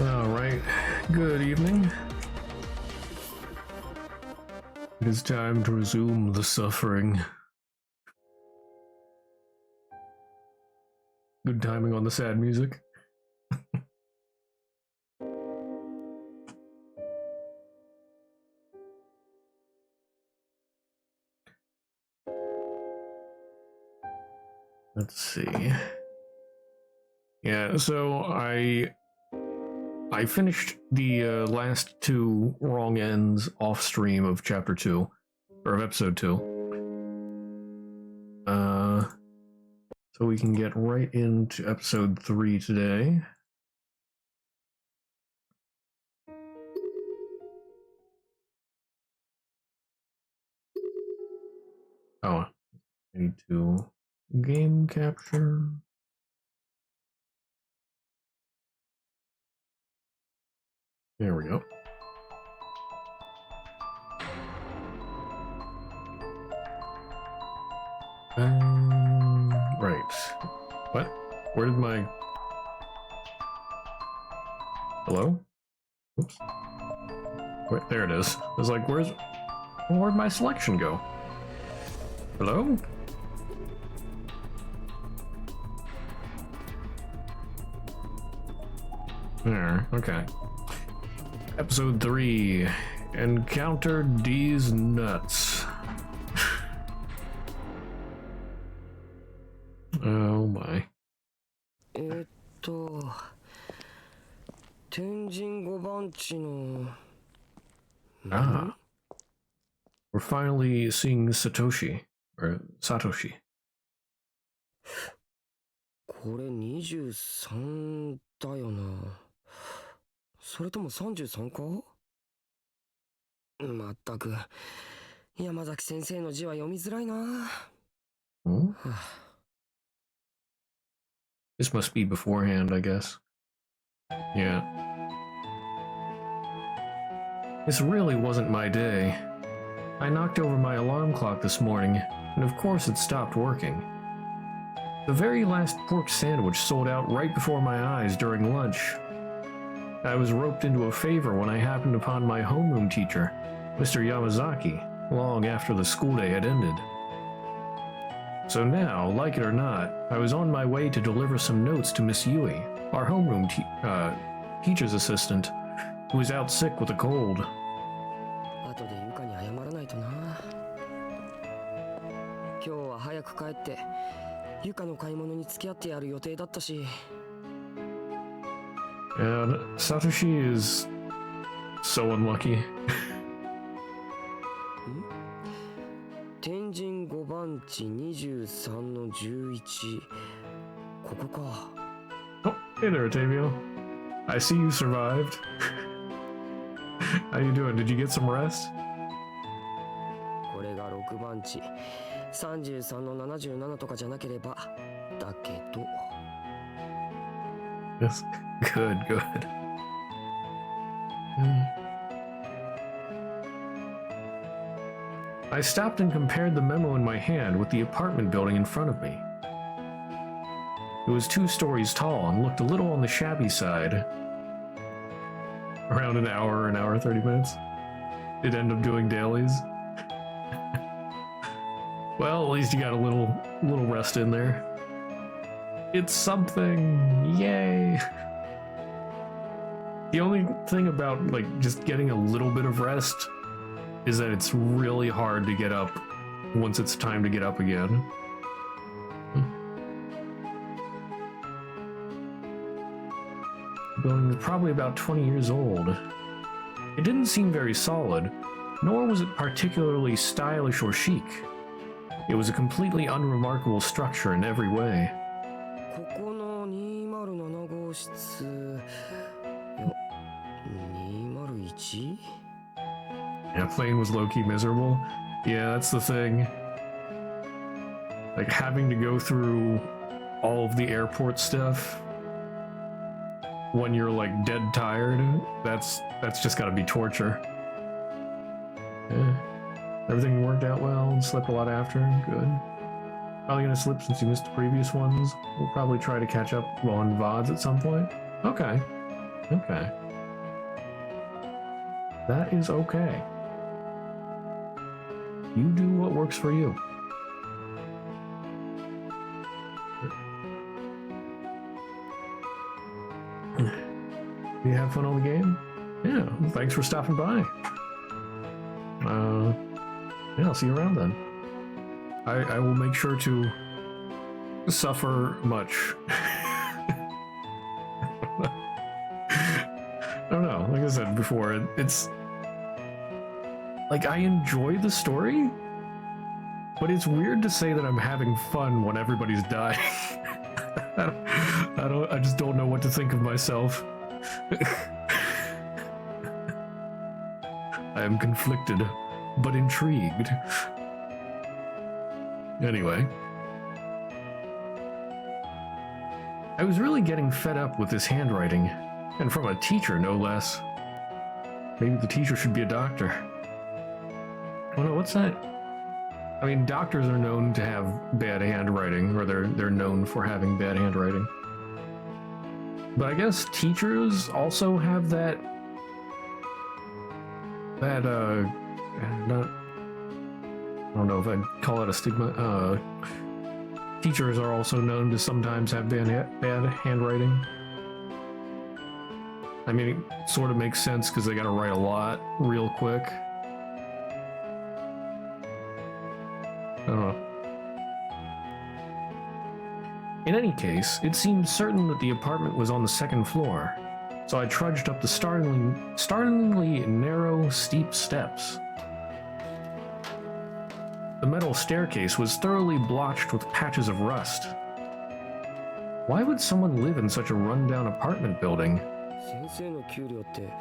Alright, good evening. It is time to resume the suffering. Good timing on the sad music. Let's see. Yeah, so I finished the last two wrong ends off stream of chapter 2, or of episode 2. So we can get right into episode 3 today. Oh, I need to game capture. There we go. Right. What? Where did my... Hello? Oops. Wait, there it is. I was like, where'd my selection go? Hello? There, okay. Episode 3. Encounter D's nuts. Oh my. Ah. We're finally seeing Satoshi. Or Satoshi. これ23だよな。それとも33か？まったく山崎先生の字は読みづらいな。This must be beforehand, I guess. Yeah. This really wasn't my day. I knocked over my alarm clock this morning, and of course it stopped working. The very last pork sandwich sold out right before my eyes during lunch. I was roped into a favor when I happened upon my homeroom teacher, Mr. Yamazaki, long after the school day had ended. So now, like it or not, I was on my way to deliver some notes to Miss Yui, our homeroom teacher's assistant, who was out sick with a cold. 後でゆかに謝らないとな。今日は早く帰ってゆかの買い物に付き合ってやる予定だったし。And Satoshi is so unlucky. 天神5番地23の11。ここか。Oh, hey there, Otavio. I see you survived. How you doing? Did you get some rest? これが6番地33の77とかじゃなければだけど。Yes. Good, good. I stopped and compared the memo in my hand with the apartment building in front of me. It was 2 stories tall and looked a little on the shabby side. Around an hour 30 minutes. It ended up doing dailies. Well, at least you got a little rest in there. It's something, yay. The only thing about like just getting a little bit of rest is that it's really hard to get up once it's time to get up again. The building is probably about 20 years old. It didn't seem very solid, nor was it particularly stylish or chic. It was a completely unremarkable structure in every way. ここの207号室。201? Yeah, plane was low-key miserable. Yeah, that's the thing. Like, having to go through all of the airport stuff when you're, like, dead tired, that's just gotta be torture. Yeah. Everything worked out well, slept a lot after, good. Probably gonna slip since you missed the previous ones. We'll probably try to catch up on VODs at some point. Okay. Okay. That is okay. You do what works for you. You have fun on the game? Yeah, thanks for stopping by. Yeah, I'll see you around then. I will make sure to suffer much. I don't know, like I said before, it's like I enjoy the story, but it's weird to say that I'm having fun when everybody's dying. I just don't know what to think of myself. I am conflicted, but intrigued. Anyway. I was really getting fed up with this handwriting, and from a teacher, no less. Maybe the teacher should be a doctor. Oh no, what's that? I mean, doctors are known to have bad handwriting, or they're known for having bad handwriting. But I guess teachers also have that not, I don't know if I'd call it a stigma. Teachers are also known to sometimes have bad handwriting. I mean, it sort of makes sense because they gotta write a lot real quick. I don't know. In any case, it seemed certain that the apartment was on the second floor, so I trudged up the startlingly narrow, steep steps. The metal staircase was thoroughly blotched with patches of rust. Why would someone live in such a rundown apartment building? 先生の給料って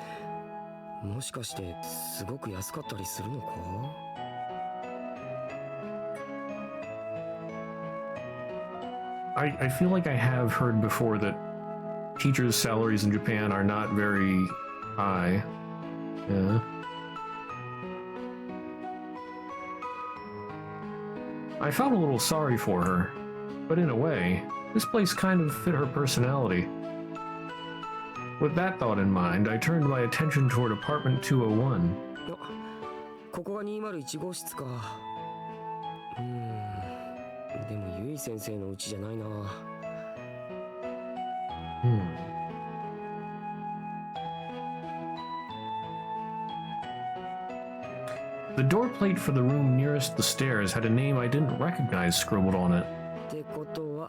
もしかしてすごく安かったりするのか? I feel like I have heard before that teachers' salaries in Japan are not very high. Yeah. I felt a little sorry for her, but in a way, this place kind of fit her personality. With that thought in mind, I turned my attention toward apartment 201. ここが201号室か。でもゆい先生の家じゃないな。The door plate for the room nearest the stairs had a name I didn't recognize scribbled on it. ってことは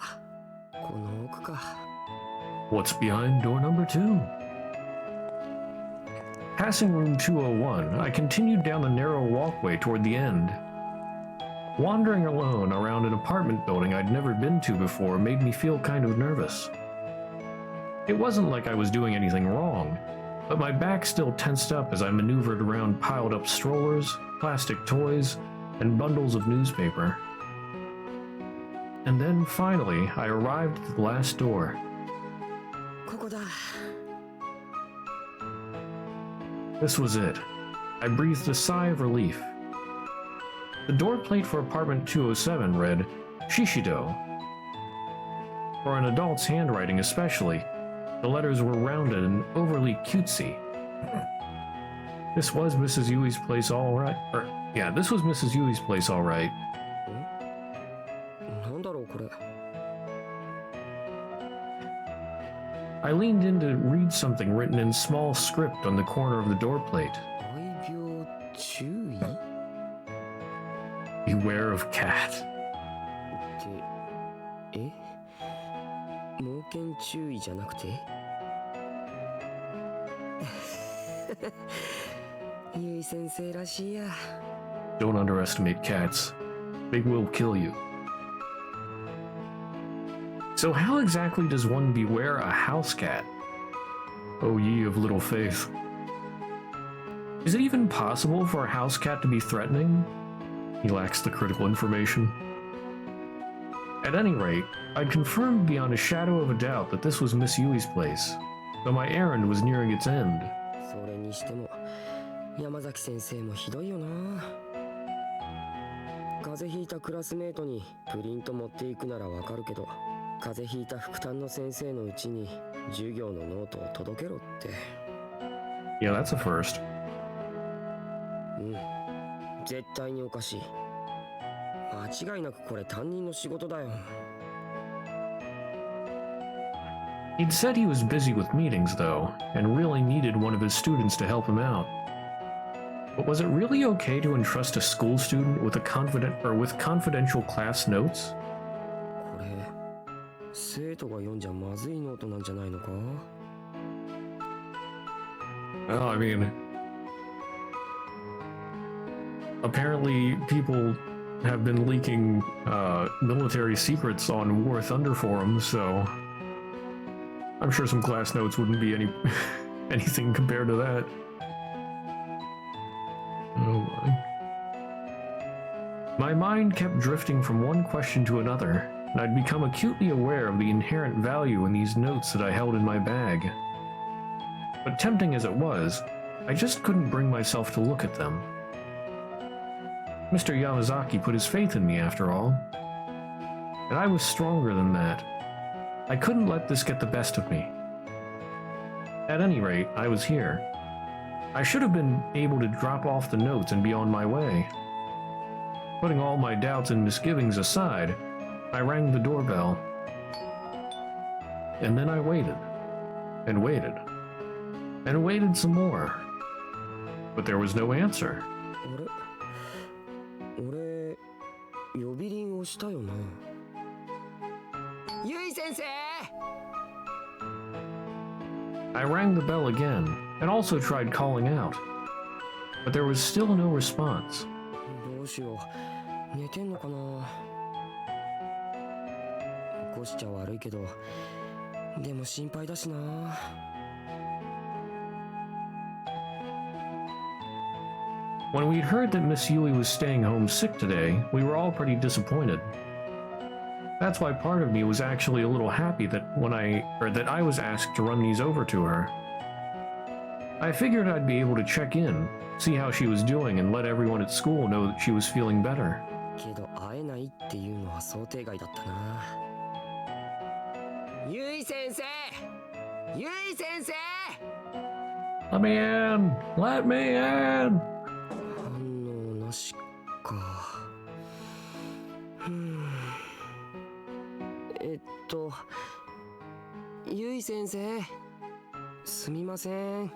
この奥か。What's behind door number 2? Passing room 201, I continued down the narrow walkway toward the end. Wandering alone around an apartment building I'd never been to before made me feel kind of nervous. It wasn't like I was doing anything wrong, but my back still tensed up as I maneuvered around piled up strollers, plastic toys, and bundles of newspaper. And then finally, I arrived at the last door. ここだ。This was it. I breathed a sigh of relief. The door plate for apartment 207 read, Shishido. For an adult's handwriting especially, the letters were rounded and overly cutesy. This was Mrs. Yui's place all right. This was Mrs. Yui's place all right. なんだろうこれ。I leaned in to read something written in small script on the corner of the door plate. 愛病注意 Beware of cat. って猛犬注意じゃなくてゆい先生らしいや。 Don't underestimate cats. They will kill you. So how exactly does one beware a house cat? O ye of little faith. Is it even possible for a house cat to be threatening? He lacks the critical information. At any rate, I'd confirmed beyond a shadow of a doubt that this was Miss Yui's place, though my errand was nearing its end. それにしても山崎先生もひどいよな。風邪ひいたクラスメートにプリント持っていくならわかるけど、風邪ひいた副担の先生のうちに授業のノートを届けろって。 Yeah, that's a first. うん、絶対におかしい。間違いなくこれ担任の仕事だよ。 He'd said he was busy with meetings, though, and really needed one of his students to help him out. But was it really okay to entrust a school student with with confidential class notes? これ生徒が読んじゃまずいノートなんじゃないのか。 Well, I mean, apparently people have been leaking military secrets on War Thunder forums, so I'm sure some class notes wouldn't be anything compared to that. Oh my. My mind kept drifting from one question to another, and I'd become acutely aware of the inherent value in these notes that I held in my bag. But tempting as it was, I just couldn't bring myself to look at them. Mr. Yamazaki put his faith in me after all. And I was stronger than that. I couldn't let this get the best of me. At any rate, I was here. I should have been able to drop off the notes and be on my way. Putting all my doubts and misgivings aside, I rang the doorbell. And then I waited. And waited. And waited some more. But there was no answer. 俺呼び鈴をしたよな。ゆい先生。 I rang the bell again, and also tried calling out. But there was still no response. どうしよう、寝てんのかな。起こしちゃ悪いけど、でも心配だしな。 When we'd heard that Miss Yui was staying home sick today, we were all pretty disappointed. That's why part of me was actually a little happy that I was asked to run these over to her. I figured I'd be able to check in, see how she was doing, and let everyone at school know that she was feeling better. けど会えないっていうのは想定外だったな。ゆい先生、ゆい先生。 Let me in! Let me in! 反応なしか。ゆい先生、すみません。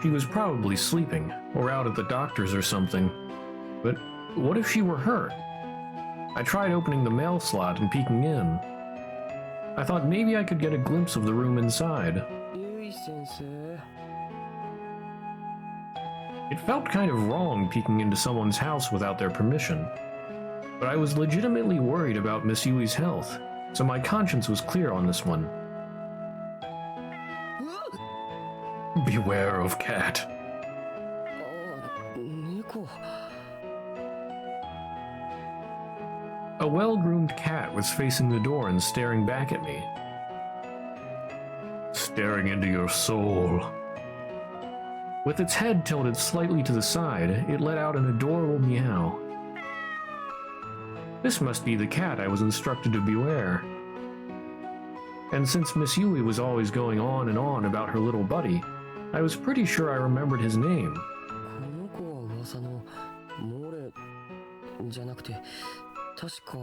She was probably sleeping, or out at the doctor's or something. But what if she were hurt? I tried opening the mail slot and peeking in. I thought maybe I could get a glimpse of the room inside. ゆい先生。 It felt kind of wrong peeking into someone's house without their permission. But I was legitimately worried about Miss Yui's health, so my conscience was clear on this one. Beware of cat. 猫。 A well-groomed cat was facing the door and staring back at me. Staring into your soul. With its head tilted slightly to the side, it let out an adorable meow. This must be the cat I was instructed to beware. And since Miss Yui was always going on and on about her little buddy, I was pretty sure I remembered his name. この子は噂のモレじゃなくて、確か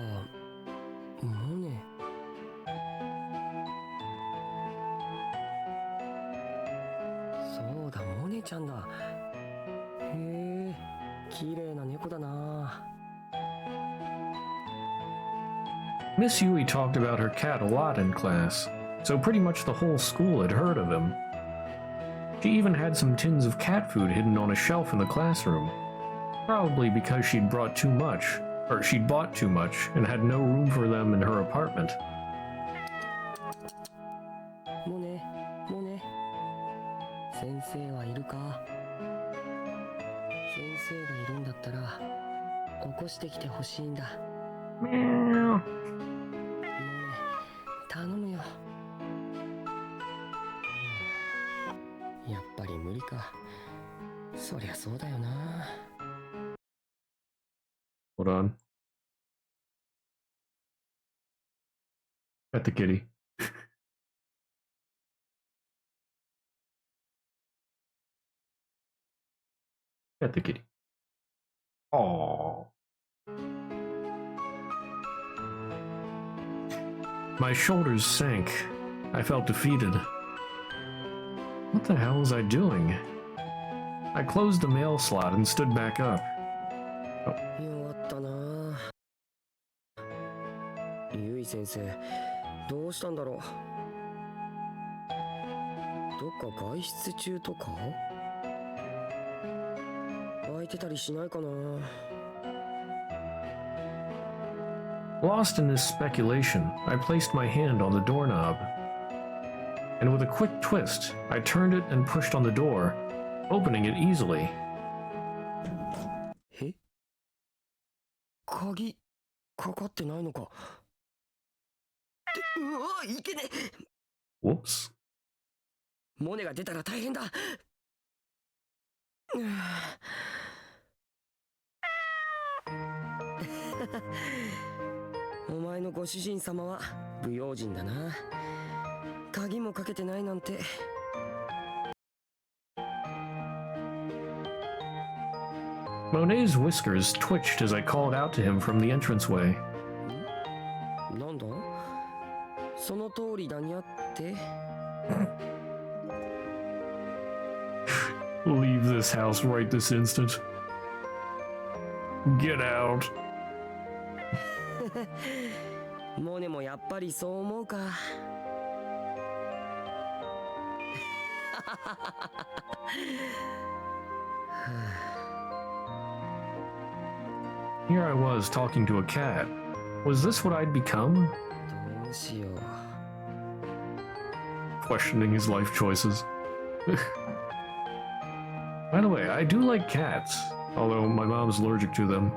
モネ。そうだ、モネちゃんだ。へえ、綺麗な猫だな。 Miss Yui talked about her cat a lot in class, so pretty much the whole school had heard of him. She even had some tins of cat food hidden on a shelf in the classroom, probably because she'd bought too much and had no room for them in her apartment. モネ、モネ。先生はいるか？先生がいるんだったら、起こしてきてほしいんだ。 Meow. モネ、頼むよ。やっぱり無理か。そりゃそうだよな。Hold on. Pet the kitty. Pet the kitty. Aww. My shoulders sank. I felt defeated. What the hell was I doing? I closed the mail slot and stood back up. 弱ったな。ゆい先生、どうしたんだろう。どっか外出中とか？空いてたりしないかな。Lost in this speculation, I placed my hand on the doorknob. And with a quick twist, I turned it and pushed on the door, opening it easily. え？鍵かかってないのか。うわ、いけねえ。 Whoops. モネが出たら大変だ。お前のご主人様は不用心だな。鍵もかけてないなんて。Monet's whiskers twitched as I called out to him from the entranceway. なんだ？その通りだにゃって。Leave this house right this instant. Get out. モネもやっぱりそう思うか。Here I was talking to a cat. Was this what I'd become? どうしよう。 Questioning his life choices. By the way, I do like cats, although my mom's allergic to them,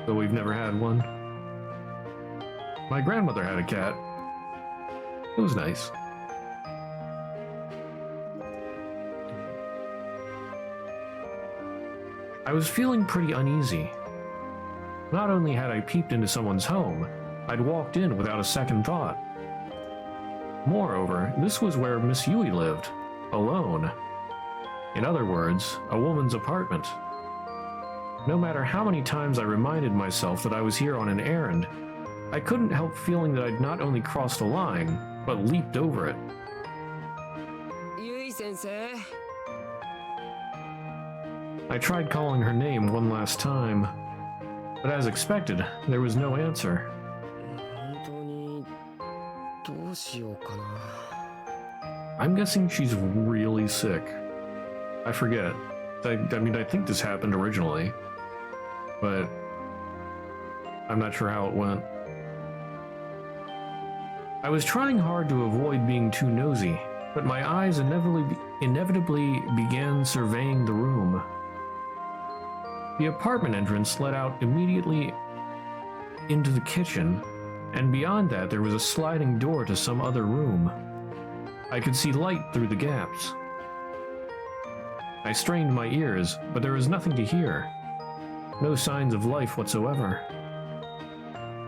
though we've never had one. My grandmother had a cat. It was nice. I was feeling pretty uneasy. Not only had I peeped into someone's home, I'd walked in without a second thought. Moreover, this was where Miss Yui lived, alone. In other words, a woman's apartment. No matter how many times I reminded myself that I was here on an errand, I couldn't help feeling that I'd not only crossed a line, but leaped over it. ゆい先生。 I tried calling her name one last time, but as expected, there was no answer. 本当にどうしようかな。 I'm guessing she's really sick. I forget. I mean, I think this happened originally, but I'm not sure how it went. I was trying hard to avoid being too nosy, but my eyes inevitably began surveying the room. The apartment entrance led out immediately into the kitchen, and beyond that there was a sliding door to some other room. I could see light through the gaps. I strained my ears, but there was nothing to hear. No signs of life whatsoever.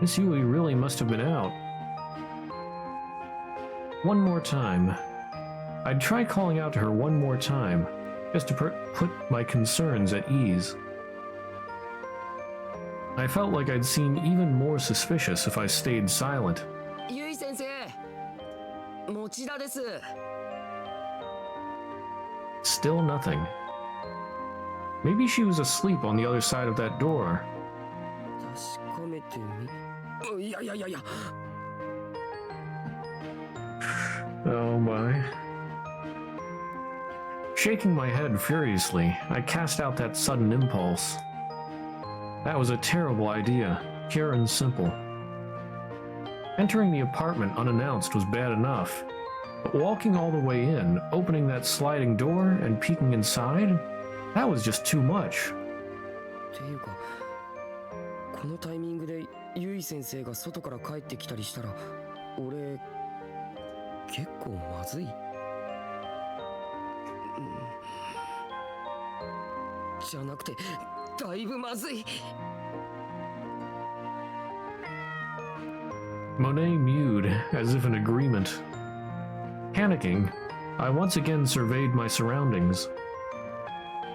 Miss Yui really must have been out. One more time. I'd try calling out to her one more time, just to put my concerns at ease. I felt like I'd seem even more suspicious if I stayed silent. ゆい先生、持田です。 Still nothing. Maybe she was asleep on the other side of that door. 確かめてみ。いやいやいやいや。 Oh my. Shaking my head furiously, I cast out that sudden impulse. That was a terrible idea, pure and simple. Entering the apartment unannounced was bad enough, but walking all the way in, opening that sliding door, and peeking inside? That was just too much. っていうか、このタイミングでゆい先生が外から帰ってきたりしたら、俺結構まずい。じゃなくて、だいぶまずい。Monet mewed, as if in agreement. Panicking, I once again surveyed my surroundings.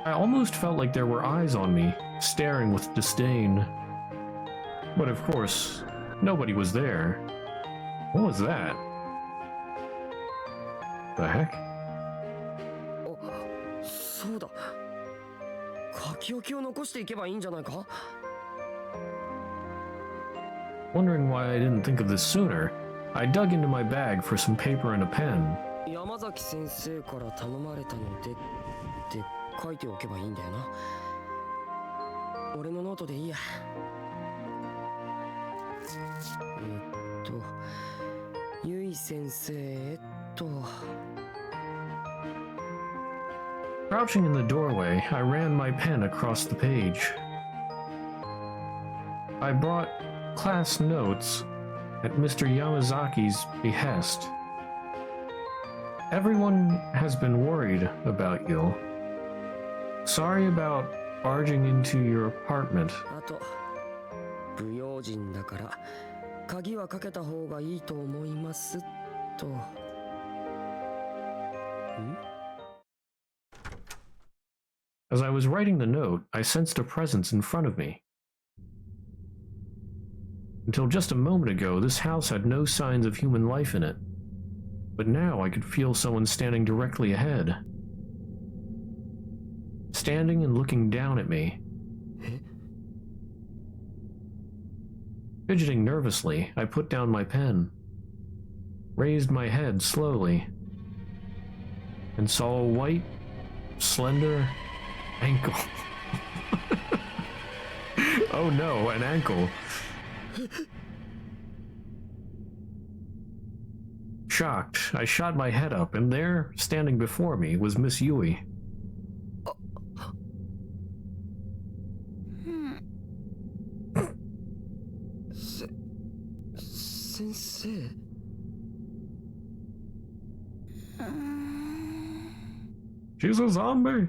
I almost felt like there were eyes on me, staring with disdain. But of course, nobody was there. What was that? The heck? あ、そうだ。書き置きを残していけばいいんじゃないか？ Wondering why I didn't think of this sooner, I dug into my bag for some paper and a pen. 山崎先生から頼まれたのでって書いておけばいいんだよな。俺のノートでいいや。ゆい先生Crouching in the doorway, I ran my pen across the page. I brought class notes at Mr. Yamazaki's behest. Everyone has been worried about you. Sorry about barging into your apartment. あと、不用心だから鍵はかけた方がいいと思いますと。As I was writing the note, I sensed a presence in front of me. Until just a moment ago, this house had no signs of human life in it. But now I could feel someone standing directly ahead. Standing and looking down at me. Fidgeting nervously, I put down my pen, raised my head slowly, and saw a white, slender ankle. Oh no, an ankle. Shocked, I shot my head up, and there, standing before me, was Miss Yui. Sensei. She's a zombie.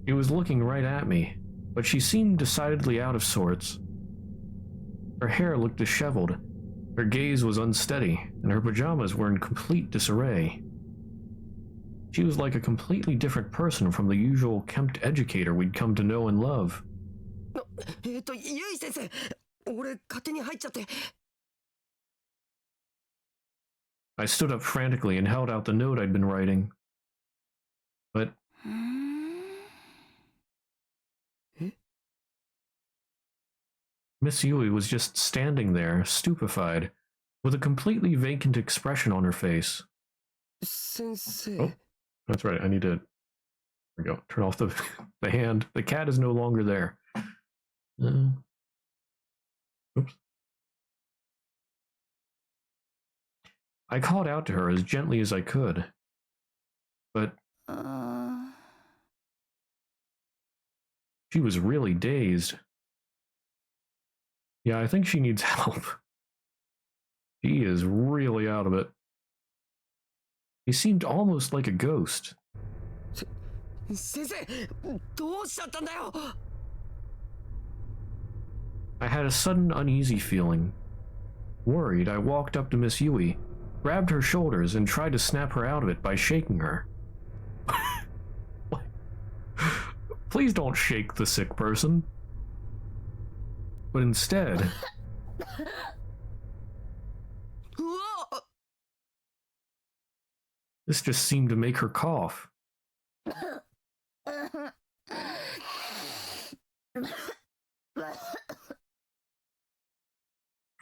She was looking right at me, but she seemed decidedly out of sorts. Her hair looked disheveled, her gaze was unsteady, and her pajamas were in complete disarray. She was like a completely different person from the usual kempt educator we'd come to know and love. ゆい先生、俺勝手に入っちゃって。I stood up frantically and held out the note I'd been writing. But Miss Yui was just standing there, stupefied, with a completely vacant expression on her face. 先生。 Oh, that's right. I need to. There we go. Turn off the hand. The cat is no longer there. Oops. I called out to her as gently as I could, but she was really dazed. Yeah, I think she needs help. She is really out of it. He seemed almost like a ghost. 先生、どうしちゃったんだよ。 I had a sudden uneasy feeling. Worried, I walked up to Miss Yui, grabbed her shoulders, and tried to snap her out of it by shaking her. Please don't shake the sick person. But instead, this just seemed to make her cough.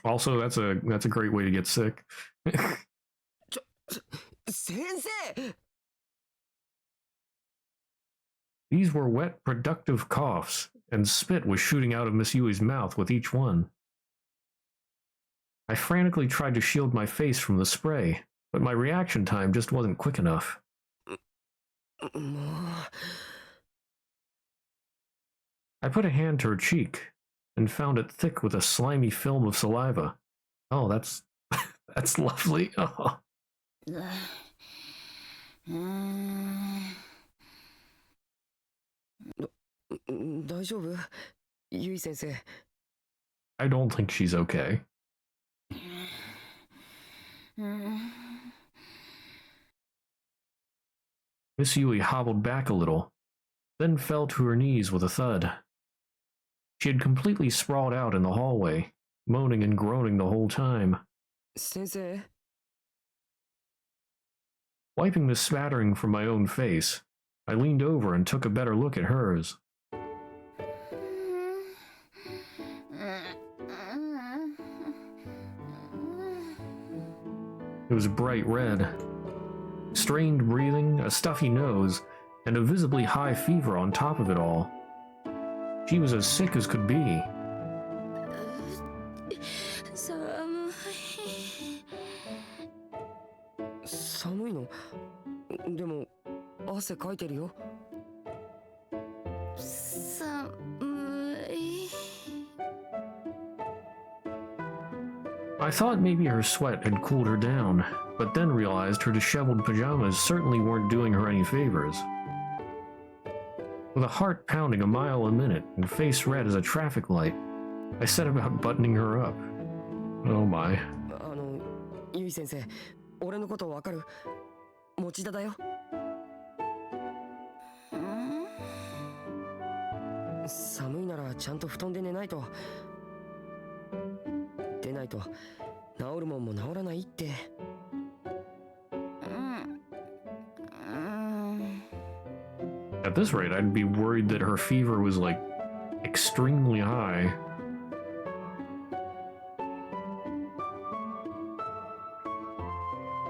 Also, that's a great way to get sick. 先生。 These were wet, productive coughs, and spit was shooting out of Miss Yui's mouth with each one. I frantically tried to shield my face from the spray, but my reaction time just wasn't quick enough. I put a hand to her cheek and found it thick with a slimy film of saliva. Oh, that's that's lovely. Oh. 大丈夫？ゆい先生。I don't think she's okay. Miss Yui hobbled back a little, then fell to her knees with a thud. She had completely sprawled out in the hallway, moaning and groaning the whole time. 先生 Wiping the spattering from my own face, I leaned over and took a better look at hers. It was bright red. Strained breathing, a stuffy nose, and a visibly high fever on top of it all. She was as sick as could be. 寒いのでも汗かいてるよ I thought maybe her sweat had cooled her down, but then realized her disheveled pajamas certainly weren't doing her any favors. With a heart pounding a mile a minute and face red as a traffic light, I set about buttoning her up. Oh my. ゆい先生俺のことわかる持田だよ寒いならちゃんと布団で寝ないと出ないと治るもんも治らないって At this rate, I'd be worried that her fever was, like, extremely high.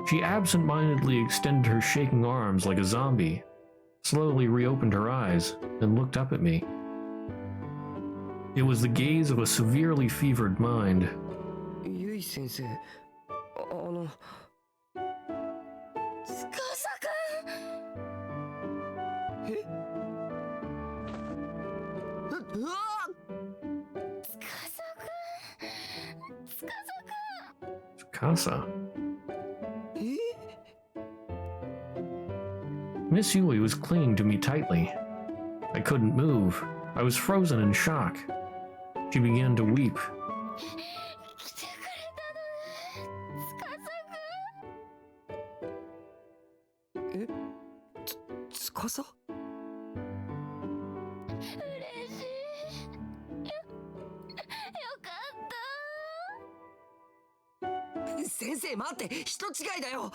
She absent-mindedly extended her shaking arms like a zombie, slowly reopened her eyes, and looked up at me. It was the gaze of a severely fevered mind. ゆい先生司くんえうわ司くん Casa. Miss Yui was clinging to me tightly. I couldn't move. I was frozen in shock. She began to weep. 来てくれたのね司くんえ司嬉しいよかった先生待って人違いだよ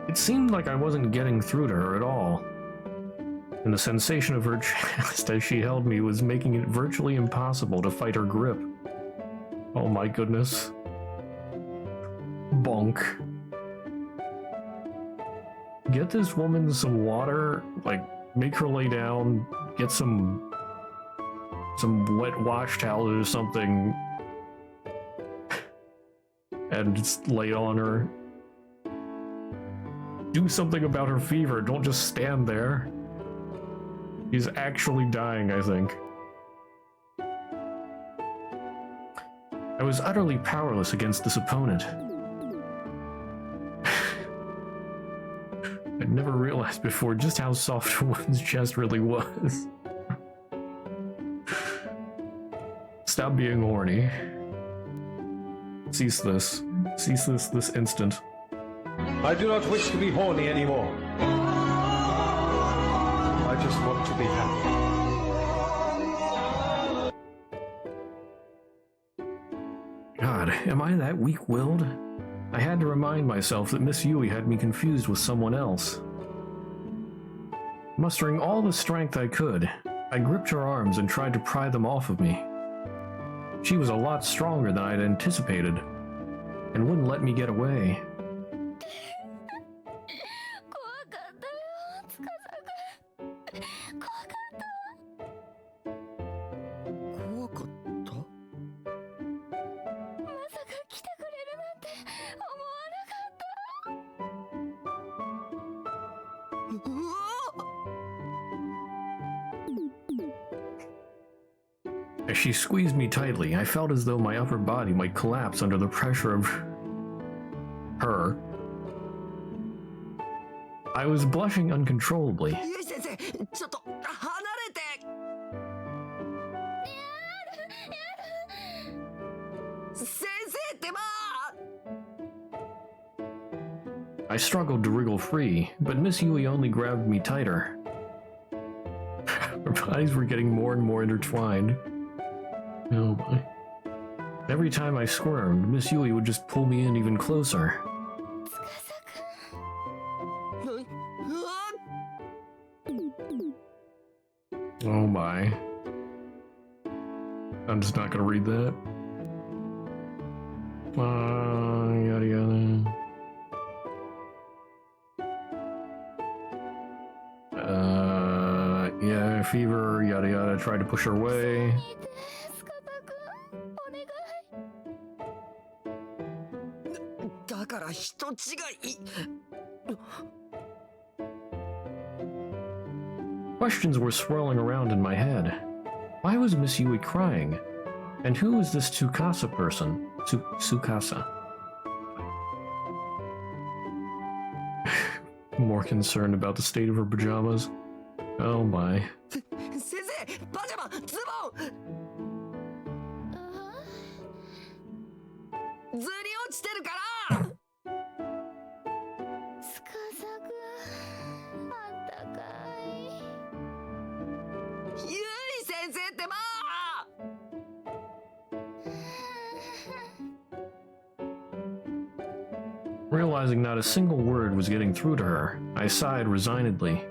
It seemed like I wasn't getting through to her at all, and the sensation of her chest as she held me was making it virtually impossible to fight her grip. Oh my goodness. Bonk. Get this woman some water, like, make her lay down, get some wet wash towels or something, and just lay on her. Do something about her fever, don't just stand there. She's actually dying, I think. I was utterly powerless against this opponent. I'd never realized before just how soft a woman's chest really was. Stop being horny. Cease this. Cease this instant. I do not wish to be horny anymore. I just want to be happy. God, am I that weak-willed? I had to remind myself that Miss Yui had me confused with someone else. Mustering all the strength I could, I gripped her arms and tried to pry them off of me. She was a lot stronger than I'd anticipated, and wouldn't let me get away. 怖かったまさか来てくれるなんて思わなかったうわ As she squeezed me tightly, I felt as though my upper body might collapse under the pressure of her. I was blushing uncontrollably. ゆい先生ちょっと離れていや I struggled to wriggle free, but Miss Yui only grabbed me tighter. Our bodies were getting more and more intertwined. Oh boy. Every time I squirmed, Miss Yui would just pull me in even closer. Oh my. I'm just not gonna read that. Yada yada. Yeah, fever, yada yada. Tried to push her away. Questions were swirling around in my head. Why was Miss Yui crying? And who is this Tsukasa person? Tsukasa. More concerned about the state of her pajamas. Oh my. 先生パジャマズボンずり落ちてるからすかさくあったかいゆい先生ってば Realizing not a single word was getting through to her, I sighed resignedly.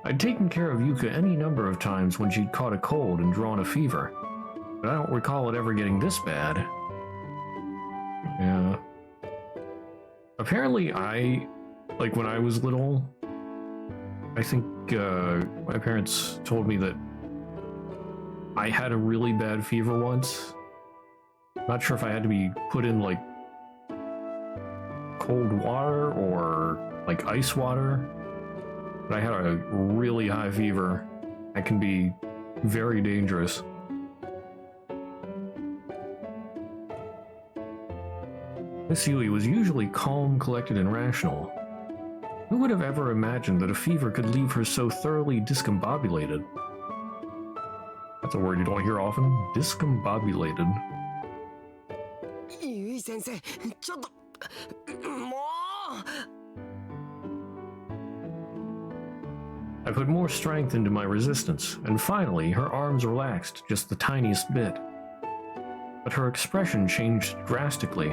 I'd taken care of Yuka any number of times when she'd caught a cold and drawn a fever, but I don't recall it ever getting this bad. Yeah. Apparently like when I was little, I think my parents told me that I had a really bad fever once. Not sure if I had to be put in like cold water or like ice water. But I had a really high fever. That can be very dangerous. Miss Yui was usually calm, collected, and rational. Who would have ever imagined that a fever could leave her so thoroughly discombobulated? That's a word you don't hear often. Discombobulated. ゆい先生ちょっともう I put more strength into my resistance, and finally her arms relaxed just the tiniest bit. But her expression changed drastically.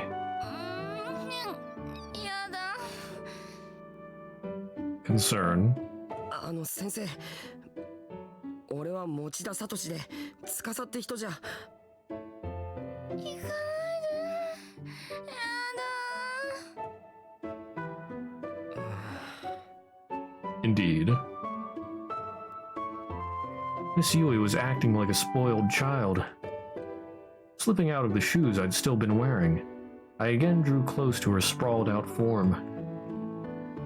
やだ Concern. 先生俺は持田聡で司って人じゃ行かないでやだ Indeed. Miss Yui was acting like a spoiled child. Slipping out of the shoes I'd still been wearing, I again drew close to her sprawled out form.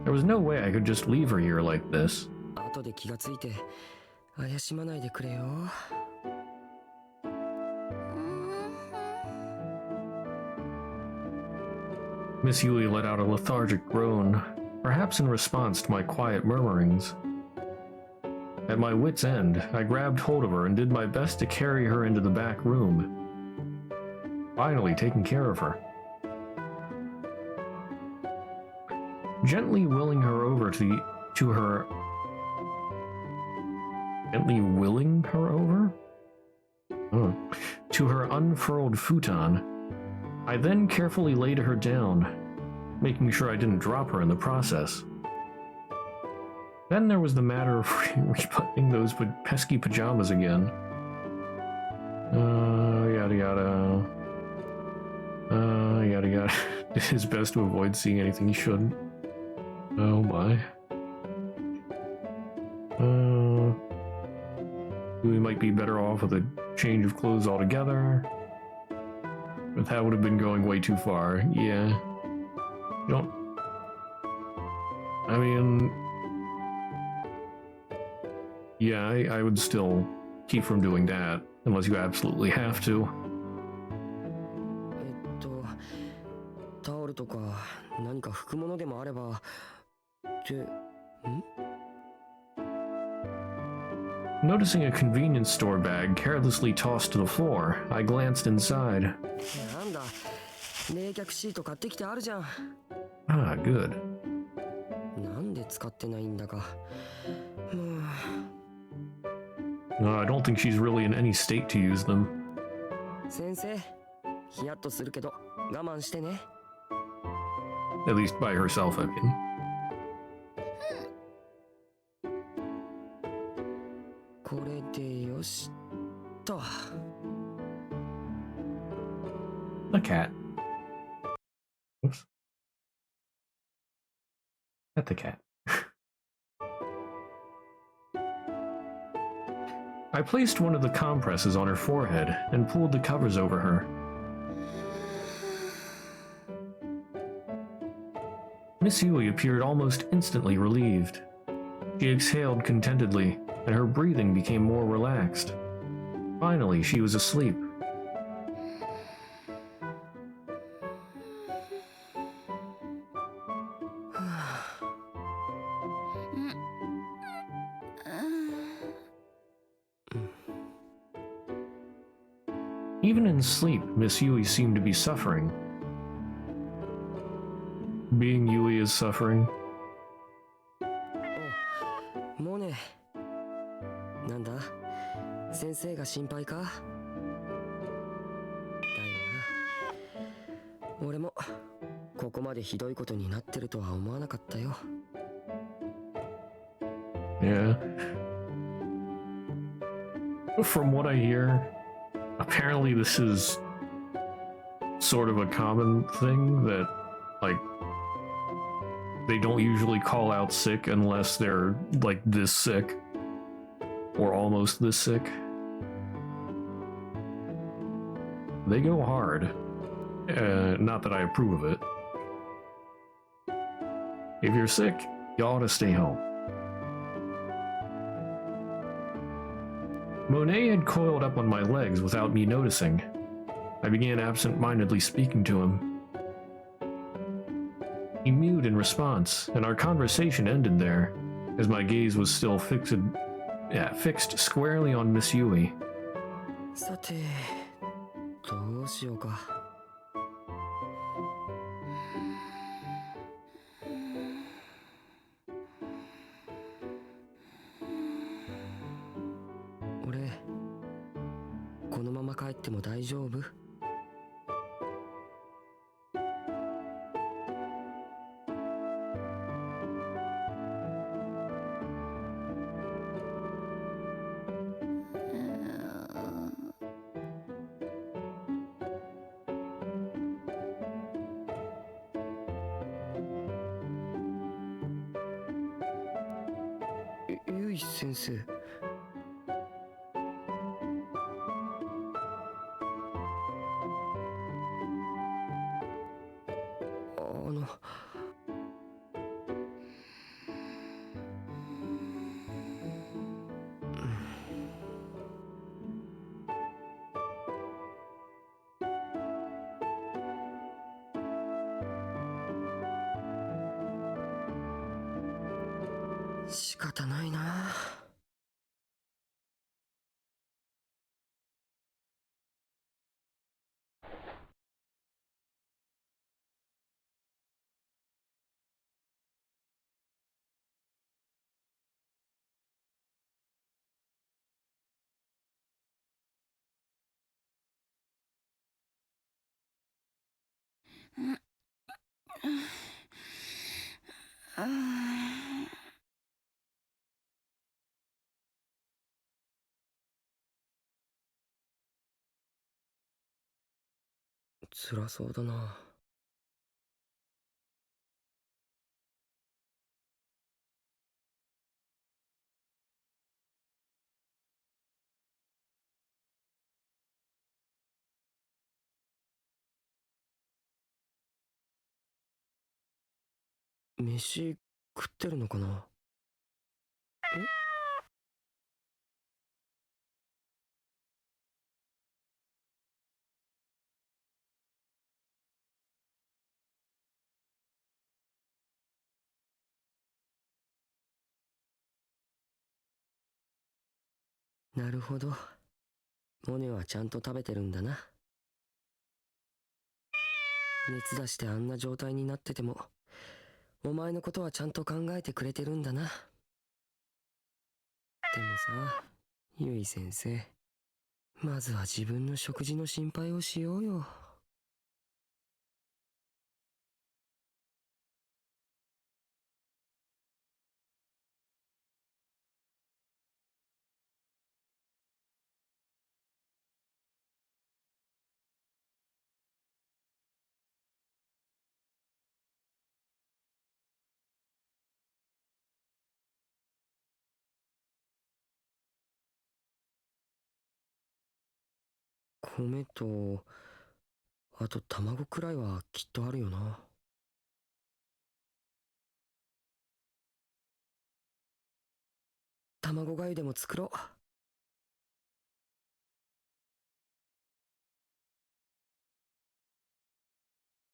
There was no way I could just leave her here like this. 後で気がついて怪しまないでくれよ Miss Yui let out a lethargic groan, perhaps in response to my quiet murmurings. At my wit's end, I grabbed hold of her and did my best to carry her into the back room. Finally taking care of her. Gently willing her over to her... Gently willing her over? Oh. To her unfurled futon. I then carefully laid her down, making sure I didn't drop her in the process. Then there was the matter of rebuttoning those pesky pajamas again. Yada yada. Yada yada. Did his best to avoid seeing anything he shouldn't. Oh my. We might be better off with a change of clothes altogether. But that would have been going way too far. Yeah. You don't... I mean... Yeah, I would still keep from doing that, unless you absolutely have to. タオルとか何か拭くものでもあればってん Noticing a convenience store bag carelessly tossed to the floor, I glanced inside. なんだ冷却シート買ってきてあるじゃん Ah, good. なんで使ってないんだか。もう I don't think she's really in any state to use them. 先生、ヒヤッとするけど我慢してね。 At least by herself, I mean. これでよしと。 A cat. Oops. Pet the cat. I placed one of the compresses on her forehead and pulled the covers over her. Miss Yui appeared almost instantly relieved. She exhaled contentedly, and her breathing became more relaxed. Finally, she was asleep. Even in sleep, Miss Yui seemed to be suffering. Being Yui is suffering. お、モネ。なんだ、先生が心配か？だよな。俺もここまでひどいことになってるとは思わなかったよ。 Yeah. From what I hear, apparently this is sort of a common thing that, like, they don't usually call out sick unless they're, like, this sick. Or almost this sick. They go hard. Not that I approve of it. If you're sick, you ought to stay home. Monet had coiled up on my legs without me noticing. I began absent-mindedly speaking to him. He mewed in response, and our conversation ended there, as my gaze was still fixed squarely on Miss Yui. さて、どうしようか。俺、このまま帰っても大丈夫？ゆい先生。あの。仕方ないな。辛そうだな。飯食ってるのかな？なるほど。モネはちゃんと食べてるんだな。熱出してあんな状態になっててもお前のことはちゃんと考えてくれてるんだな。でもさ、ゆい先生、まずは自分の食事の心配をしようよ。米と、あと卵くらいはきっとあるよな。卵がゆでも作ろ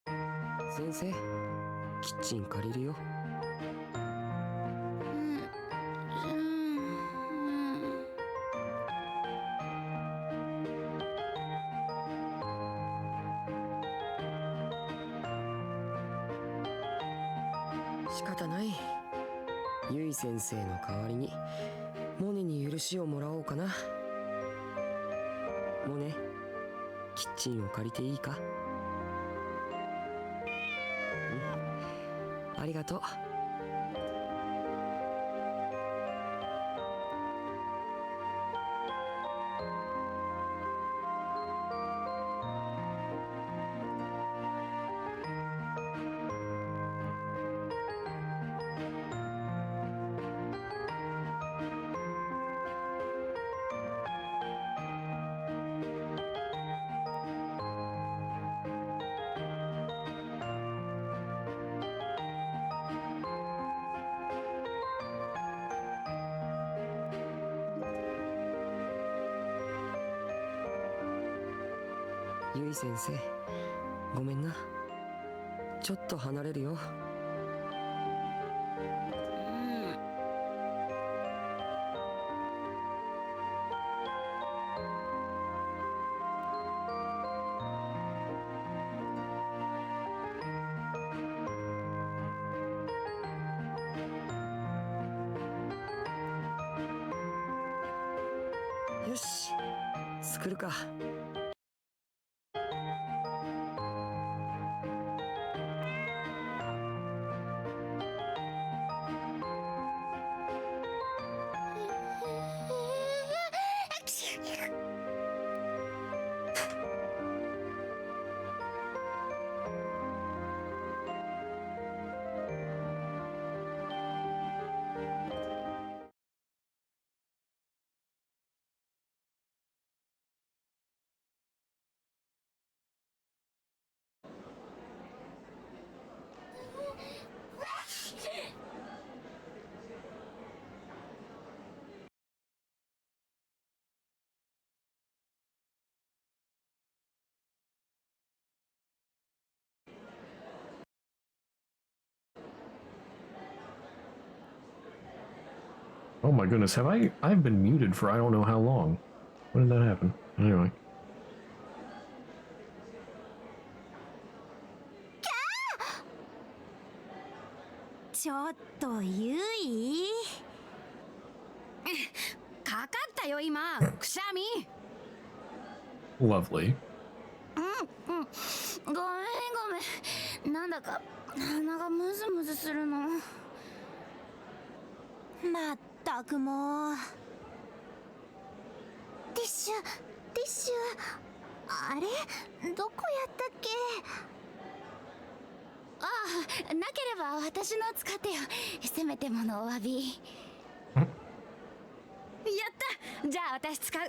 う。先生、キッチン借りるよ。仕方ない。ゆい先生の代わりにモネに許しをもらおうかな。モネ、キッチンを借りていいか？ありがとう。ゆい先生、ごめんな。ちょっと離れるよ。よし、作るか。Oh my goodness, I've been muted for I don't know how long. When did that happen? Anyway. ちょっとゆいかかったよ今くしゃみ。 Lovely. ごめんごめん、なんだか鼻がムズムズするの。まったくもう。ティッシュティッシュ、あれどこやったっけ？ああ、なければ私の使ってよ。せめてものお詫び。やったじゃあ私使う。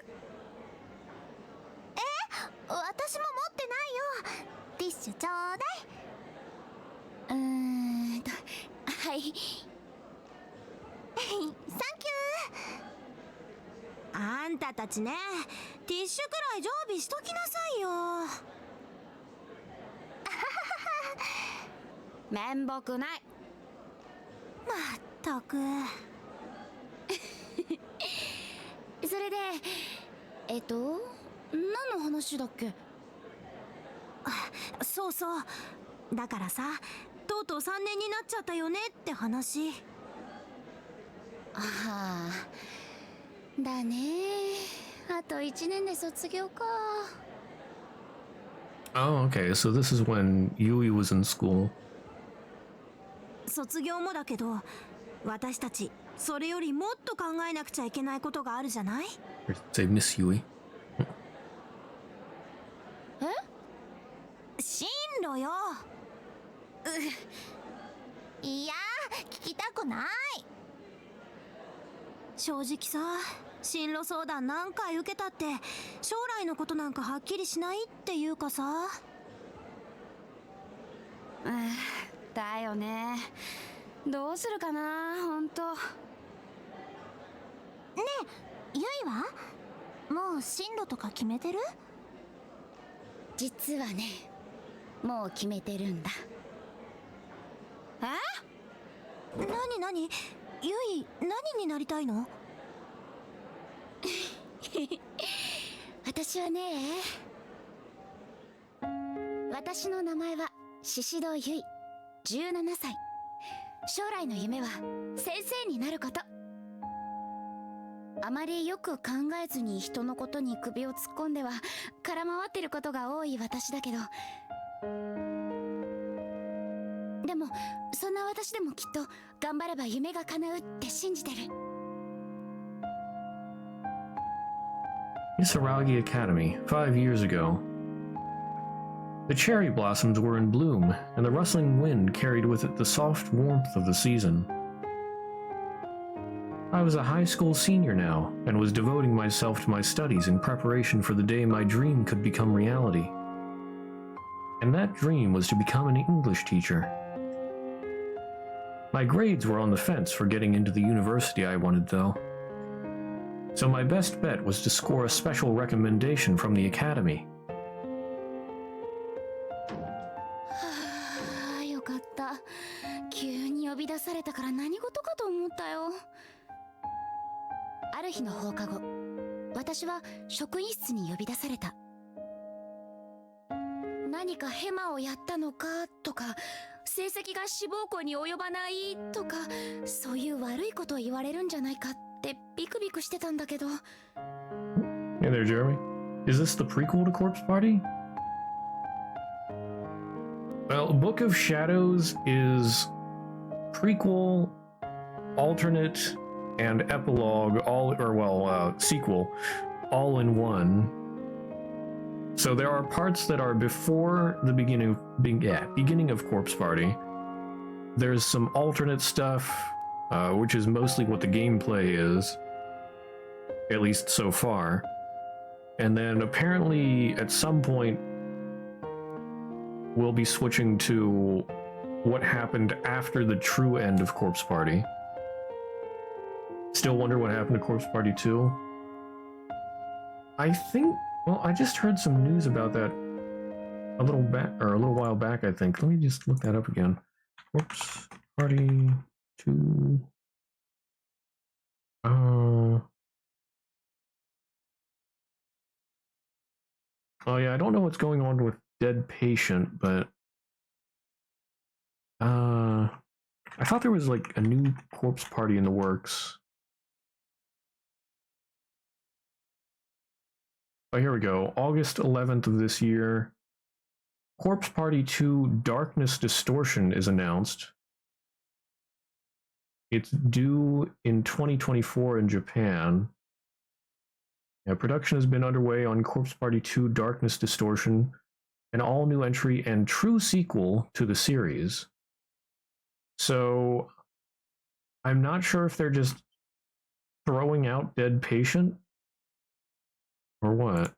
私も持ってないよ。ティッシュちょうだい。はいサンキュー。あんたたちね、ティッシュくらい常備しときなさいよ。面目ない。まったく。それで何の話だっけ？そうそう、だからさ、どとうとう3年になっちゃったよねって話。ああ、だね。あと1年で卒業か。 Oh, okay. So this is when Yui was in school. 卒業もだけど、私たちそれよりもっと考えなくちゃいけないことがあるじゃない？ Say Miss Yui. 進路よ。いや、聞きたくない。正直さ、進路相談何回受けたって将来のことなんかはっきりしないっていうかさ。だよね。どうするかな、ほんと。ねえ、ゆいはもう進路とか決めてる？実はね、もう決めてるんだ。なにゆい、何になりたいの？私はね、私の名前は宍戸ゆい、17歳。将来の夢は先生になること。あまりよく考えずに人のことに首を突っ込んでは空回ってることが多い私だけど、でもそんな私でもきっと頑張れば夢が叶うって信じてる。Isaragi Academy, 5 years ago. The cherry blossoms were in bloom, and the rustling wind carried with it the soft warmth of the season. I was a high school senior now, and was devoting myself to my studies in preparation for the day my dream could become reality. And that dream was to become an English teacher. My grades were on the fence for getting into the university I wanted, though. So my best bet was to score a special recommendation from the academy. はあ、よかった。急に呼び出されたから何事かと思ったよ。ある日の放課後、私は職員室に呼び出された。何かヘマをやったのかとか、成績が志望校に及ばないとか、そういう悪いことを言われるんじゃないかってビクビクしてたんだけど。Hey there, Jeremy. Is this the prequel to Corpse Party? Well, Book of Shadows is prequel, alternate, and epilogue sequel all in one. So there are parts that are before the beginning of Corpse Party. There's some alternate stuff, which is mostly what the gameplay is, at least so far. And then apparently at some point we'll be switching to what happened after the true end of Corpse Party. Still wonder what happened to Corpse Party 2? I think, well, I just heard some news about that a little while back, I think. Let me just look that up again. Corpse Party 2. Oh yeah, I don't know what's going on with Dead Patient, but I thought there was like a new Corpse Party in the works. Oh, here we go. August 11th of this year, Corpse Party 2 Darkness Distortion is announced. It's due in 2024 in Japan. Yeah, production has been underway on Corpse Party 2 Darkness Distortion, an all-new entry and true sequel to the series. So, I'm not sure if they're just throwing out Dead Patient or what.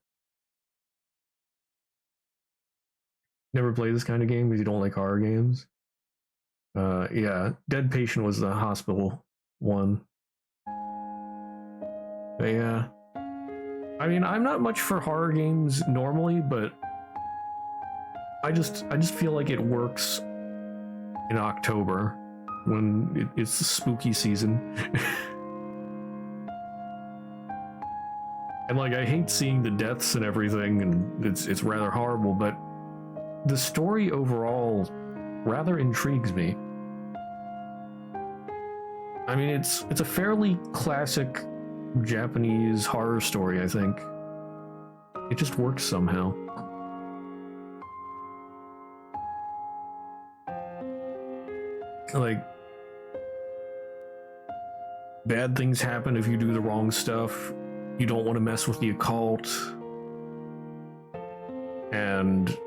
Never played this kind of game because you don't like horror games. Yeah, Dead Patient was the hospital one. But yeah. I mean, I'm not much for horror games normally, but I just feel like it works in October when it's the spooky season. And like, I hate seeing the deaths and everything, and it's rather horrible, but the story overall rather intrigues me. I mean, it's a fairly classic Japanese horror story, I think. It just works somehow. Like, bad things happen if you do the wrong stuff. You don't want to mess with the occult. And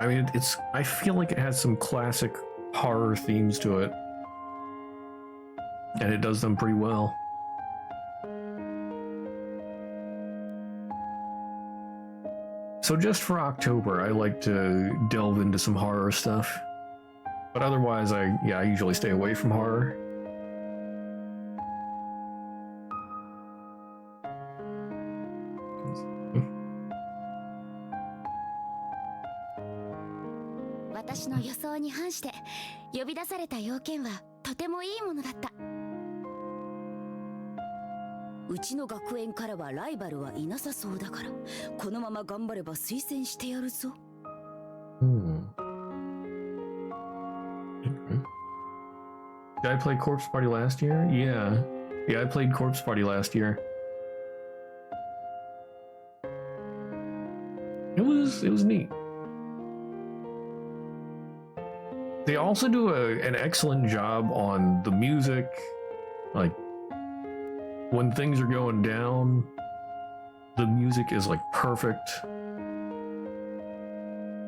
I mean, I feel like it has some classic horror themes to it. And it does them pretty well. So just for October, I like to delve into some horror stuff. But otherwise, I usually stay away from horror. Did I play Corpse Party last year? Yeah, I played Corpse Party last year. It was neat. They also do an excellent job on the music. Like, when things are going down, the music is like perfect.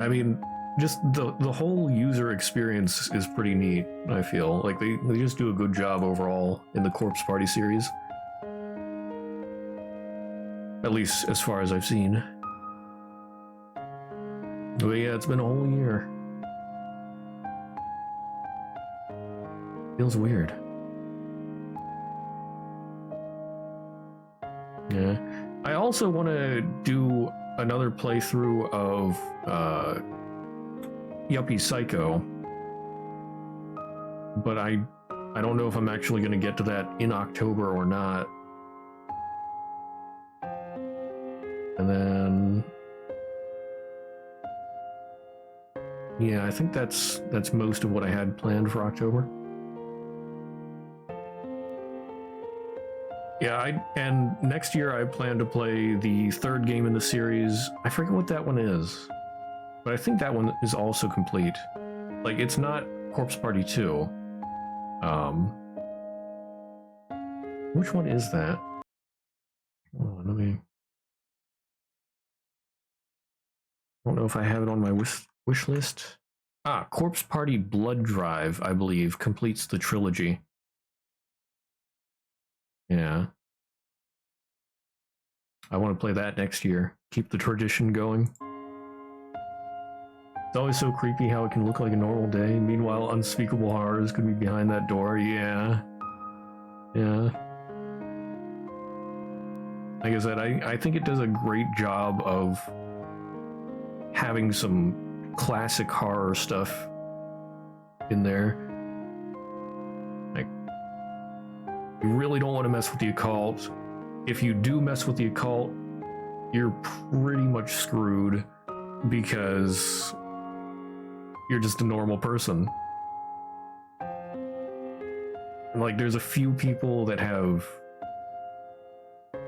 I mean, just the whole user experience is pretty neat, I feel. Like, they just do a good job overall in the Corpse Party series. At least as far as I've seen. But yeah, it's been a whole year. Feels weird. Yeah. I also want to do another playthrough of Yuppie Psycho, but I don't know if I'm actually going to get to that in October or not. And then, yeah, I think that's most of what I had planned for October. Yeah, and next year I plan to play the third game in the series. I forget what that one is, but I think that one is also complete. Like, it's not Corpse Party 2. Which one is that? Oh, let me... I don't know if I have it on my wish list. Ah, Corpse Party Blood Drive, I believe, completes the trilogy. Yeah. I want to play that next year. Keep the tradition going. It's always so creepy how it can look like a normal day. Meanwhile, unspeakable horrors could be behind that door. Yeah. Yeah. Like I said, I think it does a great job of having some classic horror stuff in there. Like, you really don't want to mess with the occult. If you do mess with the occult, you're pretty much screwed because you're just a normal person. Like, there's a few people that have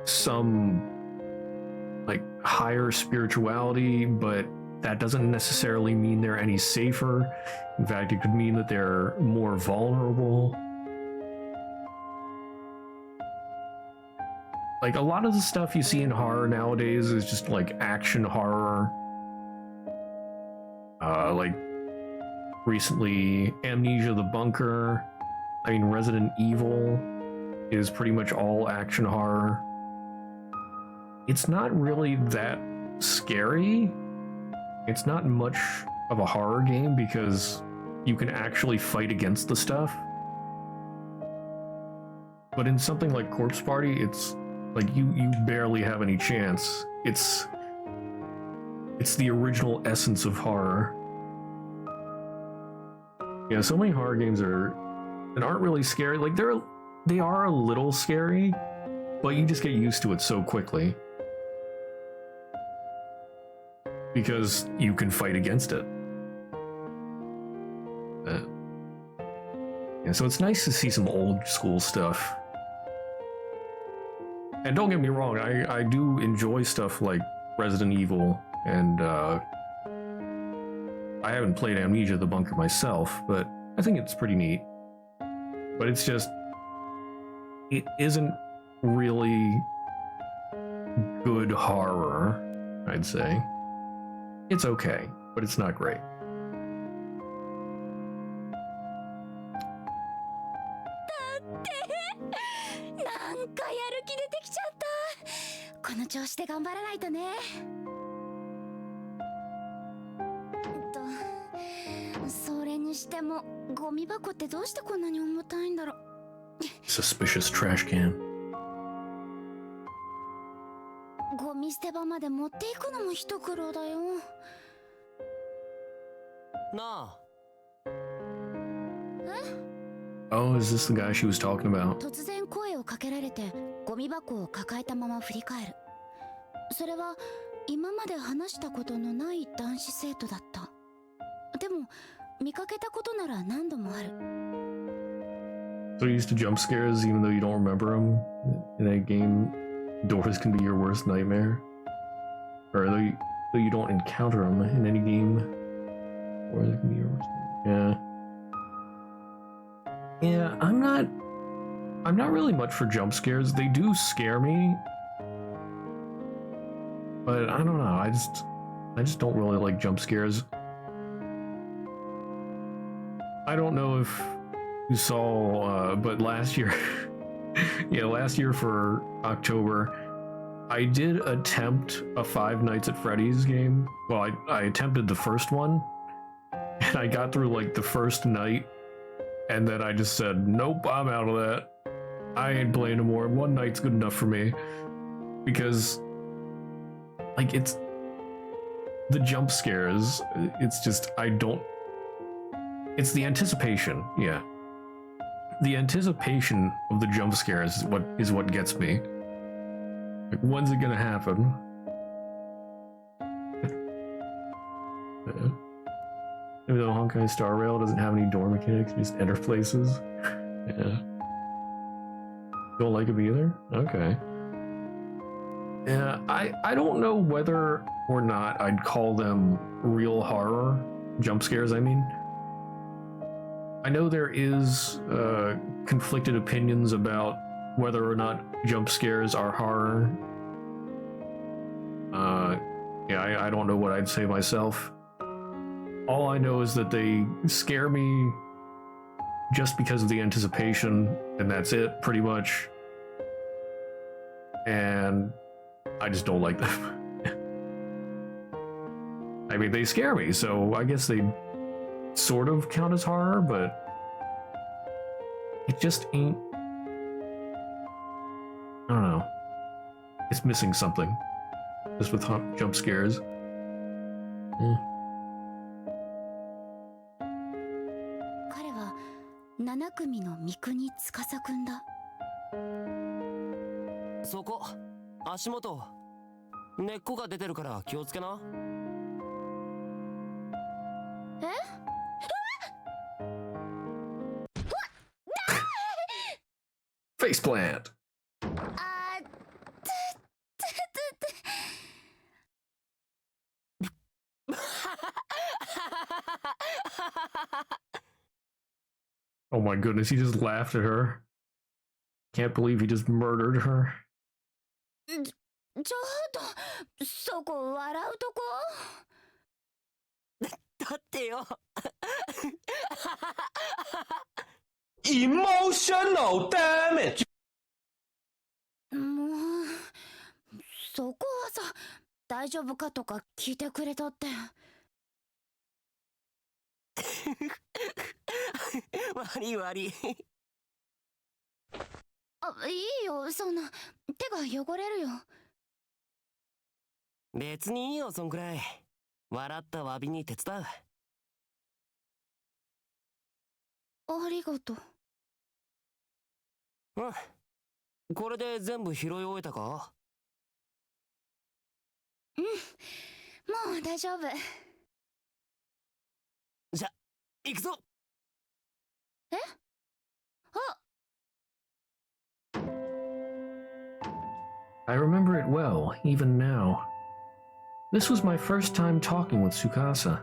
some, like, higher spirituality, but that doesn't necessarily mean they're any safer. In fact, it could mean that they're more vulnerable. Like, a lot of the stuff you see in horror nowadays is just like action horror. Like, recently, Amnesia the Bunker. I mean, Resident Evil is pretty much all action horror. It's not really that scary. It's not much of a horror game because you can actually fight against the stuff. But in something like Corpse Party, it's like you barely have any chance. It's the original essence of horror. Yeah, so many horror games aren't really scary. Like, they are a little scary, but you just get used to it so quickly because you can fight against it. so it's nice to see some old school stuff. And don't get me wrong, I do enjoy stuff like Resident Evil, and I haven't played Amnesia the Bunker myself, but I think it's pretty neat. But it's just, it isn't really good horror, I'd say. It's okay, but it's not great. なんかやる気出てきちゃった。この調子で頑張らないとね。それにしてもゴミ箱ってどうしてこんなに重たいんだろう。 Suspicious trash can. ゴミ捨て場まで持っていくのも一苦労だよ。なあ、 Oh, is this the guy she was talking about? 突然声をかけられてゴミ箱を抱えたまま振り返る。それは今まで話したことのない男子生徒だった。でも見かけたことなら何度もある。 So you're used to jump scares even though you don't remember them? In a game, doors can be your worst nightmare? Or though you don't encounter them in any game, doors can be your worst nightmare. Yeah, I'm not really much for jump scares. They do scare me, but I don't know. I just don't really like jump scares. I don't know if you saw, but last year, yeah, last year for October, I did attempt a Five Nights at Freddy's game. Well, I attempted the first one, and I got through like the first night. And then I just said, nope, I'm out of that. I ain't playing no more. One night's good enough for me. Because, like, it's the jump scares. It's just, it's the anticipation. Yeah. The anticipation of the jump scares is what gets me. Like, when's it gonna happen? Yeah. Maybe the Honkai Star Rail doesn't have any door mechanics, you just enter places. Yeah. Don't like them either? Okay. Yeah, I don't know whether or not I'd call them real horror. Jump scares, I mean. I know there is conflicted opinions about whether or not jump scares are horror. Yeah, I don't know what I'd say myself. All I know is that they scare me just because of the anticipation, and that's it, pretty much. And I just don't like them. I mean, they scare me, so I guess they sort of count as horror, but it just ain't. I don't know. It's missing something. Just with jump scares. Yeah. 彼は7組の三國司くんだ。そこ、足元。根っこが出てるから気をつけな。え？ Faceplant! あー、Oh my goodness, he just laughed at her. Can't believe he just murdered her. ちょっと、そこ笑うとこ？だってよ。Emotional damage! もう、そこはさ、大丈夫かとか聞いてくれたって。悪い悪い。あ、いいよ、そんな、手が汚れるよ。別にいいよ、そんくらい。笑った詫びに手伝う。ありがとう。うん。これで全部拾い終えたか？うん、もう大丈夫。じゃ、行くぞ。え？ I remember it well, even now. This was my first time talking with Tsukasa,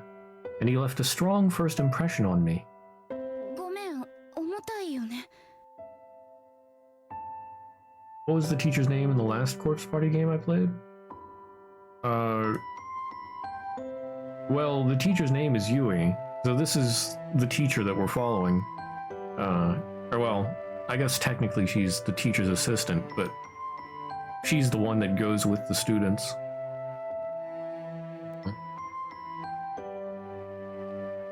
and he left a strong first impression on me. ごめん、重たいよね。 What was the teacher's name in the last Corpse Party game I played? Well, the teacher's name is Yui, so this is the teacher that we're following. Or well, I guess technically she's the teacher's assistant, but she's the one that goes with the students.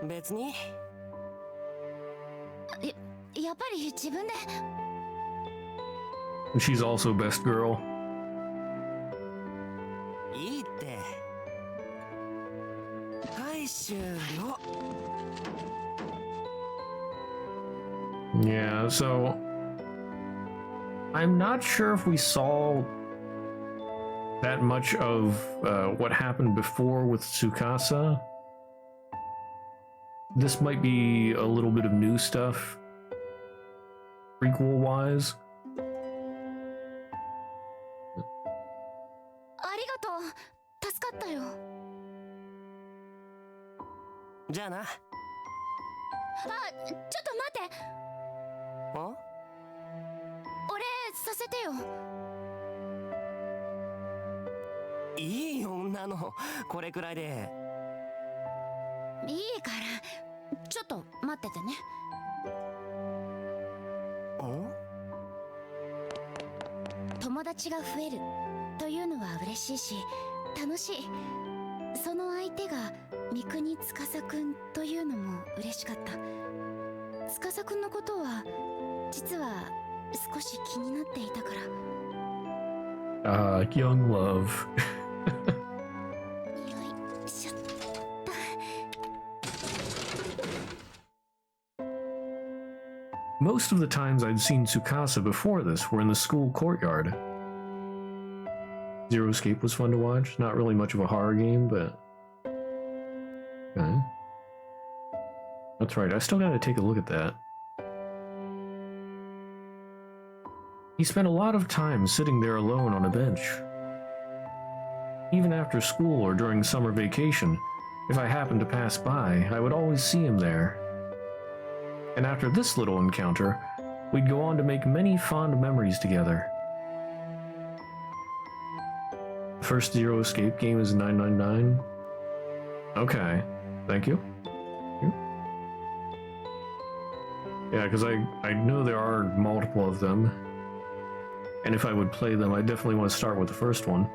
別に。やっぱり自分で。 She's also best girl. いいって。はい終了。 Yeah, so I'm not sure if we saw that much of what happened before with Tsukasa. This might be a little bit of new stuff, prequel-wise. ありがとう。助かったよ。じゃあな。あ、ちょっと待って。あ？俺させてよ。いいよ女のこれくらいで。いいからちょっと待っててね。友達が増えるというのは嬉しいし楽しい。その相手が三國司くんというのも嬉しかった。司くんのことは実は少し気になっていたから。Young love. よいしょっと。Most of the times I'd seen Tsukasa before this were in the school courtyard. Zero Escape was fun to watch. Not really much of a horror game, but... Okay. That's right, I still gotta take a look at that. He spent a lot of time sitting there alone on a bench. Even after school or during summer vacation, if I happened to pass by, I would always see him there. And after this little encounter, we'd go on to make many fond memories together. The first Zero Escape game is 999. Okay, thank you. Yeah, because I know there are multiple of them. And if I would play them, I definitely want to start with the first one.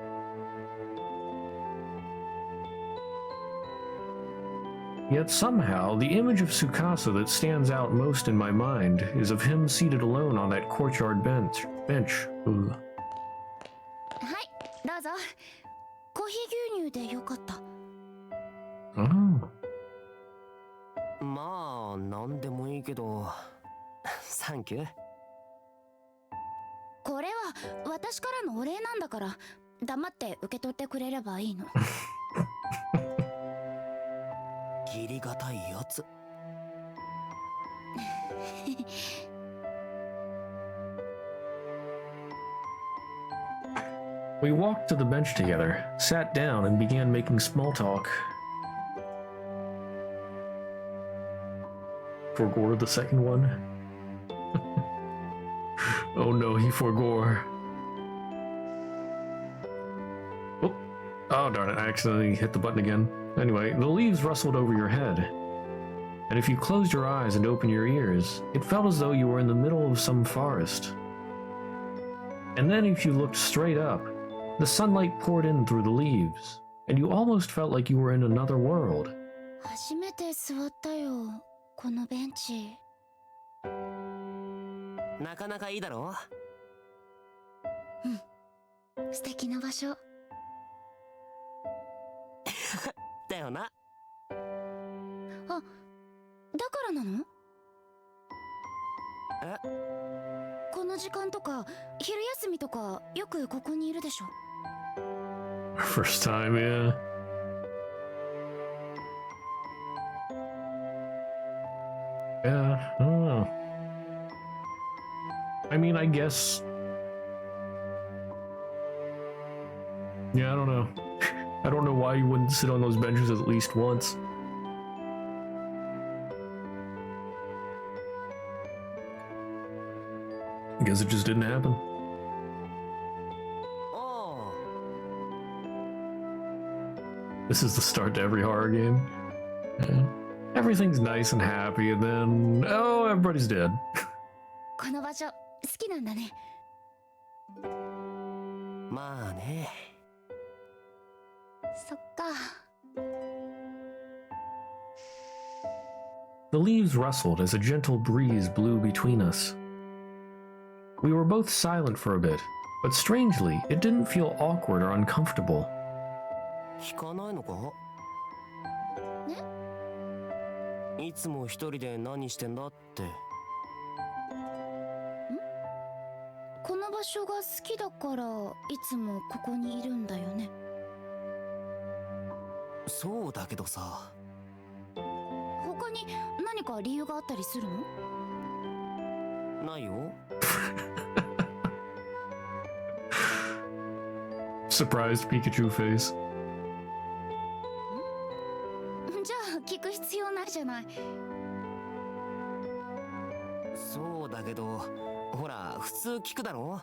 Yet somehow, the image of Tsukasa that stands out most in my mind is of him seated alone on that courtyard bench. Ugh. はい、どうぞ。コーヒー牛乳でよかった。Oh. まあなんでもいいけどサンキュー。これは私からのお礼なんだから黙って受け取ってくれればいいの。義理がたいやつ。We walked to the bench together, sat down, and began making small talk. Forgore the second one? Oh no, he forgore. Oh darn it, I accidentally hit the button again. Anyway, the leaves rustled over your head. And if you closed your eyes and opened your ears, it felt as though you were in the middle of some forest. And then if you looked straight up, the sunlight poured in through the leaves, and you almost felt like you were in another world. 初めて座ったよ、このベンチ。なかなかいいだろうん、素敵な場所。だよな。あ、だからなの？え？この時間とか昼休みとかよくここにいるでしょ。First time, yeah. Yeah, I don't know. I mean, I guess. Yeah, I don't know. I don't know why you wouldn't sit on those benches at least once. I guess it just didn't happen. Oh. This is the start to every horror game. Yeah. Everything's nice and happy, and then, oh, everybody's dead. この場所好きなんだね。まあね。そっか。The leaves rustled as a gentle breeze blew between us. We were both silent for a bit, but strangely, it didn't feel awkward or uncomfortable. 弾かないのか？いつも一人で何してんだって。この場所が好きだからいつもここにいるんだよね。そうだけどさ。他に何か理由があったりするの？ないよ。Surprised Pikachu face. じゃあ聞く必要ないじゃない。そうだけど、ほら普通聞くだろ。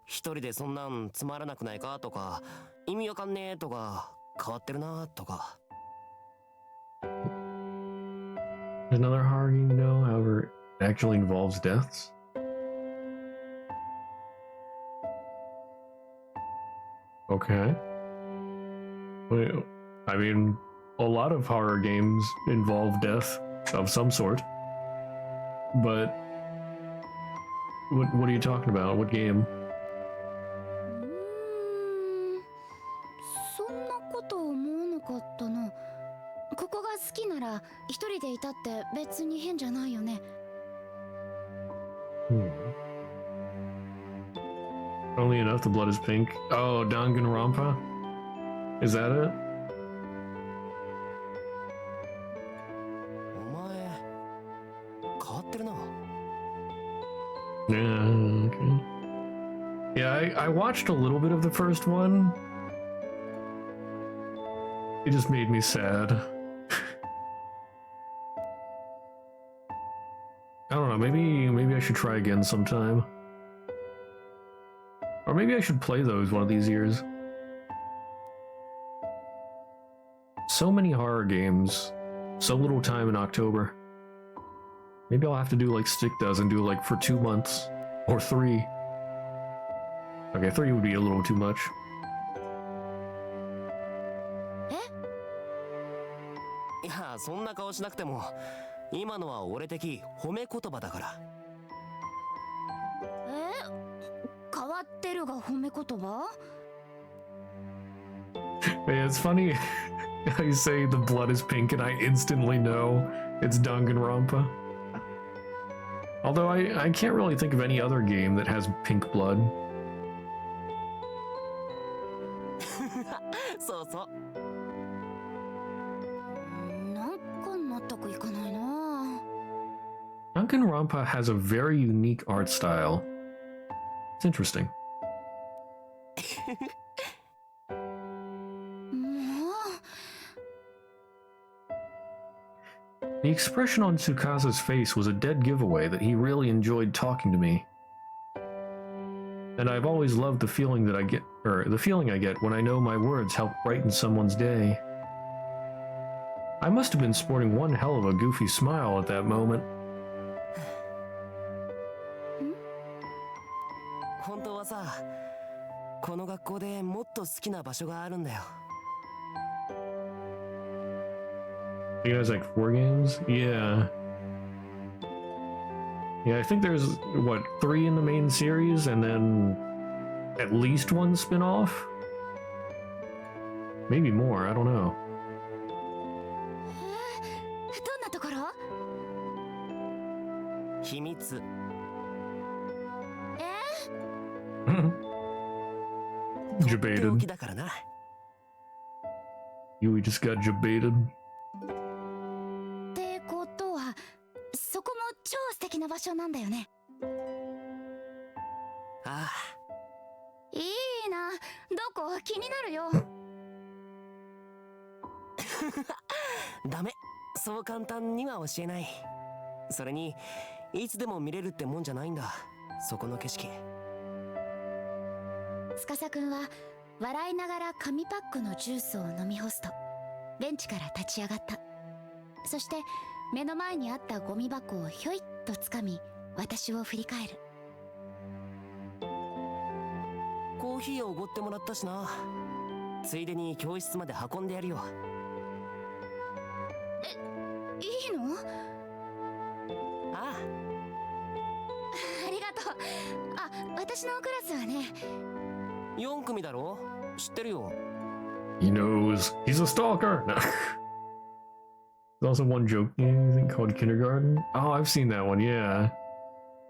一人でそんなんつまらなくないかとか、意味わかんねえとか、変わってるなとか。Another horror game, no, however, it actually involves deaths. Okay. Wait, I mean, a lot of horror games involve death of some sort. But what are you talking about? What game? そんなこと思わなかったな。ここが好きなら一人でいたって別に変じゃないよね。Only enough, the blood is pink. Oh, Danganronpa? Is that it? お前変わってるな。Yeah, okay. Yeah, I watched a little bit of the first one. It just made me sad. I don't know, maybe I should try again sometime. Or maybe I should play those one of these years. So many horror games, so little time in October. Maybe I'll have to do like Stick does and do like for 2 months. Or 3. Okay, 3 would be a little too much. いや、そんな顔しなくても、今のは俺的褒め言葉だから。変わってるが褒め言葉？ Yeah, it's funny how you say the blood is pink and I instantly know it's Danganronpa. Although I can't really think of any other game that has pink blood. そうそう。なんか納得いかないな。Danganronpa has a very unique art style. It's interesting. もう The expression on Tsukasa's face was a dead giveaway that he really enjoyed talking to me. And I've always loved the feeling that I get, or the feeling I get when I know my words help brighten someone's day. I must have been sporting one hell of a goofy smile at that moment. 本当はさ、この学校でもっと好きな場所があるんだよ。You guys like 4 games? Yeah. Yeah, I think there's, what, 3 in the main series, and then at least 1 spin-off? Maybe more, I don't know. どんなところ？秘密。とってお Jabated. きだからな。You just got jabated. ってことは、そこも超素敵な場所なんだよね。るよ。ダメ、そう簡単には教えない。それにいつでも見れるってもんじゃないんだ、そこの景色。司くんは笑いながら紙パックのジュースを飲み干すとベンチから立ち上がった。そして目の前にあったゴミ箱をひょいっとつかみ私を振り返る。コーヒーをおごってもらったしな。ついでに教室まで運んでやるよ。いいの？ああ、ありがとう。あ、私のクラスはね。 4組だろ、知ってるよ。 He knows he's a stalker. No. There's also one joke game I think called Kindergarten. Oh, I've seen that one. Yeah,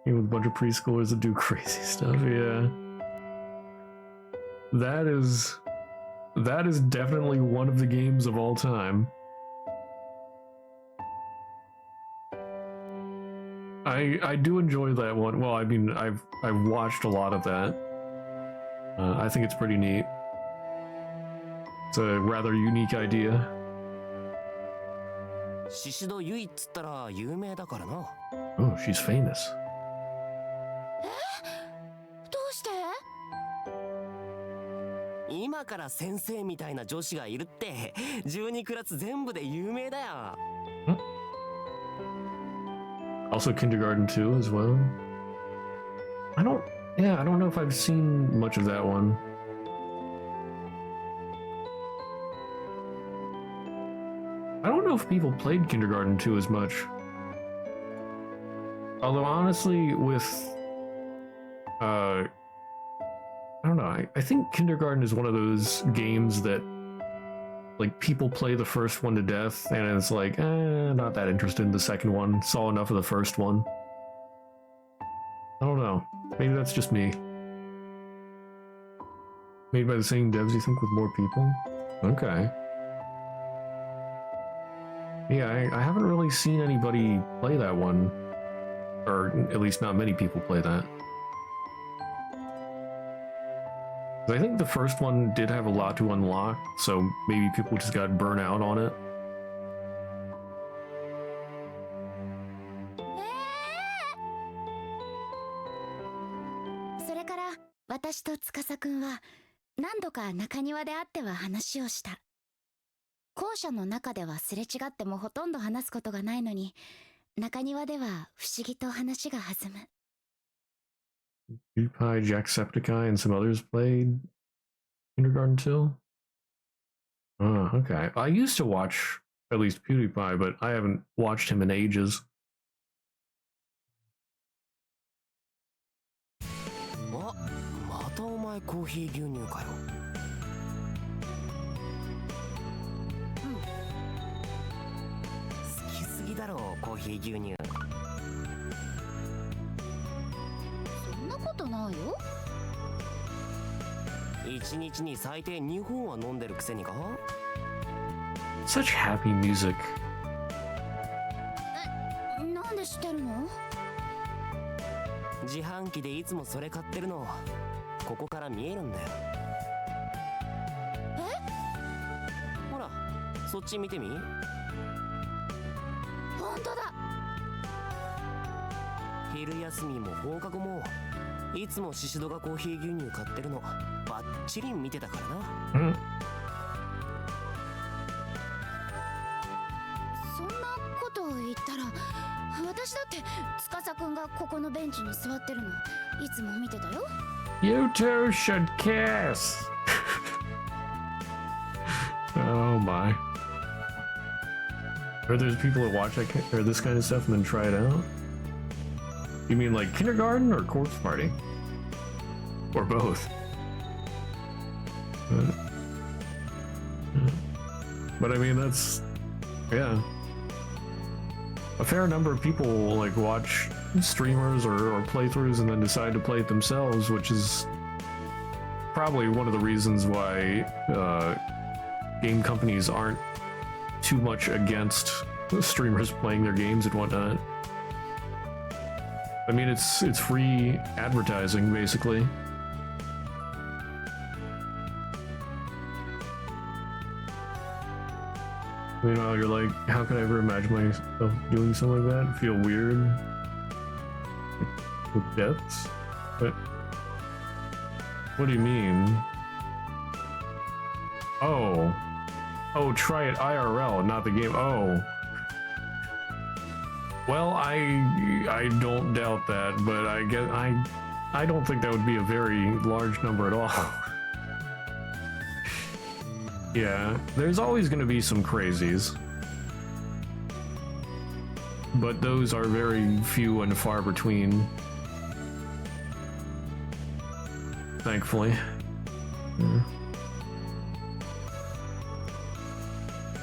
with a bunch of preschoolers that do crazy stuff. Yeah, that is definitely one of the games of all time. I do enjoy that one. Well, I mean, I've watched a lot of that. I think it's pretty neat. It's a rather unique idea. 宍戸唯っつったら有名だからな。 Oh, she's famous. どうして？今から先生みたいな女子がいるって12クラス全部で有名だよ。 Also Kindergarten 2 as well. I don't know if I've seen much of that one. I don't know if people played Kindergarten 2 as much. Although honestly with I don't know, I think Kindergarten is one of those games that like people play the first one to death and it's like, not that interested in the second one. Saw enough of the first one. I don't know. Maybe that's just me. Made by the same devs, you think, with more people? Okay. Yeah, I haven't really seen anybody play that one. Or at least not many people play that. I think the first one did have a lot to unlock, so maybe people just got burnt out on it. それから私と司くんは何度か中庭で会っては話をした。校舎の中ではすれ違ってもほとんど話すことがないのに、中庭では不思議と話が弾む。PewDiePie, Jacksepticeye, and some others played Kindergarten 2? Oh, okay. I used to watch at least PewDiePie, but I haven't watched him in ages. あ、またお前コーヒー牛乳かよ。好きすぎだろコーヒー牛乳。そんなことないよ。1日に最低2本は飲んでるくせにか。 Such happy music. なんで知ってるの？自販機でいつもそれ買ってるのここから見えるんだよ。ほらそっち見てみ。本当だ。昼休みも放課後もいつも宍戸がコーヒー牛乳買ってるのバッチリ見てたからな。そんなことを言ったら私だって司くんがここのベンチに座ってるのいつも見てたよ。 You two should kiss. Oh my. Or there's people that watch that or this kind of stuff and then try it out? You mean like kindergarten or corpse party? Or both? But I mean, that's, yeah. A fair number of people like watch streamers or playthroughs and then decide to play it themselves, which is probably one of the reasons why game companies aren't too much against streamers playing their games and whatnot. I mean, it's free advertising, basically. Meanwhile, you're like, how could I ever imagine myself doing something like that? Feel weird? Like, with deaths? But what do you mean? Oh. Oh, try it IRL, not the game. Oh. Well, I don't doubt that, but I guess I don't think that would be a very large number at all. Yeah, there's always going to be some crazies, but those are very few and far between, thankfully.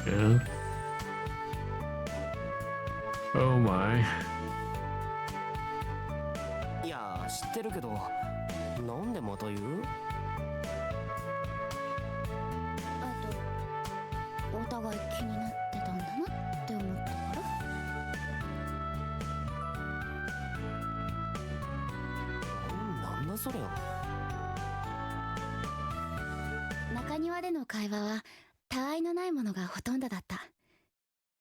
Yeah. Oh my. いや知ってるけどなんでまた言う？あとお互い気になってたんだなって思ったから。なんだそりゃ。中庭での会話はたわいのないものがほとんどだった。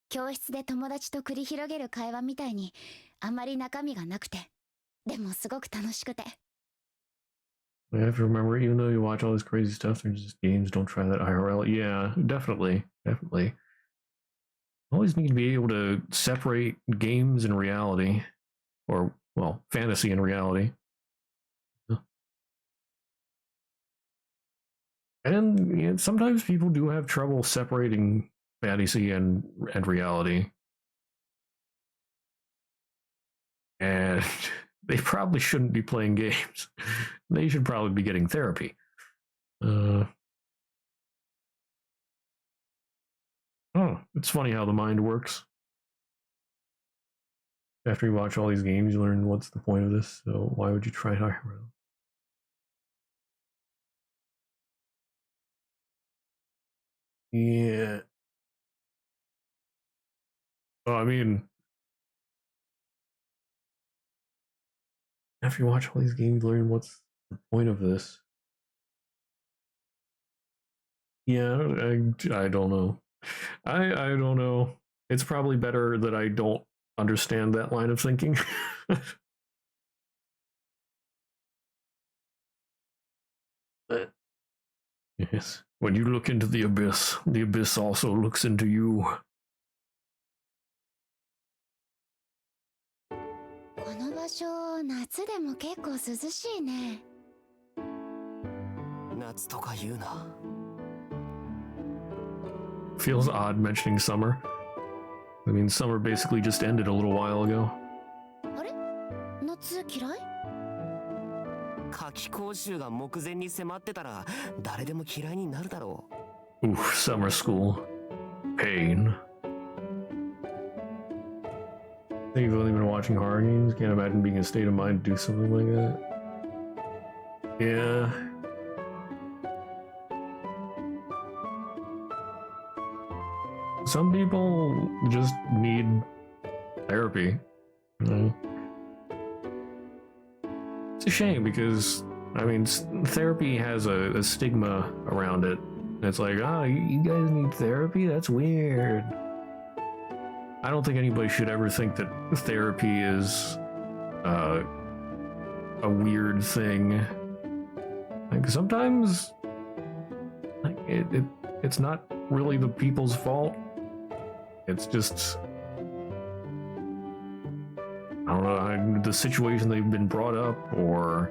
教室で友達と繰り広げる会話みたいにあんまり中身がなくて、でもすごく楽しくて。I have to remember, even though you watch all this crazy stuff, they're just games. Don't try that IRL. Yeah, definitely, definitely. Always need to be able to separate games and reality, or well, fantasy and reality. And you know, sometimes people do have trouble separating fantasy and reality. And they probably shouldn't be playing games. They should probably be getting therapy. Oh, it's funny how the mind works. After you watch all these games, you learn what's the point of this, so why would you try it IRL? Yeah. Well, I mean, after you watch all these games, learn what's the point of this. Yeah, I don't know. I don't know. It's probably better that I don't understand that line of thinking. But, yes. When you look into the abyss also looks into you. この場所、夏でも結構涼しいね。夏とか言うな。Feels odd mentioning summer. I mean, summer basically just ended a little while ago. あれ？夏嫌い？夏季講習が目前に迫ってたら誰でも嫌いになるだろう。Oof, summer school. Pain. I think you've only been watching horror games. Can't imagine being in a state of mind to do something like that. Yeah. Some people just need therapy. You know? It's a shame because, I mean, therapy has a stigma around it. It's like, oh, you guys need therapy? That's weird. I don't think anybody should ever think that therapy is a weird thing. Like sometimes, like it's not really the people's fault. It's just, I don't know, the situation they've been brought up, or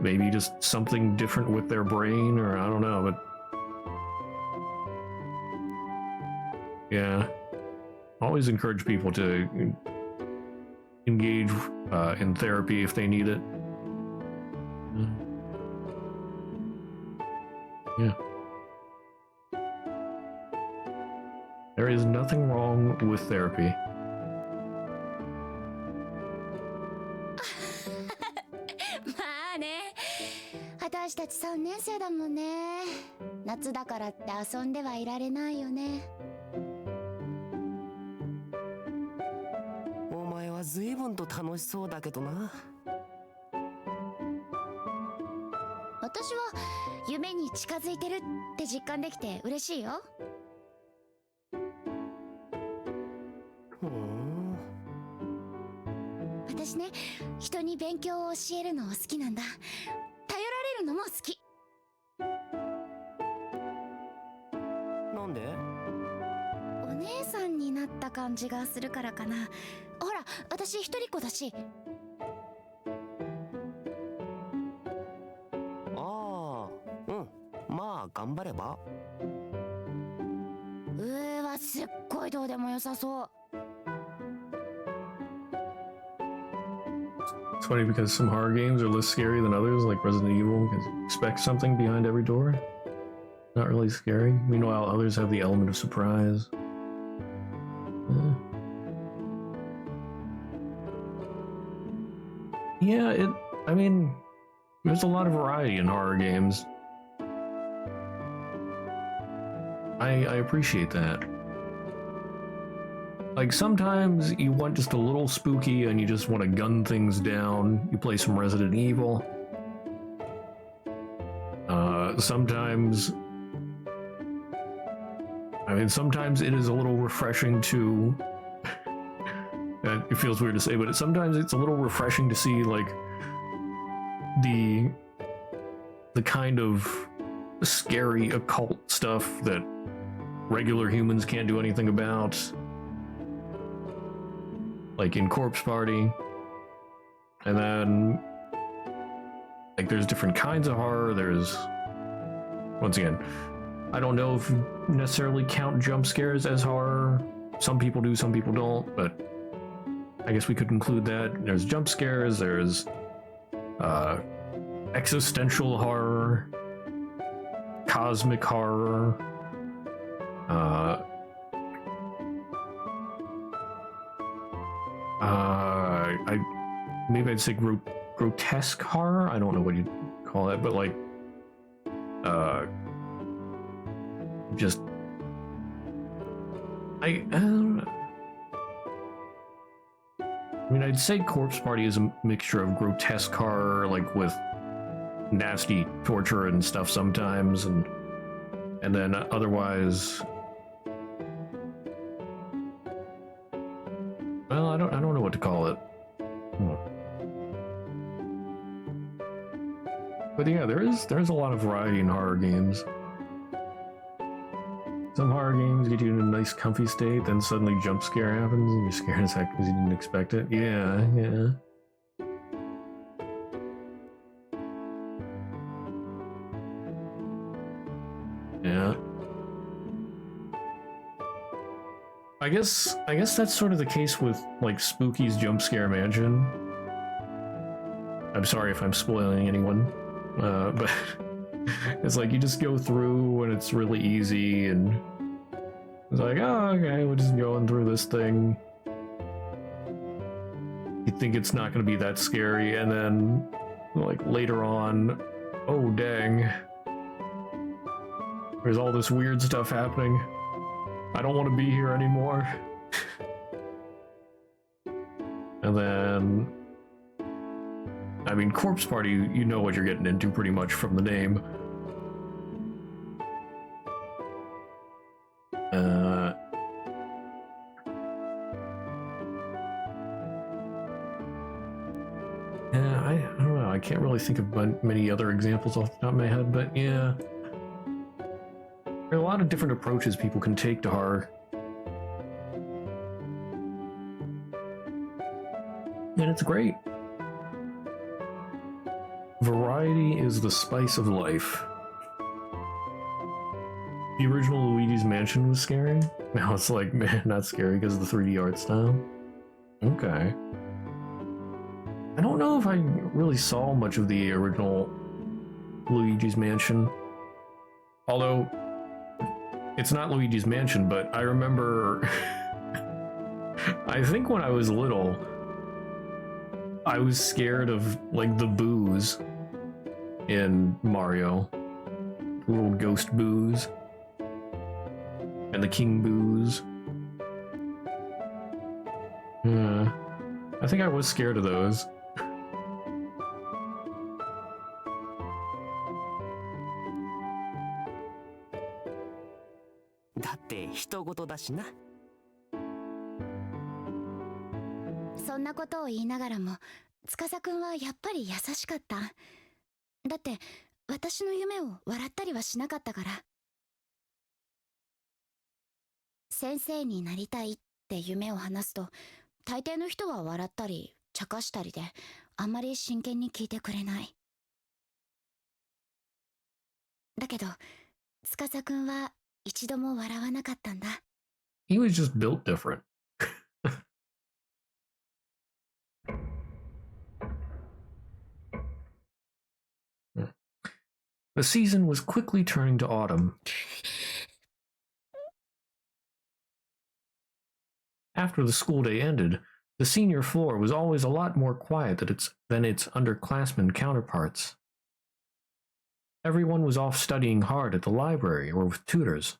maybe just something different with their brain, or I don't know, but yeah. Always encourage people to engage in therapy if they need it. Yeah. There is nothing wrong with therapy. まあね、私たち3年生だもんね。夏だからって遊んではいられないよね。お前は随分と楽しそうだけどな。私は夢に近づいてるって実感できて嬉しいよ。ふん。私ね、人に勉強を教えるの好きなんだ。頼られるのも好き。なんで？お姉さんになった感じがするからかな。ほら、私一人っ子だし。ああ、うん。まあ頑張れば。はすっごいどうでもよさそう。It's funny because some horror games are less scary than others, like Resident Evil, because you expect something behind every door. Not really scary. Meanwhile, others have the element of surprise. I mean, there's a lot of variety in horror games. I appreciate that. Like, sometimes you want just a little spooky and you just want to gun things down. You play some Resident Evil. Sometimes it is a little refreshing to... it feels weird to say, but sometimes it's a little refreshing to see, like, the kind of scary occult stuff that regular humans can't do anything about. Like in Corpse Party. And then, like, there's different kinds of horror. There's, once again, I don't know if you necessarily count jump scares as horror. Some people do, some people don't, but I guess we could include that. There's jump scares, there's existential horror, cosmic horror, maybe I'd say grotesque horror. I don't know what you'd call that, but like, just I don't know. I mean, I'd say Corpse Party is a mixture of grotesque horror, like with nasty torture and stuff sometimes, and then otherwise, well, I don't know what to call it. But yeah, there's a lot of variety in horror games. Some horror games get you in a nice comfy state, then suddenly jump scare happens and you're scared as heck because you didn't expect it. Yeah. Yeah. I guess that's sort of the case with like Spooky's Jump Scare Mansion. I'm sorry if I'm spoiling anyone, but it's like you just go through and it's really easy, and it's like, oh, okay, we're just going through this thing. You think it's not going to be that scary, and then like later on, oh dang, there's all this weird stuff happening. I don't want to be here anymore. And then, I mean, Corpse Party, you know what you're getting into pretty much from the name. Yeah, I don't know. I can't really think of many other examples off the top of my head, but yeah. There are a lot of different approaches people can take to horror. And it's great. Variety is the spice of life. The original Luigi's Mansion was scary. Now it's like, man, not scary because of the 3D art style. Okay. I don't know if I really saw much of the original Luigi's Mansion. Although, it's not Luigi's Mansion, but I remember... I think when I was little, I was scared of, like, the boos in Mario. The little ghost boos. And the king boos. I think I was scared of those. だって人事だしな。そんなことを言いながらも司くんはやっぱり優しかった。だって私の夢を笑ったりはしなかったから。先生になりたいって夢を話すと大抵の人は笑ったり茶化したりであんまり真剣に聞いてくれない。だけど司くんは一度も笑わなかったんだ。 He was just built different. The season was quickly turning to autumn. After the school day ended, the senior floor was always a lot more quiet than its underclassmen counterparts. Everyone was off studying hard at the library or with tutors.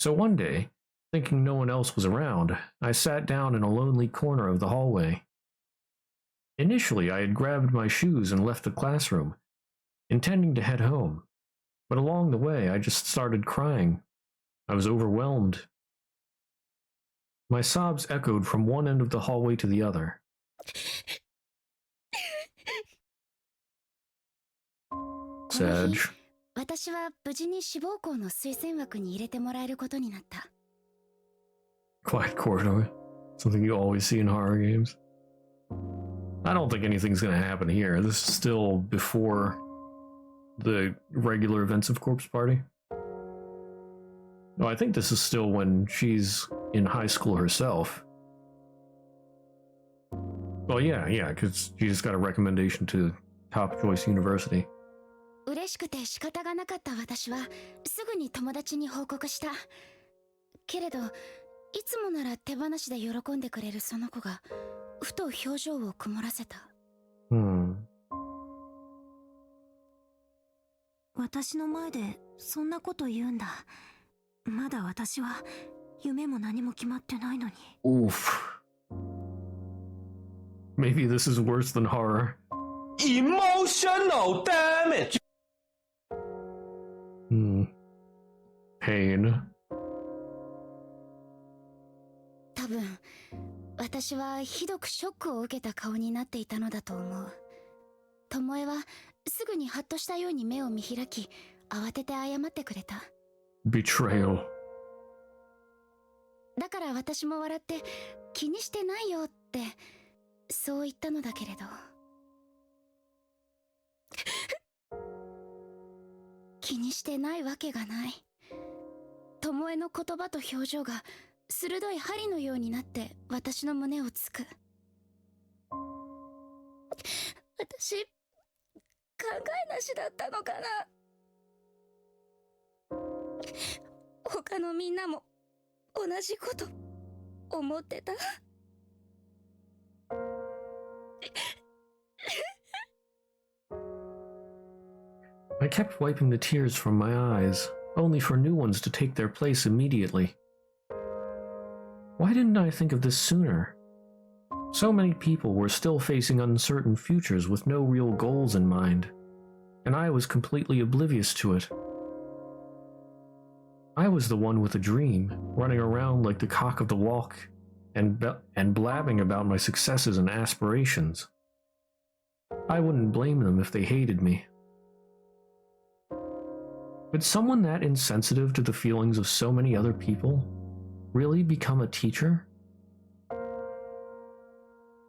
So one day, thinking no one else was around, I sat down in a lonely corner of the hallway. Initially, I had grabbed my shoes and left the classroom, intending to head home, but along the way I just started crying. I was overwhelmed. My sobs echoed from one end of the hallway to the other. Sag. 私は無事に志望校の推薦枠に入れてもらえることになった。 Quiet corridor. Something you always see in horror games. I don't think anything's gonna happen here. This is still before the regular events of Corpse Party. No, I think this is still when she's in high school herself. Well, yeah, because she just got a recommendation to Top Choice University. 嬉しくて仕方がなかった私はすぐに友達に報告した。けれどいつもなら手放しで喜んでくれるその子がふと表情を曇らせた。私の前でそんなこと言うんだ。まだ私は夢も何も決まってないのに。 Oof. Maybe this is worse than horror. Emotional damage. Pain. 多分私はひどくショックを受けた顔になっていたのだと思う。巴はすぐにハッとしたように目を見開き慌てて謝ってくれた。 Betrayal. だから私も笑って気にしてないよってそう言ったのだけれど気にしてないわけがない。巴の言葉と表情が鋭い針のようになって私の胸を突く。私考えなしだったのかな。他のみんなも同じこと思ってた。I kept wiping the tears from my eyes, only for new ones to take their place immediately. Why didn't I think of this sooner? So many people were still facing uncertain futures with no real goals in mind, and I was completely oblivious to it. I was the one with a dream, running around like the cock of the walk, and blabbing about my successes and aspirations. I wouldn't blame them if they hated me. Could someone that insensitive to the feelings of so many other people really become a teacher?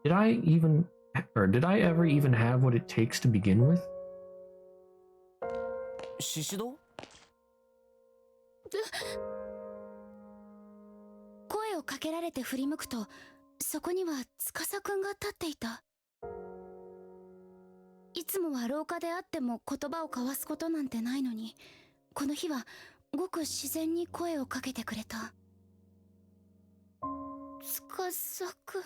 Did I ever even have what it takes to begin with? シシド？声をかけられて振り向くとそこには司くんが立っていた。いつもは廊下であっても言葉を交わすことなんてないのにこの日はごく自然に声をかけてくれた。司くん。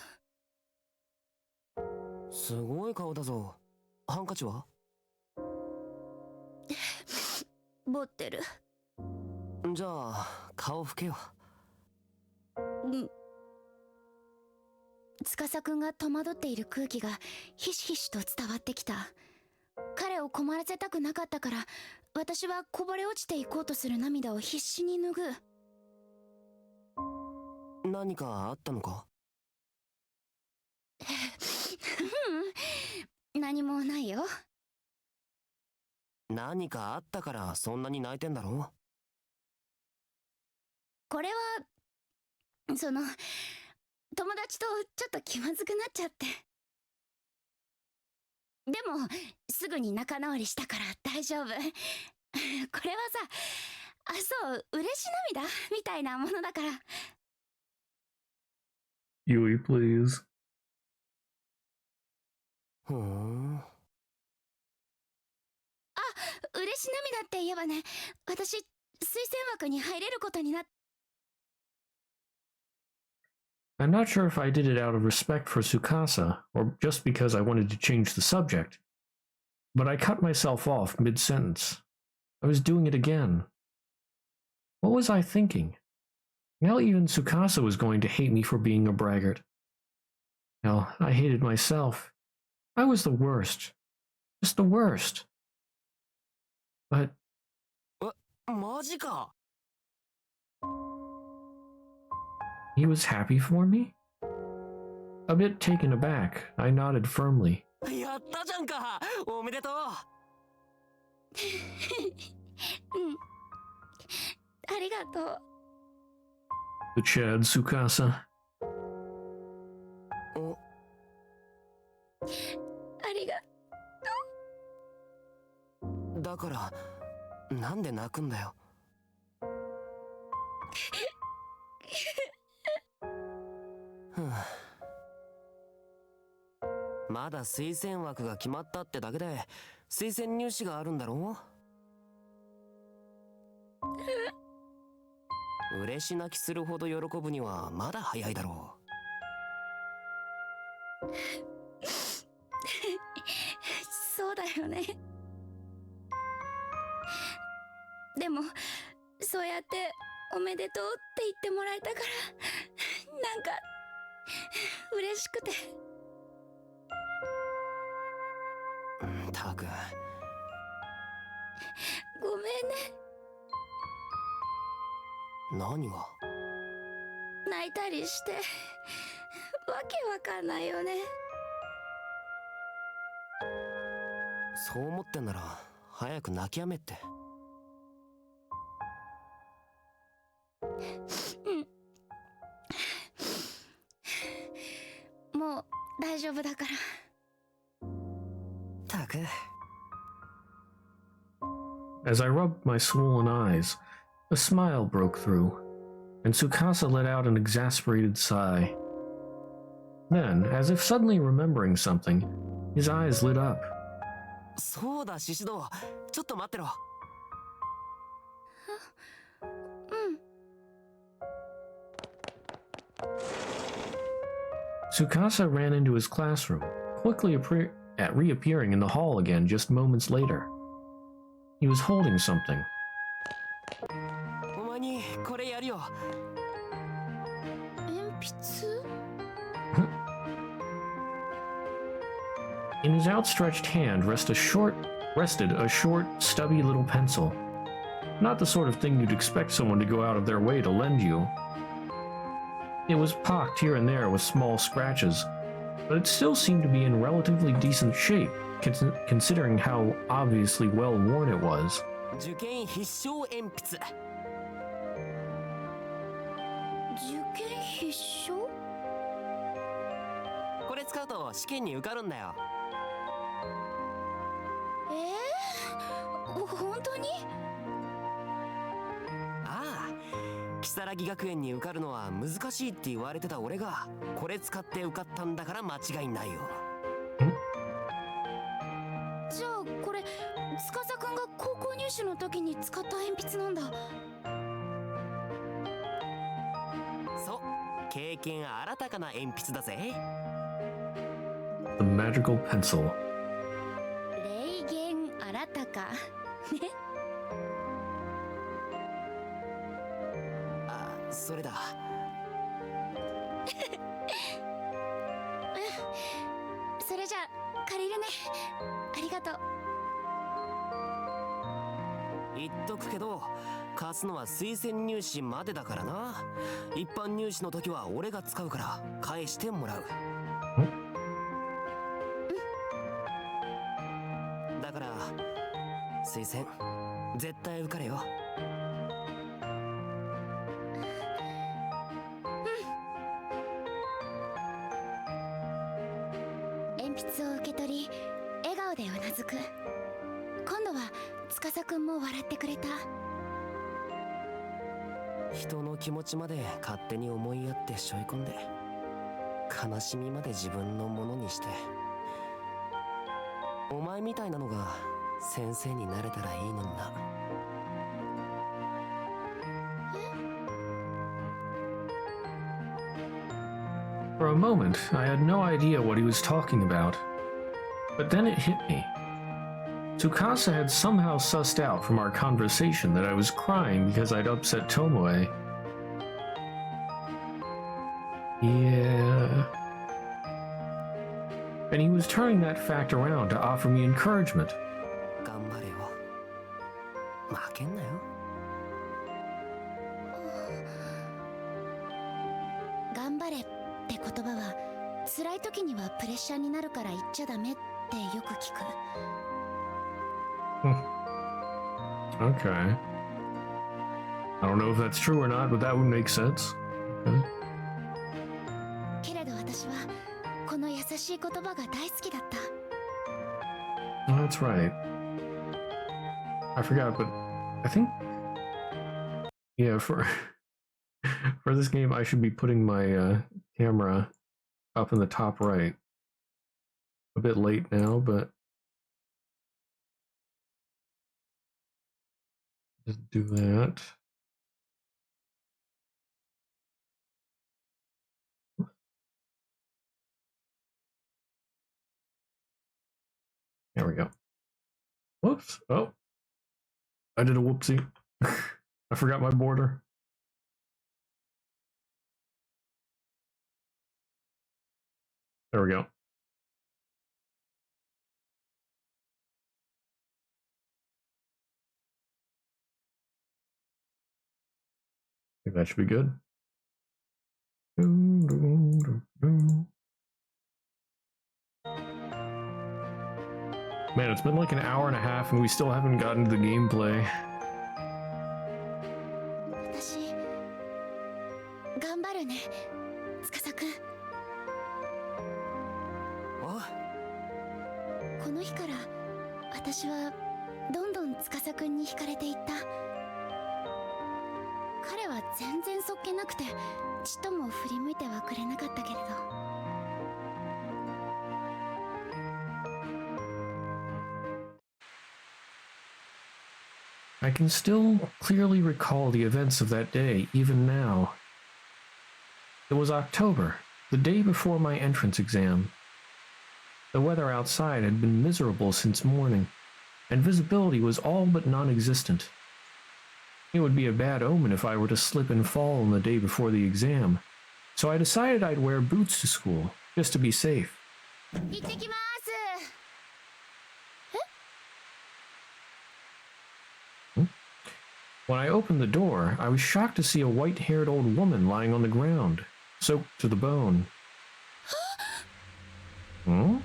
すごい顔だぞ。ハンカチは？持ってる。じゃあ顔拭けよ。司くんが戸惑っている空気がひしひしと伝わってきた。彼を困らせたくなかったから私はこぼれ落ちていこうとする涙を必死に拭う。何かあったのか？何もないよ。何かあったからそんなに泣いてんだろ？これはその友達とちょっと気まずくなっちゃって。でもすぐに仲直りしたから大丈夫。これはさ、そう、嬉し涙みたいなものだから。Yui, please. ふーん。嬉し涙って言えばね、私推薦枠に入れることになっ。 I'm not sure if I did it out of respect for Tsukasa, or just because I wanted to change the subject, but I cut myself off mid-sentence. I was doing it again. What was I thinking? Now even Tsukasa was going to hate me for being a braggart. Hell, I hated myself. I was the worst. Just the worst. But マジか。 he was happy for me? A bit taken aback, I nodded firmly. やったじゃんか。おめでとう。うん。ありがとう。 The Chad Tsukasa. お、ありが。だからなんで泣くんだよ。ふぅ。まだ推薦枠が決まったってだけで推薦入試があるんだろう。嬉し泣きするほど喜ぶにはまだ早いだろそうだよね。でもそうやっておめでとうって言ってもらえたからなんか嬉しくて。たく。ごめんね。何が？泣いたりしてわけわかんないよね。そう思ってんなら早く泣きやめって。もう大丈夫だから。たく。 As I rubbed my swollen eyes, a smile broke through, and Tsukasa let out an exasperated sigh. Then, as if suddenly remembering something, his eyes lit up. そうだ、シシド。ちょっと待ってろ。Tsukasa ran into his classroom, quickly reappearing in the hall again just moments later. He was holding something. お前にこれやるよ。鉛筆？ In his outstretched hand rested a short, stubby little pencil. Not the sort of thing you'd expect someone to go out of their way to lend you. It was pocked here and there with small scratches, but it still seemed to be in relatively decent shape, considering how obviously well worn it was. 受験必勝鉛筆。受験必勝？これ使うと試験に受かるんだよ。本当に？ああ、如月学園に受かるのは難しいって言われてた俺がこれ使って受かったんだから間違いないよ。じゃあこれ司くんが高校入試の時に使った鉛筆なんだ。そう、経験新たかな鉛筆だぜ。 The magical pencil. 霊言新たかね。あ、それだ。それじゃあ借りるね。ありがとう。言っとくけど、貸すのは推薦入試までだからな。一般入試の時は俺が使うから返してもらう。から推薦絶対受かれよ。鉛筆を受け取り笑顔でうなずく。今度は司くんも笑ってくれた。人の気持ちまで勝手に思いやって背負い込んで、悲しみまで自分のものにして、お前みたいなのが先生になれたらいいのにな。For a moment, I had no idea what he was talking about. But then it hit me. Tsukasa had somehow sussed out from our conversation that I was crying because I'd upset Tomoe. Yeah. And he was turning that fact around to offer me encouragement. 頑張れよ。負けんなよ。頑張れって言葉は辛い時にはプレッシャーになるから言っちゃダメってよく聞く。Okay. I don't know if that's true or not, but that would make sense. Okay. けれど私はこの優しい言葉が大好きだった。Oh, that's right. I forgot, but I think, yeah, for for this game, I should be putting my camera up in the top right. A bit late now, but just do that. There we go. Whoops. Oh. I did a whoopsie. I forgot my border. There we go. I think that should be good. Man, it's been like an hour and a half and we still haven't gotten to the gameplay. 私頑張るね、司くん。おう。この日から私はどんどん司くんに惹かれていった。彼は全然そっけなくてちっとも振り向いてはくれなかったけれど。I can still clearly recall the events of that day, even now. It was October, the day before my entrance exam. The weather outside had been miserable since morning, and visibility was all but non-existent. It would be a bad omen if I were to slip and fall on the day before the exam, so I decided I'd wear boots to school, just to be safe. 行ってきます。When I opened the door, I was shocked to see a white-haired old woman lying on the ground, soaked to the bone. Hmm?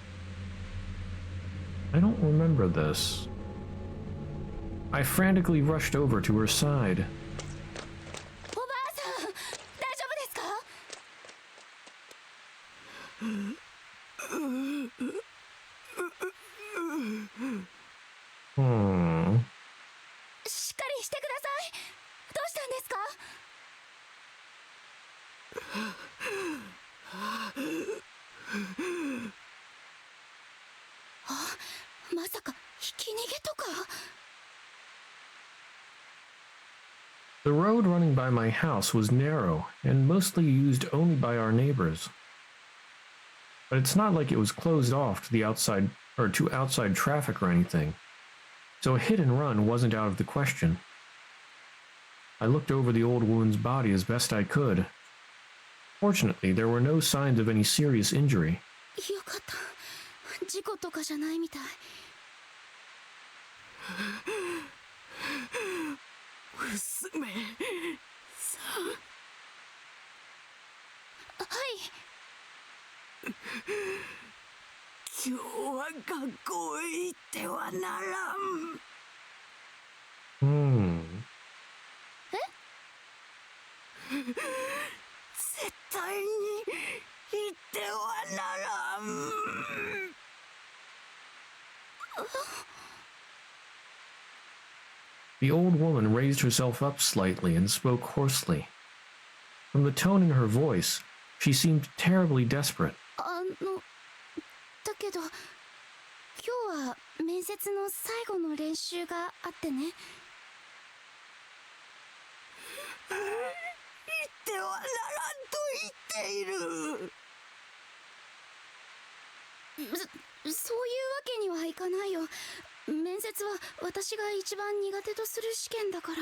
I don't remember this. I frantically rushed over to her side. おばあさん、大丈夫ですか？ しっかりしてください。どうしたんですか？あ、まさかひき逃げとか？ The road running by my house was narrow and mostly used only by our neighbors. But it's not like it was closed off to the outside or to outside traffic or anything, so a hit and run wasn't out of the question. I looked over the old woman's body as best I could. Fortunately, there were no signs of any serious injury. よかった。事故とかじゃないみたい。娘さん。はい。今日は学校へ行ってはならん。絶対に行ってはならん。The old woman raised herself up slightly and spoke hoarsely. From the tone in her voice, she seemed terribly desperate. だけど今日は面接の最後の練習があってね。行ってはならんと言っている。そういうわけにはいかないよ。面接は私が一番苦手とする試験だから。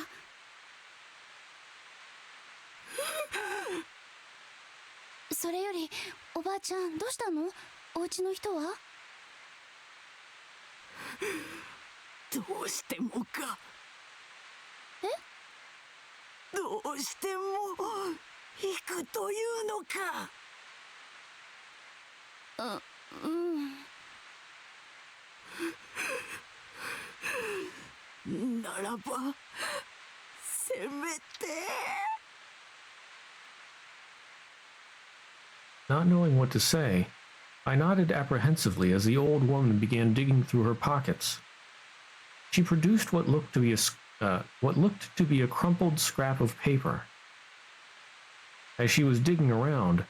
それよりおばあちゃんどうしたの？お家の人は？どうしてもか。どうしても行くというのか。ならばせめて。Not knowing what to say, I nodded apprehensively as the old woman began digging through her pockets. She produced what looked to be a crumpled scrap of paper. As she was digging around,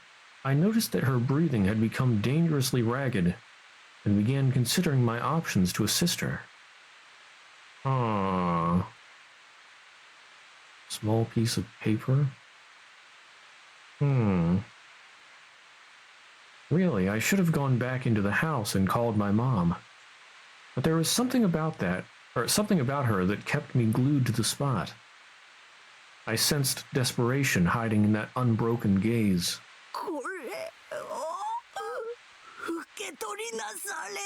I noticed that her breathing had become dangerously ragged, and began considering my options to assist her. Small piece of paper? Really, I should have gone back into the house and called my mom. But there was something about her that kept me glued to the spot. I sensed desperation hiding in that unbroken gaze. これを受け取りなされ。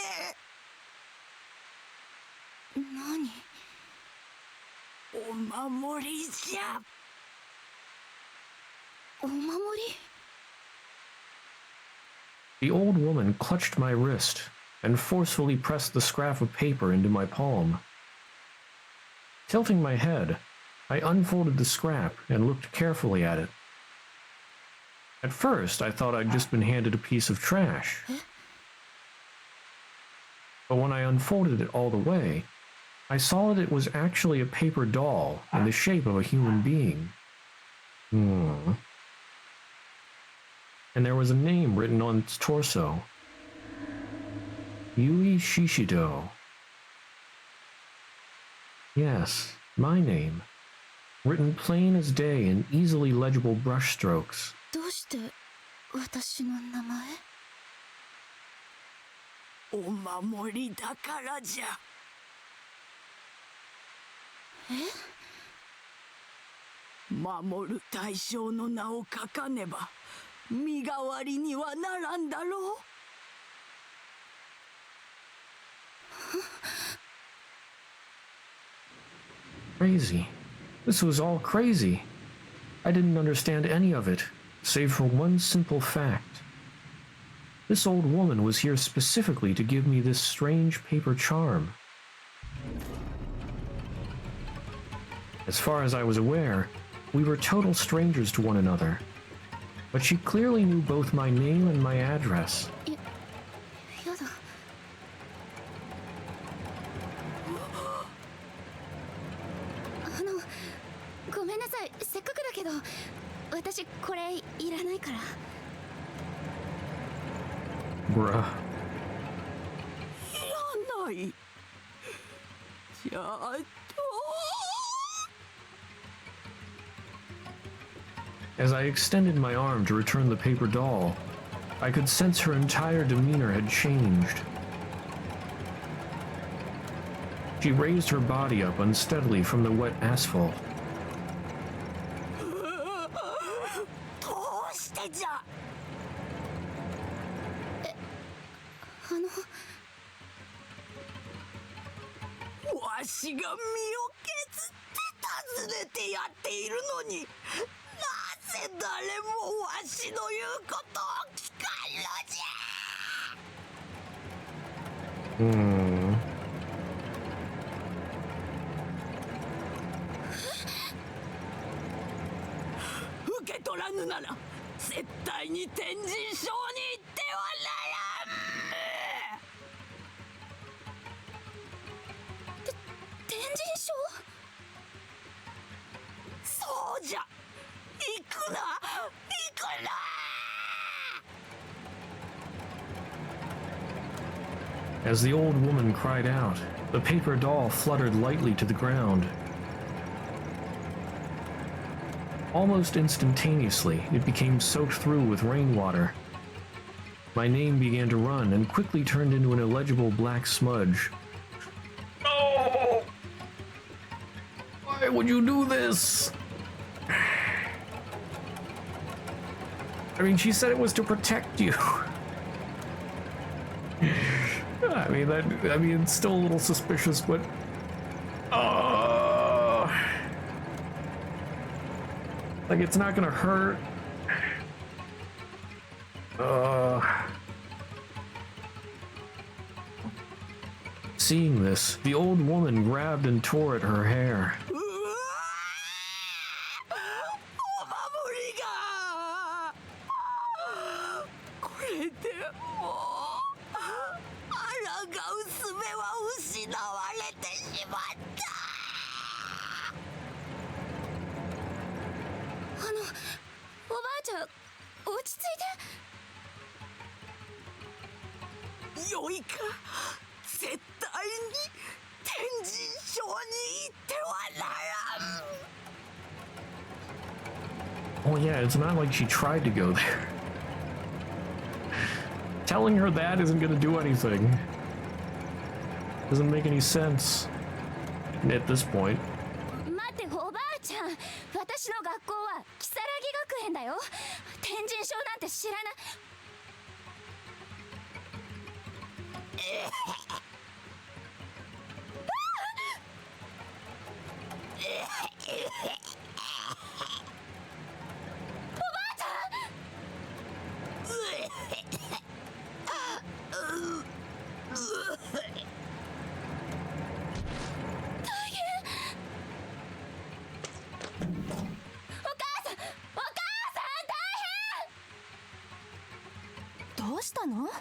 何？お守りじゃ。お守り？ The old woman clutched my wrist and forcefully pressed the scrap of paper into my palm. Tilting my head, I unfolded the scrap and looked carefully at it. At first, I thought I'd just been handed a piece of trash. But when I unfolded it all the way, I saw that it was actually a paper doll in the shape of a human being. And there was a name written on its torso. Yui Shishido. Yes, my name. Written plain as day in easily legible brushstrokes. どうして私の名前？お守りだからじゃ。守る対象の名を書かねば身代わりにはならんだろう。Crazy. This was all crazy. I didn't understand any of it, save for one simple fact. This old woman was here specifically to give me this strange paper charm. As far as I was aware, we were total strangers to one another. But she clearly knew both my name and my address. やだ。ごめんなさい。せっかくだけど、私これいらないから。Bruh. いらない。じゃあAs I extended my arm to return the paper doll, I could sense her entire demeanor had changed. She raised her body up unsteadily from the wet asphalt. どうしてじゃ。わしが身を削って訪ねてやっているのに、なぜ誰もわしの言うことを聞かんのじゃ。Hmm. 受け取らぬなら絶対に天神賞に行ってはならん。天神賞？そうじゃ、行くな行くな。 As the old woman cried out, the paper doll fluttered lightly to the ground. Almost instantaneously, it became soaked through with rainwater. My name began to run and quickly turned into an illegible black smudge. No! Why would you do this? I mean, she said it was to protect you. I mean, it's still a little suspicious, but like, it's not gonna hurt. Seeing this, the old woman grabbed and tore at her hair. お守りがこれでもう抗う術は失われてしまった。おばあちゃん、落ち着いて。よいか、絶対に天神賞に行ってはならん。 Oh yeah, it's not like she tried to go there. Telling her that isn't gonna do anything. Doesn't make any sense at this point. 待って、おばあちゃん、私の学校は如月学園だよ。天神賞なんて知らない。どうしたの？家の前で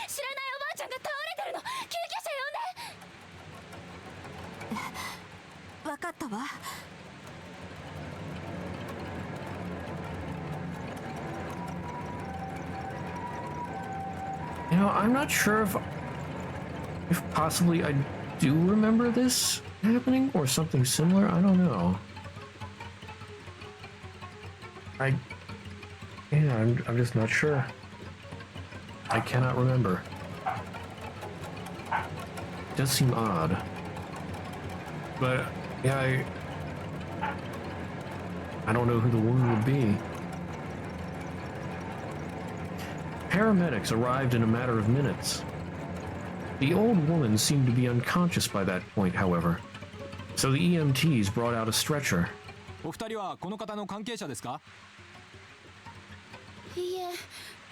知らないおばあちゃんが倒れてるの。救急車呼んで。わかったわ。You know, I'm not sure if possibly I do remember this happening or something similar. I don't know. I'm just not sure. I cannot remember. It does seem odd. But yeah, I don't know who the woman would be. Paramedics arrived in a matter of minutes. The old woman seemed to be unconscious by that point, however. So the EMTs brought out a stretcher. お二人はこの方の関係者ですか？いいえ、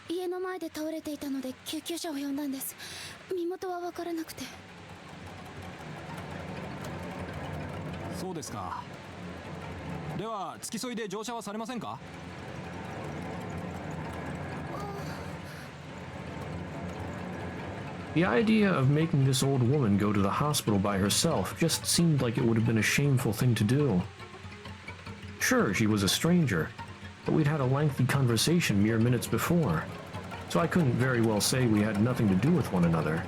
家の前で倒れていたので救急車を呼んだんです。身元は分からなくて。そうですか。では付き添いで乗車はされませんか？The idea of making this old woman go to the hospital by herself just seemed like it would have been a shameful thing to do. Sure, she was a stranger, but we'd had a lengthy conversation mere minutes before, so I couldn't very well say we had nothing to do with one another.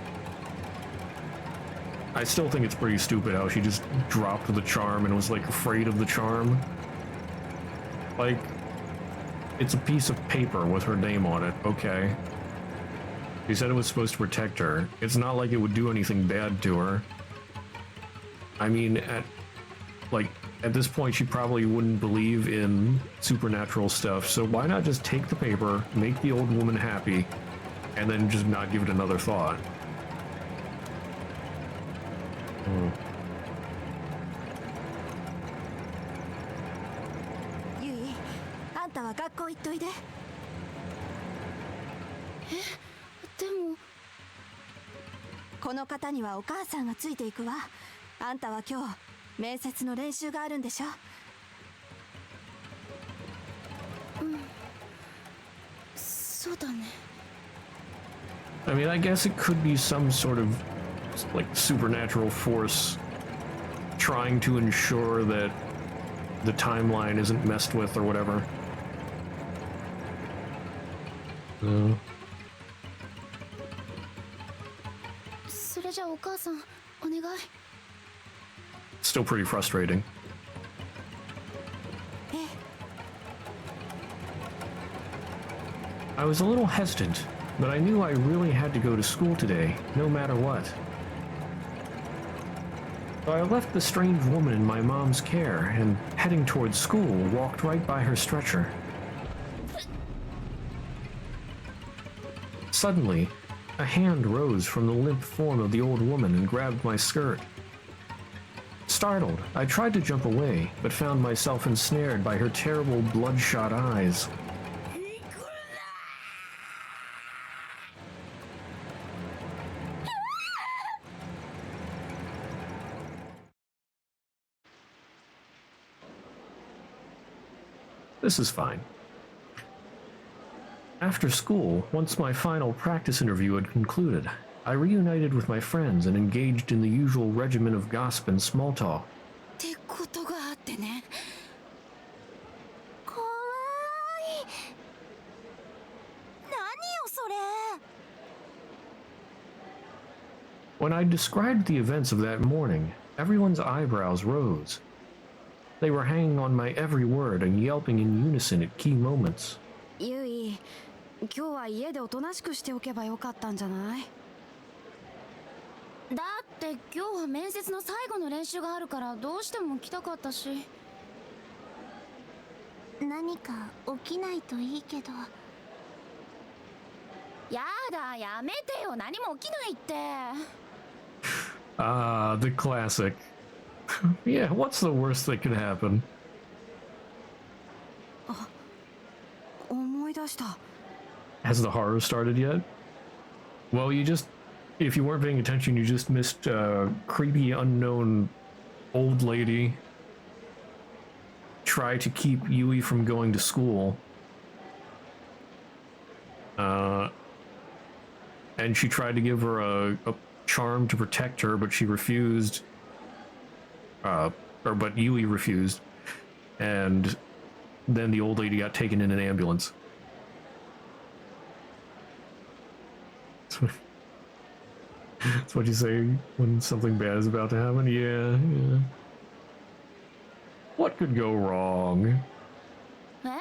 I still think it's pretty stupid how she just dropped the charm and was like afraid of the charm. Like, it's a piece of paper with her name on it, okay. She said it was supposed to protect her. It's not like it would do anything bad to her. I mean, at this point, she probably wouldn't believe in supernatural stuff, so why not just take the paper, make the old woman happy, and then just not give it another thought? Yui, あんたは学校行っといで。でもこの方にはお母さんがついていくわ。あんたは今日面接の練習があるんでしょ。そうだね。 I mean, I guess it could be some sort of like supernatural force trying to ensure that the timeline isn't messed with or whatever. So それじゃあお母さんお願い。 Still pretty frustrating. I was a little hesitant, but I knew I really had to go to school today, no matter what. So I left the strange woman in my mom's care and, heading towards school, walked right by her stretcher. Suddenly, a hand rose from the limp form of the old woman and grabbed my skirt. Startled, I tried to jump away, but found myself ensnared by her terrible bloodshot eyes. This is fine. After school, once my final practice interview had concluded, I reunited with my friends and engaged in the usual regimen of gossip and small talk. ってことがあってね。かわいい。何よそれ。 When I described the events of that morning, everyone's eyebrows rose. They were hanging on my every word and yelping in unison at key moments. ゆい、今日は家でおとなしくしておけばよかったんじゃない？だって今日は面接の最後の練習があるからどうしても来たかったし。何か起きないといいけど。やだ、やめてよ、何も起きないって。Ah, the classic. Yeah, what's the worst that could happen? 思い出した。 Has the horror started yet? Well, if you weren't paying attention, you just missed a creepy unknown old lady try to keep Yui from going to school. And she tried to give her a charm to protect her, but she refused. But Yui refused. And then the old lady got taken in an ambulance. That's what you say when something bad is about to happen? Yeah. What could go wrong? え？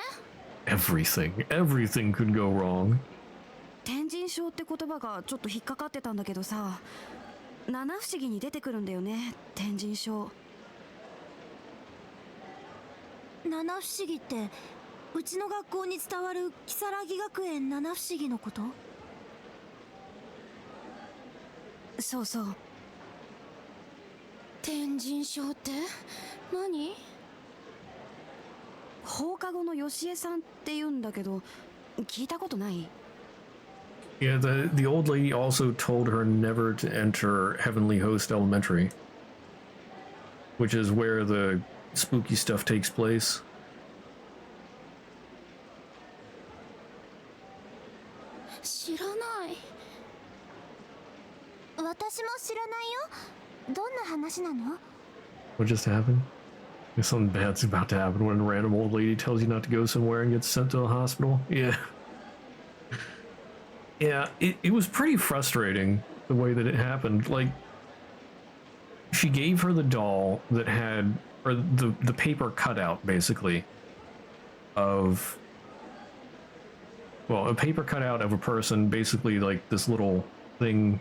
Everything could go wrong. 天神症って言葉がちょっと引っかかってたんだけどさ、七不思議に出てくるんだよね、天神症。七不思議ってうちの学校に伝わる如月学園七不思議のこと？そうそう。天神症って何？放課後のよしえさんって言うんだけど、聞いたことない？ Yeah, the old lady also told her never to enter Heavenly Host Elementary, which is where the spooky stuff takes place. 知らない。私も知らないよ。どんな話なの？ What just happened? If something bad's about to happen when a random old lady tells you not to go somewhere and gets sent to the hospital. Yeah. Yeah, it was pretty frustrating the way that it happened. Like, she gave her the doll that had, or the paper cutout, basically, of, well, a paper cutout of a person, basically like this little thing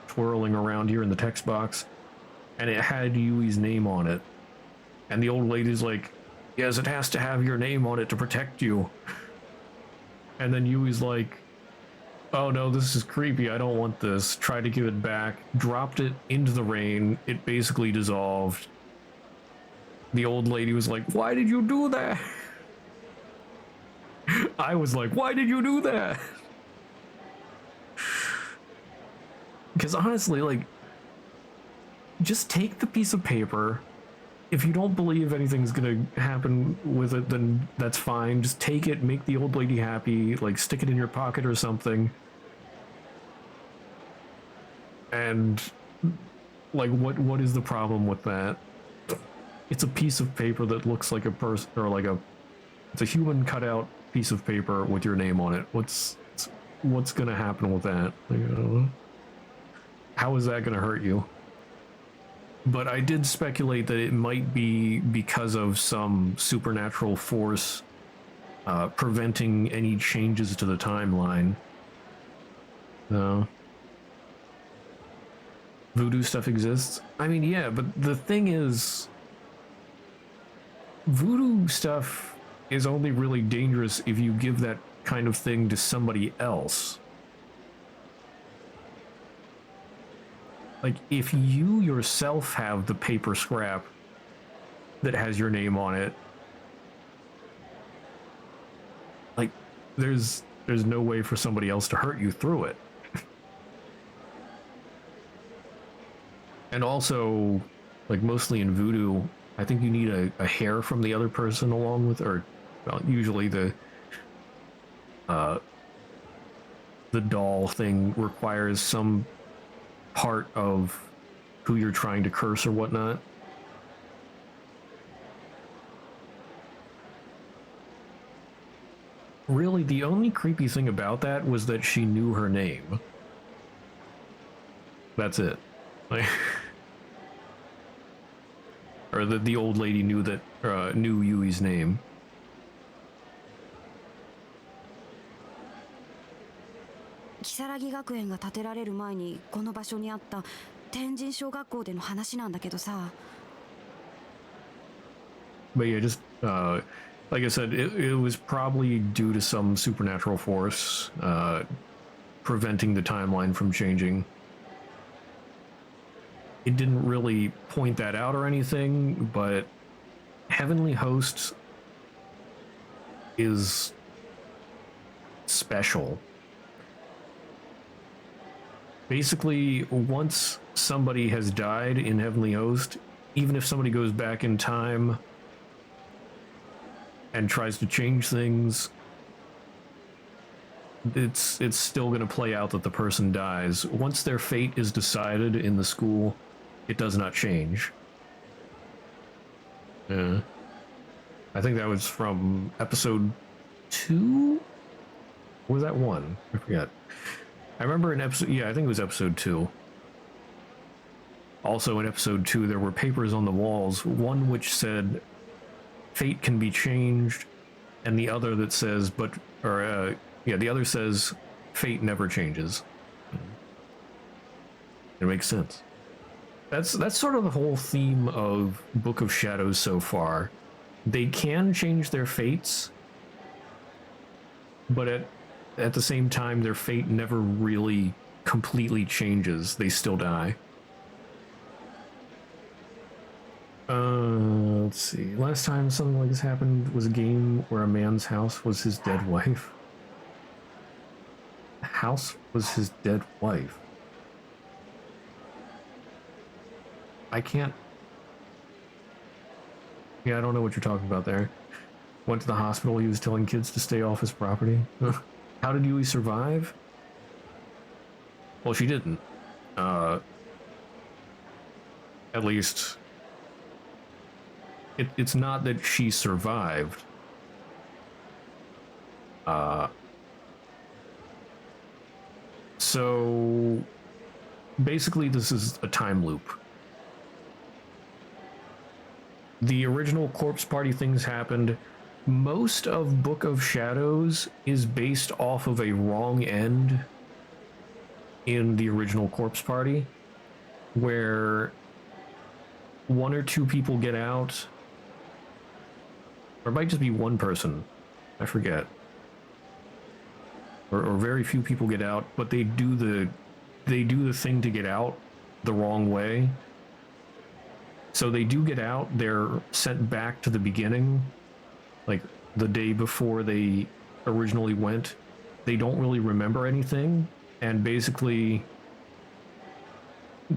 twirling around here in the text box, and it had Yui's name on it. And the old lady's like, yes, it has to have your name on it to protect you. And then Yui's like, oh no, this is creepy, I don't want this. Tried to give it back, dropped it into the rain, it basically dissolved. The old lady was like, why did you do that? I was like, why did you do that? Because honestly, like, just take the piece of paper. If you don't believe anything's gonna happen with it, then that's fine. Just take it, make the old lady happy, like stick it in your pocket or something. And like, what is the problem with that? It's a piece of paper that looks like a person, or like it's a human cutout piece of paper with your name on it. What's gonna happen with that? Like, I don't know. How is that gonna hurt you? But I did speculate that it might be because of some supernatural force preventing any changes to the timeline. Voodoo stuff exists? I mean, yeah, but the thing is, voodoo stuff is only really dangerous if you give that kind of thing to somebody else. Like, if you yourself have the paper scrap that has your name on it, like, there's no way for somebody else to hurt you through it. And also, like, mostly in voodoo, I think you need a hair from the other person along with, or, well, usually the doll thing requires some part of who you're trying to curse or whatnot. Really, the only creepy thing about that was that she knew her name. That's it. Like, or the old lady knew that knew Yui's name.如月学園が建てられる前にこの場所にあった天神小学校での話なんだけどさ。 But yeah, just like I said, it was probably due to some supernatural force preventing the timeline from changing. It didn't really point that out or anything, but Heavenly Host is special. Basically, once somebody has died in Heavenly Host, even if somebody goes back in time and tries to change things, it's still going to play out that the person dies. Once their fate is decided in the school, it does not change. Yeah. I think that was from episode 2? Or was that 1? I forget. I remember in episode, yeah, I think it was episode 2. Also in episode 2, there were papers on the walls, one which said, fate can be changed, and the other that says, the other says, fate never changes. It makes sense. That's sort of the whole theme of Book of Shadows so far. They can change their fates, but at the same time, their fate never really completely changes. They still die. Let's see. Last time something like this happened was a game where a man's house was his dead wife. The house was his dead wife. I can't... Yeah, I don't know what you're talking about there. Went to the hospital, he was telling kids to stay off his property. How did Yui survive? Well, she didn't. At least... It's not that she survived. So... basically, this is a time loop. The original Corpse Party things happened. Most of Book of Shadows is based off of a wrong end in the original Corpse Party, where 1 or 2 people get out, or it might just be 1 person, I forget, or very few people get out, but they do the thing to get out the wrong way. So they do get out, they're sent back to the beginning, like the day before they originally went. They don't really remember anything, and basically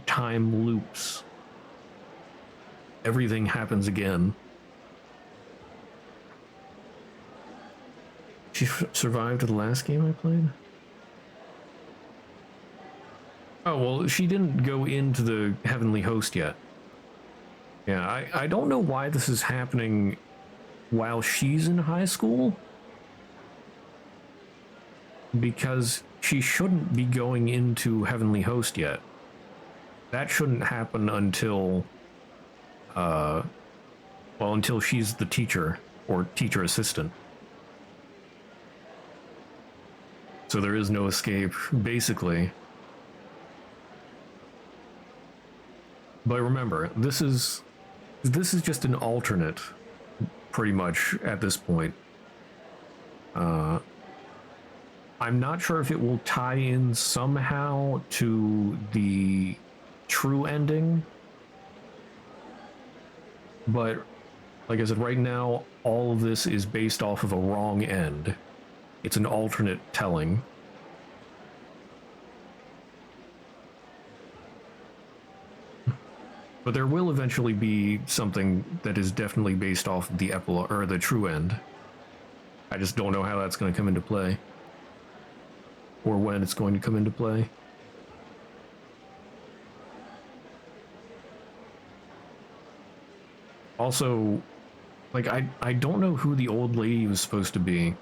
time loops. Everything happens again. She survived the last game I played? Oh, well, she didn't go into the Heavenly Host yet. Yeah, I don't know why this is happening while she's in high school. Because she shouldn't be going into Heavenly Host yet. That shouldn't happen until, until she's the teacher or teacher assistant. So there is no escape, basically. But remember, this is just an alternate, pretty much, at this point. I'm not sure if it will tie in somehow to the true ending. But, like I said, right now, all of this is based off of a wrong end. It's an alternate telling. But there will eventually be something that is definitely based off the epilogue, or the true end. I just don't know how that's going to come into play. Or when it's going to come into play. Also, like, I don't know who the old lady was supposed to be.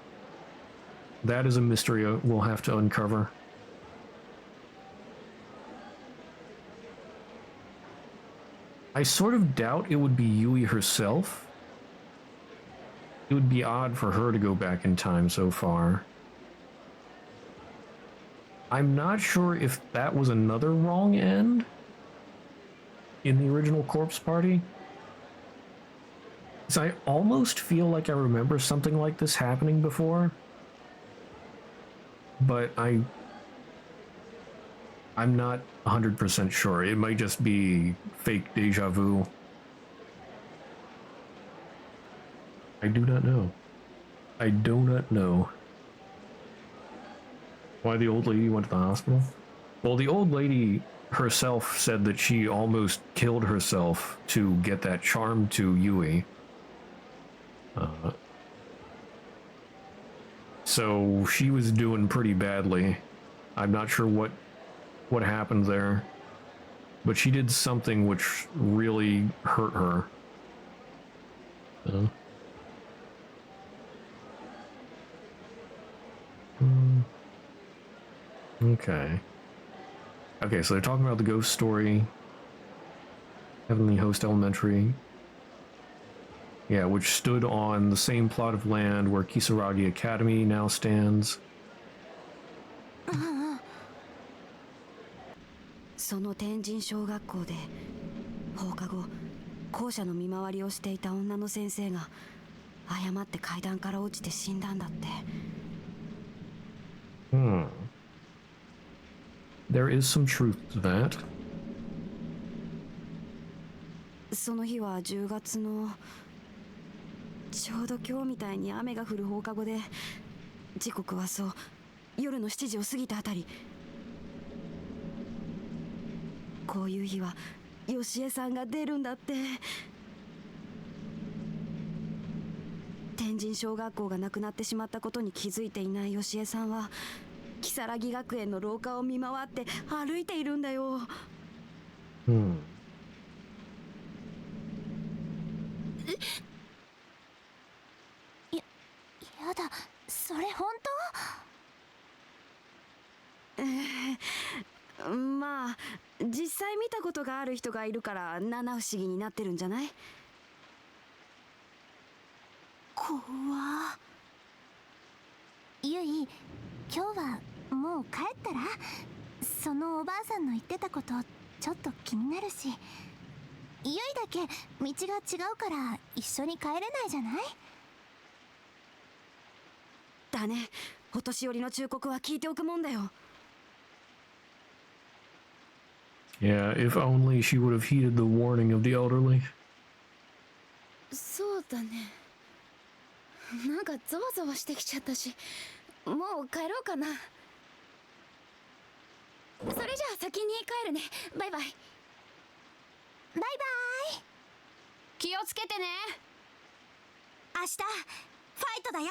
That is a mystery we'll have to uncover. I sort of doubt it would be Yui herself. It would be odd for her to go back in time so far. I'm not sure if that was another wrong end in the original Corpse Party. So I almost feel like I remember something like this happening before. But I'm not 100% sure. It might just be fake deja vu. I do not know. I do not know. Why the old lady went to the hospital? Well, the old lady herself said that she almost killed herself to get that charm to Yui. So she was doing pretty badly. I'm not sure what happened there, but she did something which really hurt her. Okay. Okay, so they're talking about the ghost story. Heavenly Host Elementary. Yeah, which stood on the same plot of land where Kisaragi Academy now stands. その天神小学校で放課後校舎の見回りをしていた女の先生が誤って階段から落ちて死んだんだって。There is some truth to that. その日は10月のちょうど今日みたいに雨が降る放課後で、時刻はそう夜の7時を過ぎたあたり。こういう日は吉江さんが出るんだって。天神小学校がなくなってしまったことに気づいていない吉江さんは如月学園の廊下を見回って歩いているんだよ。やだ、それ本当？まあ実際見たことがある人がいるから七不思議になってるんじゃない？怖。ゆい、今日はもう帰ったら？そのおばあさんの言ってたことちょっと気になるし、ゆいだけ道が違うから一緒に帰れないじゃない？だね、お年寄りの忠告は聞いておくもんだよ。Yeah, if only she would have heeded the warning of the elderly. そうだね。なんかゾワゾワしてきちゃったし、もう帰ろうかな。それじゃあ先に帰るね。バイバイ。バイバイ。気をつけてね。明日ファイトだよ。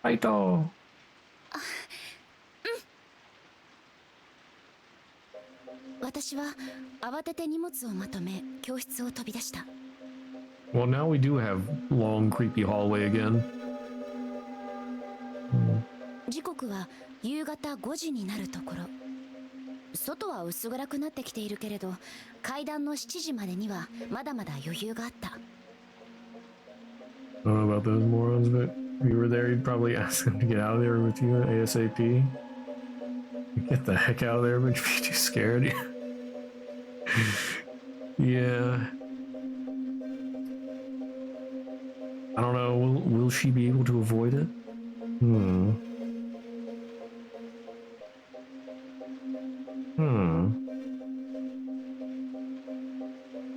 ファイト。私は慌てて荷物をまとめ教室を飛び出した。 Well, now we do have long, creepy hallway again. 時刻は夕方5時になるところ。外は薄暗くなってきているけれど、階段の7時までにはまだまだ余裕があった。 I don't know about those morons, but if you were there, you'd probably ask them to get out of there with you ASAP. Get the heck out of there, but you'd be too scared. Yeah. I don't know. Will she be able to avoid it?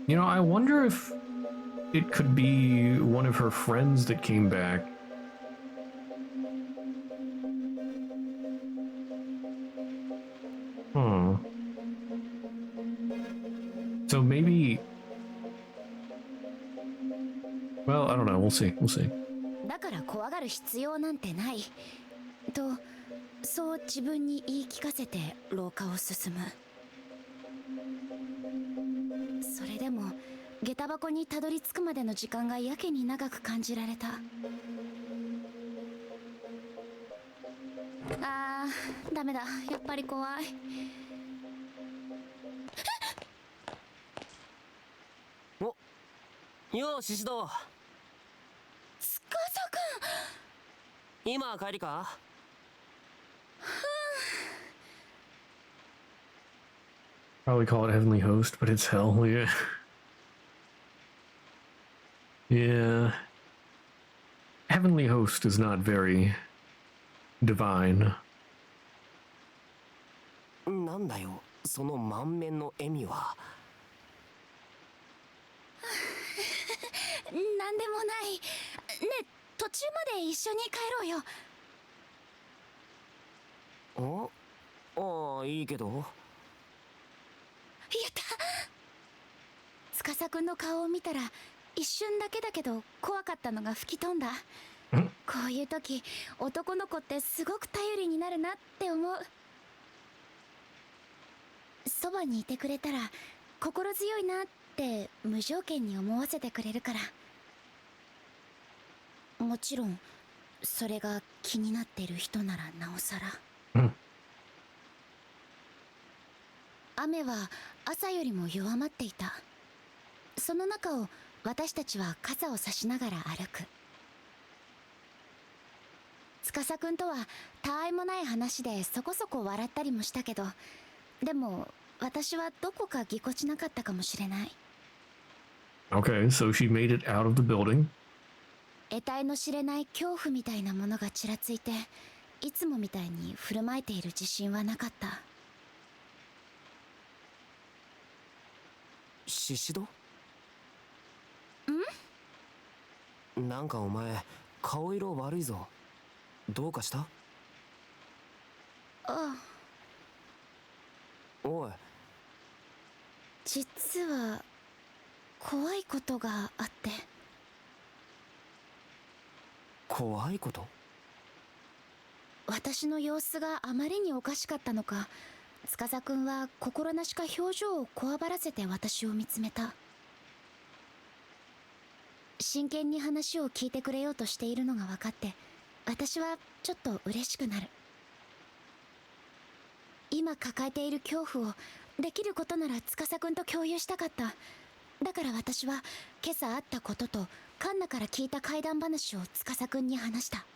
You know, I wonder if it could be one of her friends that came back. So maybe... Well, I don't know. We'll see. We'll see. だから怖がる必要なんてないと、そう自分に言い聞かせて廊下を進む。それでも下駄箱にたどり着くまでの時間がやけに長く感じられた。ダメだ、やっぱり怖い。お、よう獅子堂。司くん。今帰りか。Probably call it Heavenly Host, but it's hell, yeah. Yeah. Heavenly Host is not very divine. なんだよ、その満面の笑みは。なんでもない。ねえ、途中まで一緒に帰ろうよ。ああ、いいけど。やった。司くんの顔を見たら一瞬だけだけど怖かったのが吹き飛んだ。こういう時男の子ってすごく頼りになるなって思う。そばにいてくれたら心強いなって無条件に思わせてくれるから。もちろんそれが気になってる人ならなおさら。雨は朝よりも弱まっていた。その中を私たちは傘を差しながら歩く。司くんとはたわいもない話でそこそこ笑ったりもしたけど、でも私はどこかぎこちなかったかもしれない。 Okay, so she made it out of the building. 得体の知れない恐怖みたいなものがちらついて、いつもみたいに振る舞えている自信はなかった。獅子堂？なんかお前顔色悪いぞ。どうかした？ああ。おい。実は怖いことがあって。怖いこと？私の様子があまりにおかしかったのか、司くんは心なしか表情をこわばらせて私を見つめた。真剣に話を聞いてくれようとしているのが分かって、私はちょっと嬉しくなる。今抱えている恐怖をできることなら司くんと共有したかった。だから私は今朝あったこととカンナから聞いた怪談話を司くんに話した。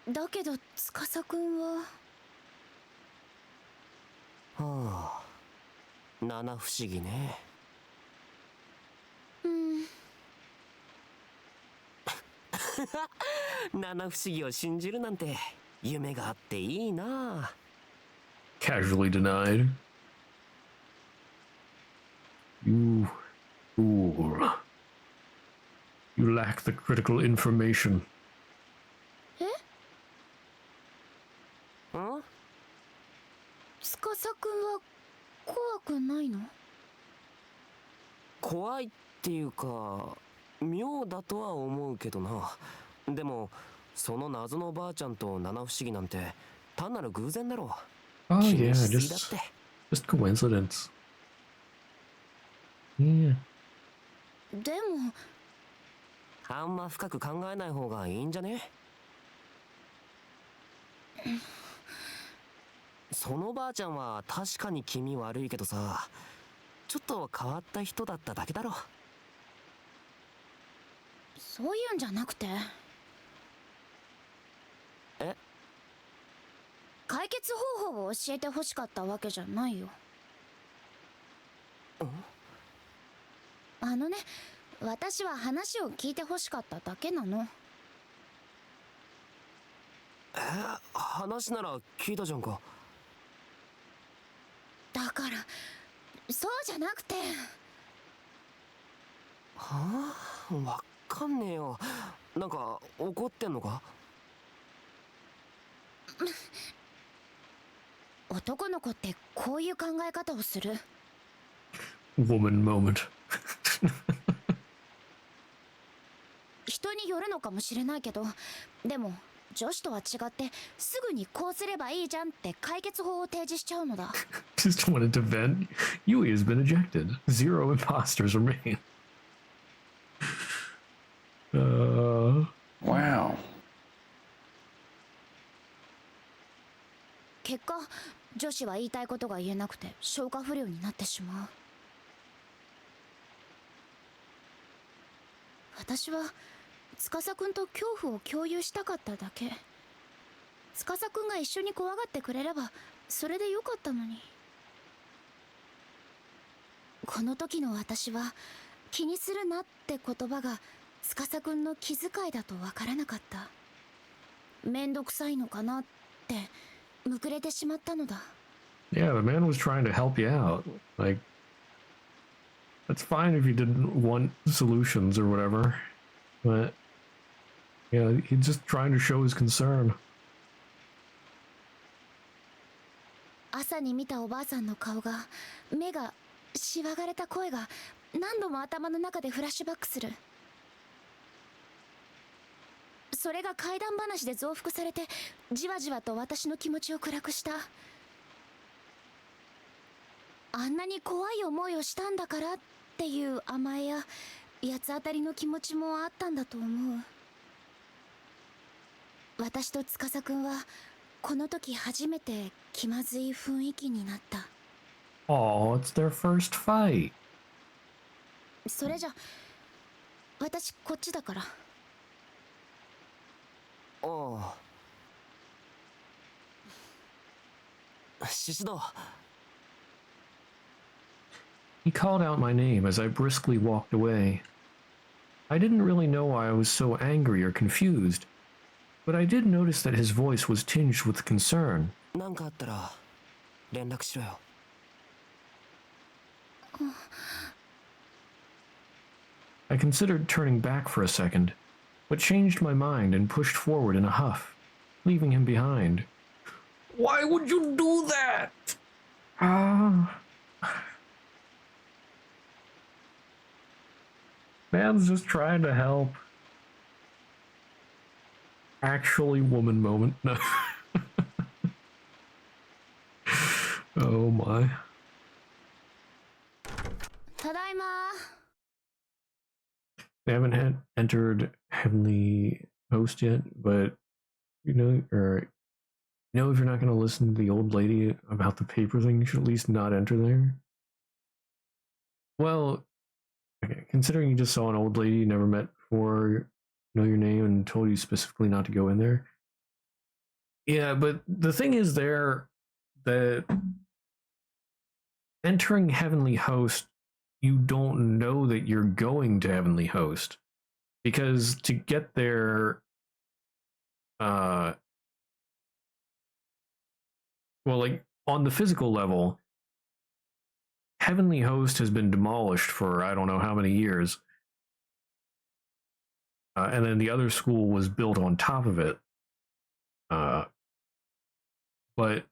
だけど司くんは。はあ、七不思議ね。七不思議を信じるなんて夢があっていいな。 Casually denied. You fool. You lack the critical information. え？くないの？怖いっていうか妙だとは思うけどな。でもその謎のばあちゃんと七不思議なんて単なる偶然だろう。 Oh 気 yeah, にしすぎだっ just て。 just coincidence. Yeah. でもあんま深く考えない方がいいんじゃね？そのばあちゃんは確かに気味悪いけどさ、ちょっと変わった人だっただけだろ。そういうんじゃなくて。え？解決方法を教えてほしかったわけじゃないよ。私は話を聞いてほしかっただけなの。話なら聞いたじゃんか。だからそうじゃなくて。はあ、わかんねえよ。なんか怒ってんのか？男の子ってこういう考え方をする。 Woman moment. 人によるのかもしれないけど、でも女子とは違ってすぐにこうすればいいじゃんって解決法を提示しちゃうのだ。 Just wanted to vent. Yui has been ejected. 0 imposters remain. Wow. 結果女子は言いたいことが言えなくて消化不良になってしまう。私は司くんと恐怖を共有したかっただけ。司くんが一緒に怖がってくれればそれでよかったのに。この時の私は気にするなって言葉が司くんの気遣いだとわからなかった。めんどくさいのかなってむくれてしまったのだ。 Yeah, the man was trying to help you out. Like, that's fine if you didn't want solutions or whatever. But, yeah, he's just trying to show his concern. 朝に見たおばあさんの顔が、目が、しわがれた声が何度も頭の中でフラッシュバックする。それが怪談話で増幅されてじわじわと私の気持ちを暗くした。あんなに怖い思いをしたんだからっていう甘えや八つ当たりの気持ちもあったんだと思う。私と司くんはこの時初めて気まずい雰囲気になった。 Oh, it's their first fight. それじゃ私こっちだから。ああ。獅子堂。 He called out my name as I briskly walked away. I didn't really know why I was so angry or confused, but I did notice that his voice was tinged with concern. なんかあったら連絡しろよ。I considered turning back for a second, but changed my mind and pushed forward in a huff, leaving him behind. Why would you do that? Man's just trying to help. Actually, woman moment. No. Oh my. ただいま。 They haven't entered Heavenly Host yet, but if you're not going to listen to the old lady about the paper thing, you should at least not enter there. Well, okay, considering you just saw an old lady you never met before, know your name, and told you specifically not to go in there. Yeah, but the thing is there that entering Heavenly Host, you don't know that you're going to Heavenly Host, because to get there, well, like on the physical level, Heavenly Host has been demolished for I don't know how many years, and then the other school was built on top of it. But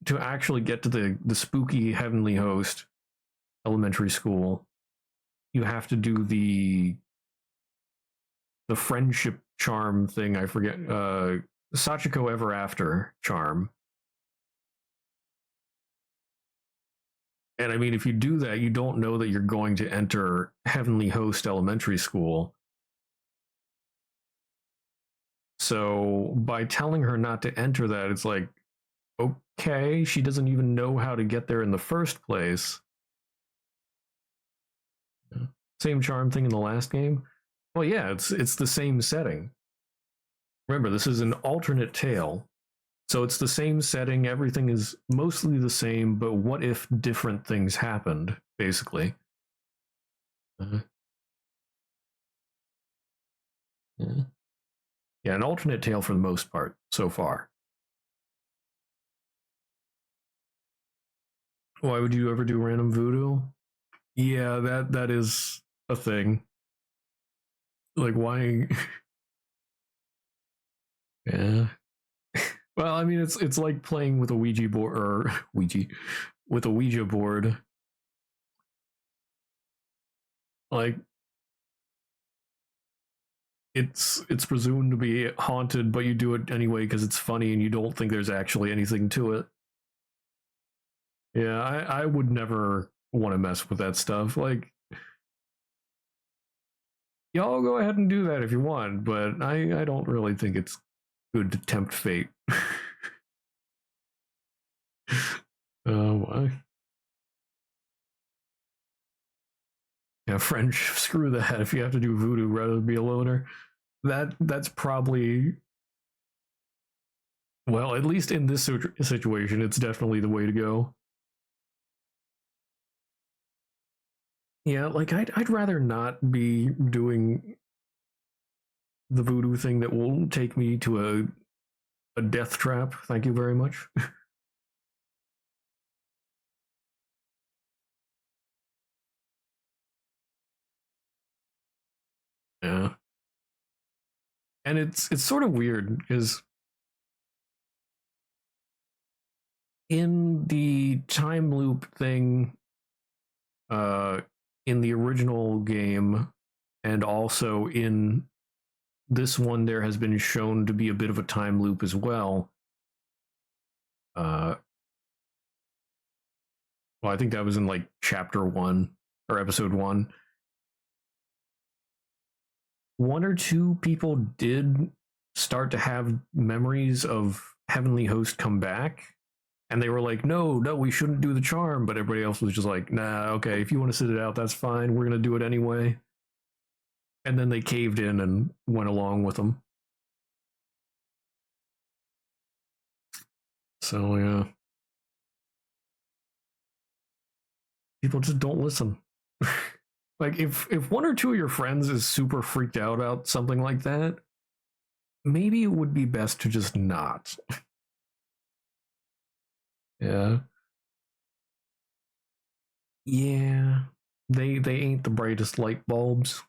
to actually get to the spooky Heavenly Host, elementary school, you have to do the friendship charm thing. I forget. Sachiko Ever After charm. And I mean, if you do that, you don't know that you're going to enter Heavenly Host Elementary School. So by telling her not to enter that, it's like, okay, she doesn't even know how to get there in the first place. Same charm thing in the last game. Well, yeah, it's the same setting. Remember, this is an alternate tale. So it's the same setting, everything is mostly the same, but what if different things happened, basically? Yeah, an alternate tale for the most part, so far. Why would you ever do random voodoo? Yeah, that is a thing. Like, why? Yeah. Well, I mean, it's like playing with a Ouija board, or with a Ouija board. Like, it's presumed to be haunted, but you do it anyway because it's funny and you don't think there's actually anything to it. Yeah, I would never want to mess with that stuff. Like, y'all go ahead and do that if you want, but I don't really think it's good to tempt fate. Why? Yeah, French, screw that. If you have to do voodoo rather than be a loner, that's probably, well, at least in this situation, it's definitely the way to go. Yeah, like I'd rather not be doing the voodoo thing that will take me to a death trap. Thank you very much. Yeah. And it's sort of weird because in the time loop thing, in the original game, and also in this one, there has been shown to be a bit of a time loop as well. Well, I think that was in like chapter 1 or episode 1. One or two people did start to have memories of Heavenly Host come back, and they were like, no, we shouldn't do the charm, but everybody else was just like, nah, okay, if you want to sit it out, that's fine, we're going to do it anyway. And then they caved in and went along with them. So, yeah. People just don't listen. Like, if one or two of your friends is super freaked out about something like that, maybe it would be best to just not. Yeah. Yeah. They ain't the brightest light bulbs.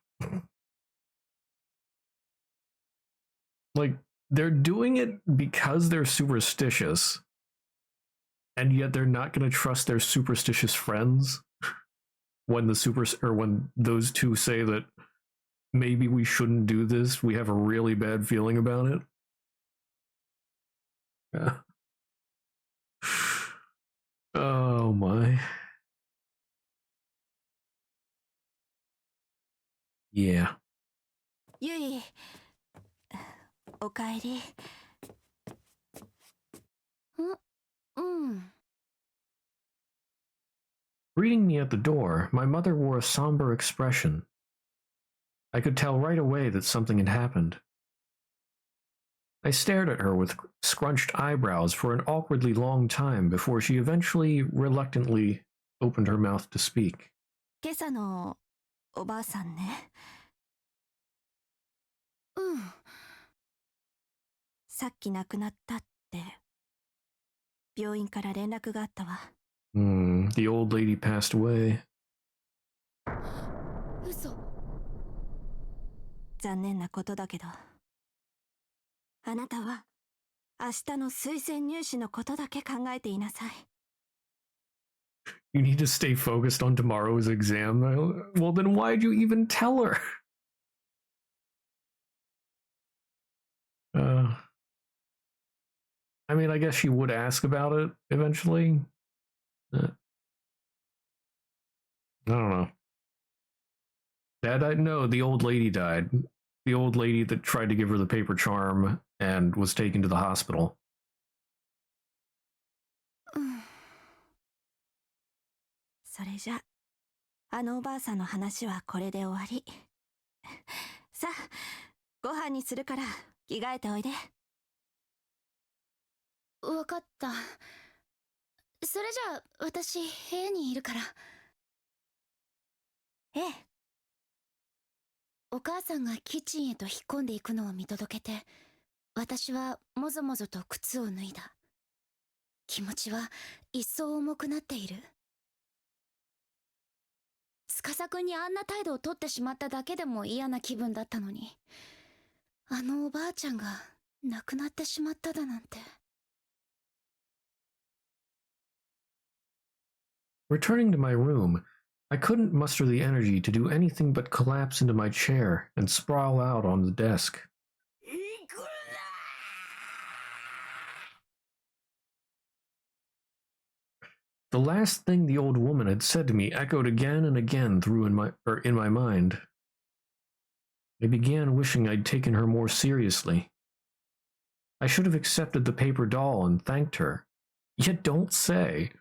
Like, they're doing it because they're superstitious, and yet they're not going to trust their superstitious friends when when those two say that maybe we shouldn't do this. We have a really bad feeling about it. Yeah. Oh my. Yeah. ゆい、おかえり。Greeting me at the door, my mother wore a somber expression. I could tell right away that something had happened. I stared at her with scrunched eyebrows for an awkwardly long time before she eventually, reluctantly, opened her mouth to speak. 今朝のおばあさんね。さっき亡くなったって病院から連絡があったわ。The old lady passed away. 嘘。残念なことだけど、あなたは明日の推薦入試のことだけ考えていなさい。You need to stay focused on tomorrow's exam. Well, then why'd you even tell her? I mean, I guess she would ask about it eventually. I don't know. No, the old lady died. The old lady that tried to give her the paper charm and was taken to the hospital. それじゃあのおばあさんの話はこれで終わり。さあご飯にするから着替えておいで。わかった。それじゃあ私部屋にいるから。ええ。お母さんがキッチンへと引っ込んでいくのを見届けて、私はもぞもぞと靴を脱いだ。気持ちは一層重くなっている。司くんにあんな態度をとってしまっただけでも嫌な気分だったのに、あのおばあちゃんが亡くなってしまっただなんて。Returning to my room, I couldn't muster the energy to do anything but collapse into my chair and sprawl out on the desk. The last thing the old woman had said to me echoed again and again through in my mind. I began wishing I'd taken her more seriously. I should have accepted the paper doll and thanked her. Yet don't say.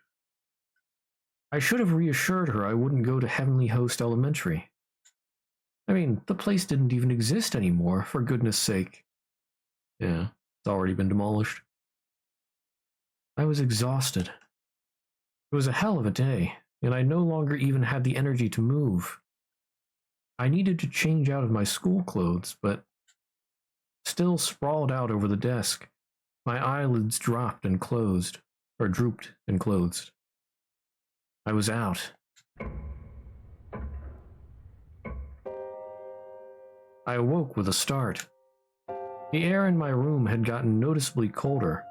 I should have reassured her I wouldn't go to Heavenly Host Elementary. I mean, the place didn't even exist anymore, for goodness sake. Yeah, it's already been demolished. I was exhausted. It was a hell of a day, and I no longer even had the energy to move. I needed to change out of my school clothes, but still sprawled out over the desk. My eyelids dropped and closed, or drooped and closed. I was out. I awoke with a start. The air in my room had gotten noticeably colder,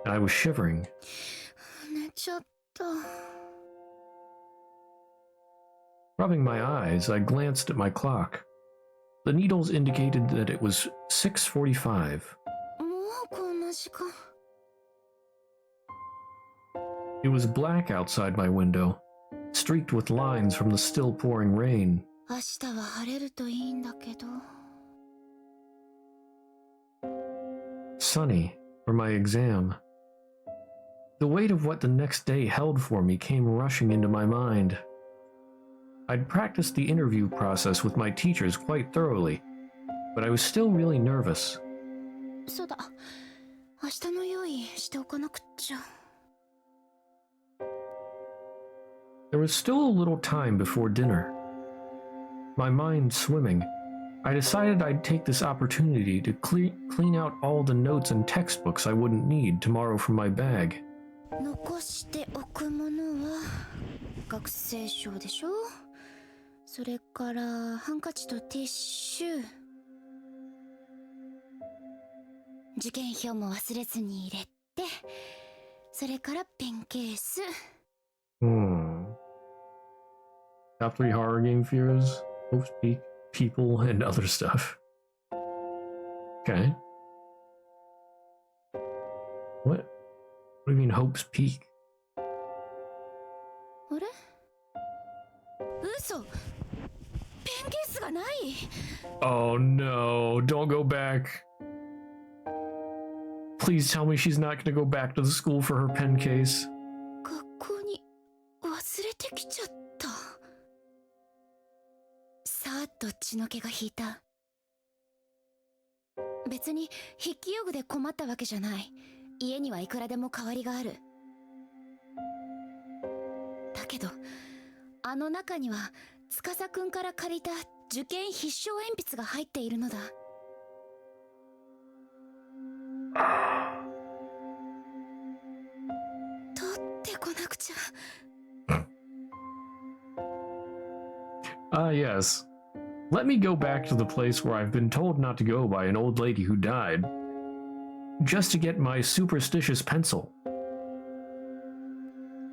and I was shivering. 寝ちゃった。Rubbing my eyes, I glanced at my clock. The needles indicated that it was 6:45. もうこんな時間。It was black outside my window, streaked with lines from the still pouring rain. 明日は晴れるといいんだけど。Sunny for my exam. The weight of what the next day held for me came rushing into my mind. I'd practiced the interview process with my teachers quite thoroughly, but I was still really nervous. そうだ。明日の用意しておかなくっちゃ。There was still a little time before dinner. My mind swimming, I decided I'd take this opportunity to clean out all the notes and textbooks I wouldn't need tomorrow from my bag. 残しておくものは学生証でしょ。それからハンカチとティッシュ。受験票も忘れずに入れて、それからペンケース。Top 3 horror game fears, Hope's Peak, people, and other stuff. Okay. What do you mean Hope's Peak? あれ？嘘！ペンケースがない！ Oh no, don't go back. Please tell me she's not gonna go back to the school for her pen case. 学校に忘れてきちゃった。さーっと血の気が引いた。別に筆記用具で困ったわけじゃない。家にはいくらでも代わりがある。だけどあの中には司くんから借りた受験必勝鉛筆が入っているのだ。取ってこなくちゃ。Ah, yes. Let me go back to the place where I've been told not to go by an old lady who died, just to get my superstitious pencil.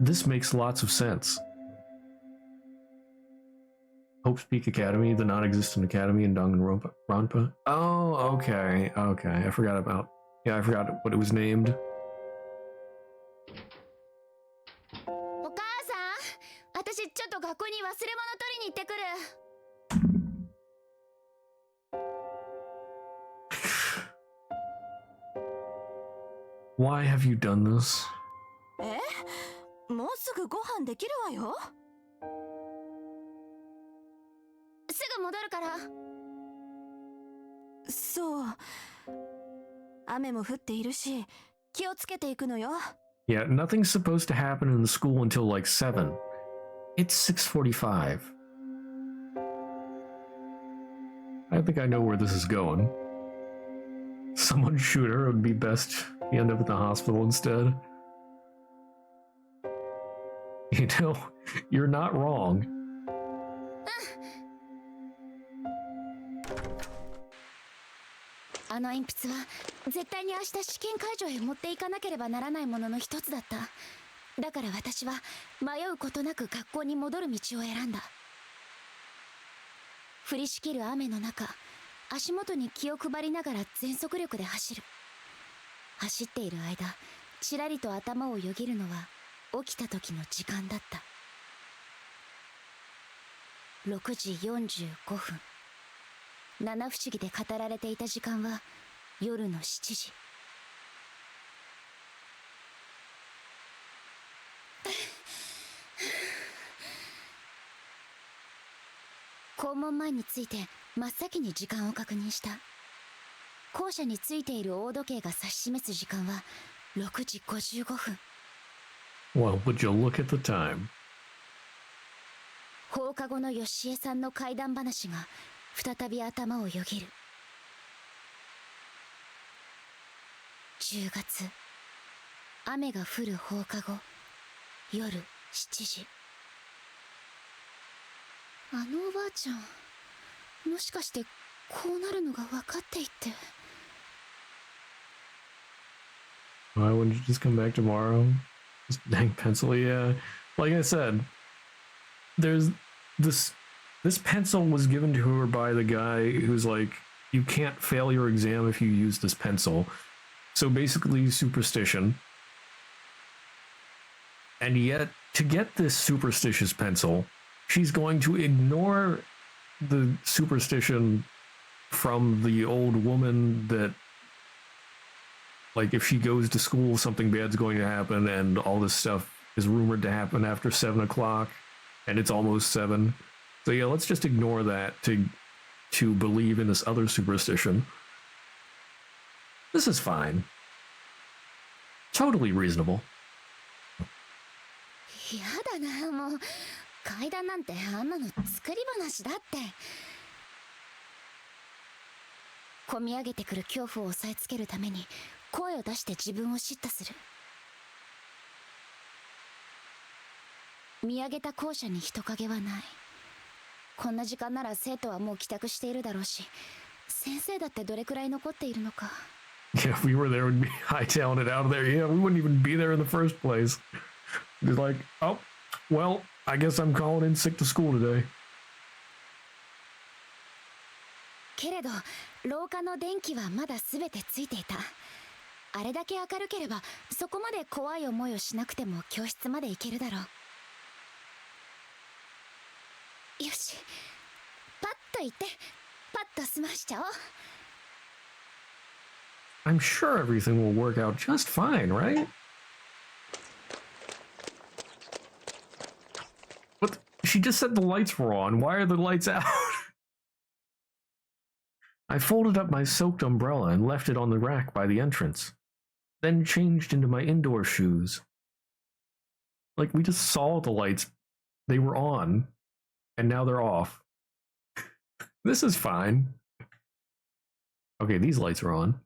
this makes lots of sense. Hope's Peak Academy, the non-existent academy in Danganronpa. Oh, okay. I forgot what it was named. お母さん、私ちょっと学校に忘れ物取りに行ってくる。Why have you done this? もうすぐご飯できるわよ。すぐ戻るから。そう。雨も降っているし、気をつけていくのよ。Yeah, nothing's supposed to happen in the school until like 7. It's 6:45. I think I know where this is going. Someone shoot her, it would be best you end up at the hospital instead. You know, you're not wrong. あの鉛筆は絶対に明日試験会場へ持っていかなければならないものの一つだった。だから私は迷うことなく学校に戻る道を選んだ。降りしきる雨の中、足元に気を配りながら全速力で走る。走っている間、ちらりと頭をよぎるのは起きた時の時間だった。6時45分。七不思議で語られていた時間は夜の7時。校門前に着いて真っ先に時間を確認した。校舎についている大時計が指し示す時間は6時55分。Well, would you look at the time? 放課後の吉江さんの怪談話が再び頭をよぎる。10月、雨が降る放課後、夜7時。あのおばあちゃん、もしかしてこうなるのが分かっていて。Why wouldn't you just come back tomorrow? Just hang pencil, yeah. Like I said, there's this pencil was given to her by the guy who's like, you can't fail your exam if you use this pencil. So basically superstition. And yet, to get this superstitious pencil, she's going to ignore the superstition from the old woman that, like, if she goes to school, something bad's going to happen, and all this stuff is rumored to happen after 7 o'clock, and it's almost 7. So yeah, let's just ignore that to believe in this other superstition. This is fine. Totally reasonable. やだな、もう階段なんてあんなの作り話だって。こみ上げてくる恐怖を抑えつけるために声を出して自分を叱咤する。見上げた校舎に人影はない。こんな時間なら生徒はもう帰宅しているだろうし、先生だってどれくらい残っているのか。Yeah, if we were there, we'd be hightailing it out of there. Yeah, we wouldn't even be there in the first place. Be like, oh, well, I guess I'm calling in sick to school today. けれど、廊下の電気はまだすべてついていた。あれだけ明るければ、そこまで怖い思いをしなくても教室まで行けるだろう。よし、パッと行ってパッと済ましちゃおう。 I'm sure everything will work out just fine, right? What? She just said the lights were on. Why are the lights out? I folded up my soaked umbrella and left it on the rack by the entrance, then changed into my indoor shoes. Like, we just saw the lights. They were on. And now they're off. This is fine. Okay, these lights are on.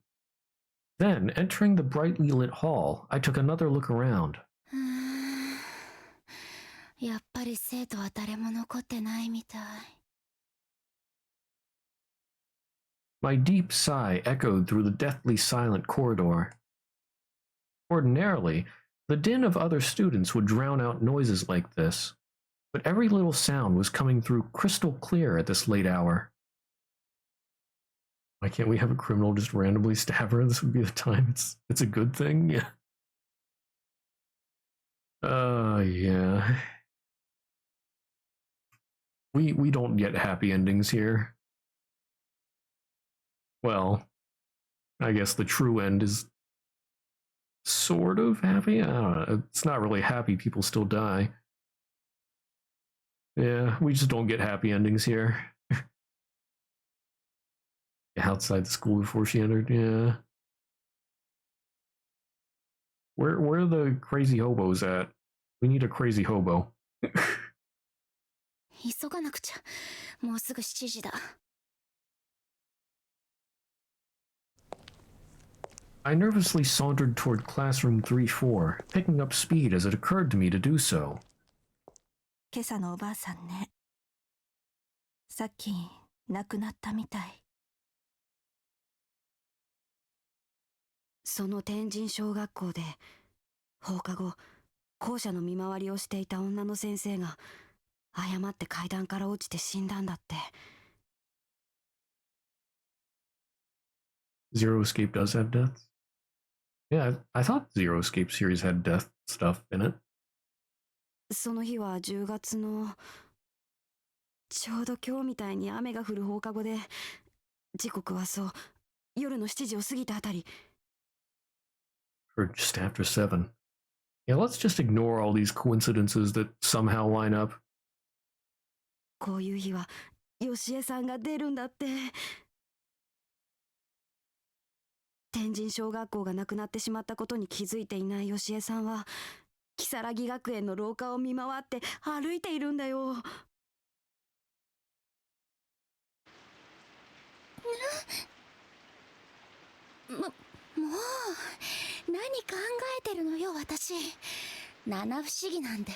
Then, entering the brightly lit hall, I took another look around. やっぱり生徒は誰も残ってないみたい。 My deep sigh echoed through the deathly silent corridor. Ordinarily, The din of other students would drown out noises like this, but every little sound was coming through crystal clear at this late hour. Why can't we have a criminal just randomly stab her? This would be the time. It's a good thing. Yeah. Yeah. We don't get happy endings here. Well, I guess the true end is sort of happy. I don't know. It's not really happy. People still die. Yeah, we just don't get happy endings here. Outside the school before she entered, yeah. Where are the crazy hobos at? We need a crazy hobo. 急がなくちゃ。もうすぐ7時だ。I nervously sauntered toward classroom 3-4, picking up speed as it occurred to me to do so. 今朝のおばあさんね。さっき亡くなったみたい。その天神小学校で放課後校舎の見回りをしていた女の先生が誤って階段から落ちて死んだんだって。 Zero Escape does have deaths? Yeah, I thought Zero Escape series had death stuff in it. その日は10月のちょうど今日みたいに雨が降る放課後で、時刻はそう夜の7時を過ぎたあたり。 Or just after 7. Yeah, let's just ignore all these coincidences that somehow line up. こういう日は吉江さんが出るんだって。天神小学校がなくなってしまったことに気づいていない吉江さんは如月学園の廊下を見回って歩いているんだよ。もう何考えてるのよ私。七不思議なんて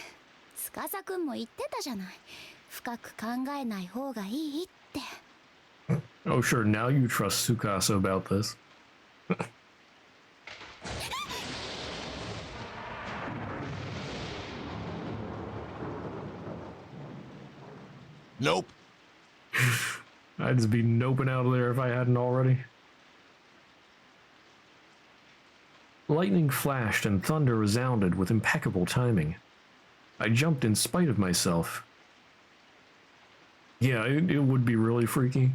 司くんも言ってたじゃない。深く考えない方がいいって。 Oh sure, now you trust Tsukasa about this. Nope. I'd just be noping out of there if I hadn't already. Lightning flashed and thunder resounded with impeccable timing. I jumped in spite of myself. Yeah, it would be really freaky.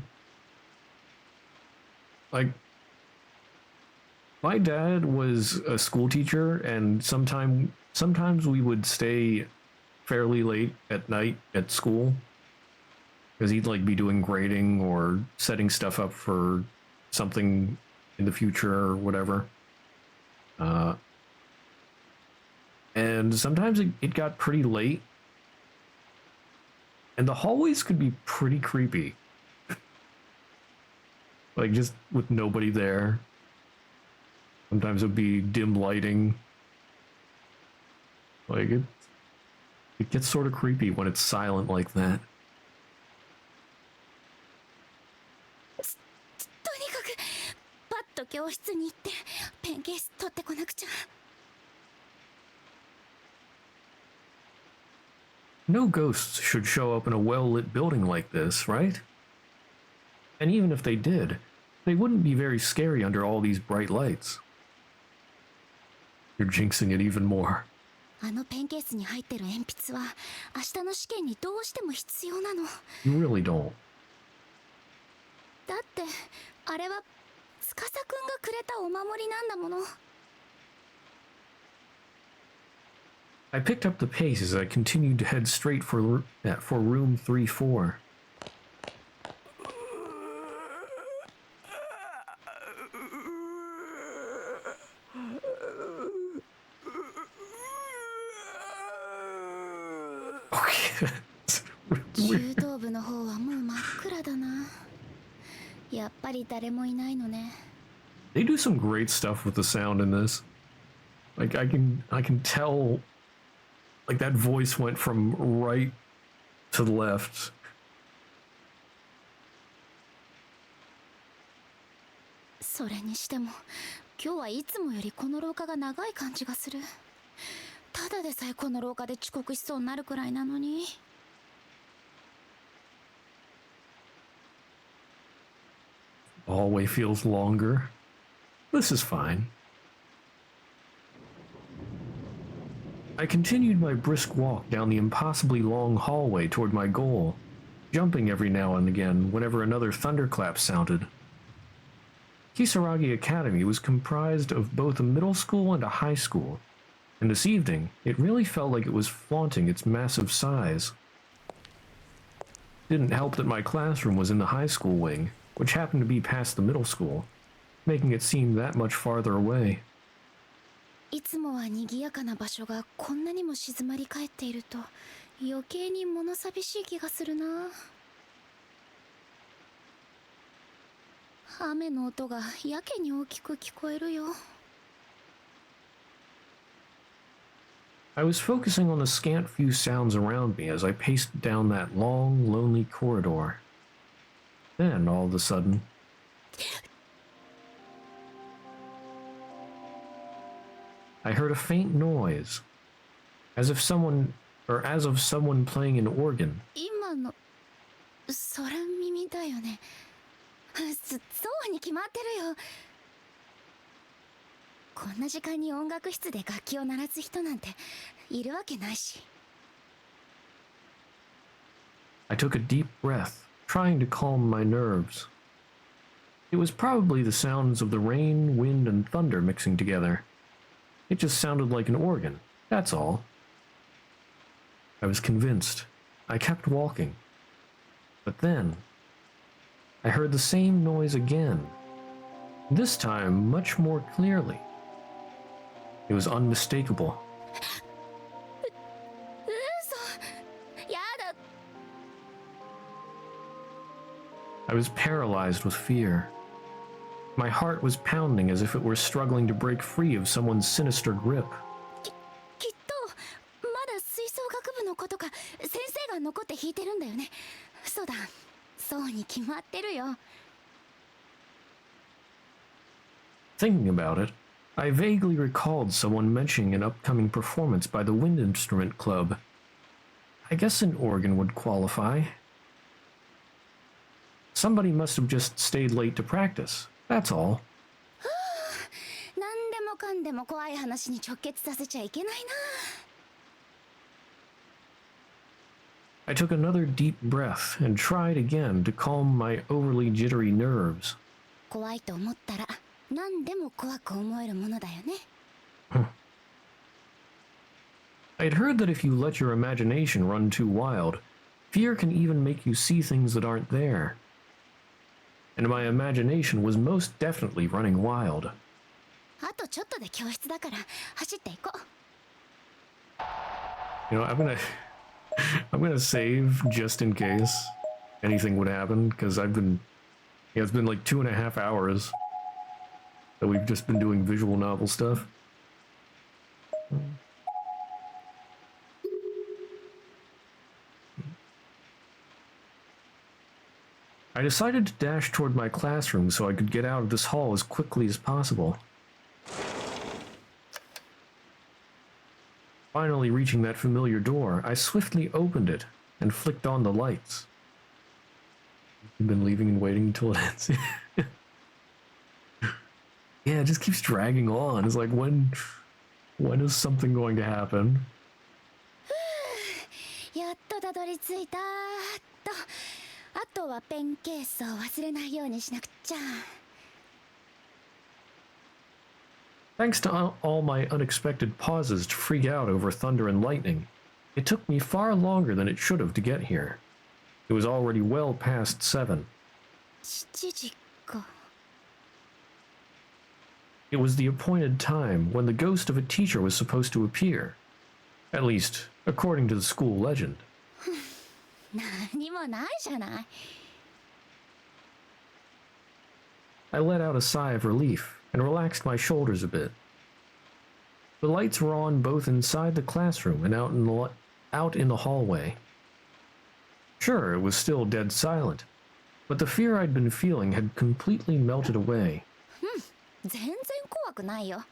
Like, my dad was a school teacher, and sometimes we would stay fairly late at night at school because he'd like be doing grading or setting stuff up for something in the future or whatever. And sometimes it got pretty late, and the hallways could be pretty creepy. Like, just with nobody there. Sometimes it would be dim lighting. Like, it gets sort of creepy when it's silent like that. とにかくパッと教室に行ってペンケース取ってこなくちゃ。 No ghosts should show up in a well-lit building like this, right? And even if they did, they wouldn't be very scary under all these bright lights. You're jinxing it even more. あのペンケースに入ってる鉛筆は明日の試験にどうしても必要なの。 You really don't. だってあれは司くんがくれたお守りなんだもの。 I picked up the pace as I continued to head straight for room 3-4. Okay. 中等部の方はもう真っ暗だな。やっぱり誰もいないのね。 They do some great stuff with the sound in this. Like I can tell, like that voice went from right to the left. それにしても今日はいつもよりこの廊下が長い感じがする。ただでさえこの廊下で遅刻しそうになるくらいなのに。Hallway feels longer. This is fine. I continued my brisk walk down the impossibly long hallway toward my goal, jumping every now and again whenever another thunderclap sounded. Kisaragi Academy was comprised of both a middle school and a high school, and this evening it really felt like it was flaunting its massive size. Didn't help that my classroom was in the high school wing, which happened to be past the middle school, making it seem that much farther away. いつもは賑やかな場所がこんなにも静まり返っていると余計に物寂しい気がするな。雨の音がやけに大きく聞こえるよ。I was focusing on the scant few sounds around me as I paced down that long, lonely corridor. Then, all of a sudden, I heard a faint noise, as of someone playing an organ. 今の空耳だよね。そうに決まってるよ。こんな時間に音楽室で楽器を鳴らす人なんているわけないし。I took a deep breath, trying to calm my nerves. It was probably the sounds of the rain, wind, and thunder mixing together. It just sounded like an organ, that's all. I was convinced. I kept walking. But then, I heard the same noise again. This time, much more clearly. It was unmistakable. やだ。 I was paralyzed with fear. My heart was pounding as if it were struggling to break free of someone's sinister grip. きっとまだ吹奏楽部の子とか先生が残って弾いてるんだよね。そうだ、そうに決まってるよ。 Thinking about it, I vaguely recalled someone mentioning an upcoming performance by the Wind Instrument Club. I guess an organ would qualify. Somebody must have just stayed late to practice. That's all. 何でもかんでも怖い話に直結させちゃいけないな。 I took another deep breath and tried again to calm my overly jittery nerves. 怖いと思ったら何でも怖く思えるものだよね。I'd heard that if you let your imagination run too wild, fear can even make you see things that aren't there. And my imagination was most definitely running wild. あとちょっとで教室だから走っていこう。 You know, I'm gonna save just in case anything would happen, because it's been like 2.5 hours that we've just been doing visual novel stuff. I decided to dash toward my classroom so I could get out of this hall as quickly as possible. Finally reaching that familiar door, I swiftly opened it and flicked on the lights. You've been leaving and waiting until it ends. Yeah, it just keeps dragging on. It's like, when is something going to happen? やっとたどり着いた。あとはペンケースを忘れないようにしなくちゃ。 Thanks to all my unexpected pauses to freak out over thunder and lightning, it took me far longer than it should have to get here. It was already well past 7. 7時か。 It was the appointed time when the ghost of a teacher was supposed to appear. At least, according to the school legend. 何もないじゃない。 I let out a sigh of relief and relaxed my shoulders a bit. The lights were on both inside the classroom and out in the hallway. Sure, it was still dead silent, but the fear I'd been feeling had completely melted away. 全然怖くないよ。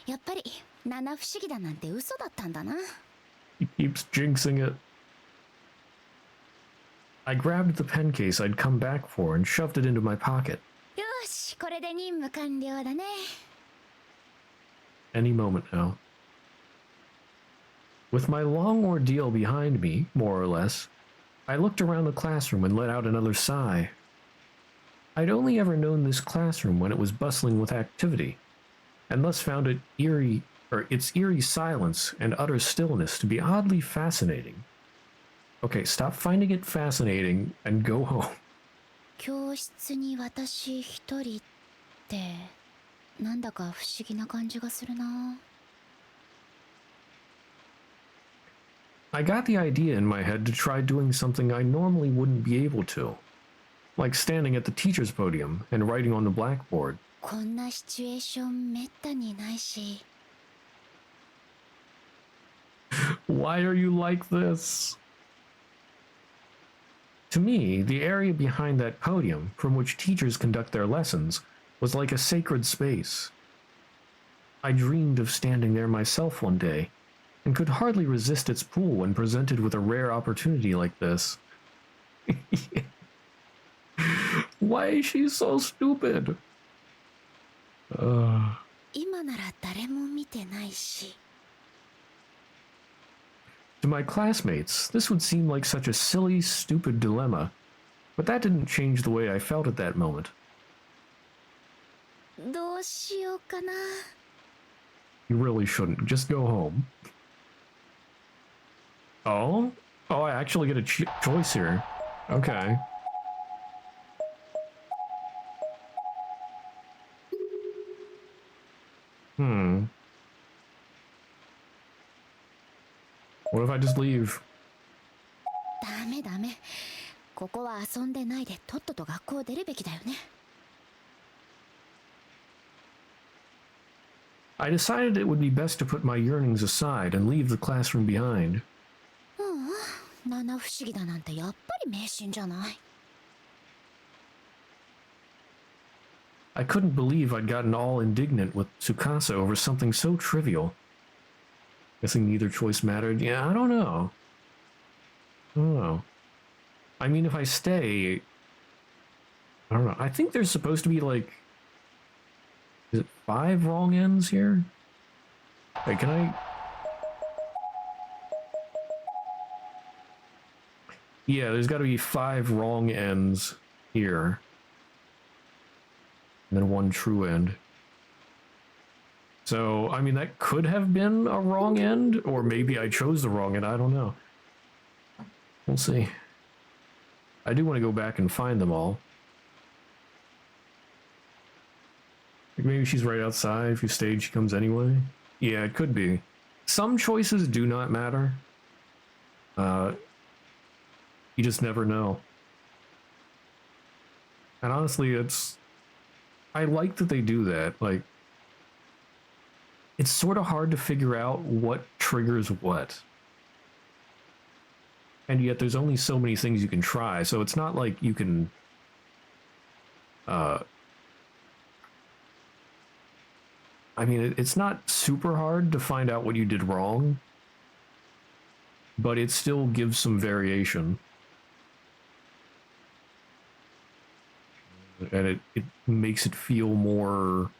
やっぱり七不思議だなんて嘘だったんだな。 He keeps jinxing it. I grabbed the pen case I'd come back for and shoved it into my pocket. よし、これで任務完了だね。 Any moment now. With my long ordeal behind me, more or less, I looked around the classroom and let out another sigh. I'd only ever known this classroom when it was bustling with activity, and thus found its eerie silence and utter stillness to be oddly fascinating. Okay, stop finding it fascinating and go home. 教室に私一人ってなんだか不思議な感じがするな。 I got the idea in my head to try doing something I normally wouldn't be able to, like standing at the teacher's podium and writing on the blackboard. こんなシチュエーションめったにないし。 Why are you like this? To me, the area behind that podium, from which teachers conduct their lessons, was like a sacred space. I dreamed of standing there myself one day, and could hardly resist its pull when presented with a rare opportunity like this. Why is she so stupid? 今なら誰も見てないし。 To my classmates, this would seem like such a silly, stupid dilemma, but that didn't change the way I felt at that moment. どうしようかな。 You really shouldn't. Just go home. Oh? Oh, I actually get a choice here. Okay. What if I just leave? ダメダメ。ここは遊んでないでとっとと学校出るべきだよね。 I decided it would be best to put my yearnings aside and leave the classroom behind. 七不思議だなんてやっぱり迷信じゃない。 I couldn't believe I'd gotten all indignant with Tsukasa over something so trivial. Guessing neither choice mattered. Yeah, I don't know. I don't know. I mean, if I stay... I don't know. I think there's supposed to be, like... Is it 5 wrong ends here? Wait, can I... Yeah, there's gotta be 5 wrong ends here. And then 1 true end. So, I mean, that could have been a wrong end, or maybe I chose the wrong end, I don't know. We'll see. I do want to go back and find them all. Like maybe she's right outside, if you stayed she comes anyway? Yeah, it could be. Some choices do not matter. You just never know. And honestly, I like that they do that, like... It's sort of hard to figure out what triggers what. And yet there's only so many things you can try, so it's not like you can... I mean, it's not super hard to find out what you did wrong, but it still gives some variation. And it makes it feel more...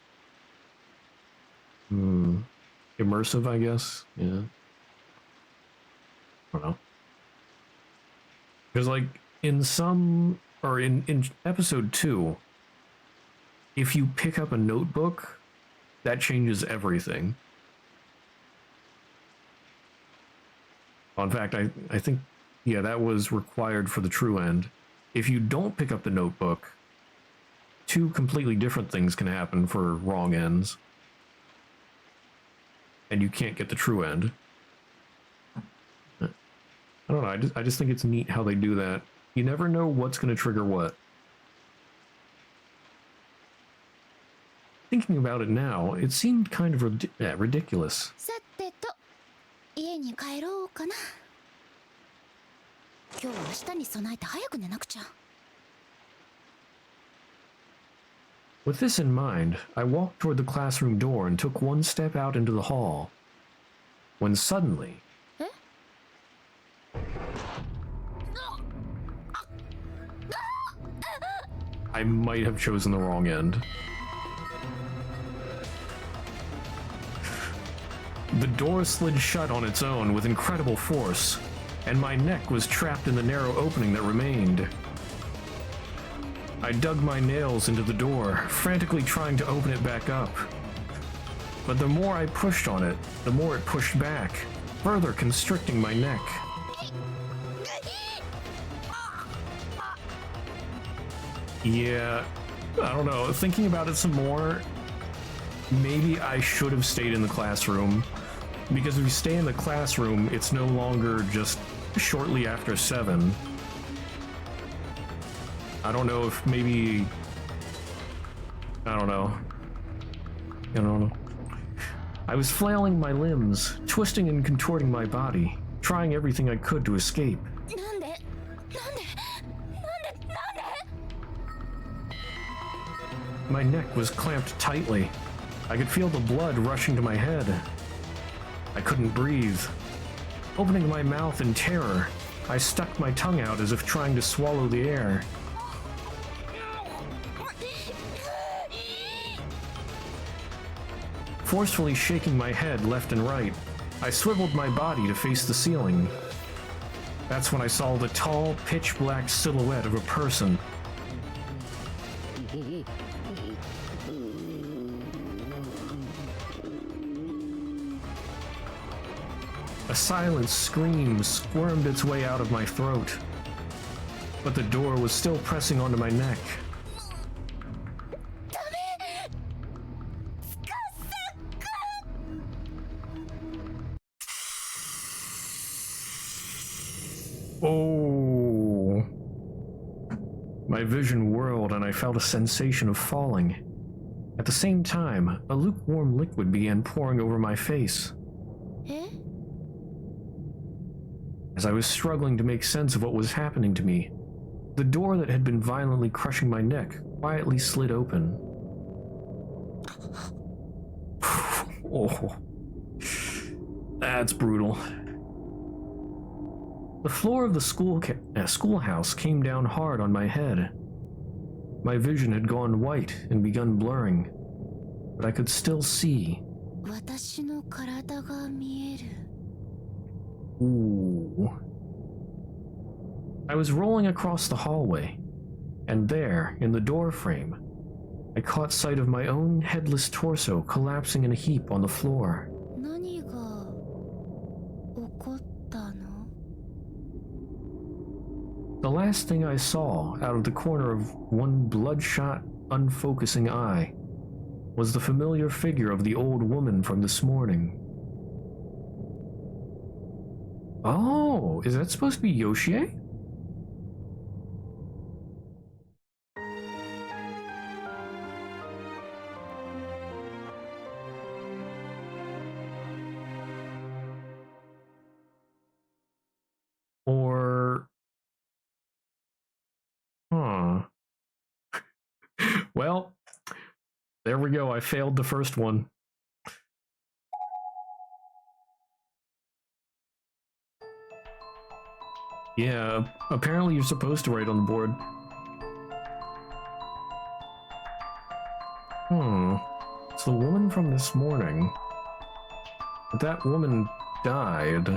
immersive, I guess. Yeah. I don't know. Because, like, in episode 2, if you pick up a notebook, that changes everything. Well, in fact, I think, yeah, that was required for the true end. If you don't pick up the notebook, 2 completely different things can happen for wrong ends. And you can't get the true end. I don't know, I just think it's neat how they do that. You never know what's going to trigger what. Thinking about it now, it seemed kind of ridiculous. さてと、家に帰ろうかな。今日は明日に備えて早く寝なくちゃ。With this in mind, I walked toward the classroom door and took one step out into the hall. When suddenly... I might have chosen the wrong end. The door slid shut on its own with incredible force, and my neck was trapped in the narrow opening that remained. I dug my nails into the door, frantically trying to open it back up. But the more I pushed on it, the more it pushed back, further constricting my neck. Yeah, I don't know. Thinking about it some more, maybe I should have stayed in the classroom. Because if you stay in the classroom, it's no longer just shortly after 7. I don't know if maybe... I don't know. I was flailing my limbs, twisting and contorting my body, trying everything I could to escape. My neck was clamped tightly. I could feel the blood rushing to my head. I couldn't breathe. Opening my mouth in terror, I stuck my tongue out as if trying to swallow the air. Forcefully shaking my head left and right, I swiveled my body to face the ceiling. That's when I saw the tall, pitch-black silhouette of a person. A silent scream squirmed its way out of my throat, but the door was still pressing onto my neck. Oh! My vision whirled and I felt a sensation of falling. At the same time, a lukewarm liquid began pouring over my face. As I was struggling to make sense of what was happening to me, the door that had been violently crushing my neck quietly slid open. Oh, that's brutal. The floor of the schoolhouse came down hard on my head. My vision had gone white and begun blurring, but I could still see. Ooh. I was rolling across the hallway, and there, in the door frame, I caught sight of my own headless torso collapsing in a heap on the floor. The last thing I saw out of the corner of one bloodshot, unfocusing eye was the familiar figure of the old woman from this morning. Oh, is that supposed to be Yoshie? Or... Huh. Well, there we go. I failed the first one. Yeah, apparently you're supposed to write on the board. It's the woman from this morning. But that woman died.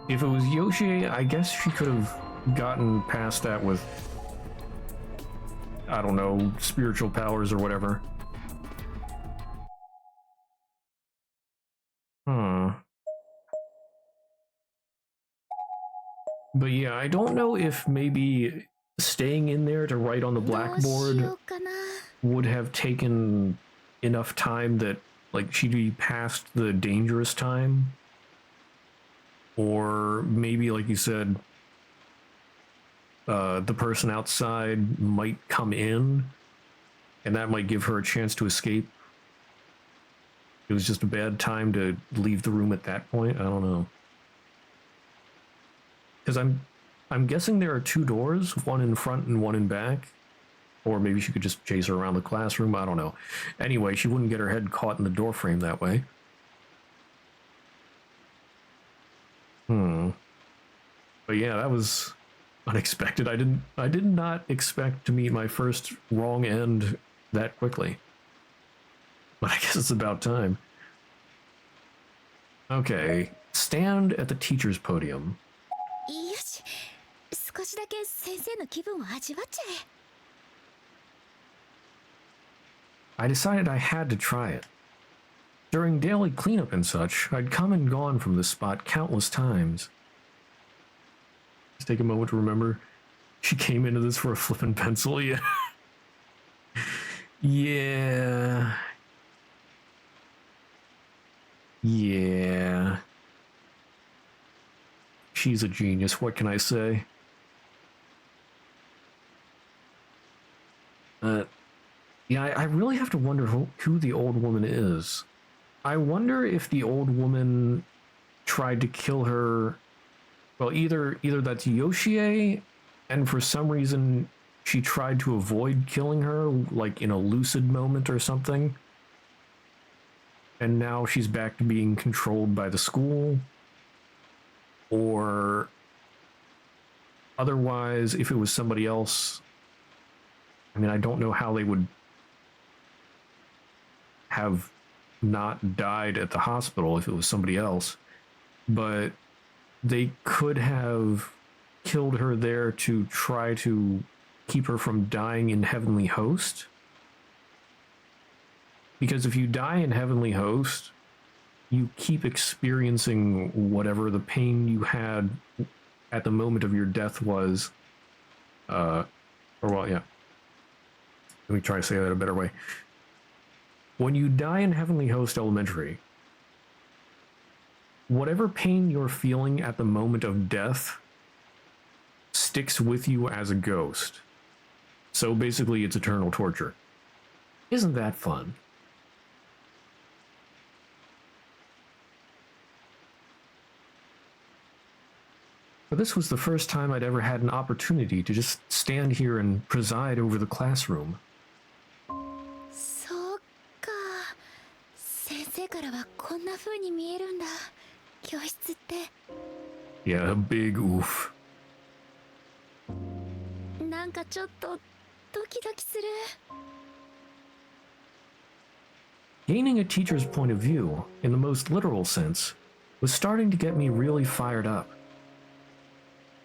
If it was Yoshie, I guess she could have gotten past that with, I don't know, spiritual powers or whatever. But yeah, I don't know if maybe staying in there to write on the blackboard would have taken enough time that, like, she'd be past the dangerous time. Or maybe, like you said, the person outside might come in, and that might give her a chance to escape. It was just a bad time to leave the room at that point. I don't know. Because I'm guessing there are two doors, one in front and one in back. Or maybe she could just chase her around the classroom. I don't know. Anyway, she wouldn't get her head caught in the doorframe that way. But yeah, that was unexpected. I did not expect to meet my first wrong end that quickly. But I guess it's about time. Okay, stand at the teacher's podium. よし、少しだけ先生の気分を味わっちゃえ。 I decided I had to try it. During daily cleanup and such, I'd come and gone from this spot countless times. Just take a moment to remember, she came into this for a flippin' pencil, yeah. Yeah. Yeah. She's a genius, what can I say? Yeah, I really have to wonder who the old woman is. I wonder if the old woman tried to kill her. Well, either that's Yoshie, and for some reason she tried to avoid killing her, like in a lucid moment or something. And now she's back to being controlled by the school. Or otherwise, if it was somebody else, I mean, I don't know how they would have not died at the hospital if it was somebody else, but they could have killed her there to try to keep her from dying in Heavenly Host. Because if you die in Heavenly Host, you keep experiencing whatever the pain you had at the moment of your death was. Let me try to say that a better way. When you die in Heavenly Host Elementary, whatever pain you're feeling at the moment of death sticks with you as a ghost. So basically, it's eternal torture. Isn't that fun? But this was the first time I'd ever had an opportunity to just stand here and preside over the classroom. そうか。先生からはこんな風に見えるんだ。教室って。 Yeah, a big oof. なんかちょっとドキドキする。 Gaining a teacher's point of view, in the most literal sense, was starting to get me really fired up.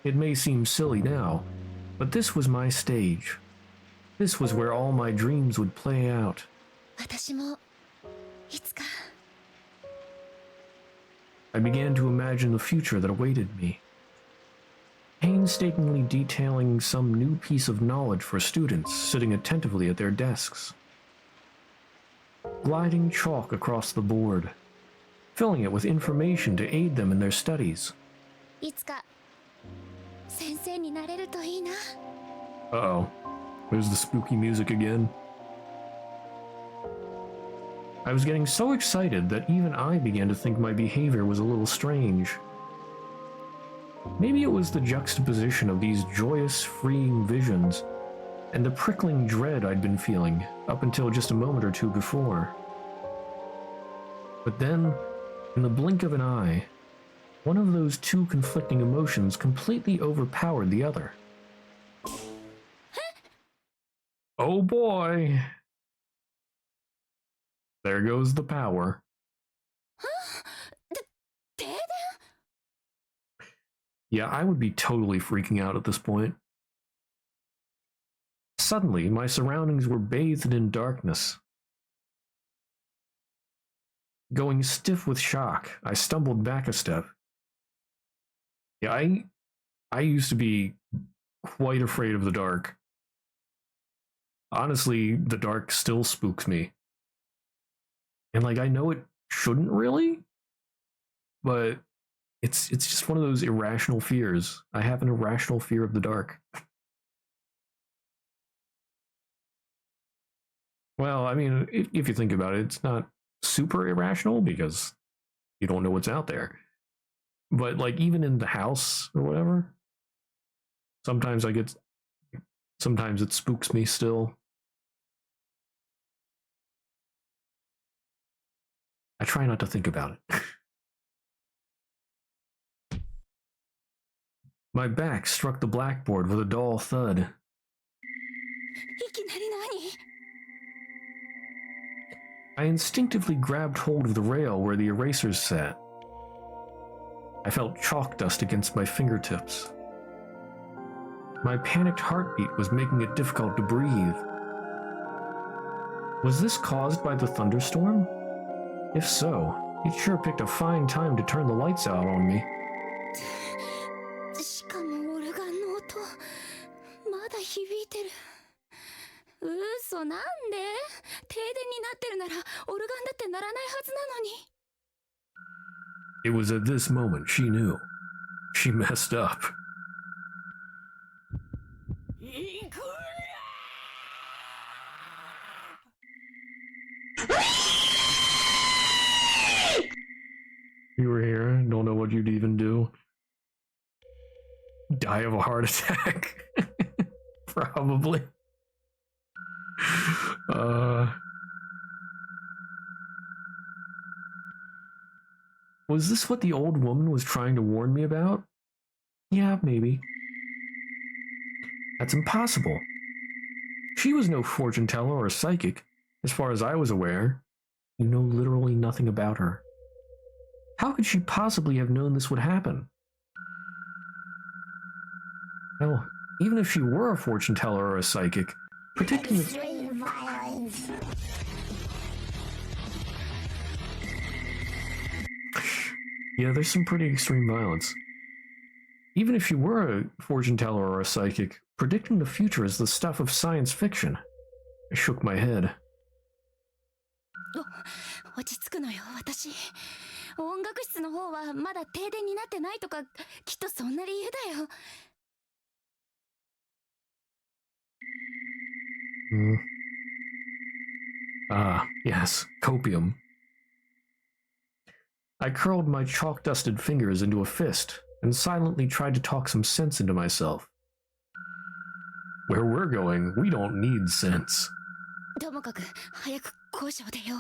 It may seem silly now, but this was my stage. This was where all my dreams would play out. 私もいつか。 I began to imagine the future that awaited me. Painstakingly detailing some new piece of knowledge for students sitting attentively at their desks. Gliding chalk across the board, filling it with information to aid them in their studies. いつか先生になれるといいな。 Uh-oh. There's the spooky music again. I was getting so excited that even I began to think my behavior was a little strange. Maybe it was the juxtaposition of these joyous, freeing visions and the prickling dread I'd been feeling up until just a moment or two before. But then, in the blink of an eye, one of those two conflicting emotions completely overpowered the other. Oh boy! There goes the power. 停電？ Yeah, I would be totally freaking out at this point. Suddenly, my surroundings were bathed in darkness. Going stiff with shock, I stumbled back a step. Yeah, I used to be quite afraid of the dark. Honestly, the dark still spooks me. And like, I know it shouldn't really, but it's just one of those irrational fears. I have an irrational fear of the dark. Well, I mean, if you think about it, it's not super irrational because you don't know what's out there. But like, even in the house or whatever, sometimes I get Sometimes it spooks me still. I try not to think about it. My back struck the blackboard with a dull thud. いきなり何？ I instinctively grabbed hold of the rail where the erasers sat. I felt chalk dust against my fingertips. My panicked heartbeat was making it difficult to breathe. Was this caused by the thunderstorm? If so, it sure picked a fine time to turn the lights out on me. しかもオルガンの音まだ響いてる。嘘なんで？停電になってるならオルガンだって鳴らないはずなのに。 It was at this moment she knew. She messed up. You were here, don't know what you'd even do. Die of a heart attack. Probably. Was this what the old woman was trying to warn me about? Yeah, maybe. That's impossible. She was no fortune teller or psychic, as far as I was aware. You know literally nothing about her. How could she possibly have known this would happen? Hell, even if she were a fortune teller or a psychic, predicting the... Yeah, there's some pretty extreme violence. Even if she were a fortune teller or a psychic, predicting the future is the stuff of science fiction. I shook my head. 落ち着くのよ、私。音楽室の方はまだ停電になってないとか、きっとそんな理由だよ。Ah, yes, copium. I curled my chalk-dusted fingers into a fist and silently tried to talk some sense into myself. Where we're going, we don't need sense. ともかく早く校舎を出よう。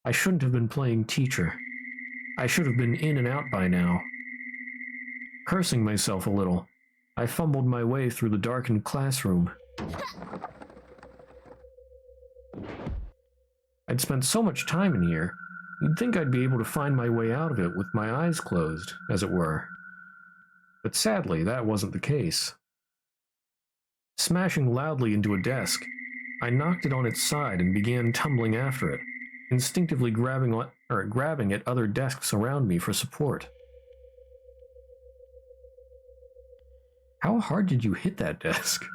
I shouldn't have been playing teacher. I should have been in and out by now. Cursing myself a little, I fumbled my way through the darkened classroom. I'd spent so much time in here, you'd think I'd be able to find my way out of it with my eyes closed, as it were. But sadly, that wasn't the case. Smashing loudly into a desk, I knocked it on its side and began tumbling after it, instinctively grabbing at other desks around me for support. How hard did you hit that desk?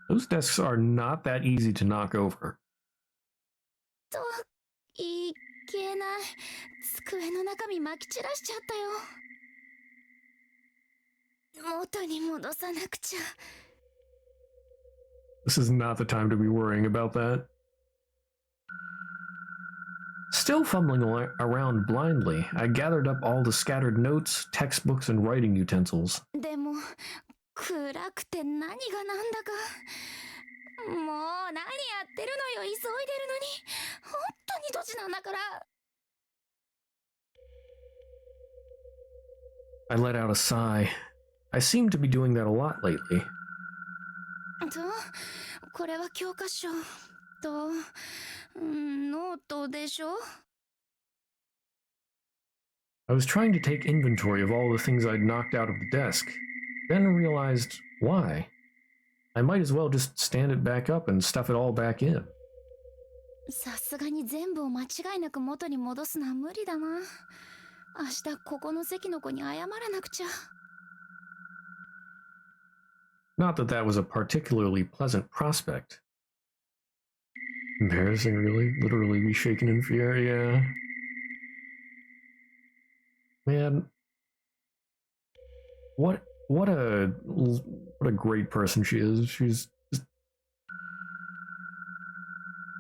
Those desks are not that easy to knock over. といけない。机の中身まき散らしちゃったよ。元に戻さなくちゃ。 This is not the time to be worrying about that. Still fumbling around blindly, I gathered up all the scattered notes, textbooks, and writing utensils. でも暗くて何がなんだか。もう何やってるのよ、急いでるのに。本当にドジなんだから。 I let out a sigh. I seem to be doing that a lot lately. と、これは教科書と、ノートでしょ？ I was trying to take inventory of all the things I'd knocked out of the desk, then realized why. I might as well just stand it back up and stuff it all back in. さすがに全部を間違いなく元に戻すのは無理だな。明日ここの席の子に謝らなくちゃ。 Not that that was a particularly pleasant prospect. Embarrassing, really? Literally be shaken in fear, yeah. Man, what a great person she is. She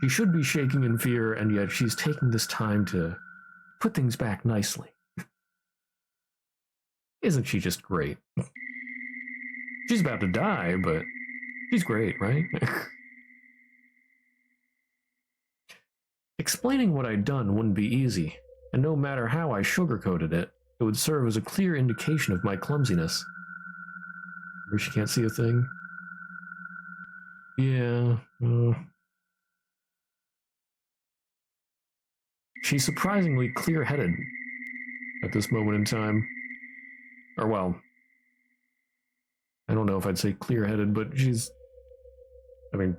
should be shaking in fear, and yet she's taking this time to put things back nicely. Isn't she just great? She's about to die, but she's great, right? Explaining what I'd done wouldn't be easy, and no matter how I sugarcoated it, it would serve as a clear indication of my clumsiness. Where she can't see a thing? Yeah. She's surprisingly clear-headed at this moment in time. Or, well, I don't know if I'd say clear-headed, but she's... I mean,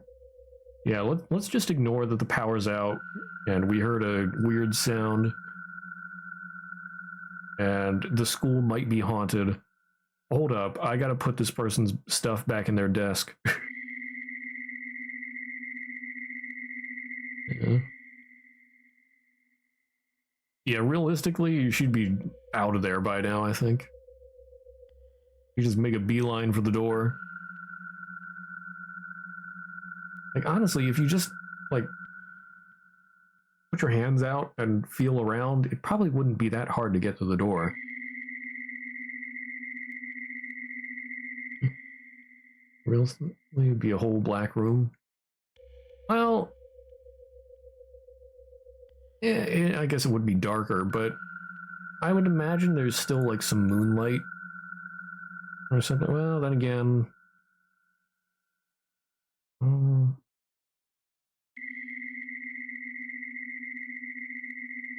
yeah, let's just ignore that the power's out, and we heard a weird sound, and the school might be haunted. Hold up, I gotta put this person's stuff back in their desk. Yeah, realistically, she'd be out of there by now, I think. You just make a beeline for the door. Like, honestly, if you just, like, put your hands out and feel around, it probably wouldn't be that hard to get to the door. Realistically, it'd be a whole black room. Well, I guess it would be darker, but I would imagine there's still, like, some moonlight or something. Well, then again...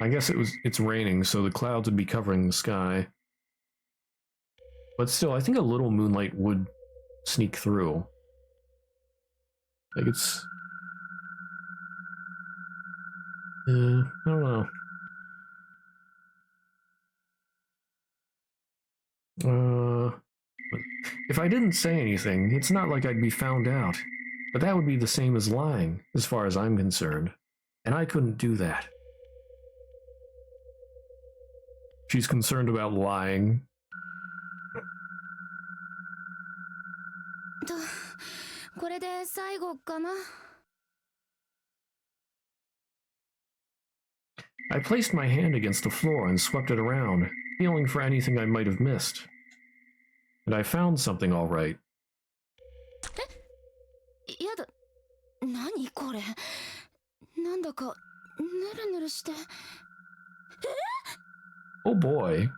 I guess it's raining, so the clouds would be covering the sky. But still, I think a little moonlight would sneak through. Like, it's... I don't know. If I didn't say anything, it's not like I'd be found out. But that would be the same as lying, as far as I'm concerned. And I couldn't do that. She's concerned about lying. I placed my hand against the floor and swept it around, feeling for anything I might have missed. And I found something all right. Oh boy.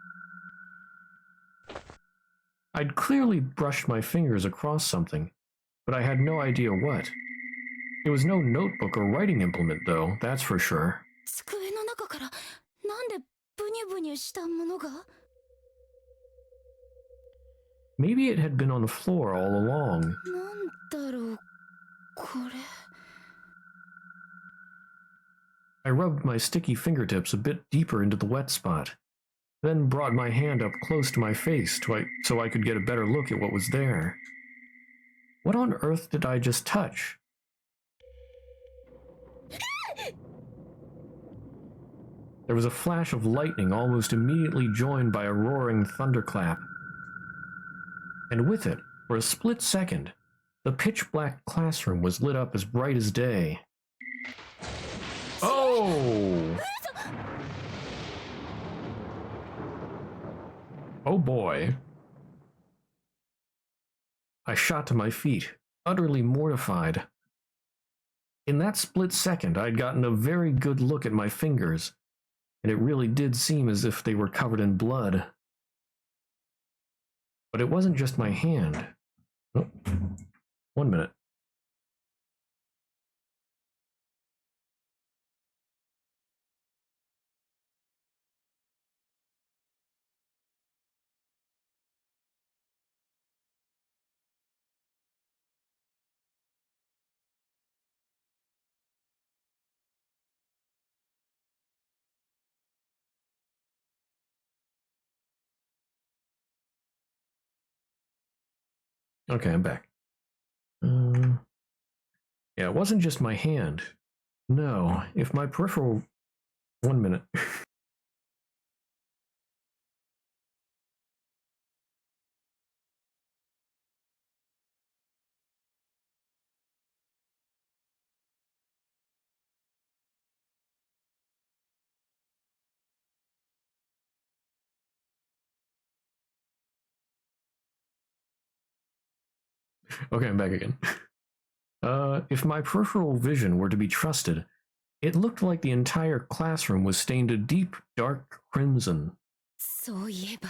I'd clearly brushed my fingers across something, but I had no idea what. It was no notebook or writing implement, though, that's for sure. Maybe it had been on the floor all along. I rubbed my sticky fingertips a bit deeper into the wet spot, then brought my hand up close to my face so I could get a better look at what was there. What on earth did I just touch? There was a flash of lightning almost immediately joined by a roaring thunderclap. And with it, for a split second, the pitch-black classroom was lit up as bright as day. Oh! Oh boy. I shot to my feet, utterly mortified. In that split second, I'd gotten a very good look at my fingers, and it really did seem as if they were covered in blood. But it wasn't just my hand. Oh, 1 minute. Okay, I'm back. Yeah, it wasn't just my hand. No, if my peripheral... 1 minute. Okay, I'm back again. If my peripheral vision were to be trusted, it looked like the entire classroom was stained a deep, dark crimson. そういえば、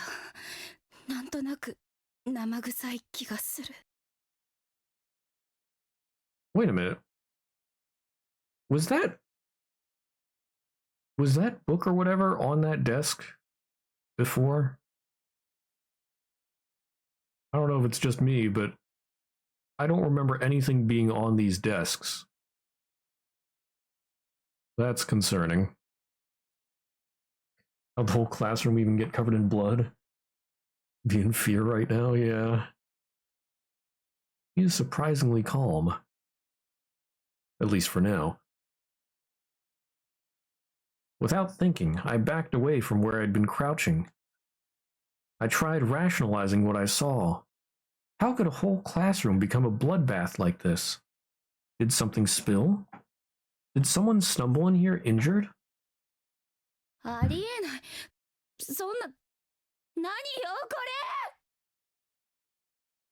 なんとなく生臭い気がする。Wait a minute. Was that book or whatever on that desk before? I don't know if it's just me, but I don't remember anything being on these desks. That's concerning. How'd the whole classroom even get covered in blood? Be in fear right now, yeah. He is surprisingly calm. At least for now. Without thinking, I backed away from where I'd been crouching. I tried rationalizing what I saw. How could a whole classroom become a bloodbath like this? Did something spill? Did someone stumble in here injured? ありえない。そんな、何よ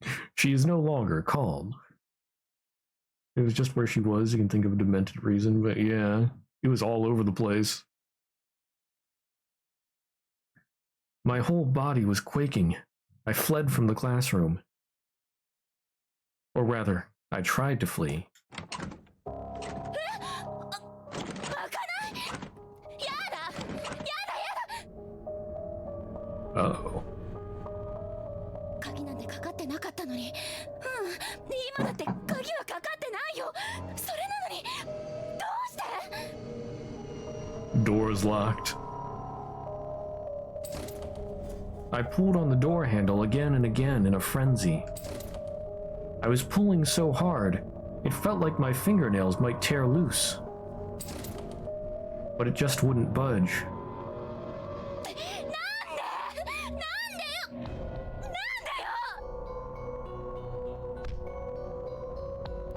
これ。 She is no longer calm. It was just where she was. You can think of a demented reason, but yeah, it was all over the place. My whole body was quaking. I fled from the classroom. Or rather, I tried to flee. Uh-oh. 鍵なんてかかってなかったのに。今だって鍵はかかってないよ。それなのに、どうして？ Door's locked. I pulled on the door handle again and again in a frenzy. I was pulling so hard, it felt like my fingernails might tear loose. But it just wouldn't budge.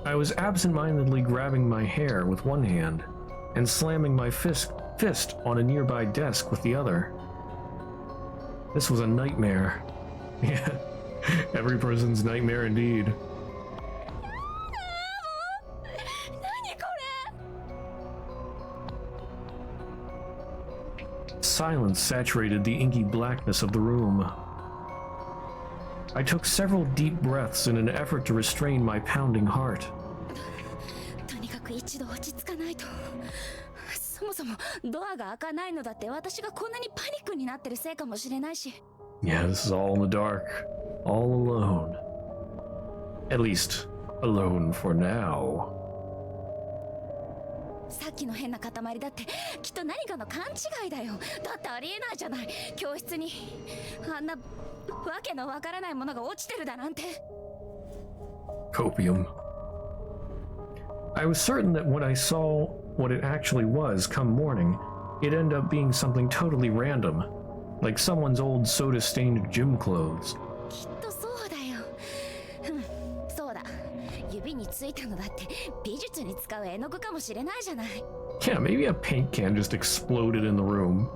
I was absent-mindedly grabbing my hair with one hand and slamming my fist on a nearby desk with the other. This was a nightmare. Yeah, every person's nightmare indeed. Silence saturated the inky blackness of the room. I took several deep breaths in an effort to restrain my pounding heart. とにかく一度落ち着かないと。そもそもドアが開かないのだって私がこんなにパニックになってるせいかもしれないし。Yeah, this is all in the dark. All alone. At least, alone for now. さっきの変な塊だってきっと何かの勘違いだよ。だってありえないじゃない。教室にあんなわけのわからないものが落ちてるだなんて。 Copium. I was certain that when I saw what it actually was come morning, it'd end up being something totally random, like someone's old soda-stained gym clothes. きっとそうだよ。そうだ。指についたのだって美術に使う絵の具かもしれないじゃない。 Yeah, maybe a paint can just exploded in the room.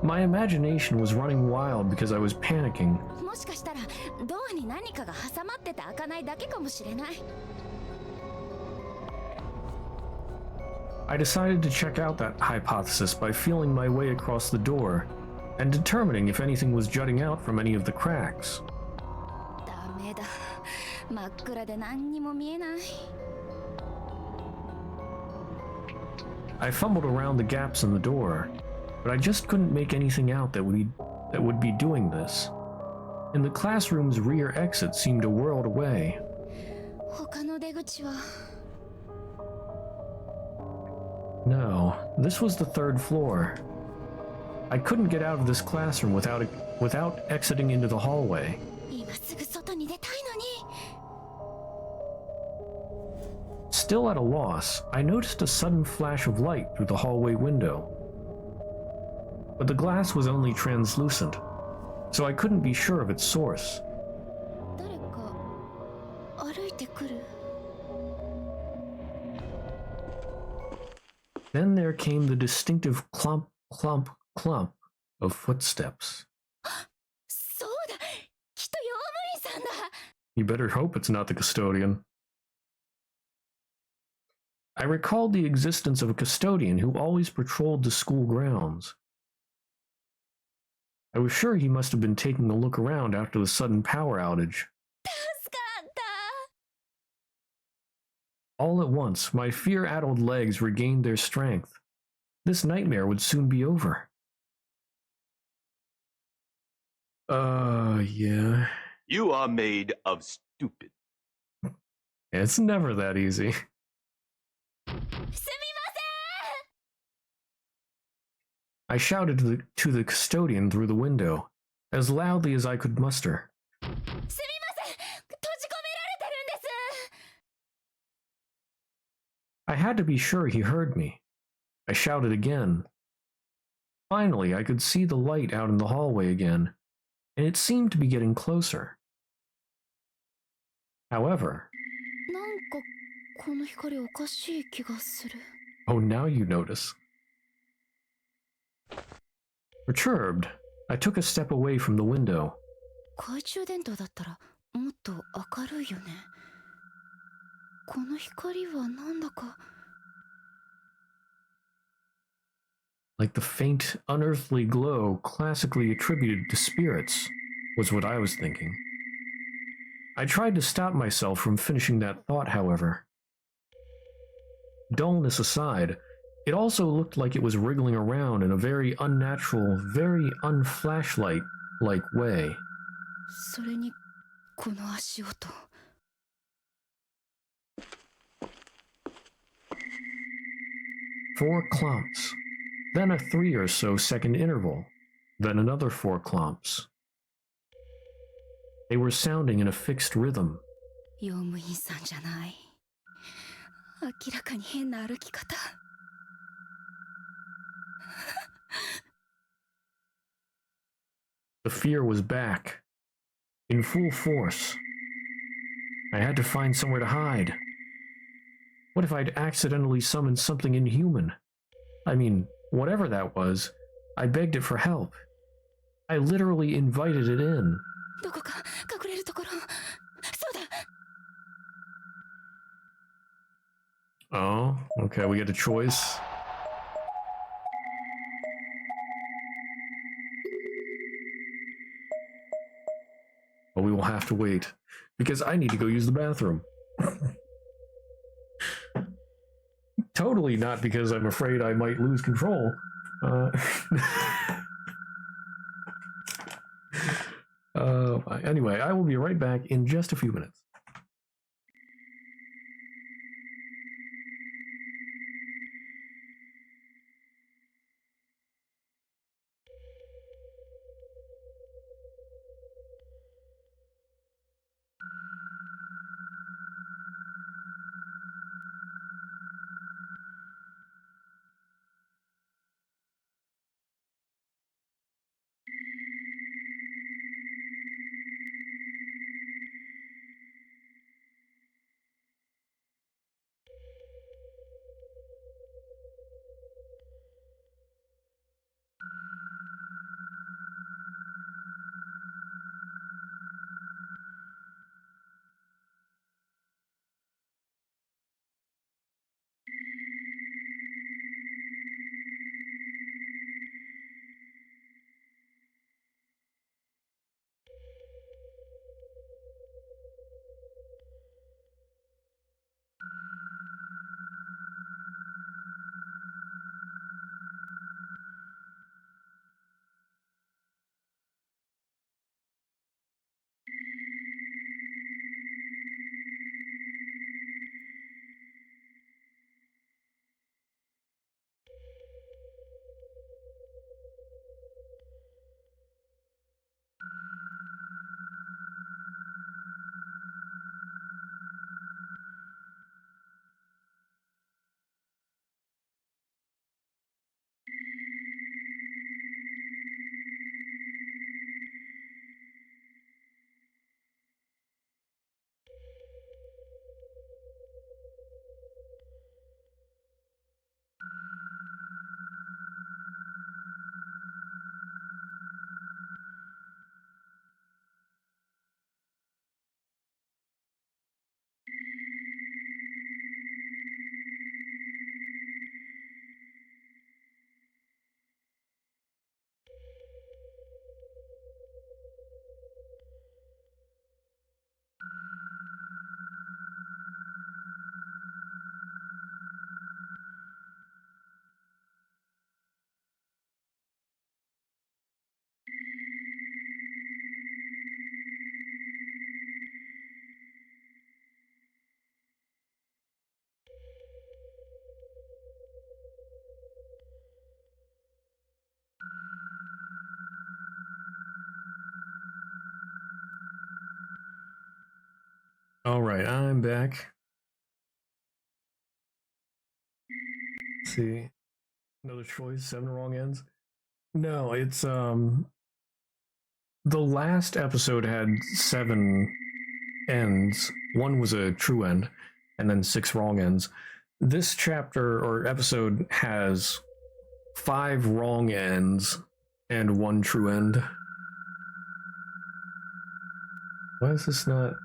My imagination was running wild because I was panicking. もしかしたらドアに何かが挟まってて開かないだけかもしれない。 I decided to check out that hypothesis by feeling my way across the door and determining if anything was jutting out from any of the cracks. ダメだ。真っ暗で何にも見えない。 I fumbled around the gaps in the door, but I just couldn't make anything out that would be doing this. And the classroom's rear exit seemed a world away. 他の出口は。 No, this was the third floor. I couldn't get out of this classroom without exiting into the hallway. 今すぐ外に出たいのに。 Still at a loss, I noticed a sudden flash of light through the hallway window. But the glass was only translucent, so I couldn't be sure of its source. 誰か歩いてくる。 Then there came the distinctive clump, clump, clump of footsteps. そうだ。きっと用務員さん You better hope it's not the custodian. I recalled the existence of a custodian who always patrolled the school grounds. I was sure he must have been taking a look around after the sudden power outage. 助かった。 All at once, my fear-addled legs regained their strength. This nightmare would soon be over. Yeah. You are made of stupid. It's never that easy. すみません。 I shouted to the custodian through the window, as loudly as I could muster. すみません。閉じ込められてるんです。 I had to be sure he heard me. I shouted again. Finally, I could see the light out in the hallway again, and it seemed to be getting closer. However, なんかこの光おかしい気がする。 oh, now you notice. Perturbed, I took a step away from the window. 懐中電灯だったらもっと明るいよね。この光はなんだか。 Like the faint, unearthly glow classically attributed to spirits, was what I was thinking. I tried to stop myself from finishing that thought, however. Dullness aside, it also looked like it was wriggling around in a very unnatural, very unflashlight-like way. それにこの足音。 4 clomps, then a 3 or so second interval, then another 4 clomps. They were sounding in a fixed rhythm. 用務員さんじゃない。明らかに変な歩き方。 The fear was back, in full force. I had to find somewhere to hide. What if I'd accidentally summoned something inhuman? I mean, whatever that was, I begged it for help. I literally invited it in. どこか隠れるところ。そうだ。 Oh, okay, we get a choice. But we will have to wait, because I need to go use the bathroom. Totally not because I'm afraid I might lose control. Anyway, I will be right back in just a few minutes. Alright, I'm back. Let's see. Another choice, 7 wrong ends. No, it's the last episode had 7 ends. One was a true end, and then 6 wrong ends. This chapter or episode has 5 wrong ends and 1 true end. Why is this not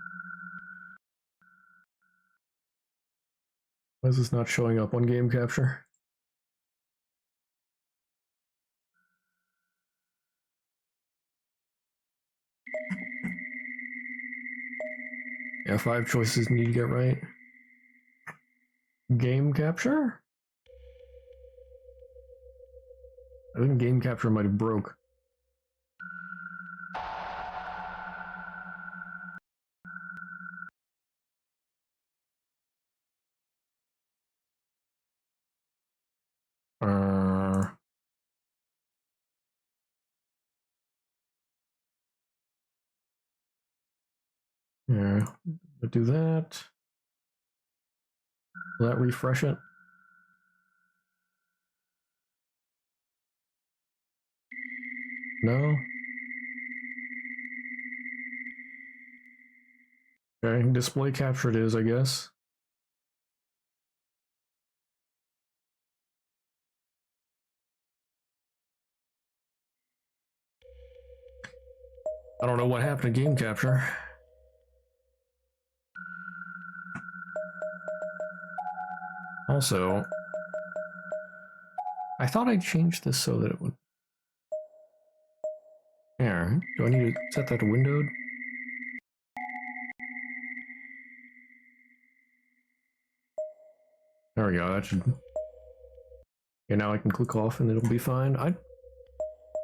showing up on game capture? Yeah, 5 choices need to get right. Game capture? I think game capture might have broke. Yeah, we'll do that. Will that refresh it? No? Okay, display capture it is, I guess. I don't know what happened to game capture. Also, I thought I changed this so that it would... There, do I need to set that to windowed? There we go, that should... Okay, now I can click off and it'll be fine.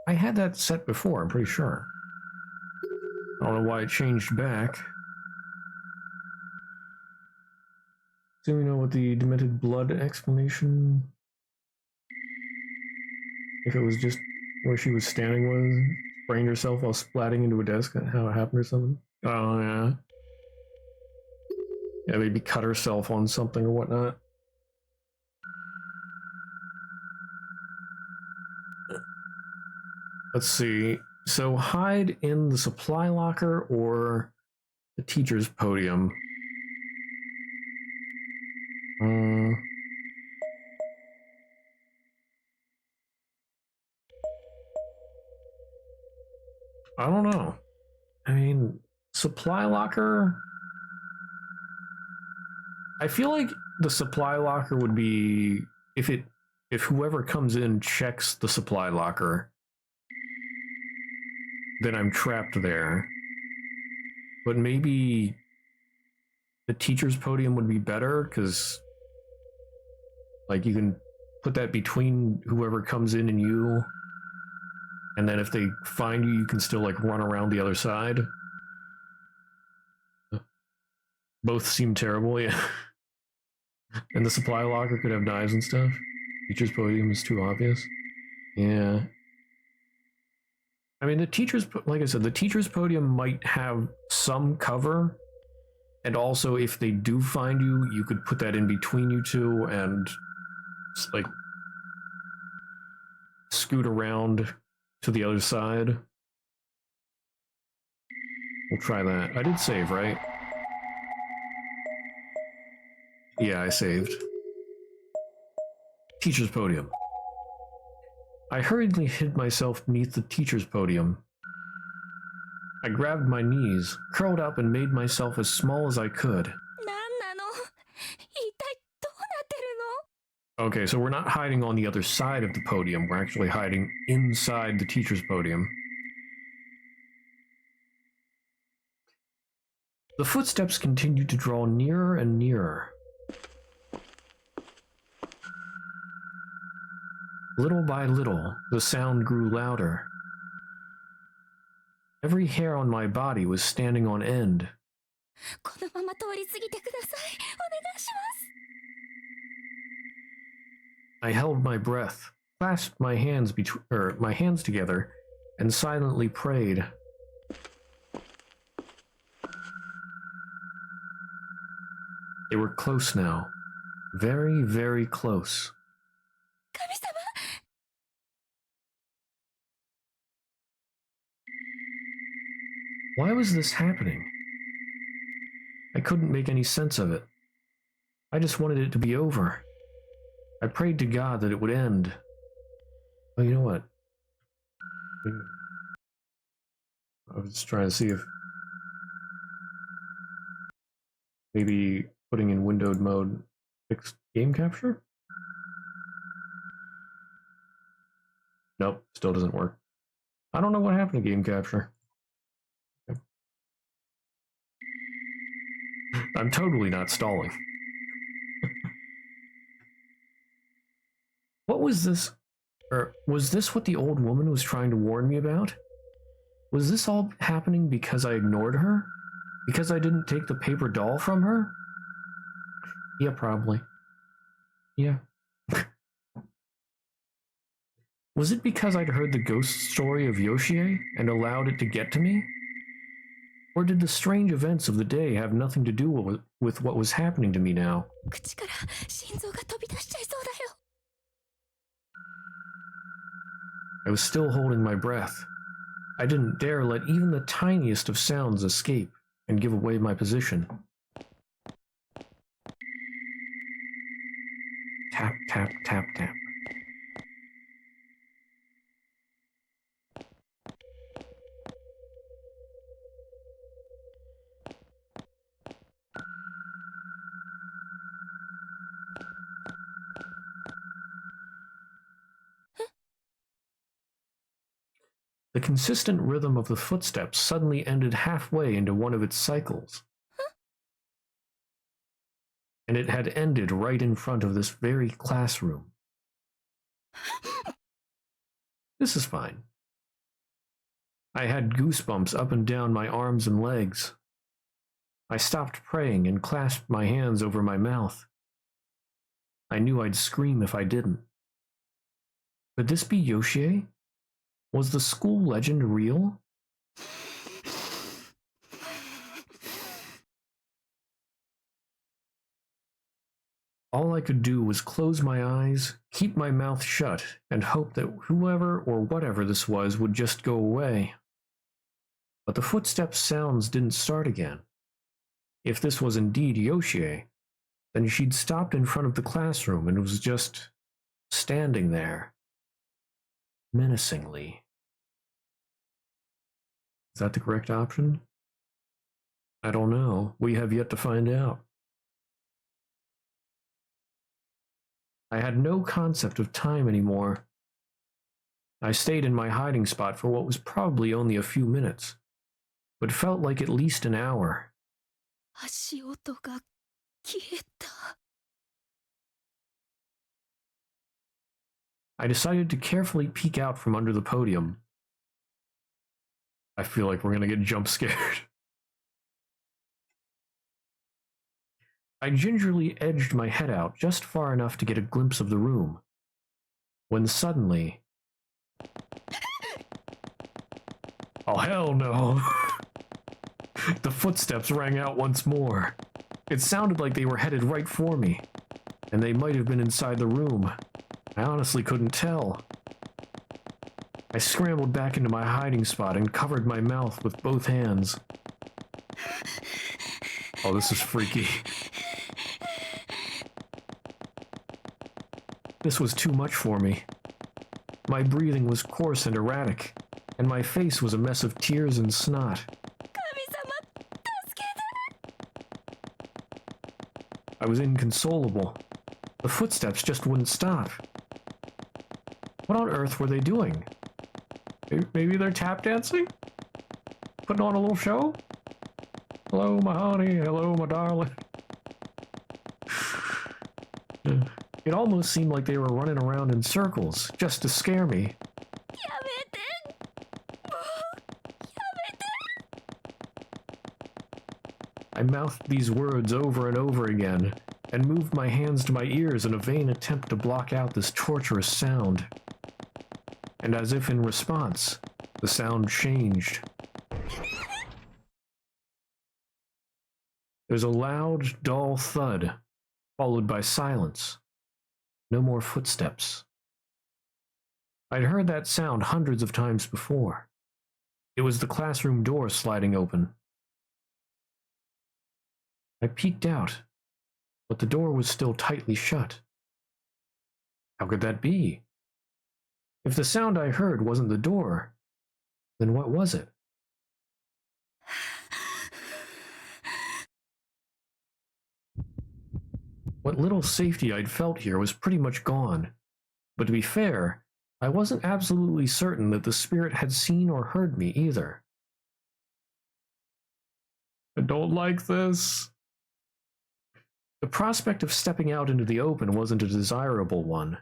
I had that set before, I'm pretty sure. I don't know why it changed back. Do we know what the demented blood explanation... If it was just where she was standing was, spraying herself while splatting into a desk, how it happened or something? Oh, yeah. Yeah, maybe cut herself on something or whatnot. Let's see. So hide in the supply locker or the teacher's podium. I don't know. I mean, supply locker... I feel like the supply locker would be... If whoever comes in checks the supply locker, then I'm trapped there. But maybe the teacher's podium would be better, because like you can put that between whoever comes in and you, and then if they find you, you can still like run around the other side. Both seem terrible, yeah. And the supply locker could have knives and stuff. Teacher's podium is too obvious. Yeah. I mean, like I said, the teacher's podium might have some cover, and also if they do find you, you could put that in between you two and just, like, scoot around to the other side. We'll try that. I did save, right? Yeah, I saved. Teacher's podium. I hurriedly hid myself beneath the teacher's podium. I grabbed my knees, curled up, and made myself as small as I could. Okay, so we're not hiding on the other side of the podium, we're actually hiding inside the teacher's podium. The footsteps continued to draw nearer and nearer. Little by little, the sound grew louder. Every hair on my body was standing on end. I held my breath, clasped my hands together, and silently prayed. They were close now. Very, very close. 神様 Why was this happening? I couldn't make any sense of it. I just wanted it to be over. I prayed to God that it would end. Oh, you know what? I was just trying to see if maybe putting in windowed mode fixed game capture? Nope, still doesn't work. I don't know what happened to game capture. I'm totally not stalling. What was this? Or was this what the old woman was trying to warn me about? Was this all happening because I ignored her? Because I didn't take the paper doll from her? Yeah, probably. Yeah. Was it because I'd heard the ghost story of Yoshie and allowed it to get to me? Or did the strange events of the day have nothing to do with what was happening to me now? 口から心臓が飛び出しちゃいそうだよ I was still holding my breath. I didn't dare let even the tiniest of sounds escape and give away my position. Tap, tap, tap, tap. The consistent rhythm of the footsteps suddenly ended halfway into one of its cycles. And it had ended right in front of this very classroom. This is fine. I had goosebumps up and down my arms and legs. I stopped praying and clasped my hands over my mouth. I knew I'd scream if I didn't. Could this be Yoshie? Was the school legend real? All I could do was close my eyes, keep my mouth shut, and hope that whoever or whatever this was would just go away. But the footsteps sounds didn't start again. If this was indeed Yoshie, then she'd stopped in front of the classroom and was just standing there, menacingly. Is that the correct option? I don't know. We have yet to find out. I had no concept of time anymore. I stayed in my hiding spot for what was probably only a few minutes, but felt like at least an hour. 足音が消えた I decided to carefully peek out from under the podium. I feel like we're gonna get jump scared. I gingerly edged my head out just far enough to get a glimpse of the room, when suddenly... Oh, hell no! The footsteps rang out once more. It sounded like they were headed right for me, and they might have been inside the room. I honestly couldn't tell. I scrambled back into my hiding spot and covered my mouth with both hands. Oh, this is freaky. This was too much for me. My breathing was coarse and erratic, and my face was a mess of tears and snot. 神様助けて I was inconsolable. The footsteps just wouldn't stop. What on earth were they doing? Maybe they're tap dancing? Putting on a little show? Hello, my honey. Hello, my darling. It almost seemed like they were running around in circles, just to scare me. やめてもうやめて I mouthed these words over and over again, and moved my hands to my ears in a vain attempt to block out this torturous sound. And as if in response, the sound changed. There was a loud, dull thud, followed by silence. No more footsteps. I'd heard that sound hundreds of times before. It was the classroom door sliding open. I peeked out, but the door was still tightly shut. How could that be? If the sound I heard wasn't the door, then what was it? What little safety I'd felt here was pretty much gone. But to be fair, I wasn't absolutely certain that the spirit had seen or heard me either. I don't like this. The prospect of stepping out into the open wasn't a desirable one,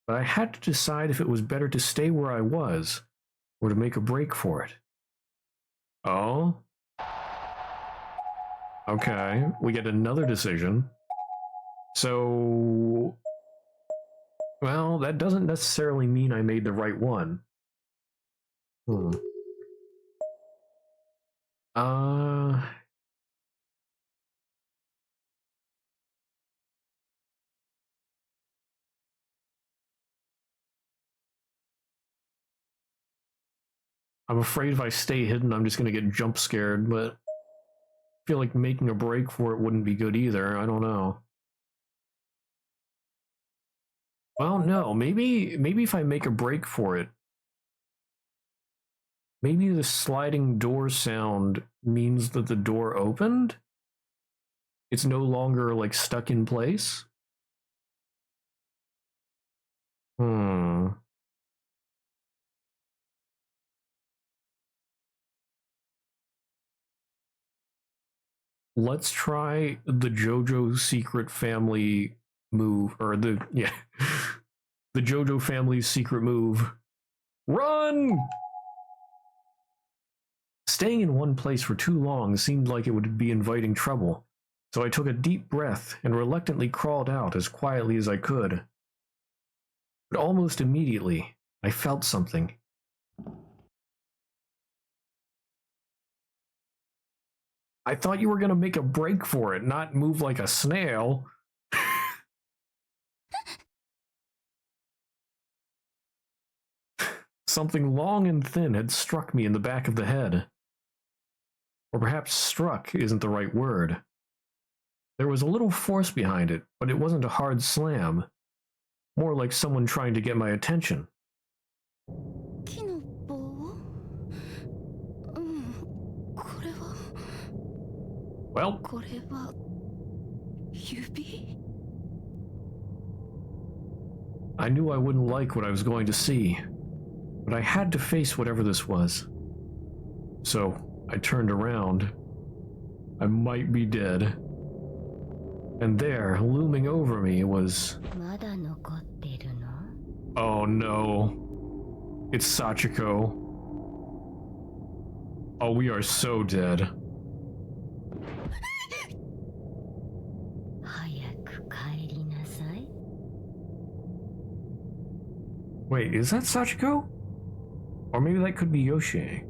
but I had to decide if it was better to stay where I was or to make a break for it. Oh? Okay, we get another decision. So, well, that doesn't necessarily mean I made the right one. I'm afraid if I stay hidden, I'm just gonna get jump scared, but I feel like making a break for it wouldn't be good either. I don't know. Well, no, maybe if I make a break for it, maybe the sliding door sound means that the door opened? It's no longer, like, stuck in place? Let's try the JoJo Secret Family move, or the JoJo Family's secret move. Run! Staying in one place for too long seemed like it would be inviting trouble, so I took a deep breath and reluctantly crawled out as quietly as I could. But almost immediately, I felt something. I thought you were going to make a break for it, not move like a snail. Something long and thin had struck me in the back of the head. Or perhaps struck isn't the right word. There was a little force behind it, but it wasn't a hard slam. More like someone trying to get my attention. Well, I knew I wouldn't like what I was going to see, but I had to face whatever this was. So I turned around. I might be dead. And there, looming over me, was... Oh no. It's Sachiko. Oh, we are so dead. Wait, is that Sachiko? Or maybe that could be Yoshi.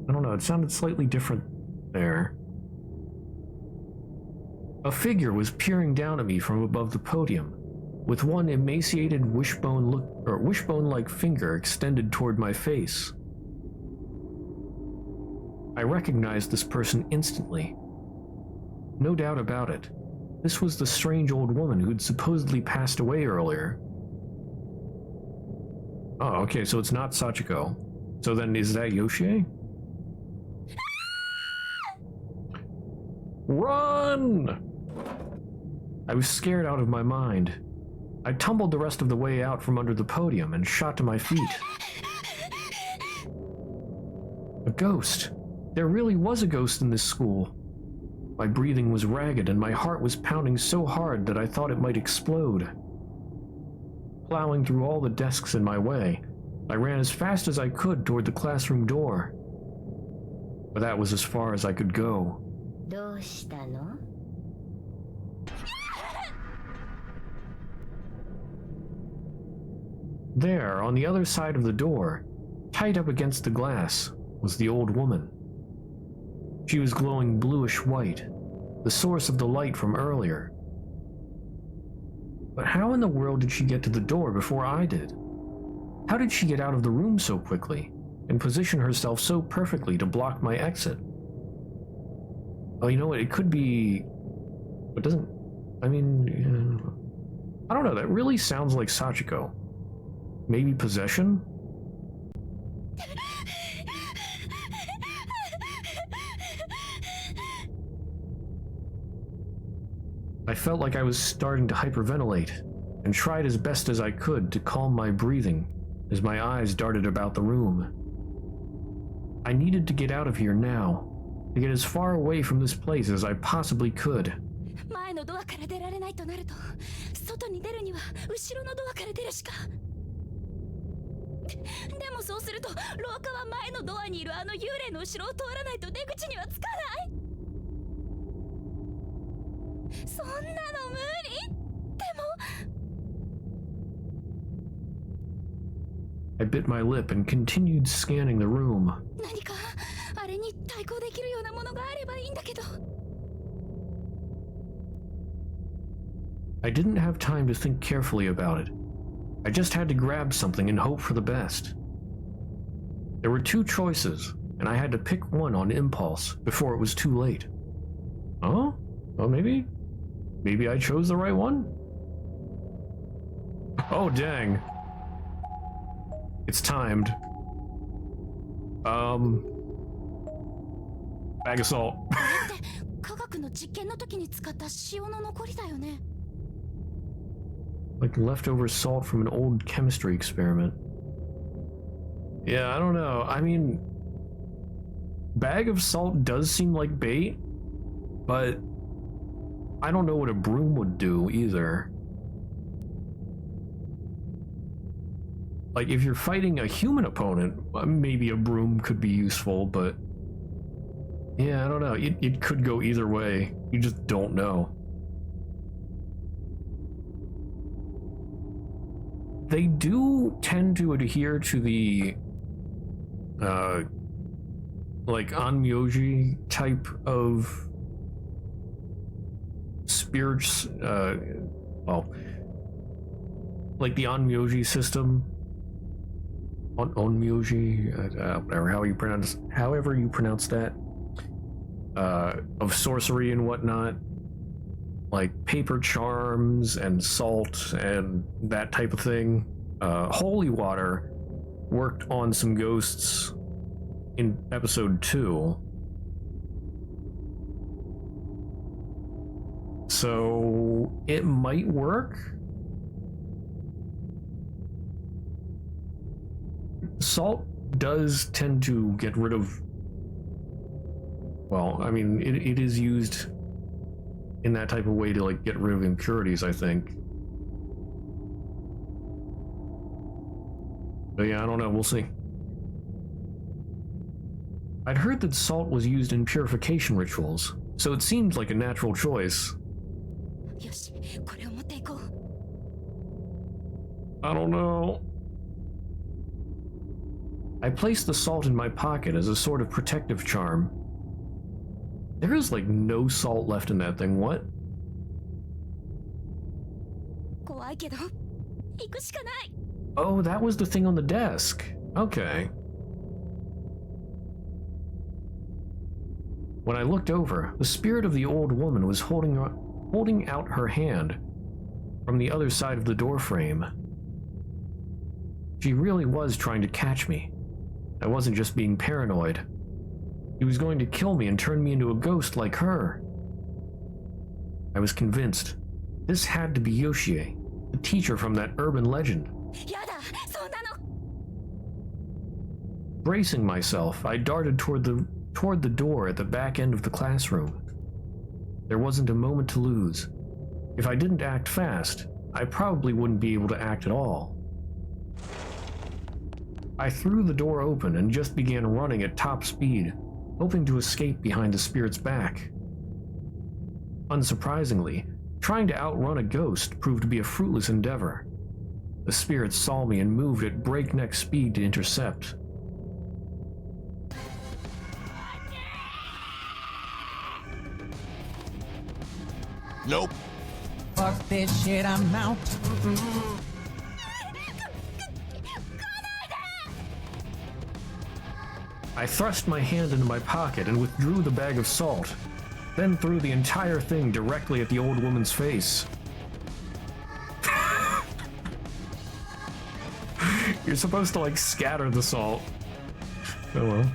I don't know, it sounded slightly different there. A figure was peering down at me from above the podium, with one emaciated wishbone-like finger extended toward my face. I recognized this person instantly. No doubt about it. This was the strange old woman who'd supposedly passed away earlier. Oh, okay, so it's not Sachiko. So then is that Yoshi? Run! I was scared out of my mind. I tumbled the rest of the way out from under the podium and shot to my feet. A ghost. There really was a ghost in this school. My breathing was ragged and my heart was pounding so hard that I thought it might explode. Plowing through all the desks in my way, I ran as fast as I could toward the classroom door. But that was as far as I could go. There, on the other side of the door, tied up against the glass, was the old woman. She was glowing bluish white, the source of the light from earlier. But how in the world did she get to the door before I did? How did she get out of the room so quickly and position herself so perfectly to block my exit? Oh, you know what? It could be... It doesn't... I mean... I don't know. That really sounds like Sachiko. Maybe possession? I felt like I was starting to hyperventilate and tried as best as I could to calm my breathing as my eyes darted about the room. I needed to get out of here now, to get as far away from this place as I possibly could. 前のドアから出られないとなると、外に出るには後ろのドアから出るしか。でもそうすると、廊下は前のドアにいるあの幽霊の後ろを通らないと出口にはつかない。そんなの無理。でも。I bit my lip and continued scanning the room. 何かあれに対抗できるようなものがあればいいんだけど。I didn't have time to think carefully about it. I just had to grab something and hope for the best. There were two choices, and I had to pick one on impulse before it was too late. Oh? Well, maybe I chose the right one? Oh, dang. It's timed. Bag of salt. 科学の実験の時に使った塩の残りだよね。Like leftover salt from an old chemistry experiment. Yeah, I don't know. I mean, bag of salt does seem like bait, but I don't know what a broom would do either. Like, if you're fighting a human opponent, maybe a broom could be useful, but yeah, I don't know. It could go either way. You just don't know. They do tend to adhere to the like Onmyoji type of spirits, well, like the Onmyoji system, Onmyoji, or however you pronounce that, of sorcery and whatnot, like paper charms and salt and that type of thing. Holy Water worked on some ghosts in episode 2. So it might work. Salt does tend to get rid of, well, I mean, it is used in that type of way to like get rid of impurities, I think. But yeah, I don't know, we'll see. I'd heard that salt was used in purification rituals, so it seemed like a natural choice. I don't know. I placed the salt in my pocket as a sort of protective charm. There is like no salt left in that thing, what? Oh, that was the thing on the desk. Okay. When I looked over, the spirit of the old woman was holding out her hand from the other side of the door frame. She really was trying to catch me. I wasn't just being paranoid. She was going to kill me and turn me into a ghost like her. I was convinced. This had to be Yoshie, the teacher from that urban legend. Bracing myself, I darted toward the door at the back end of the classroom. There wasn't a moment to lose. If I didn't act fast, I probably wouldn't be able to act at all. I threw the door open and just began running at top speed, hoping to escape behind the spirit's back. Unsurprisingly, trying to outrun a ghost proved to be a fruitless endeavor. The spirit saw me and moved at breakneck speed to intercept. Nope. Fuck this shit, I'm out. I thrust my hand into my pocket and withdrew the bag of salt, then threw the entire thing directly at the old woman's face. You're supposed to, like, scatter the salt. Oh well.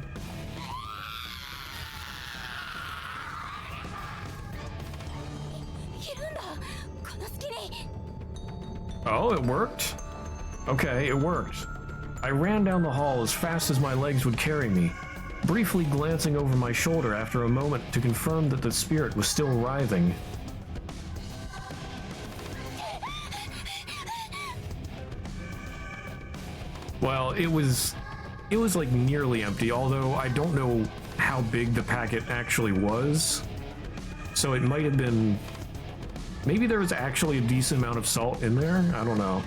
Oh, it worked? Okay, it worked. I ran down the hall as fast as my legs would carry me, briefly glancing over my shoulder after a moment to confirm that the spirit was still writhing. Well, it was like nearly empty, although I don't know how big the packet actually was. So it might have been, maybe there was actually a decent amount of salt in there? I don't know.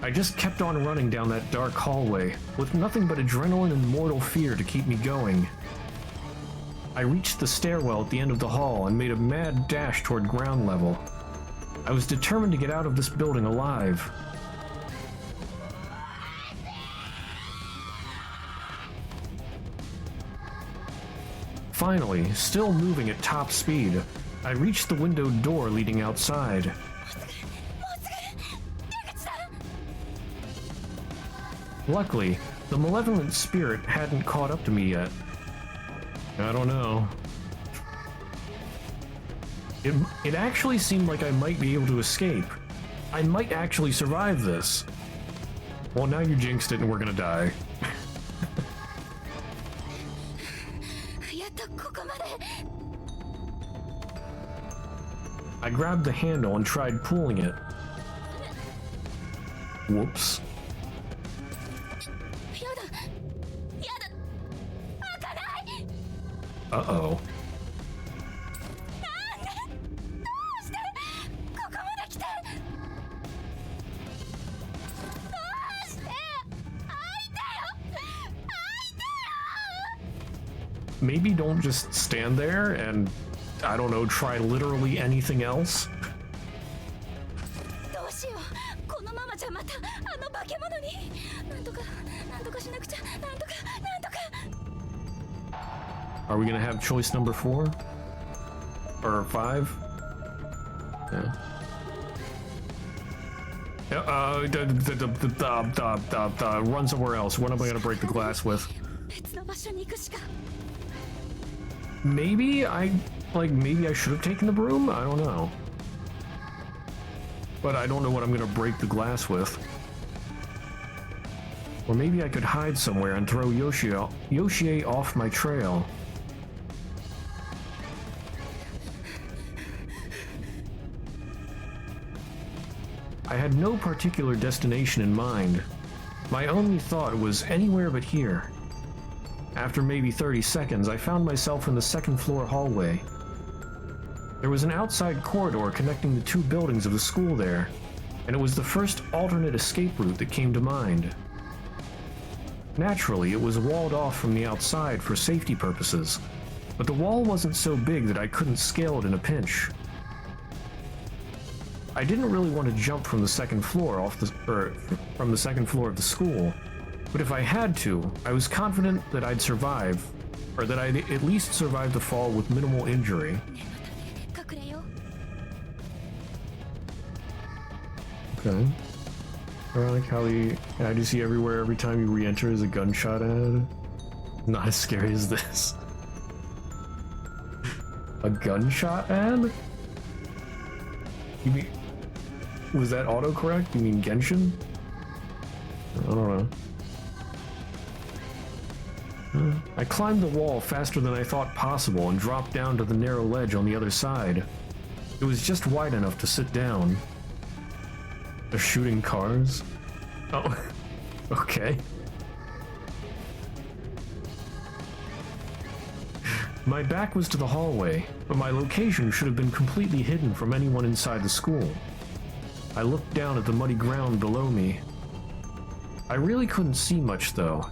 I just kept on running down that dark hallway, with nothing but adrenaline and mortal fear to keep me going. I reached the stairwell at the end of the hall and made a mad dash toward ground level. I was determined to get out of this building alive. Finally, still moving at top speed, I reached the windowed door leading outside. Luckily, the malevolent spirit hadn't caught up to me yet. I don't know. It actually seemed like I might be able to escape. I might actually survive this. Well, now you jinxed it and we're gonna die. I grabbed the handle and tried pulling it. Whoops. Uh-oh. Maybe don't just stand there and, I don't know, try literally anything else. Are we gonna have choice number 4? Or 5? Yeah. Run somewhere else. What am I gonna break the glass with? Maybe maybe I should have taken the broom? I don't know. But I don't know what I'm gonna break the glass with. Or maybe I could hide somewhere and throw Yoshie off my trail. I had no particular destination in mind. My only thought was anywhere but here. After maybe 30 seconds, I found myself in the second floor hallway. There was an outside corridor connecting the 2 buildings of the school there, and it was the first alternate escape route that came to mind. Naturally, it was walled off from the outside for safety purposes, but the wall wasn't so big that I couldn't scale it in a pinch. I didn't really want to jump from the second floor from the second floor of the school, but if I had to, I was confident that I'd survive, or that I'd at least survive the fall with minimal injury. Okay. I like how the ad you see everywhere every time you re-enter is a gunshot ad. Not as scary as this. A gunshot ad? You mean... Was that autocorrect? You mean Genshin? I don't know. I climbed the wall faster than I thought possible and dropped down to the narrow ledge on the other side. It was just wide enough to sit down. They're shooting cars? Oh, okay. My back was to the hallway, but my location should have been completely hidden from anyone inside the school. I looked down at the muddy ground below me. I really couldn't see much though.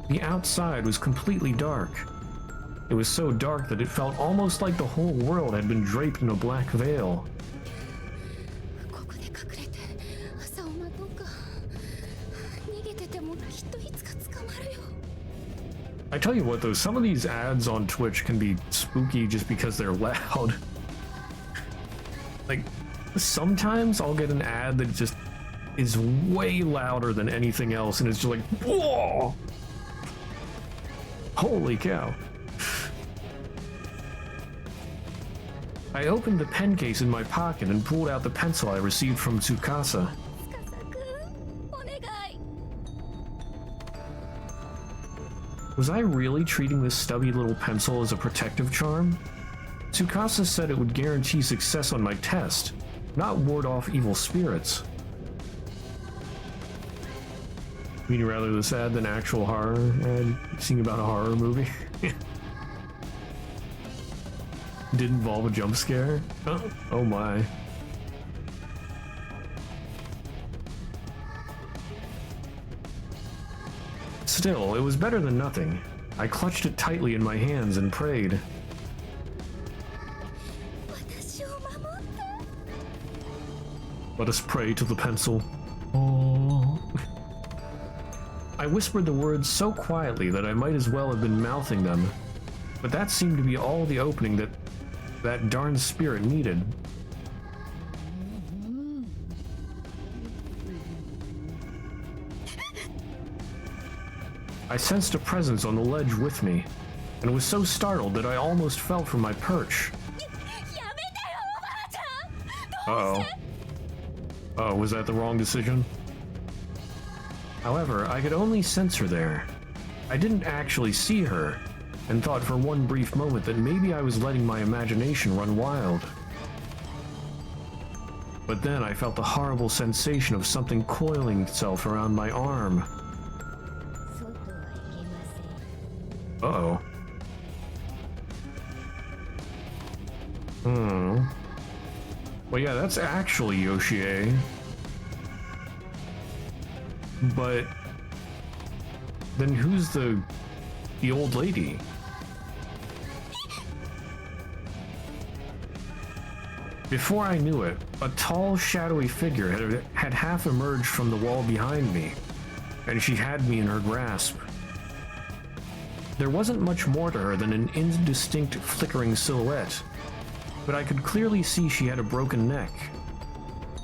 The outside was completely dark. It was so dark that it felt almost like the whole world had been draped in a black veil. ここで隠れて朝を待とうか。逃げててもきっといつか捕まるよ。 I tell you what though, some of these ads on Twitch can be spooky just because they're loud. Like, sometimes I'll get an ad that just is way louder than anything else, and it's just like, whoa! Holy cow. I opened the pen case in my pocket and pulled out the pencil I received from Tsukasa. お願い。 Was I really treating this stubby little pencil as a protective charm? Tsukasa said it would guarantee success on my test, not ward off evil spirits. Meaning rather this ad than actual horror ad, seeing about a horror movie. Did involve a jump scare? Oh my. Still, it was better than nothing. I clutched it tightly in my hands and prayed. 私を守って。 Let us pray to the pencil. Oh. I whispered the words so quietly that I might as well have been mouthing them, but that seemed to be all the opening that darn spirit needed. I sensed a presence on the ledge with me, and was so startled that I almost fell from my perch. やめてよおばあちゃん。 Uh-oh. Oh, was that the wrong decision? However, I could only sense her there. I didn't actually see her, and thought for one brief moment that maybe I was letting my imagination run wild. But then I felt the horrible sensation of something coiling itself around my arm. Uh-oh. Well, yeah, that's actually Yoshie. But then who's the old lady? Before I knew it, a tall, shadowy figure had half emerged from the wall behind me, and she had me in her grasp. There wasn't much more to her than an indistinct, flickering silhouette, but I could clearly see she had a broken neck.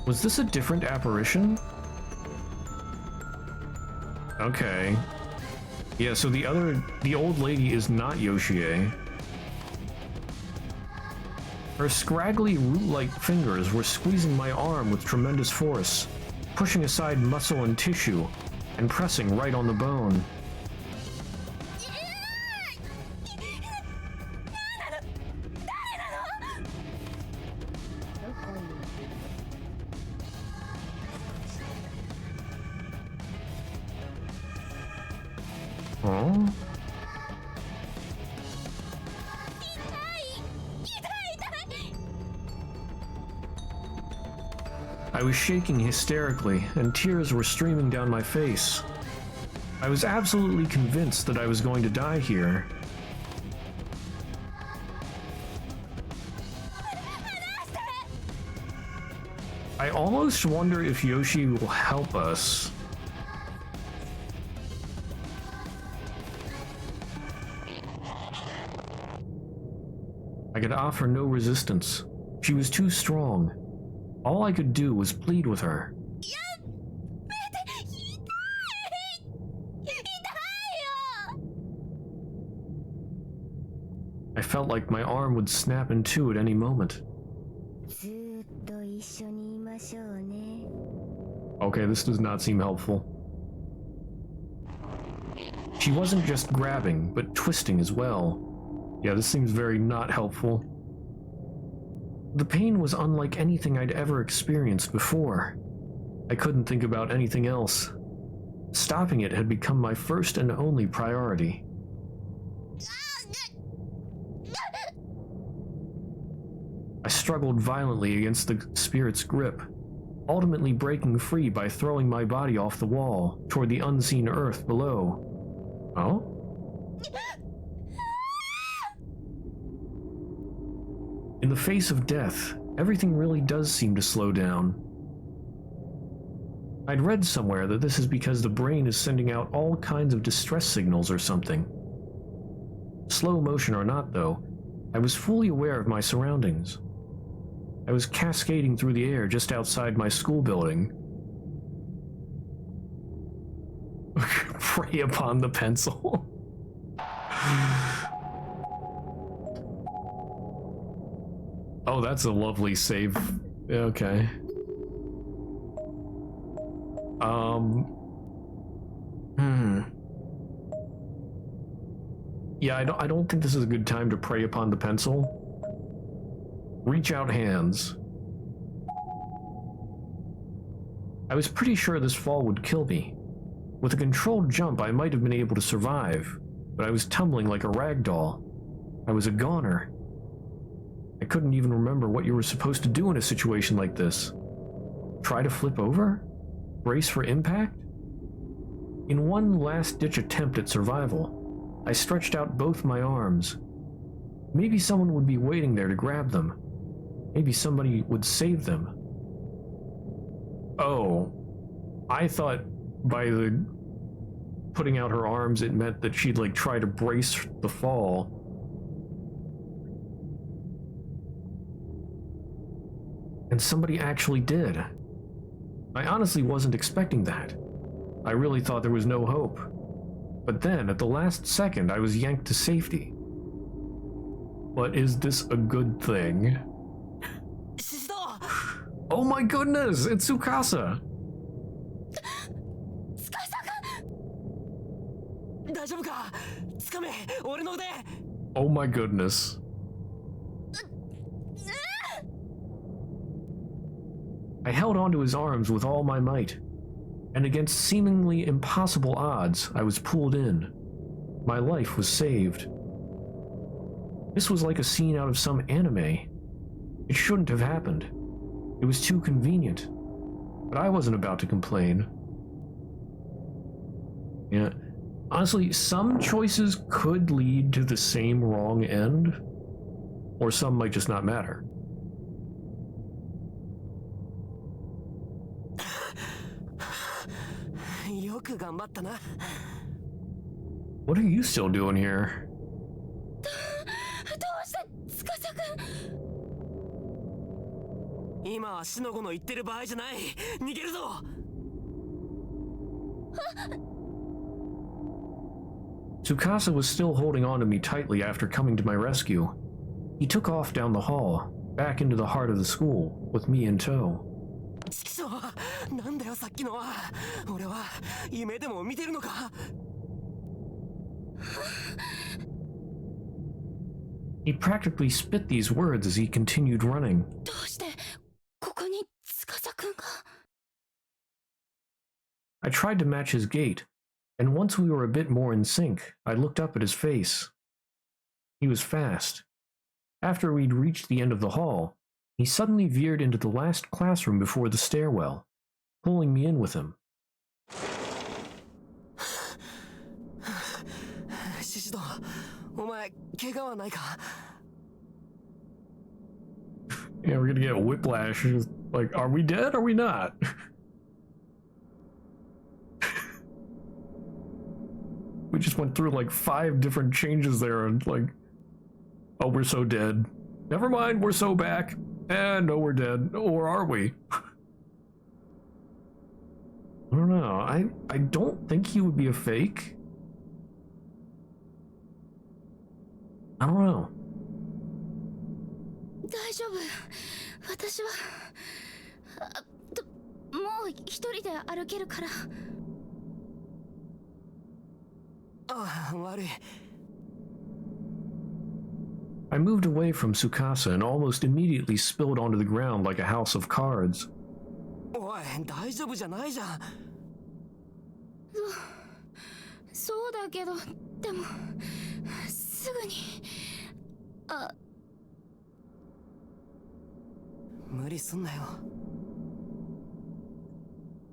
Was this a different apparition? Okay. Yeah, so the old lady is not Yoshie. Her scraggly root-like fingers were squeezing my arm with tremendous force, pushing aside muscle and tissue, and pressing right on the bone. Huh? I was shaking hysterically, and tears were streaming down my face. I was absolutely convinced that I was going to die here. I almost wonder if Yoshi will help us. I could offer no resistance. She was too strong. All I could do was plead with her. I felt like my arm would snap in two at any moment. Okay, this does not seem helpful. She wasn't just grabbing, but twisting as well. Yeah, this seems very not helpful. The pain was unlike anything I'd ever experienced before. I couldn't think about anything else. Stopping it had become my first and only priority. I struggled violently against the spirit's grip, ultimately breaking free by throwing my body off the wall toward the unseen earth below. Oh? In the face of death, everything really does seem to slow down. I'd read somewhere that this is because the brain is sending out all kinds of distress signals or something. Slow motion or not, though, I was fully aware of my surroundings. I was cascading through the air just outside my school building. Prey upon the pencil. Oh, that's a lovely save. Okay. Yeah, I don't think this is a good time to prey upon the pencil. Reach out hands. I was pretty sure this fall would kill me. With a controlled jump, I might have been able to survive, but I was tumbling like a rag doll. I was a goner. I couldn't even remember what you were supposed to do in a situation like this. Try to flip over? Brace for impact? In one last-ditch attempt at survival, I stretched out both my arms. Maybe someone would be waiting there to grab them. Maybe somebody would save them. Oh, I thought by the putting out her arms it meant that she'd like try to brace the fall. And somebody actually did. I honestly wasn't expecting that. I really thought there was no hope. But then, at the last second, I was yanked to safety. But is this a good thing? Oh my goodness, it's Tsukasa! Oh my goodness. I held onto his arms with all my might, and against seemingly impossible odds, I was pulled in. My life was saved. This was like a scene out of some anime. It shouldn't have happened. It was too convenient. But I wasn't about to complain. Yeah. Honestly, some choices could lead to the same wrong end, or some might just not matter. What are you still doing here? Tsukasa was still holding on to me tightly after coming to my rescue. He took off down the hall, back into the heart of the school, with me in tow. He practically spit these words as he continued running. I tried to match his gait, and once we were a bit more in sync, I looked up at his face. He was fast. After we'd reached the end of the hall, he suddenly veered into the last classroom before the stairwell, pulling me in with him. Yeah, we're gonna get whiplash. Like, are we dead? Are we not? We just went through like 5 different changes there and like, oh, we're so dead. Never mind, we're so back. And no, we're dead. Or are we? I don't know. I don't think he would be a fake. I don't know. I moved away from Tsukasa and almost immediately spilled onto the ground like a house of cards.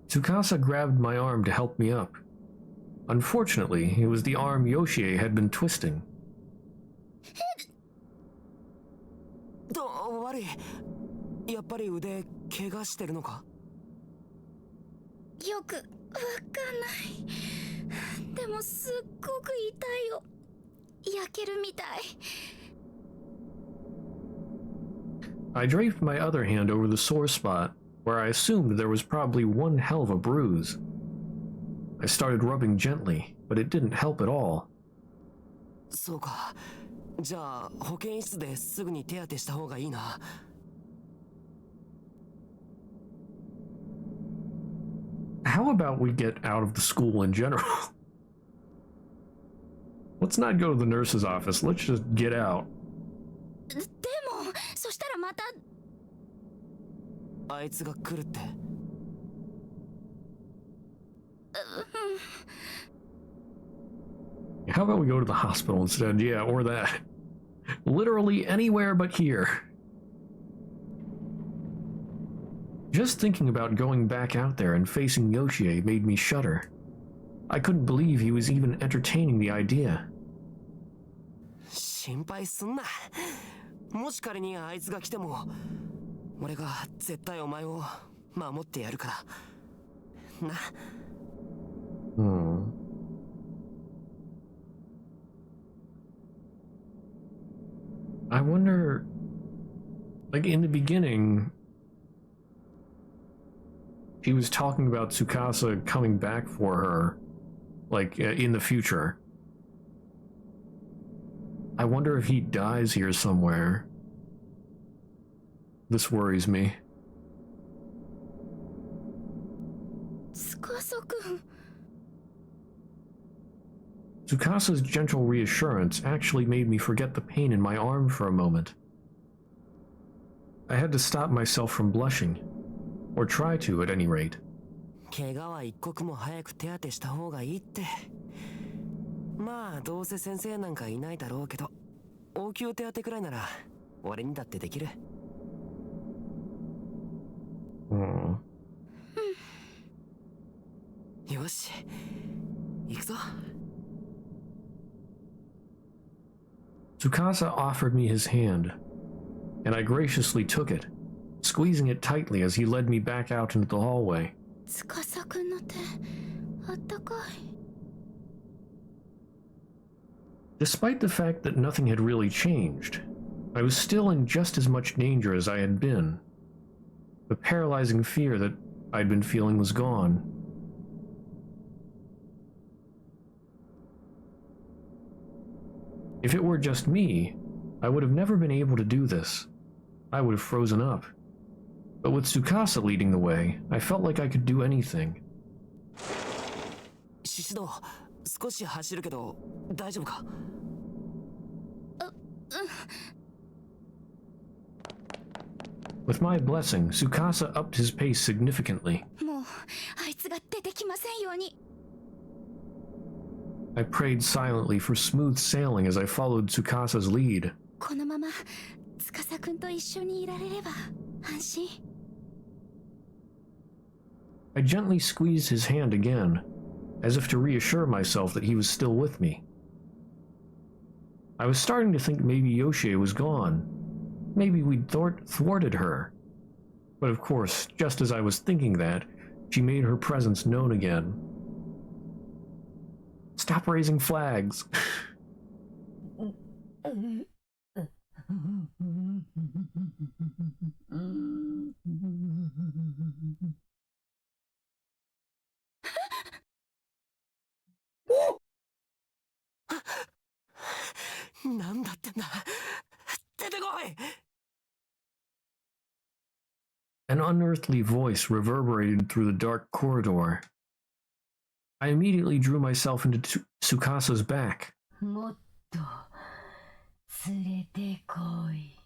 Tsukasa grabbed my arm to help me up. Unfortunately, it was the arm Yoshie had been twisting. 悪い。やっぱり腕怪我してるのか？よくわかんない。でもすっごく痛いよ。焼けるみたい。I draped my other hand over the sore spot, where I assumed there was probably one hell of a bruise. I started rubbing gently, but it didn't help at all. そうか。じゃあ保健室ですぐに手当てした方がいいな。How about we get out of the school in general? Let's not go to the nurse's office, let's just get out. でもそしたらまた。あいつが来るって。How about we go to the hospital instead? Yeah, or that. Literally anywhere but here. Just thinking about going back out there and facing Yoshie made me shudder. I couldn't believe he was even entertaining the idea. 心配すんな。もし仮にあいつが来ても、俺が絶対お前を守ってやるから。な。I wonder, like in the beginning, she was talking about Tsukasa coming back for her, like in the future. I wonder if he dies here somewhere. This worries me. 司くん。 Tsukasa's gentle reassurance actually made me forget the pain in my arm for a moment. I had to stop myself from blushing, or try to at any rate. 怪我は一刻も早く手当てした方がいいって。まあどうせ先生なんかいないだろうけど、応急手当てくらいなら俺にだってできる。よし、行くぞ。Tsukasa offered me his hand, and I graciously took it, squeezing it tightly as he led me back out into the hallway. 司くんの手、あったかい。Despite the fact that nothing had really changed, I was still in just as much danger as I had been. The paralyzing fear that I'd been feeling was gone. If it were just me, I would have never been able to do this. I would have frozen up. But with Tsukasa leading the way, I felt like I could do anything. シシド、少し走るけど大丈夫か？With my blessing, Tsukasa upped his pace significantly. もうあいつが出てきませんように。I prayed silently for smooth sailing as I followed Tsukasa's lead. このまま司くんと一緒にいられれば安心。I gently squeezed his hand again, as if to reassure myself that he was still with me. I was starting to think maybe Yoshie was gone. Maybe we'd thwarted her. But of course, just as I was thinking that, she made her presence known again. Stop raising flags. An unearthly voice reverberated through the dark corridor. I immediately drew myself into Tsukasa's back. もっと連れてこい。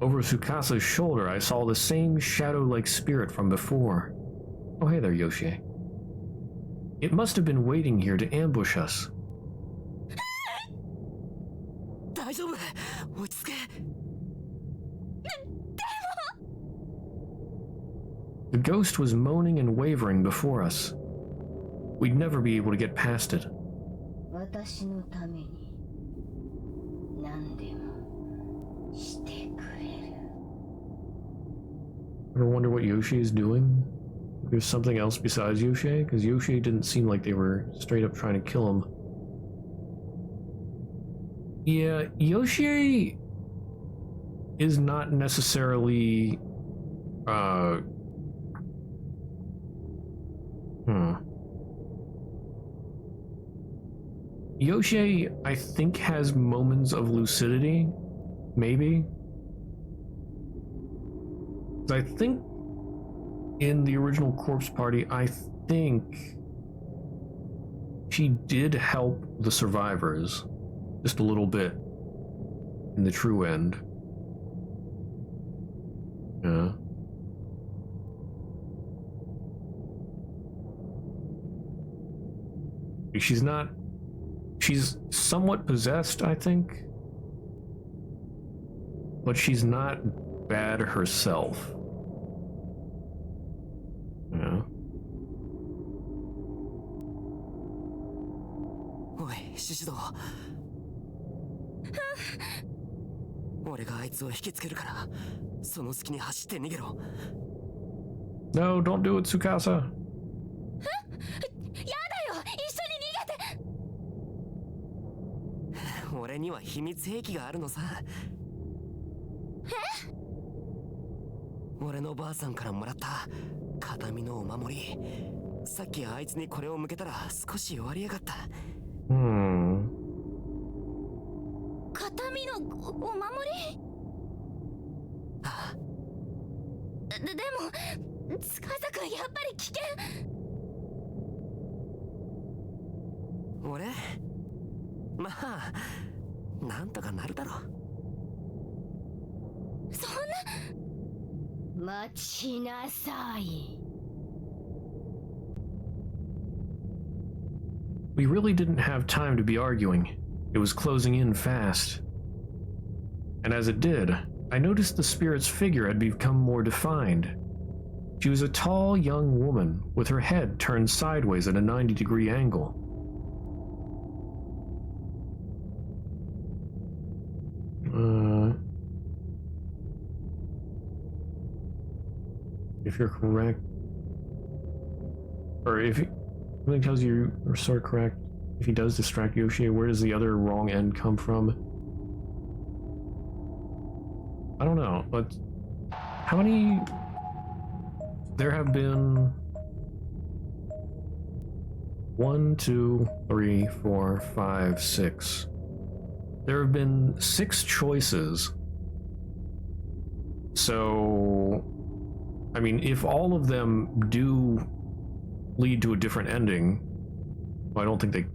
Over Tsukasa's shoulder, I saw the same shadow-like spirit from before. Oh, hey there, Yoshie. It must have been waiting here to ambush us. 大丈夫、落ち着け。The ghost was moaning and wavering before us. We'd never be able to get past it. 私のために何でもしてくれる。 Ever wonder what Yoshi is doing? There's something else besides Yoshi? Because Yoshi didn't seem like they were straight up trying to kill him. Yeah, Yoshi is not necessarily Yoshi, I think, has moments of lucidity, maybe. I think in the original Corpse Party, I think she did help the survivors just a little bit in the true end. Yeah. She's somewhat possessed, I think, but she's not bad herself. Yeah. おい、獅子堂。俺があいつを引きつけるから、その隙に走って逃げろ。No, don't do it, Tsukasa. 俺には秘密兵器があるのさ。俺のばあさんからもらった形見のお守り。さっきあいつにこれを向けたら少し弱りやがった。形見のお守り？ああ。でも司君やっぱり危険。俺？まあなんとかなるだろう。そんな。待ちなさい。 We really didn't have time to be arguing. It was closing in fast. And as it did, I noticed the spirit's figure had become more defined. She was a tall young woman with her head turned sideways at a 90-degree angle. If you're correct, or if something tells you you're sort of correct, if he does distract Yoshi, where does the other wrong end come from? I don't know, but how many? There have been 1, 2, 3, 4, 5, 6. There have been 6 choices. So, I mean, if all of them do lead to a different ending, well, I don't think they...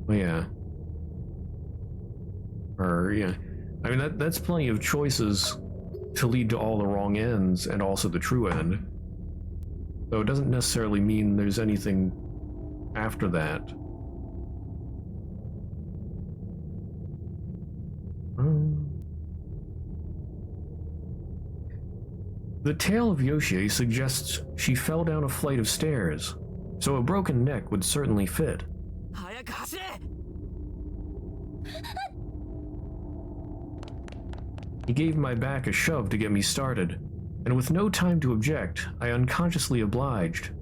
Well, yeah. Or, yeah. I mean, that's plenty of choices to lead to all the wrong ends and also the true end. Though it doesn't necessarily mean there's anything after that. The tale of Yoshi suggests she fell down a flight of stairs, so a broken neck would certainly fit. He gave my back a shove to get me started, and with no time to object, I unconsciously obliged.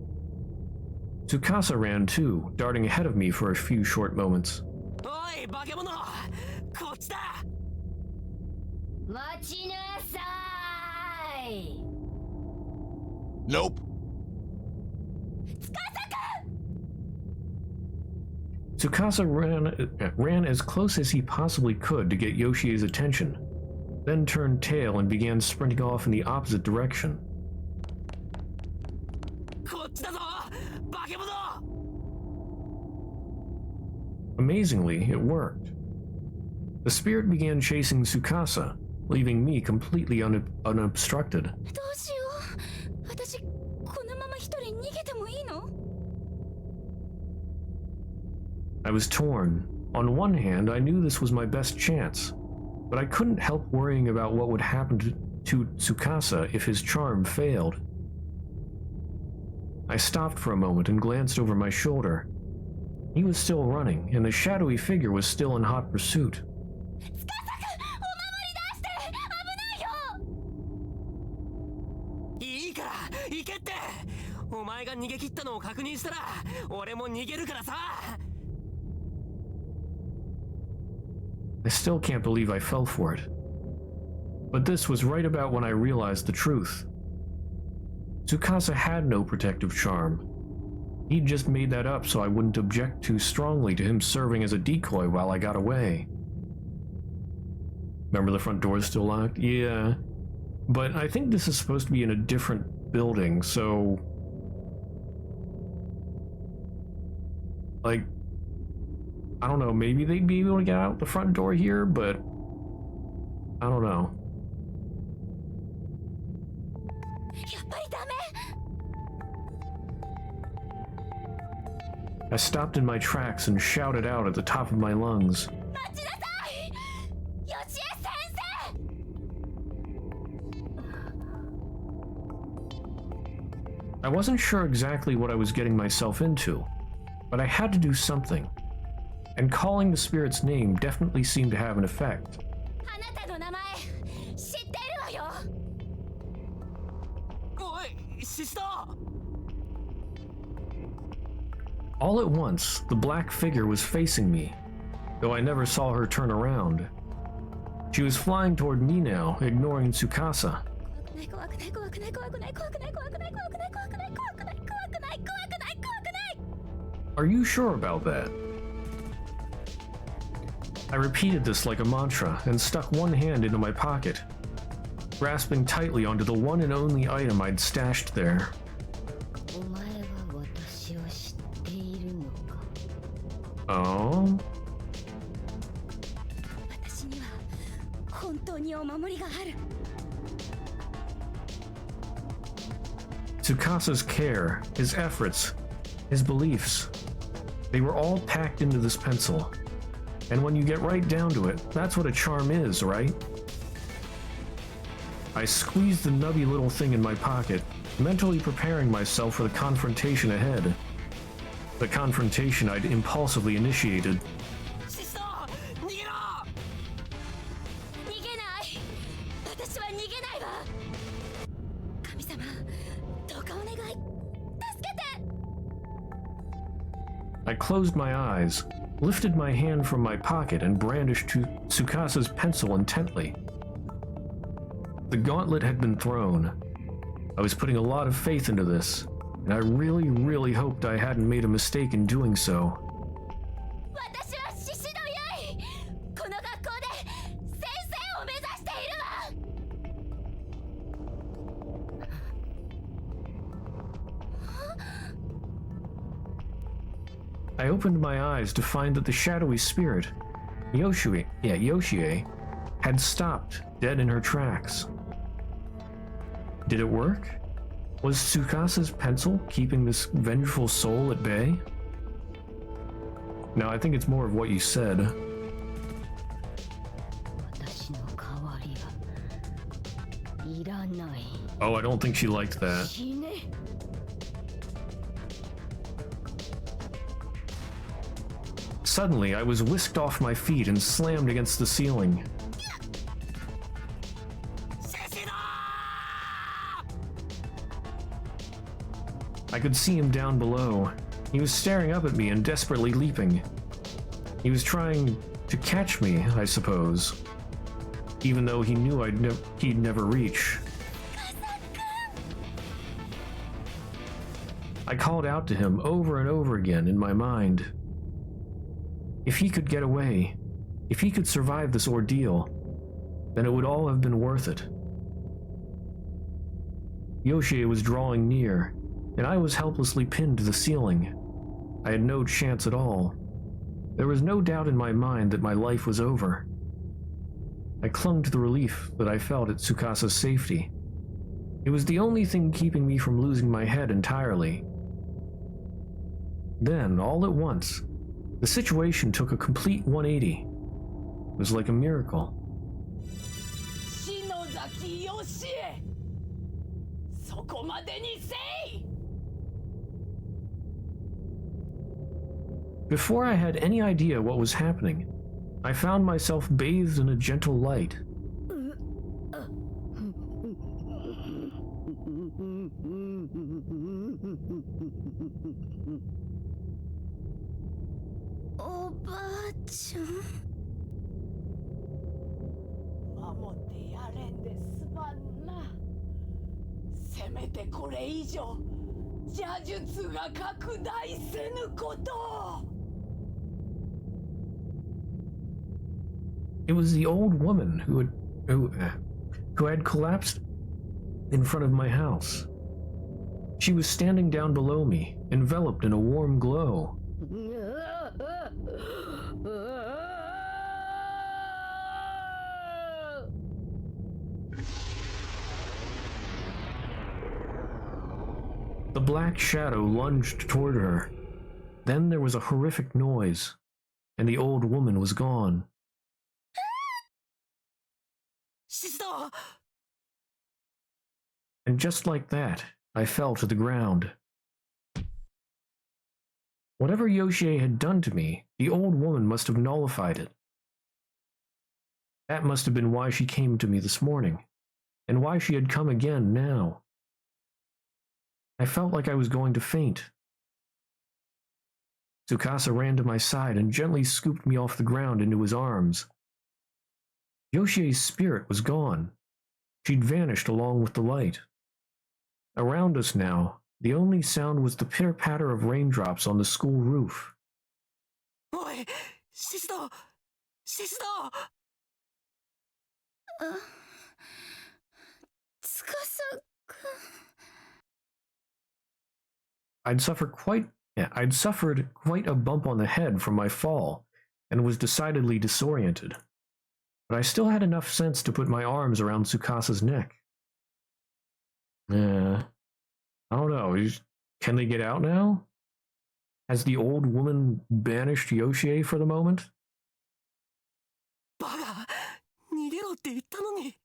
Tsukasa ran too, darting ahead of me for a few short moments. Nope. Tsukasa ran as close as he possibly could to get Yoshi's attention, then turned tail and began sprinting off in the opposite direction. Amazingly, it worked. The spirit began chasing Tsukasa, leaving me completely unobstructed. I was torn. On one hand, I knew this was my best chance, but I couldn't help worrying about what would happen to Tsukasa if his charm failed. I stopped for a moment and glanced over my shoulder. He was still running, and the shadowy figure was still in hot pursuit. 司くん、お守り出して危ないよ。いいから行けって。お前が逃げ切ったのを確認したら俺も逃げるからさ。 I still can't believe I fell for it. But this was right about when I realized the truth. Tsukasa had no protective charm. He'd just made that up so I wouldn't object too strongly to him serving as a decoy while I got away. Remember the front door is still locked? Yeah. But I think this is supposed to be in a different building, so... like... I don't know, maybe they'd be able to get out the front door here, but... I don't know. やっぱりダメ。 I stopped in my tracks and shouted out at the top of my lungs. 待ちなさい。ヨシエ先生。 I wasn't sure exactly what I was getting myself into, but I had to do something. And calling the spirit's name definitely seemed to have an effect. あなたの名前知ってるわよ。おい、シスター。 All at once, the black figure was facing me, though I never saw her turn around. She was flying toward me now, ignoring Tsukasa. Are you sure about that? I repeated this like a mantra and stuck one hand into my pocket, grasping tightly onto the one and only item I'd stashed there. Oh? 私には本当にお守りがある。 Tsukasa's care, his efforts, his beliefs, they were all packed into this pencil. And when you get right down to it, that's what a charm is, right? I squeezed the nubby little thing in my pocket, mentally preparing myself for the confrontation ahead. The confrontation I'd impulsively initiated. シスター、逃げろ。逃げない。私は逃げないわ。神様、どうかお願い。助けて。 I closed my eyes, lifted my hand from my pocket, and brandished Tsukasa's pencil intently. The gauntlet had been thrown. I was putting a lot of faith into this, and I really, really hoped I hadn't made a mistake in doing so. 私は獅子のゆい。この学校で先生を目指しているわ。 I opened my eyes to find that the shadowy spirit, Yoshie, had stopped dead in her tracks. Did it work? Was Tsukasa's pencil keeping this vengeful soul at bay? No, I think it's more of what you said. 私の代わりはいらない。 Oh, I don't think she liked that. 死ね。 Suddenly, I was whisked off my feet and slammed against the ceiling. I could see him down below. He was staring up at me and desperately leaping. He was trying to catch me, I suppose, even though he knew he'd never reach. I called out to him over and over again in my mind. If he could get away, if he could survive this ordeal, then it would all have been worth it. Yoshie was drawing near, and I was helplessly pinned to the ceiling. I had no chance at all. There was no doubt in my mind that my life was over. I clung to the relief that I felt at Tsukasa's safety. It was the only thing keeping me from losing my head entirely. Then, all at once, the situation took a complete 180. It was like a miracle. 篠崎よしえ、そこまでにせい。Before I had any idea what was happening, I found myself bathed in a gentle light. O ba-chan. 守ってやれんですまんな。せめてこれ以上邪術が拡大せぬこと。 It was the old woman who had collapsed in front of my house. She was standing down below me, enveloped in a warm glow. The black shadow lunged toward her. Then there was a horrific noise, and the old woman was gone. シシド And just like that, I fell to the ground. Whatever Yoshie had done to me, the old woman must have nullified it. That must have been why she came to me this morning, and why she had come again now. I felt like I was going to faint. Tsukasa ran to my side and gently scooped me off the ground into his arms. Yoshie's spirit was gone. She'd vanished along with the light. Around us now, the only sound was the pitter-patter of raindrops on the school roof. おいシシドシシド I'd suffered quite a bump on the head from my fall, and was decidedly disoriented. But I still had enough sense to put my arms around Tsukasa's neck. I don't know. Can they get out now? Has the old woman banished Yoshie for the moment? バカ逃げろって言ったのに。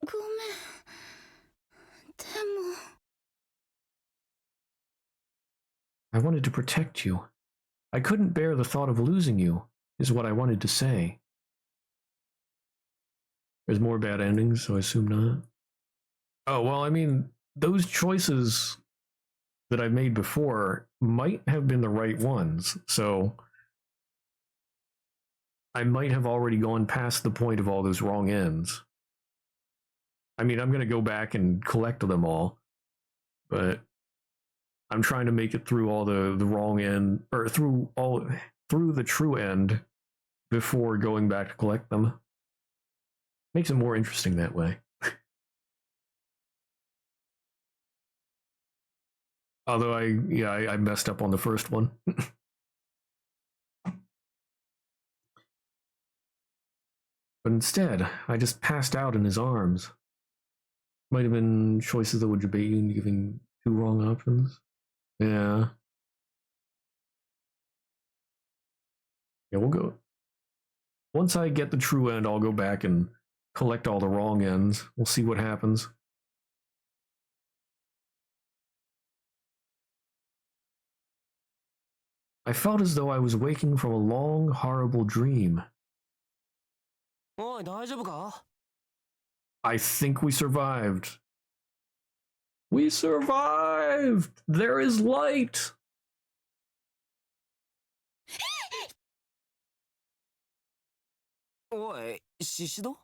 ごめん。でも。 I wanted to protect you. I couldn't bear the thought of losing you, is what I wanted to say. There's more bad endings, so I assume not. Oh, well, I mean, those choices that I've made before might have been the right ones, so I might have already gone past the point of all those wrong ends. I mean, I'm going to go back and collect them all, but I'm trying to make it through all the wrong end, or through the true end before going back to collect them. Makes it more interesting that way. Although I messed up on the first one. But instead, I just passed out in his arms. Might have been choices that would debate you into giving two wrong options. Yeah. Yeah, we'll go. Once I get the true end, I'll go back and collect all the wrong ends. We'll see what happens. I felt as though I was waking from a long, horrible dream. おい大丈夫か I think we survived. We survived! There is light!おいシシド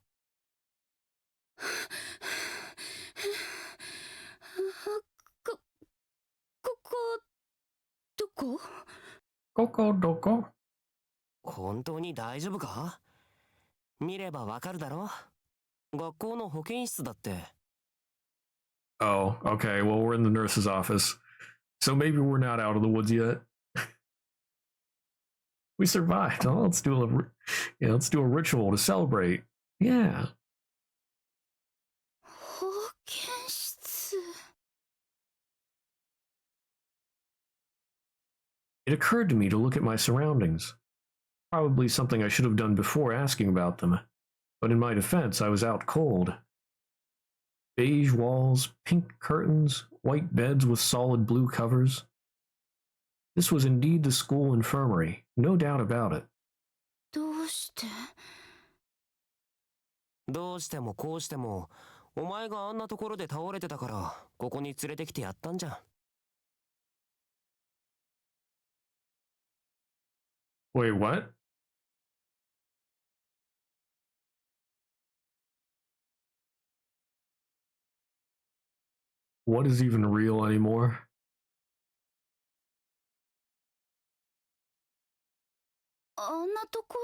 ここどこ本当に大丈夫か見ればわかるだろ学校の保健室だって Oh, okay. Well, we're in the nurse's office. So maybe we're not out of the woods yet. We survived. Oh, let's do a ritual to celebrate. Yeah. 保健室。 It occurred to me to look at my surroundings. Probably something I should have done before asking about them. But in my defense, I was out cold. Beige walls, pink curtains, white beds with solid blue covers. This was indeed the school infirmary, no doubt about it. どうして？どうしてもこうしても、お前があんなところで倒れてたから、ここに連れてきてやったんじゃん。Wait, what? What is even real anymore? あんなとこ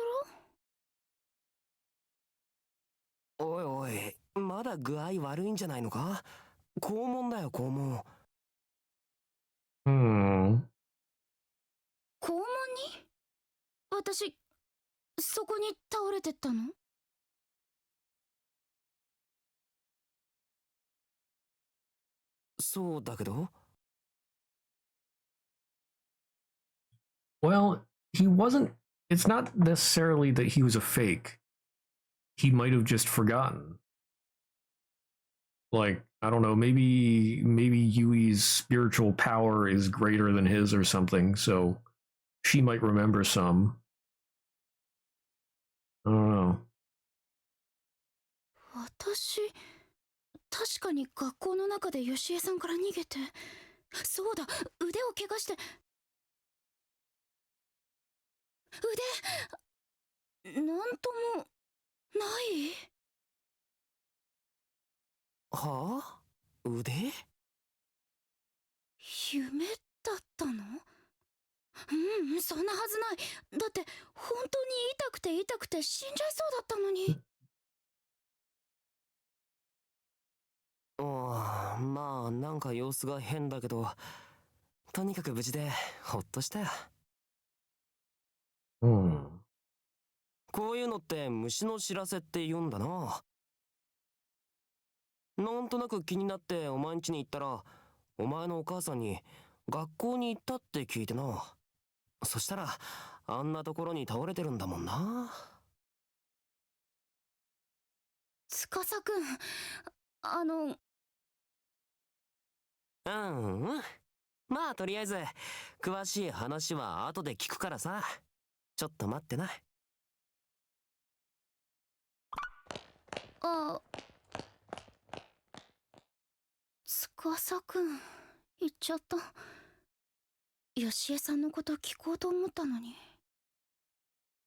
ろ？おいおい、まだ具合悪いんじゃないのか？肛門だよ、肛門。肛門に？私、そこに倒れてったの？そうだけど。Well, he wasn't. It's not necessarily that he was a fake. He might have just forgotten. Like, I don't know, maybe Yui's spiritual power is greater than his or something, so she might remember some. I don't know. 私、確かに学校の中でヨシエさんから逃げて、そうだ、腕を怪我して、なんともない？はあ？腕？夢だったの？そんなはずない。だって本当に痛くて死んじゃいそうだったのに。まあなんか様子が変だけど、とにかく無事でほっとしたよ。こういうのって虫の知らせって言うんだな。なんとなく気になってお前ん家に行ったら、お前のお母さんに学校に行ったって聞いてな。そしたらあんなところに倒れてるんだもんな。司くん、まあとりあえず詳しい話は後で聞くからさ。ちょっと待ってな。司くん、行っちゃった。ヨシエさんのこと聞こうと思ったのに。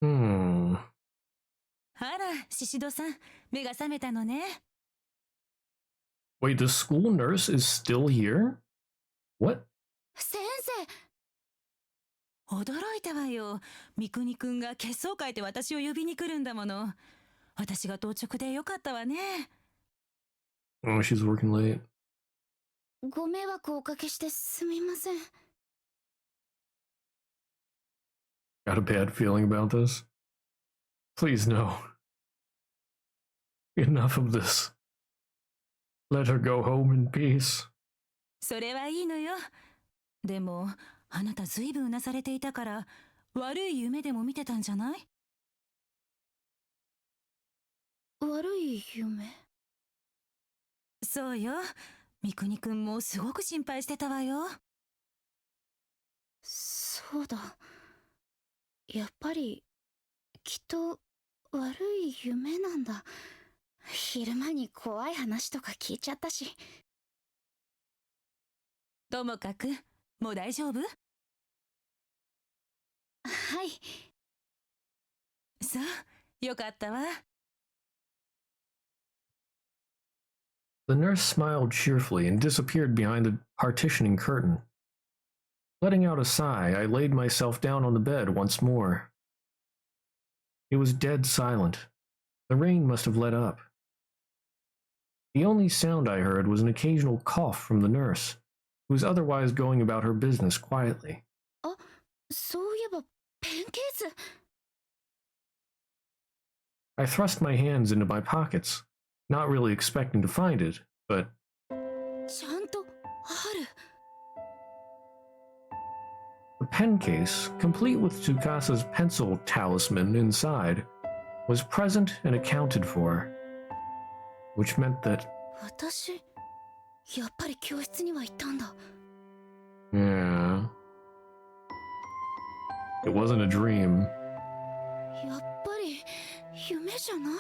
あら、シシドさん、目が覚めたのね。Wait, the school nurse is still here? What? 先生！驚いたわよ。三国くんが血相変えて私を呼びに来るんだもの。私が当直でよかったわね。Oh, she's working late. ご迷惑をおかけしてすみません。Got a bad feeling about this? Please, no. Enough of this. Let her go home in peace. それはいいのよ。でも、あなたずいぶんうなされていたから、悪い夢でも見てたんじゃない？悪い夢？そうよ。三国くんもすごく心配してたわよ。そうだ。やっぱりきっと悪い夢なんだ。昼間に怖い話とか聞いちゃったし。ともかくもう大丈夫？はい。そう、よかったわ。The nurse smiled cheerfully and disappeared behind the partitioning curtain. Letting out a sigh, I laid myself down on the bed once more. It was dead silent. The rain must have let up. The only sound I heard was an occasional cough from the nurse, who was otherwise going about her business quietly. あ、そういえばペンケース。I thrust my hands into my pockets, not really expecting to find it, but ちゃんとある。the pen case, complete with Tsukasa's pencil talisman inside, was present and accounted for, which meant that 私、やっぱり教室には行ったんだ。yeah. It wasn't a dream. やっぱり夢じゃない。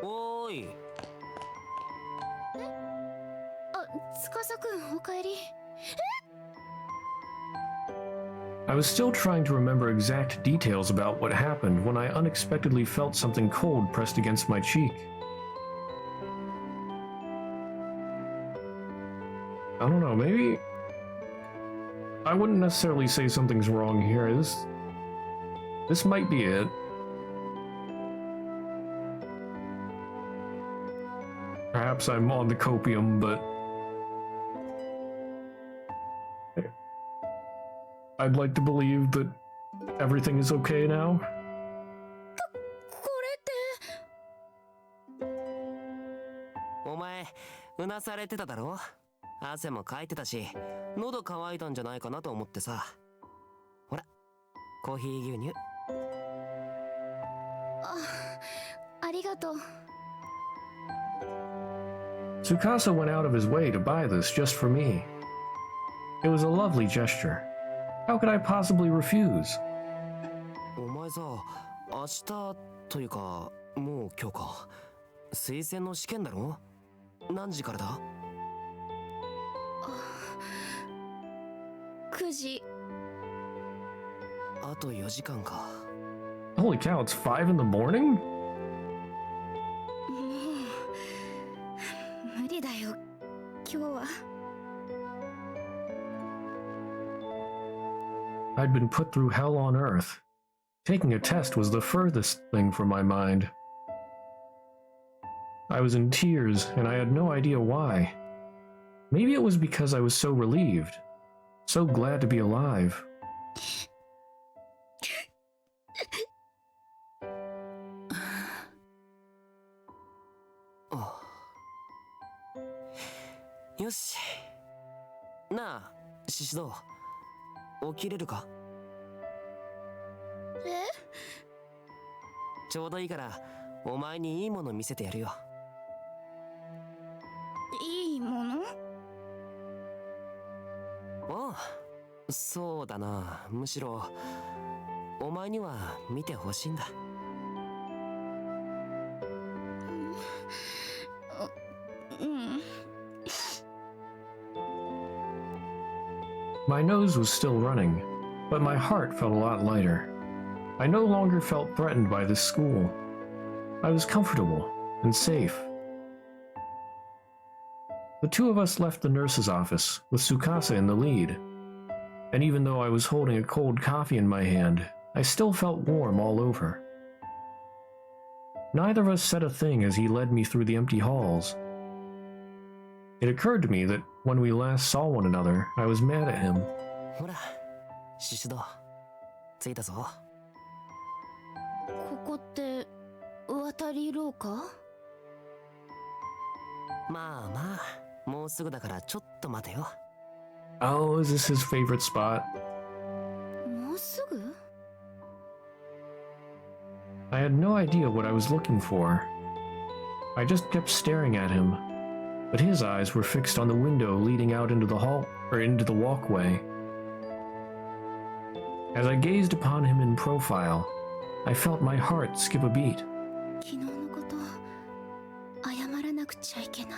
おーい。あ、司くんおかえり。I was still trying to remember exact details about what happened when I unexpectedly felt something cold pressed against my cheek. I don't know, maybe... I wouldn't necessarily say something's wrong here. This might be it. Perhaps I'm on the copium, but... I'd like to believe that everything is okay now. これって。お前うなされてただろ。汗もかいてたし喉乾いたんじゃないかなと思ってさ。ほらコーヒー牛乳。ありがとう。Tsukasa went out of his way to buy this just for me. It was a lovely gesture. How could I possibly refuse? お前さ、明日というかもう今日か。推薦の試験だろ。何時からだ？9時。あと4時間か。Holy cow, it's 5 in the morning? もう無理だよ今日は。I'd been put through hell on earth. Taking a test was the furthest thing from my mind. I was in tears, and I had no idea why. Maybe it was because I was so relieved, so glad to be alive. よし。なあ、シシド。起きれるか？ちょうどいいからお前にいいもの見せてやるよ。いいもの？ああ、そうだな。むしろお前には見てほしいんだ。My nose was still running, but my heart felt a lot lighter. I no longer felt threatened by this school. I was comfortable and safe. The two of us left the nurse's office, with Tsukasa in the lead. And even though I was holding a cold coffee in my hand, I still felt warm all over. Neither of us said a thing as he led me through the empty halls. It occurred to me that when we last saw one another, I was mad at him. ほら、シシド、着いたぞ。ここって渡り廊下？まあまあ、もうすぐだからちょっと待てよ。Oh, is this his favorite spot? もうすぐ？ I had no idea what I was looking for. I just kept staring at him, but his eyes were fixed on the window leading out into the hall, or into the walkway. As I gazed upon him in profile, I felt my heart skip a beat. 昨日のこと謝らなくちゃいけない。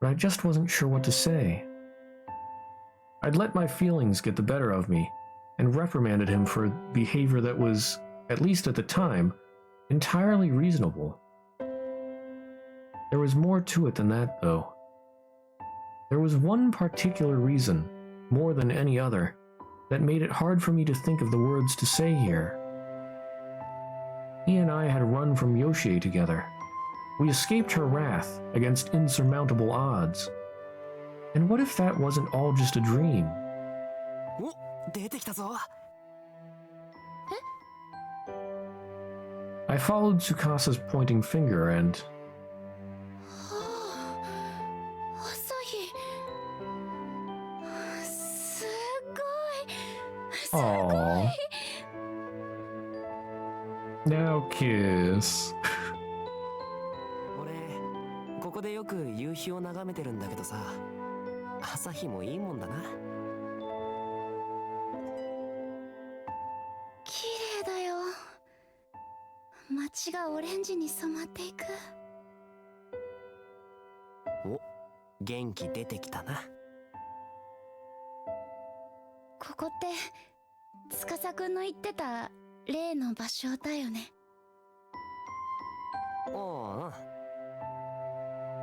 But I just wasn't sure what to say. I'd let my feelings get the better of me, and reprimanded him for behavior that was, at least at the time, entirely reasonable. There was more to it than that, though. There was one particular reason, more than any other, that made it hard for me to think of the words to say here. He and I had run from Yoshie together. We escaped her wrath against insurmountable odds. And what if that wasn't all just a dream? お、出てきたぞ。I followed Tsukasa's pointing finger and... 朝日。すごい。 Aww. Now kiss. 俺、ここでよくく夕日を眺めてるんだけどさ、朝日もいいもんだな。綺麗だよ。街がオレンジに染まっていく。お、元気出てきたな。ここって司くんの言ってた例の場所だよね。おう、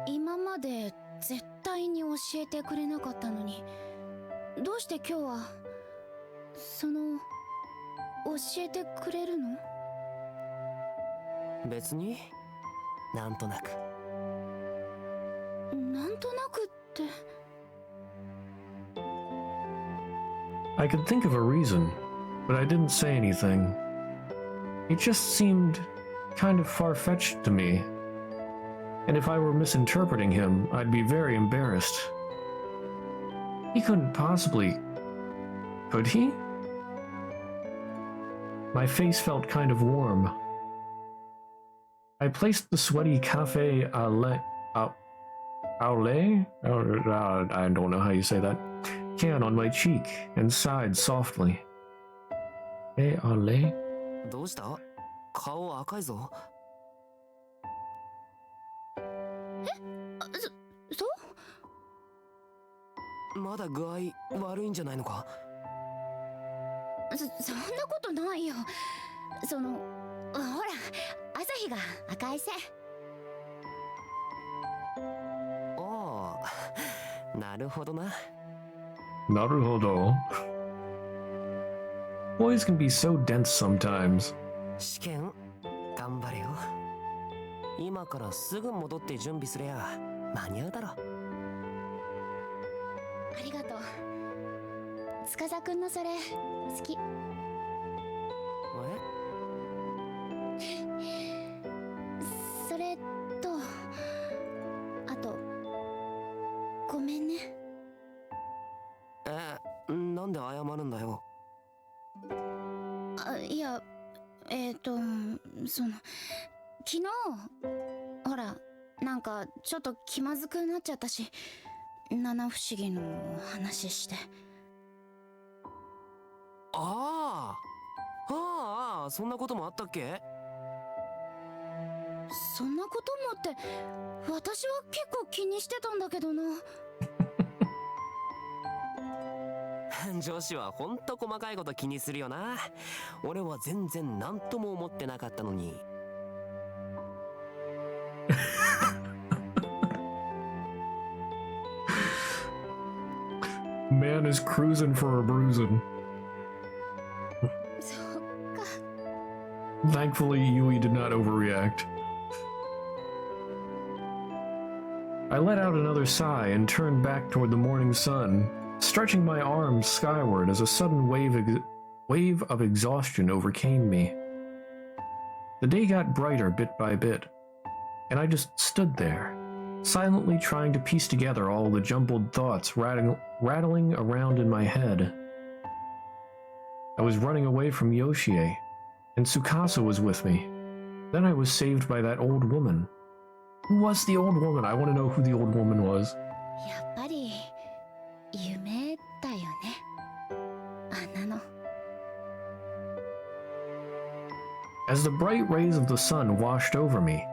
今まで絶対に教えてくれなかったのに、どうして今日は教えてくれるの？別になんとなく。なんとなくって。I could think of a reason, but I didn't say anything. It just seemed kind of far-fetched to me, and if I were misinterpreting him, I'd be very embarrassed. He couldn't possibly... Could he? My face felt kind of warm. I placed the sweaty cafe au lait, I don't know how you say that, can on my cheek and sighed softly. Hey, au lait? どうした？顔赤いぞ。まだ具合悪いんじゃないのか？そんなことないよ。ほら、朝日が赤いせ。おお、なるほどな。なるほど. Boys can be so dense sometimes. 試験頑張れよ。今からすぐ戻って準備すりゃ間に合うだろ。ありがとう。司くんのそれ好き。それとあとごめんね。なんで謝るんだよ。いや、昨日ほら、なんかちょっと気まずくなっちゃったし、七不思議の話して。ああ、そんなこともあったっけ？そんなこともって私は結構気にしてたんだけどな。女子はほんと細かいこと気にするよな。俺は全然何とも思ってなかったのに。Man is cruising for a bruising. そっか。Thankfully, Yui did not overreact. I let out another sigh and turned back toward the morning sun, stretching my arms skyward as a sudden wave of exhaustion overcame me. The day got brighter bit by bit, and I just stood there, silently trying to piece together all the jumbled thoughts rattling around in my head. I was running away from Yoshie, and Tsukasa was with me. Then I was saved by that old woman. Who was the old woman? I want to know who the old woman was. やっぱり夢だよね、あんなの。As the bright rays of the sun washed over me,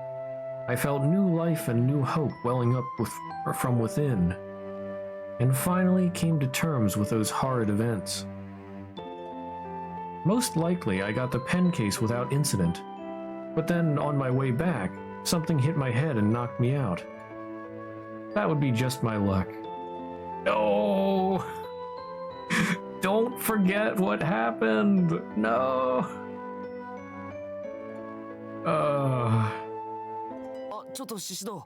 I felt new life and new hope welling up from within, and finally came to terms with those horrid events. Most likely I got the pen case without incident, but then on my way back, something hit my head and knocked me out. That would be just my luck. No! Don't forget what happened! No! ちょっとシシド、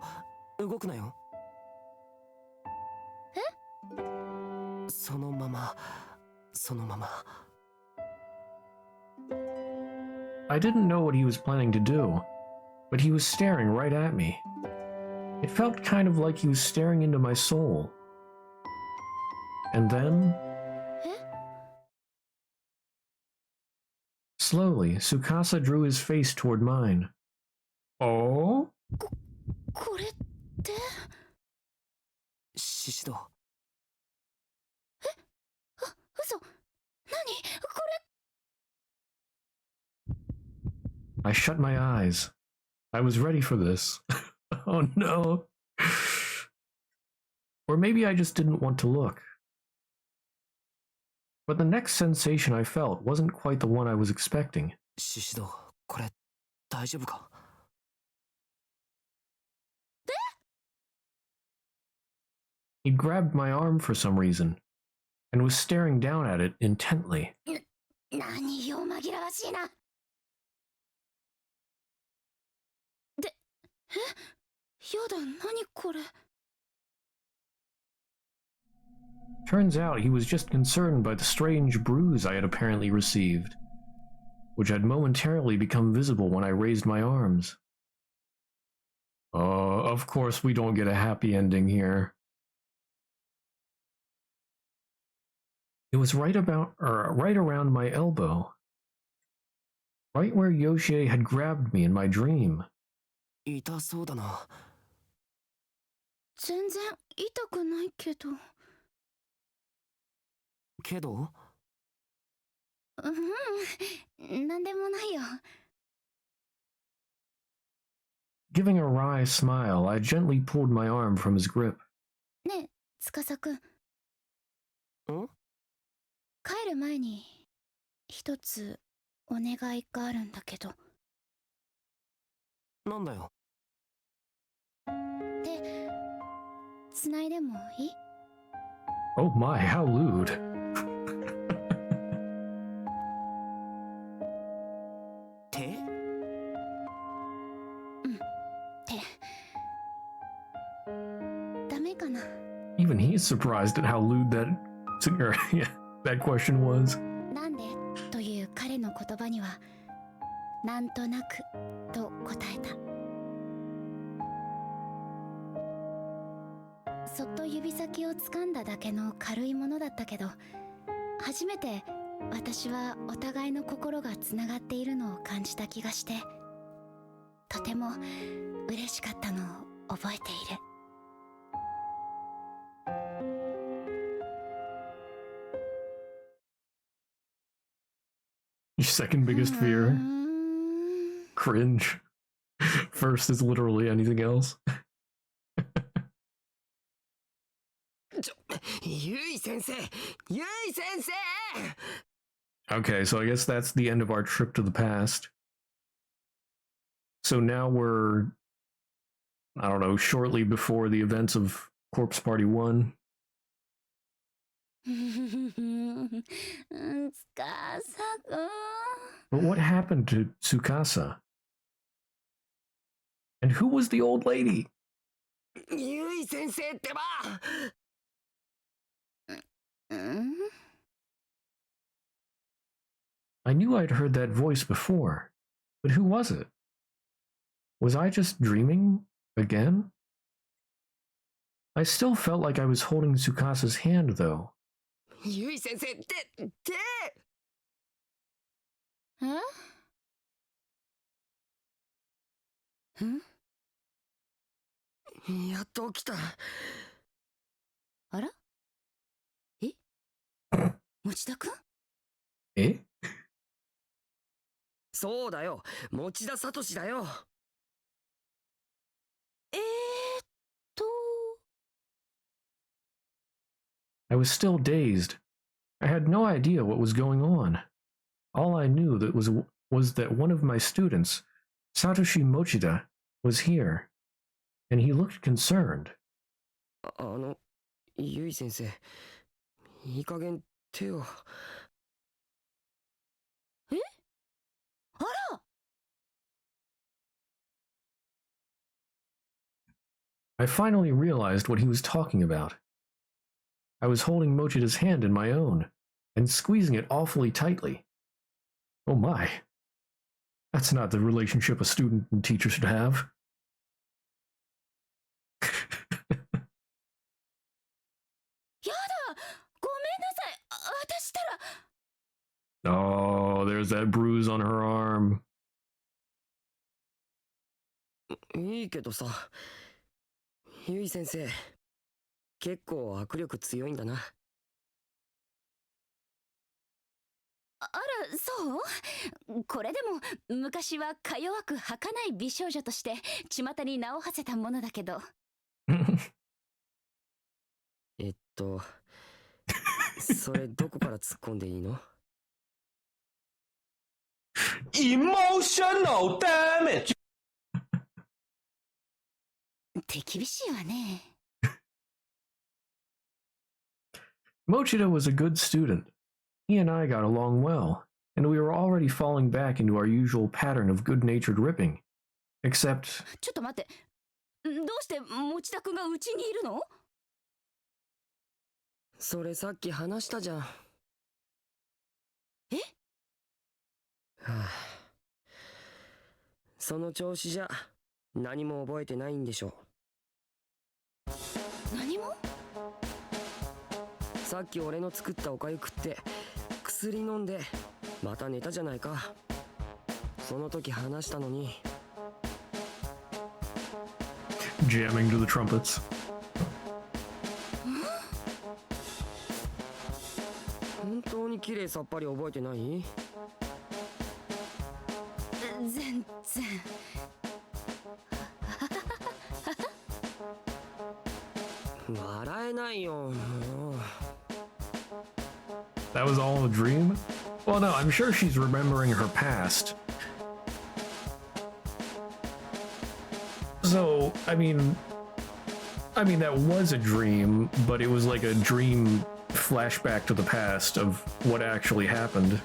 動くなよ。そのまま。I didn't know what he was planning to do, but he was staring right at me. It felt kind of like he was staring into my soul. And then... Slowly, Tsukasa drew his face toward mine. Oh? これって獅子堂。嘘。何こ I shut my eyes. I was ready for this. Oh no. Or maybe I just didn't want to look. But the next sensation I felt wasn't quite the one I was expecting. 獅子堂、これ大丈夫か？ He'd grabbed my arm for some reason, and was staring down at it intently. れ何よ、紛らわしいな。で、やだ、何これ。Turns out he was just concerned by the strange bruise I had apparently received, which had momentarily become visible when I raised my arms. Of course we don't get a happy ending here. It was right around my elbow. Right where Yoshie had grabbed me in my dream. 痛そうだな。全然痛くないけど。けど？なんでもないよ。Giving a wry smile, I gently pulled my arm from his grip. ねえ、司くん。ん？帰る前に一つお願いがあるんだけど。なんだよ。で、繋いでもいい？ Oh my, how lewd. 手？手。ダメかな？ Even he's surprised at how lewd that question was. なんでという彼の言葉には、なんとなくと答えた。そっと指先を掴んだだけの軽いものだったけど、初めて私はお互いの心がつながっているのを感じた気がして、とても嬉しかったのを覚えている。Your second biggest fear? Cringe. First is literally anything else. ゆい先生、ゆい先生。 Okay, so I guess that's the end of our trip to the past. So now we're, I don't know, shortly before the events of Corpse Party 1. 司くん。 But what happened to Tsukasa? And who was the old lady? ゆい先生ってば。I knew I'd heard that voice before, but who was it? Was I just dreaming again? I still felt like I was holding Tsukasa's hand, though. ゆい先生って手。やっと起きた。あら？え？持田くん？え？そうだよ、持田聡だよ。I was still dazed. I had no idea what was going on. All I knew was that one of my students, Satoshi Mochida, was here, and he looked concerned. ゆい先生、いい加減手を。え？あら！ I finally realized what he was talking about. I was holding Mochida's hand in my own, and squeezing it awfully tightly. Oh my. That's not the relationship a student and teacher should have. やだ！ごめんなさい！私ったら。 Oh, there's that bruise on her arm. いいけどさ、ゆい先生、結構握力強いんだな。あら、そうこれでも昔はか弱く儚い美少女として巷に名を馳せたものだけど。それどこから突っ込んでいいの？ Emotional damage! 手厳しいわね。Mochida was a good student. He and I got along well, and we were already falling back into our usual pattern of good-natured ripping. Except, ちょっと待って、どうして持田くんがうちにいるの？それさっき話したじゃん。え？はあ、その調子じゃ何も覚えてないんでしょ。何も？さっき俺の作ったおかゆ食って薬飲んでまた寝たじゃないか。その時話したのに。jamming to the trumpets. 本当に綺麗さっぱり覚えてない？全然。笑えないよ、もう。That was all a dream? Well, no, I'm sure she's remembering her past. So, I mean, that was a dream, but it was like a dream flashback to the past of what actually happened.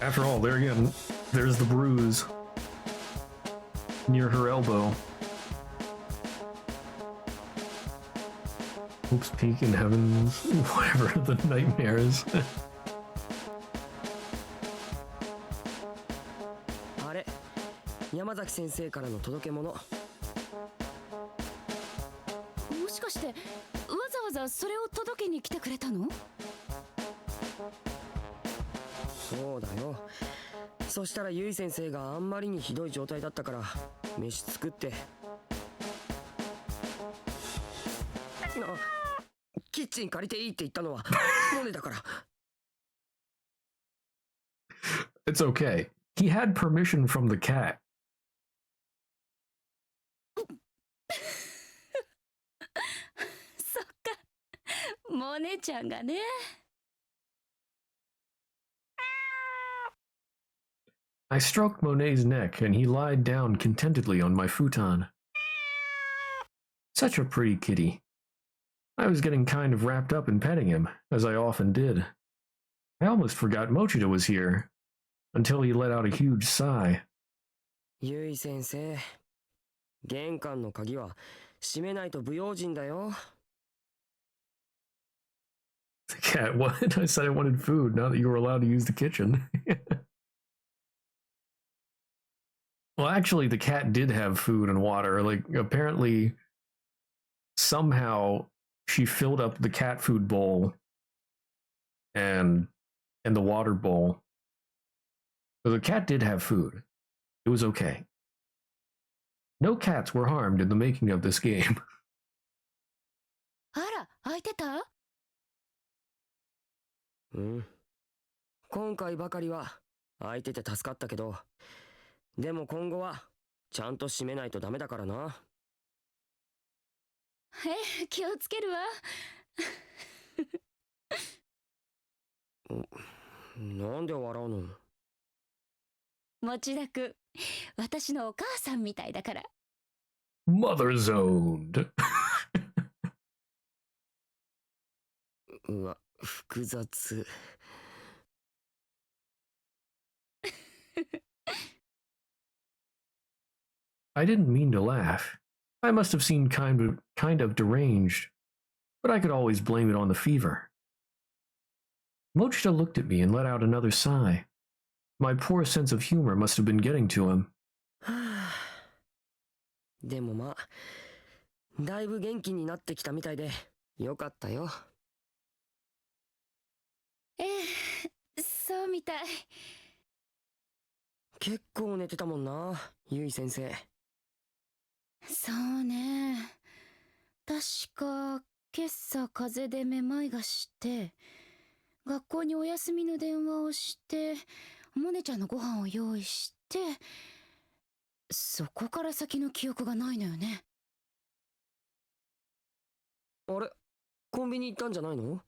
After all, there again, there's the bruise near her elbow. Oops, peak in heavens, whatever the nightmares. あれ、山崎先生からの届け物。もしかしてわざわざそれを届けに来てくれたの？そうだよ。そしたらゆい先生があんまりにひどい状態だったから飯作って。キッチン借りていいって言ったのはモネだから。It's okay. He had permission from the cat. そっか、モネちゃんがね。I stroked Monet's neck and he lied down contentedly on my futon. Such a pretty kitty. I was getting kind of wrapped up in petting him, as I often did. I almost forgot Mochida was here, until he let out a huge sigh. ゆい先生、玄関の鍵は閉めないと不用心だよ。The cat, what? I said I wanted food, now that you were allowed to use the kitchen. Well, actually, the cat did have food and water. Like, apparently, somehow, she filled up the cat food bowl and the water bowl. So the cat did have food. It was okay. No cats were harmed in the making of this game. あら、空いてた？うん。今回ばかりは空いてて助かったけど、でも今後はちゃんと閉めないとダメだからな。気をつけるわ。なんで笑うの？持田くん、私のお母さんみたいだから。Mother zoned. うわ、複雑。I didn't mean to laugh. I must have seemed kind of deranged, but I could always blame it on the fever. Mochida looked at me and let out another sigh. My poor sense of humor must have been getting to him. でもまあ、だいぶ元気になってきたみたいでよかったよ。そうみたい。結構寝てたもんな、ゆい先生。そうね。確か今朝風邪でめまいがして、学校にお休みの電話をして、モネちゃんのご飯を用意して、そこから先の記憶がないのよね。あれ、コンビニ行ったんじゃないの？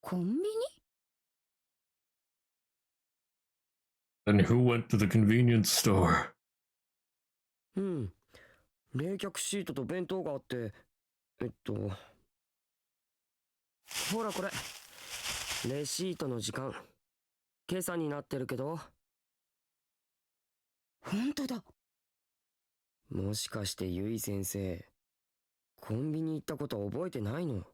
コンビニ？ Then who went to the convenience store? うん。冷却シートと弁当があって、ほらこれ。レシートの時間。今朝になってるけど。本当だ。もしかしてゆい先生、コンビニ行ったこと覚えてないの？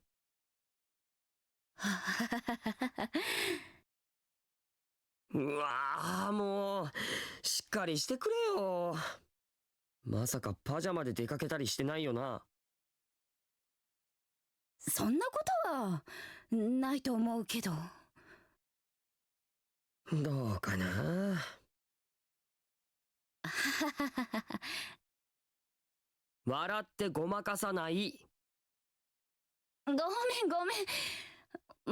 うわー、もう、しっかりしてくれよ。まさかパジャマで出かけたりしてないよな。そんなことはないと思うけど。どうかな。笑ってごまかさない。ごめんごめ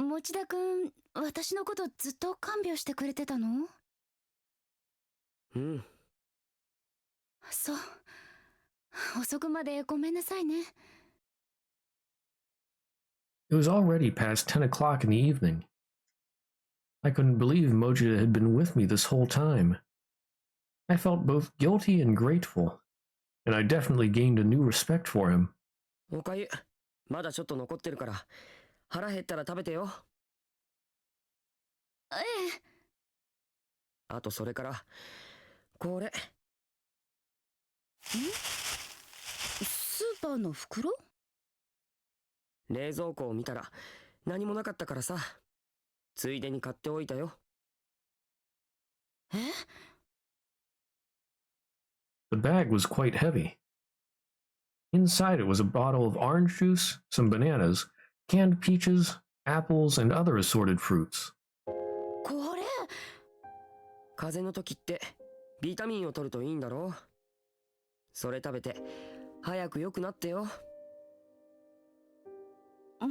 ん。持田くん、私のことずっと看病してくれてたの？うん。そう。遅くまでごめんなさいね。It was already past 10 o'clock in the evening. I couldn't believe Mojita had been with me this whole time. I felt both guilty and grateful, and I definitely gained a new respect for him. おかゆ、まだちょっと残ってるから、腹減ったら食べてよ。ええ。あとそれから、これ。スーパーの袋？冷蔵庫を見たら何もなかったからさ、ついでに買っておいたよ。え？ The bag was quite heavy. Inside it was a bottle of orange juice, some bananas, canned peaches, apples, and other assorted fruits. これ？風邪の時ってビタミンを取るといいんだろう。それ食べて早く良くなってよ。持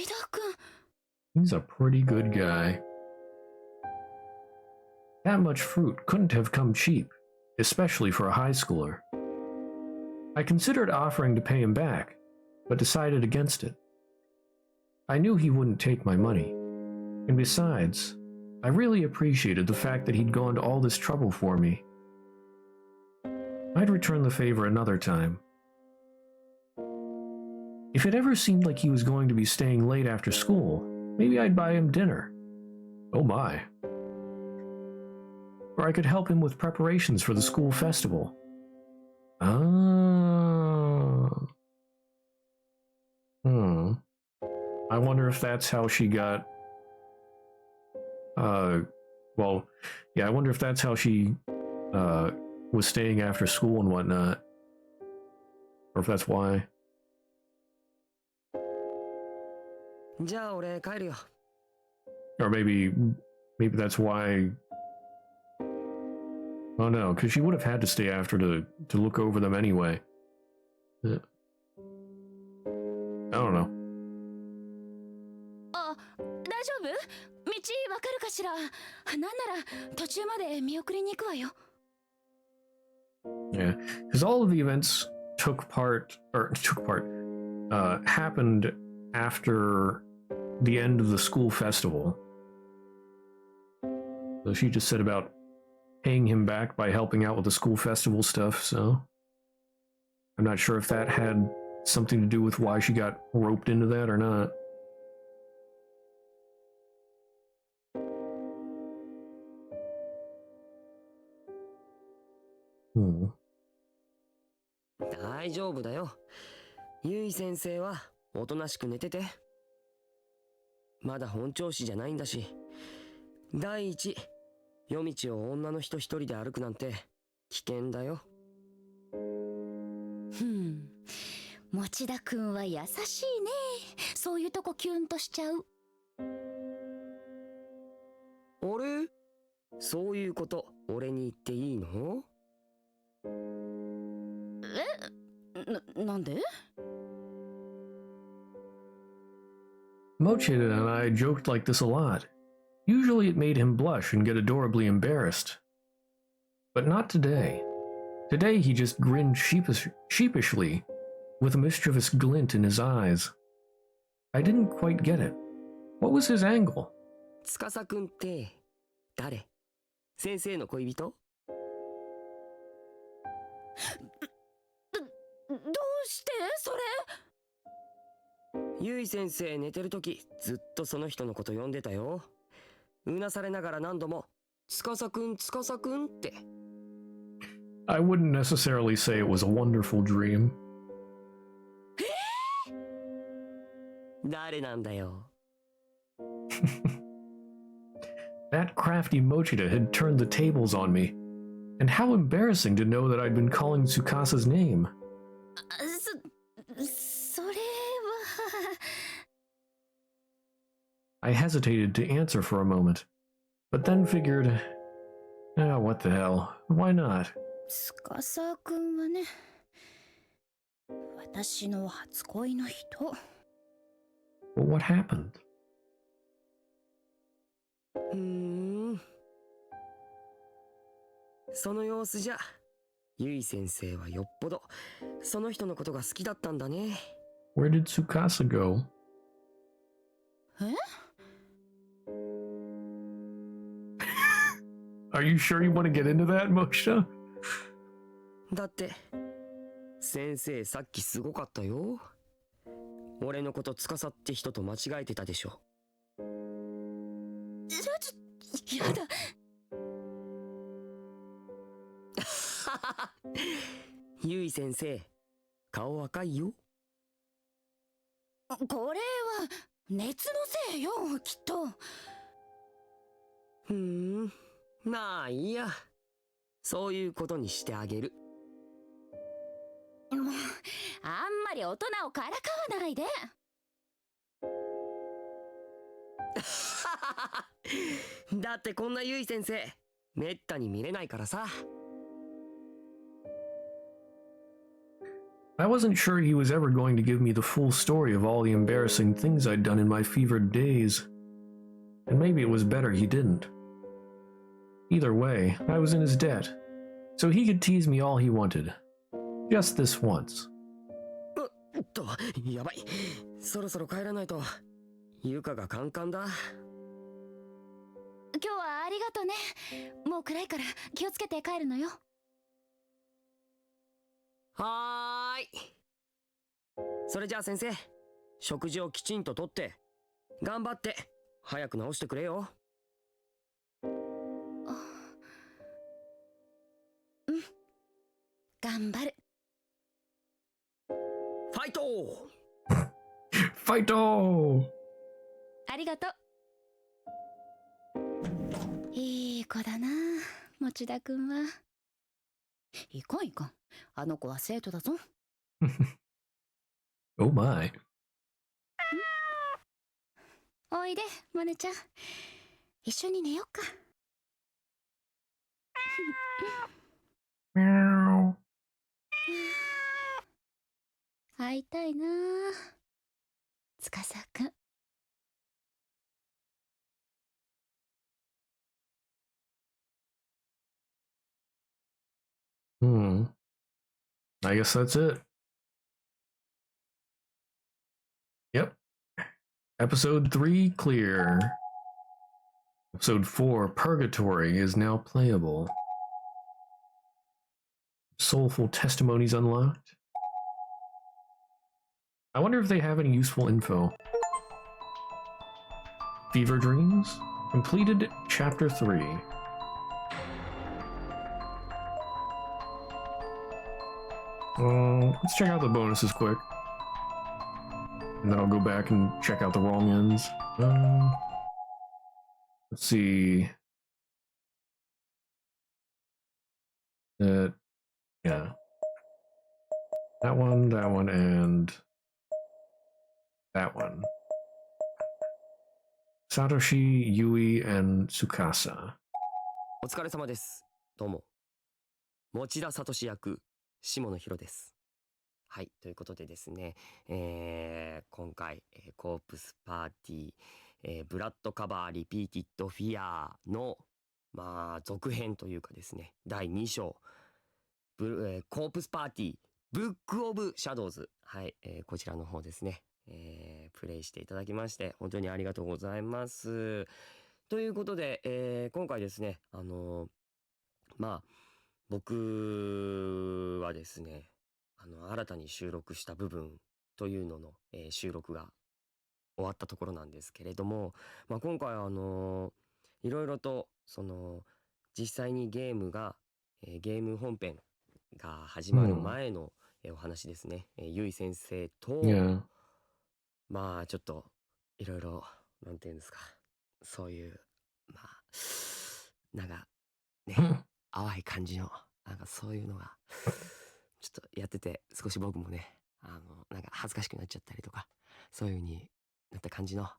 田くん。 He's a pretty good guy. That much fruit couldn't have come cheap, especially for a high schooler. I considered offering to pay him back, but decided against it. I knew he wouldn't take my money, and besides, I really appreciated the fact that he'd gone to all this trouble for me. I'd return the favor another time. If it ever seemed like he was going to be staying late after school, maybe I'd buy him dinner. Oh my. Or I could help him with preparations for the school festival. Ah. I wonder if that's how she got... well, yeah, I wonder if that's how she, was staying after school and whatnot. Or if that's why. じゃあ俺帰るよ。 Or maybe that's why... Oh no, because she would have had to stay after to look over them anyway. I don't know. あ、大丈夫？道わかるかしら？なんなら途中まで見送りに行くわよ。 Yeah, because all of the events happened after the end of the school festival. So she just said about paying him back by helping out with the school festival stuff, so I'm not sure if that had something to do with why she got roped into that or not. Hmm. 大丈夫だよ。ゆい先生はおとなしく寝てて。まだ本調子じゃないんだし。第一、夜道を女の人一人で歩くなんて危険だよ。持田くんは優しいね。そういうとこキュンとしちゃう。あれ？そういうこと俺に言っていいの？なんで？ Mochida and I joked like this a lot. Usually it made him blush and get adorably embarrassed. But not today. Today he just grinned sheepishly, with a mischievous glint in his eyes. I didn't quite get it. What was his angle? 司くんって誰？先生の恋人？どうしてそれ？ゆい先生寝てるときずっとその人のこと呼んでたよ。うなされながら何度も司くん司くんって。I wouldn't necessarily say it was a wonderful dream. 誰なんだよ。That crafty Mochida had turned the tables on me. And how embarrassing to know that I'd been calling Tsukasa's name. それは I hesitated to answer for a moment, but then figured, what the hell, why not? 司くんはね、私の初恋の人。 But what happened? その様子じゃ、ゆい先生はよっぽどその人のことが好きだったんだね。Where did Tsukasa go? え？ Are you sure you want to get into that, Mochida? だって先生さっきすごかったよ。俺のこと司って人と間違えてたでしょ。やだ。ゆい先生、顔赤いよ。これは熱のせいよ、きっと。まあいいや。そういうことにしてあげる。もうあんまり大人をからかわないで。だってこんなゆい先生、めったに見れないからさ。I wasn't sure he was ever going to give me the full story of all the embarrassing things I'd done in my fevered days. And maybe it was better he didn't. Either way, I was in his debt, so he could tease me all he wanted. Just this once. やばい。そろそろ帰らないと。ゆかがカンカンだ。今日はありがとね。もう暗いから気をつけて帰るのよ。はーい。それじゃあ先生、食事をきちんととって、頑張って早く治してくれよ。うん。頑張る。ファイトファイトありがとう。いい子だな、持田くんは。いかんいかん。あの子は生徒だぞ。Oh my. おいで、モネちゃん。一緒に寝よっか。会いたいな、司くん。I guess that's it. Yep. Episode 3 clear. Episode 4 Purgatory is now playable. Soulful Testimonies unlocked. I wonder if they have any useful info. Fever Dreams? Completed Chapter 3. Let's check out the bonuses quick. And then I'll go back and check out the wrong ends. Let's see. Yeah. That one, and that one. Satoshi, Yui, and Tsukasa. お疲れ様です。どうも。持田聡役下野紘です。はい、ということでですね、今回、コープスパーティー、ブラッドカバーリピーティッドフィアのまあ続編というかですね、第2章コープスパーティーブックオブシャドウズ、はい、こちらの方ですね、プレイしていただきまして本当にありがとうございます。ということで、今回ですね、まあ僕はですね、新たに収録した部分というのの、収録が終わったところなんですけれども、まあ、今回いろいろと実際にゲーム本編が始まる前の、お話ですね、ゆい先生と、Yeah. まあちょっといろいろなんていうんですか、そういうまあなんかね淡い感じのなんかそういうのがちょっとやってて少し僕もねなんか恥ずかしくなっちゃったりとかそういう風になった感じの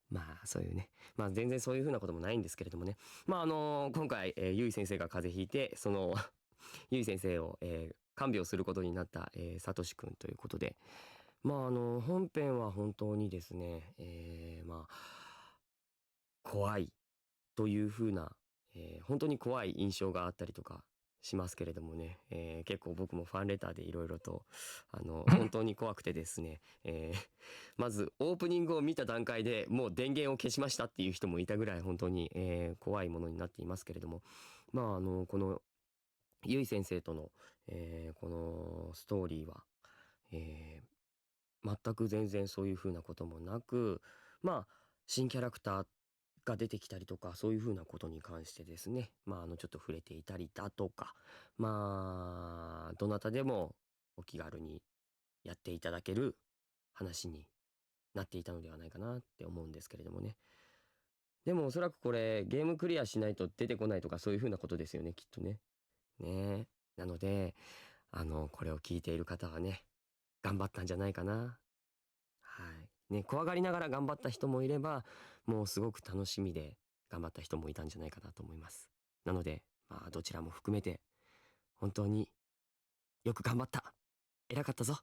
まあそういうねまあ全然そういう風なこともないんですけれどもね、まあ今回、ゆい先生が風邪ひいてそのゆい先生を、看病することになった、さとしくんということで、まあ本編は本当にですね、まあ怖いという風な、本当に怖い印象があったりとかしますけれどもね、結構僕もファンレターでいろいろと本当に怖くてですね、まずオープニングを見た段階でもう電源を消しましたっていう人もいたぐらい本当に、怖いものになっていますけれども、まあこのゆい先生との、このストーリーは、全く全然そういう風なこともなく、まあ新キャラクターが出てきたりとかそういう風なことに関してですね、まあちょっと触れていたりだとか、まあどなたでもお気軽にやっていただける話になっていたのではないかなって思うんですけれどもね。でもおそらくこれゲームクリアしないと出てこないとかそういう風なことですよね、きっとね。ねえ。なので、これを聞いている方はね、頑張ったんじゃないかな。はい。ね、怖がりながら頑張った人もいれば、もうすごく楽しみで頑張った人もいたんじゃないかなと思います。なので、まあ、どちらも含めて、本当によく頑張った。偉かったぞ。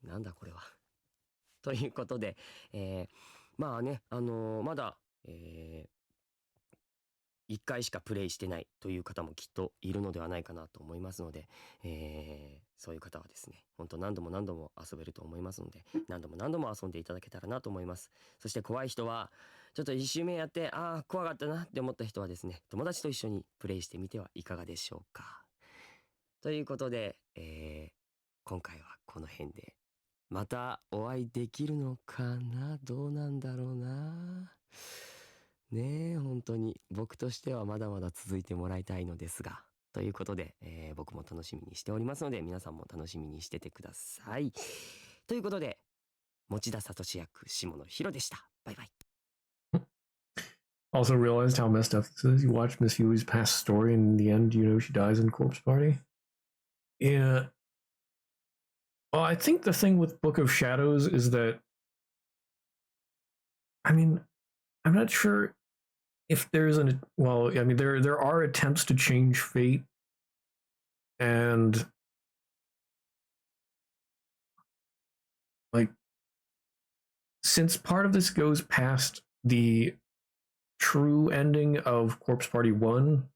なんだこれは。ということで、まあね、まだ、1回しかプレイしてないという方もきっといるのではないかなと思いますので、そういう方はですね、本当何度も何度も遊べると思いますので、何度も何度も遊んでいただけたらなと思います。そして怖い人は、ちょっと1周目やって、ああ、怖かったなって思った人はですね、友達と一緒にプレイしてみてはいかがでしょうか。ということで、今回はこの辺で、またお会いできるのかな？どうなんだろうな。ねえ、本当に僕としてはまだまだ続いてもらいたいのですが、ということで、僕も楽しみにしておりますので、皆さんも楽しみにしててください。ということで、持田聡役下野紘でした。バイバイ。Also realized how messed up this is. You watch Miss Yui's past story, and in the end, you know she dies in Corpse Party. Yeah. Well, I think the thing with Book of Shadows is that, I mean, I'm not sure if there's I mean, there are attempts to change fate, and like, since part of this goes past the true ending of Corpse Party 1,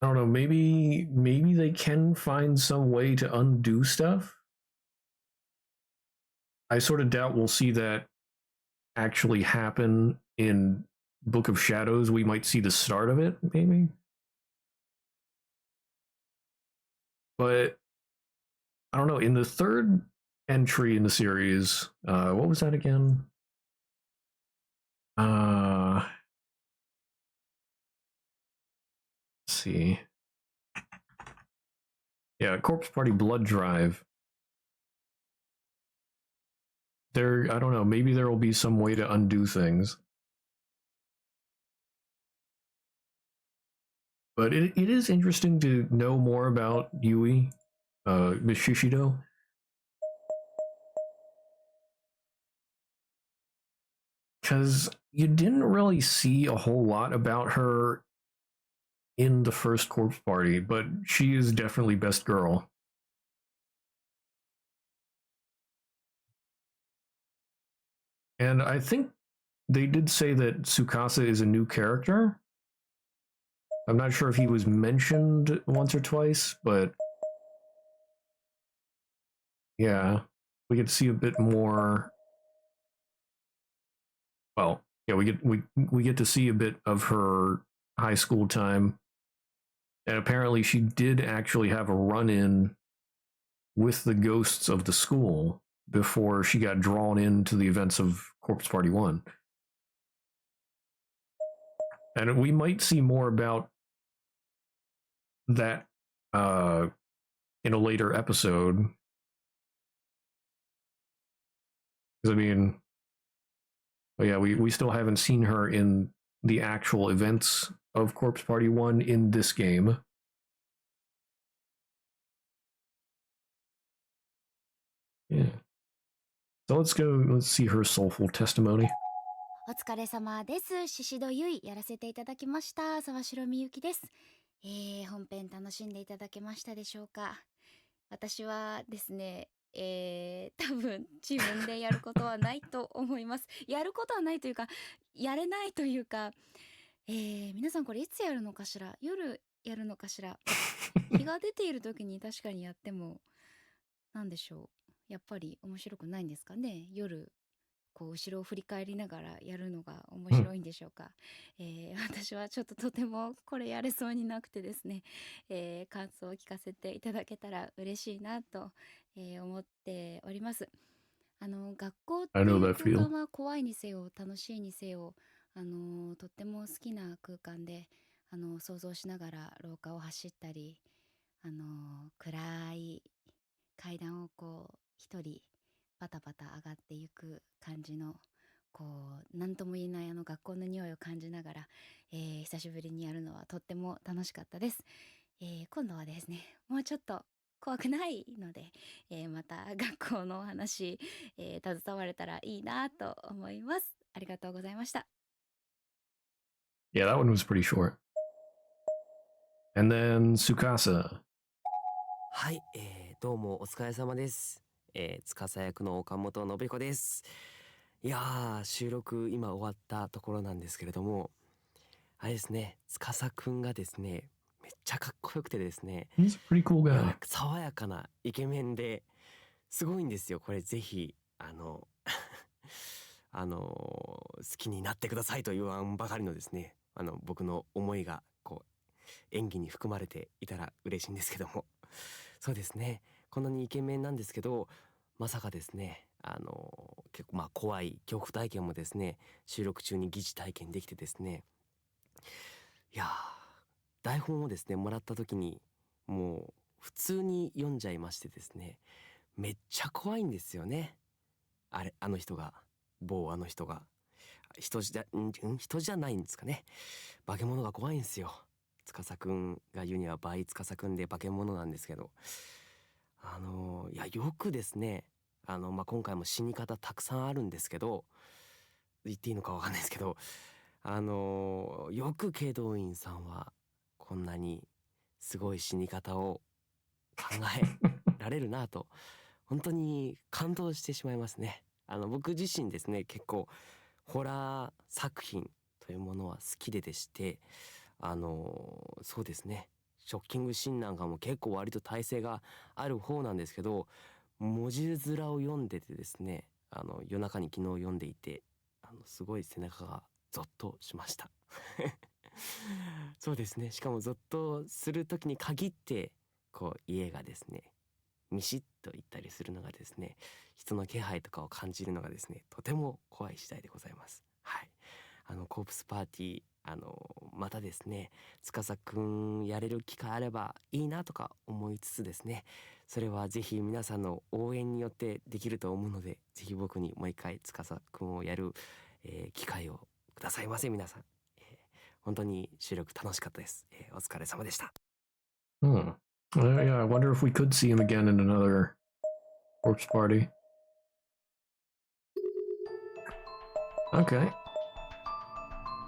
I don't know, maybe they can find some way to undo stuff. I sort of doubt we'll see that actually happen in Book of Shadows. We might see the start of it, maybe. But I don't know, in the third entry in the series, what was that again? Let's see. Yeah, Corpse Party Blood Drive. I don't know, maybe there will be some way to undo things. But it is interesting to know more about Yui, Miss Shishido. Because you didn't really see a whole lot about her in the first Corpse Party, but she is definitely best girl. And I think they did say that Tsukasa is a new character. I'm not sure if he was mentioned once or twice, but yeah, we get to see a bit more. Well, yeah, we get to see a bit of her high school time, and apparently she did actually have a run-in with the ghosts of the school before she got drawn into the events of Corpse Party 1. And we might see more about that in a later episode. Because, I mean, yeah, we still haven't seen her in the actual events of Corpse Party 1 in this game. Yeah. So let's see her soulful testimony. お疲れ様です。シシドユイやらせていただきました。沢城みゆきです。本編楽しんでいただけましたでしょうか。私はですね、多分自分でやることはないと思います。やることはないというか、やれないというか、皆さんこれいつやるのかしら。夜やるのかしら。日が出ている時に確かにやっても、なんでしょう。やっぱり面白くないんですかね。夜こう後ろを振り返りながらやるのが面白いんでしょうか。私はちょっととてもこれやれそうになくてですね、感想を聞かせていただけたら嬉しいなと、思っております。学校っていう空間は怖いにせよ楽しいにせよ、とっても好きな空間で、想像しながら廊下を走ったり、暗い階段をこう一人パタパタ上がっていく感じの、こう何とも言えない学校の匂いを感じながら、久しぶりにやるのはとっても楽しかったです。今度はですね、もうちょっと怖くないので、また学校のお話、携われたらいいなと思います。ありがとうございました。Yeah, that one was pretty short. And then Tsukasa. はい、どうもお疲れ様です。司役の岡本信彦です。いやー、収録今終わったところなんですけれども、あれですね、司くんがですね、めっちゃかっこよくてですね、 He's a pretty cool guy. 爽やかなイケメンですごいんですよ。これぜひ好きになってくださいと言わんばかりのですね、僕の思いがこう演技に含まれていたら嬉しいんですけども、そうですね、こんなにイケメンなんですけど、まさかですね、結構怖い恐怖体験もですね、収録中に疑似体験できてですね、いやー、台本をですねもらった時にもう普通に読んじゃいましてですね、めっちゃ怖いんですよね。あの人が人じゃないんですかね。化け物が怖いんですよ。司くんが言うには倍司くんで化け物なんですけど、いや、よくですね、今回も死に方たくさんあるんですけど、言っていいのかわかんないですけど、よく祁答院さんはこんなにすごい死に方を考えられるなと本当に感動してしまいますね。僕自身ですね、結構ホラー作品というものは好きでして、そうですね、ショッキングシーンなんかも結構割と耐性がある方なんですけど、文字面を読んでてですね、夜中に昨日読んでいて、すごい背中がゾッとしましたそうですね、しかもゾッとする時に限ってこう家がですねミシッといったりするのがですね、人の気配とかを感じるのがですね、とても怖い次第でございます。はい、コープスパーティー、またですね、司くんやれる機会あればいいなとか思いつつですね、それはぜひ皆さんの応援によってできると思うので、ぜひ僕にもう一回司くんをやる、機会をくださいませ。皆さん、本当に収録楽しかったです。お疲れ様でした。Yeah, I wonder if we could see him again in another corpse party. Okay.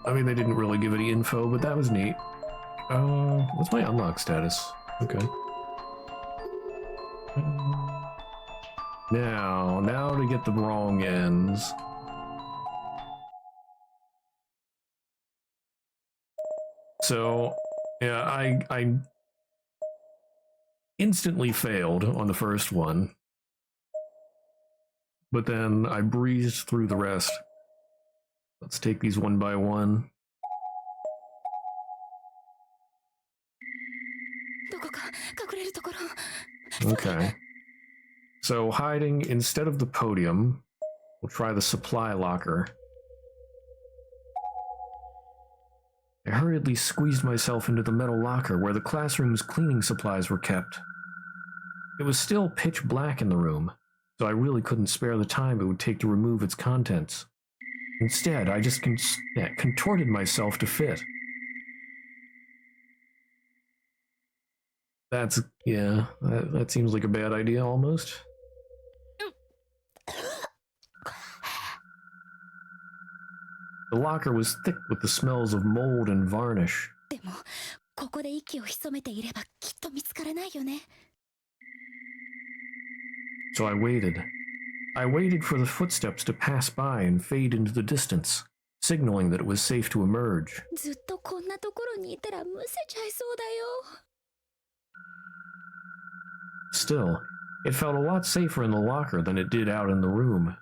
I mean, they didn't really give any info, but that was neat. What's my unlock status? Okay. Now to get the wrong ends. So, yeah, I instantly failed on the first one. But then I breezed through the rest. Let's take these one by one. どこか隠れるところ。 Okay. So hiding instead of the podium, we'll try the supply locker. I hurriedly squeezed myself into the metal locker where the classroom's cleaning supplies were kept. It was still pitch black in the room, so I really couldn't spare the time it would take to remove its contents. Instead, I just contorted myself to fit. That seems like a bad idea almost. The locker was thick with the smells of mold and varnish. でもここで息を潜めていればきっと見つからないよね。 So I waited. I waited for the footsteps to pass by and fade into the distance, signaling that it was safe to emerge. ずっとこんなところにいたらむせちゃいそうだよ。 Still, it felt a lot safer in the locker than it did out in the room.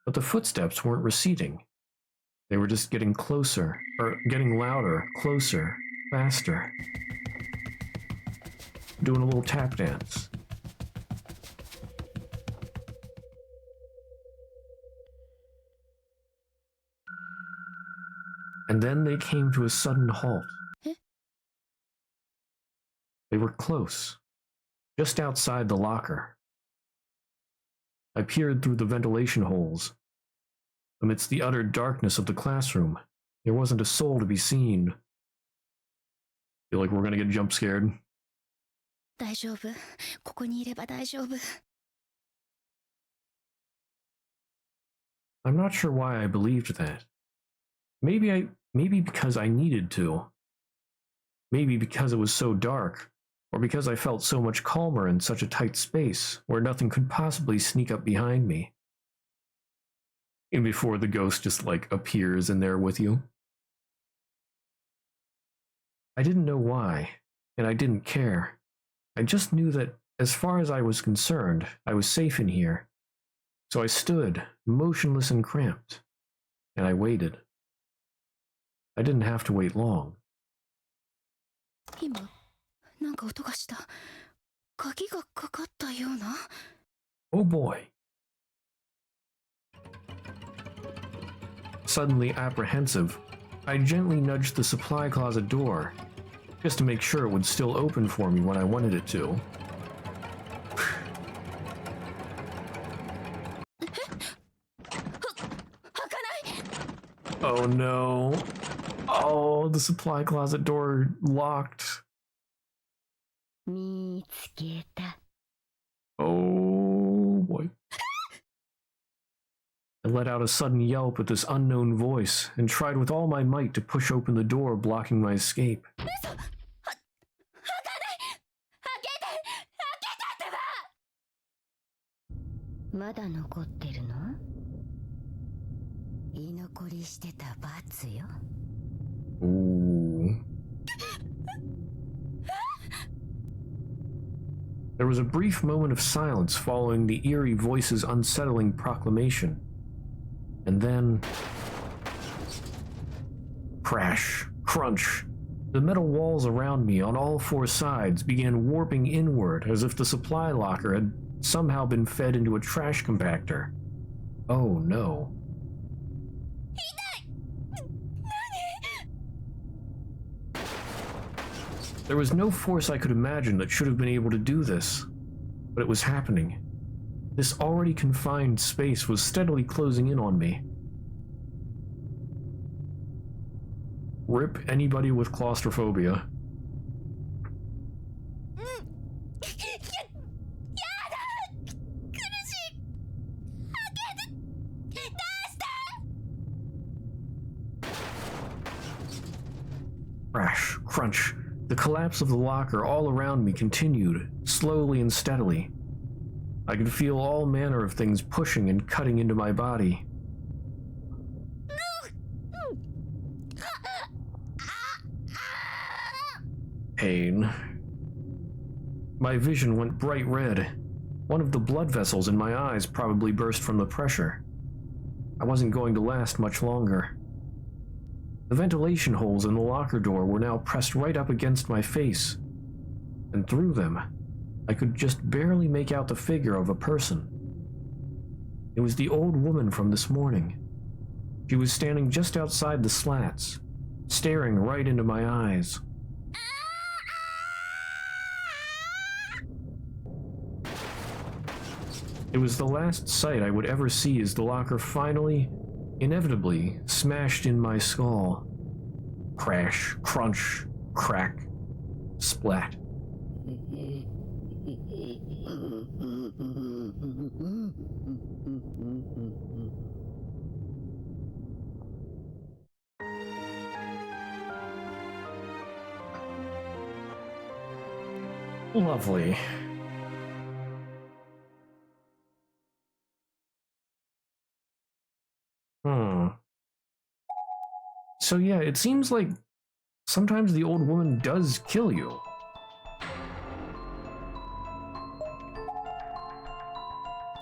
But the footsteps weren't receding. They were just getting closer, or getting louder, closer, faster. Doing a little tap dance. And then they came to a sudden halt. Eh? They were close, just outside the locker. I peered through the ventilation holes. Amidst the utter darkness of the classroom, there wasn't a soul to be seen. Feel like we're gonna get jump scared. 大丈夫。ここにいれば大丈夫。 I'm not sure why I believed that. Maybe because I needed to. Maybe because it was so dark, or because I felt so much calmer in such a tight space where nothing could possibly sneak up behind me. And before the ghost just like appears in there with you. I didn't know why, and I didn't care. I just knew that, as far as I was concerned, I was safe in here. So I stood, motionless and cramped, and I waited. I didn't have to wait long. 今なんか音がした。鍵がかかったような。 Oh boy. Suddenly apprehensive, I gently nudged the supply closet door, just to make sure it would still open for me when I wanted it to. Oh no. Oh, the supply closet door locked. 見つけた。 Oh boy. I let out a sudden yelp at this unknown voice and tried with all my might to push open the door blocking my escape. 開かない。開けてってば。まだ残ってるの？居残りしてた罰よ。 Ooh. There was a brief moment of silence following the eerie voice's unsettling proclamation. And then... crash. Crunch. The metal walls around me on all four sides began warping inward as if the supply locker had somehow been fed into a trash compactor. Oh no. There was no force I could imagine that should have been able to do this, but it was happening. This already confined space was steadily closing in on me. Rip anybody with claustrophobia. Crash, crunch. The collapse of the locker all around me continued, slowly and steadily. I could feel all manner of things pushing and cutting into my body. Pain. My vision went bright red. One of the blood vessels in my eyes probably burst from the pressure. I wasn't going to last much longer. The ventilation holes in the locker door were now pressed right up against my face, and through them, I could just barely make out the figure of a person. It was the old woman from this morning. She was standing just outside the slats, staring right into my eyes. It was the last sight I would ever see as the locker finally, inevitably, smashed in my skull. Crash, crunch, crack, splat. Lovely. So yeah, it seems like sometimes the old woman does kill you.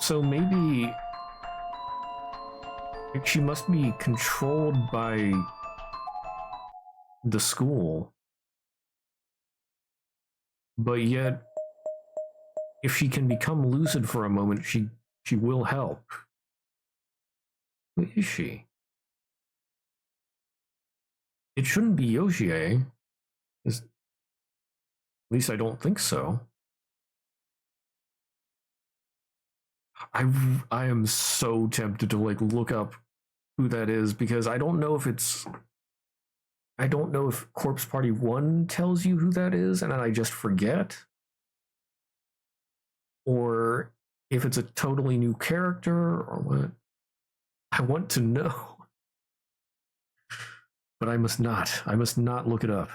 So maybe she must be controlled by the school. But yet, if she can become lucid for a moment, she will help. Who is she? It shouldn't be Yoshie. At least I don't think so. I am so tempted to like look up who that is, because I don't know if Corpse Party 1 tells you who that is and then I just forget, or if it's a totally new character or what. I want to know. But I must not look it up.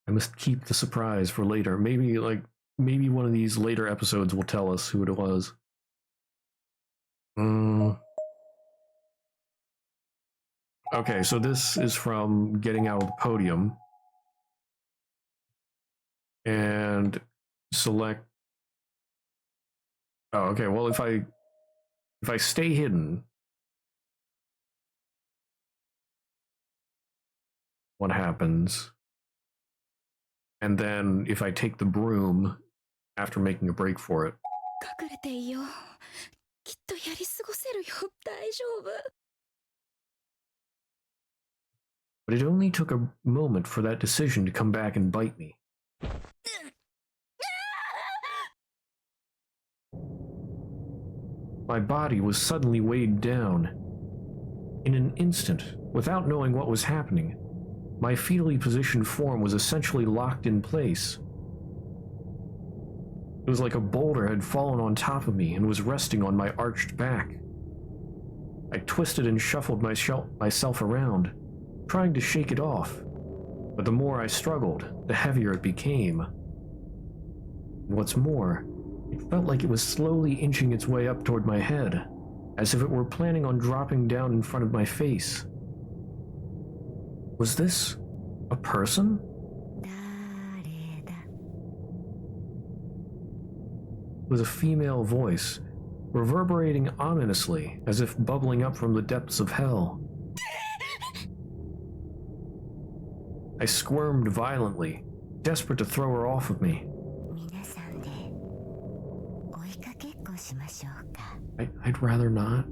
I must keep the surprise for later. Maybe one of these later episodes will tell us who it was. Okay, so this is from Getting Out of the Podium. And select... Oh, okay, well if I stay hidden, what happens? And then if I take the broom after making a break for it. 隠れていよう。きっとやり過ごせるよ。大丈夫。 But it only took a moment for that decision to come back and bite me. My body was suddenly weighed down. In an instant, without knowing what was happening, my fetally positioned form was essentially locked in place. It was like a boulder had fallen on top of me and was resting on my arched back. I twisted and shuffled myself around, trying to shake it off, but the more I struggled, the heavier it became. And what's more, it felt like it was slowly inching its way up toward my head, as if it were planning on dropping down in front of my face. Was this a person? With a female voice, reverberating ominously as if bubbling up from the depths of hell. I squirmed violently, desperate to throw her off of me. I'd rather not.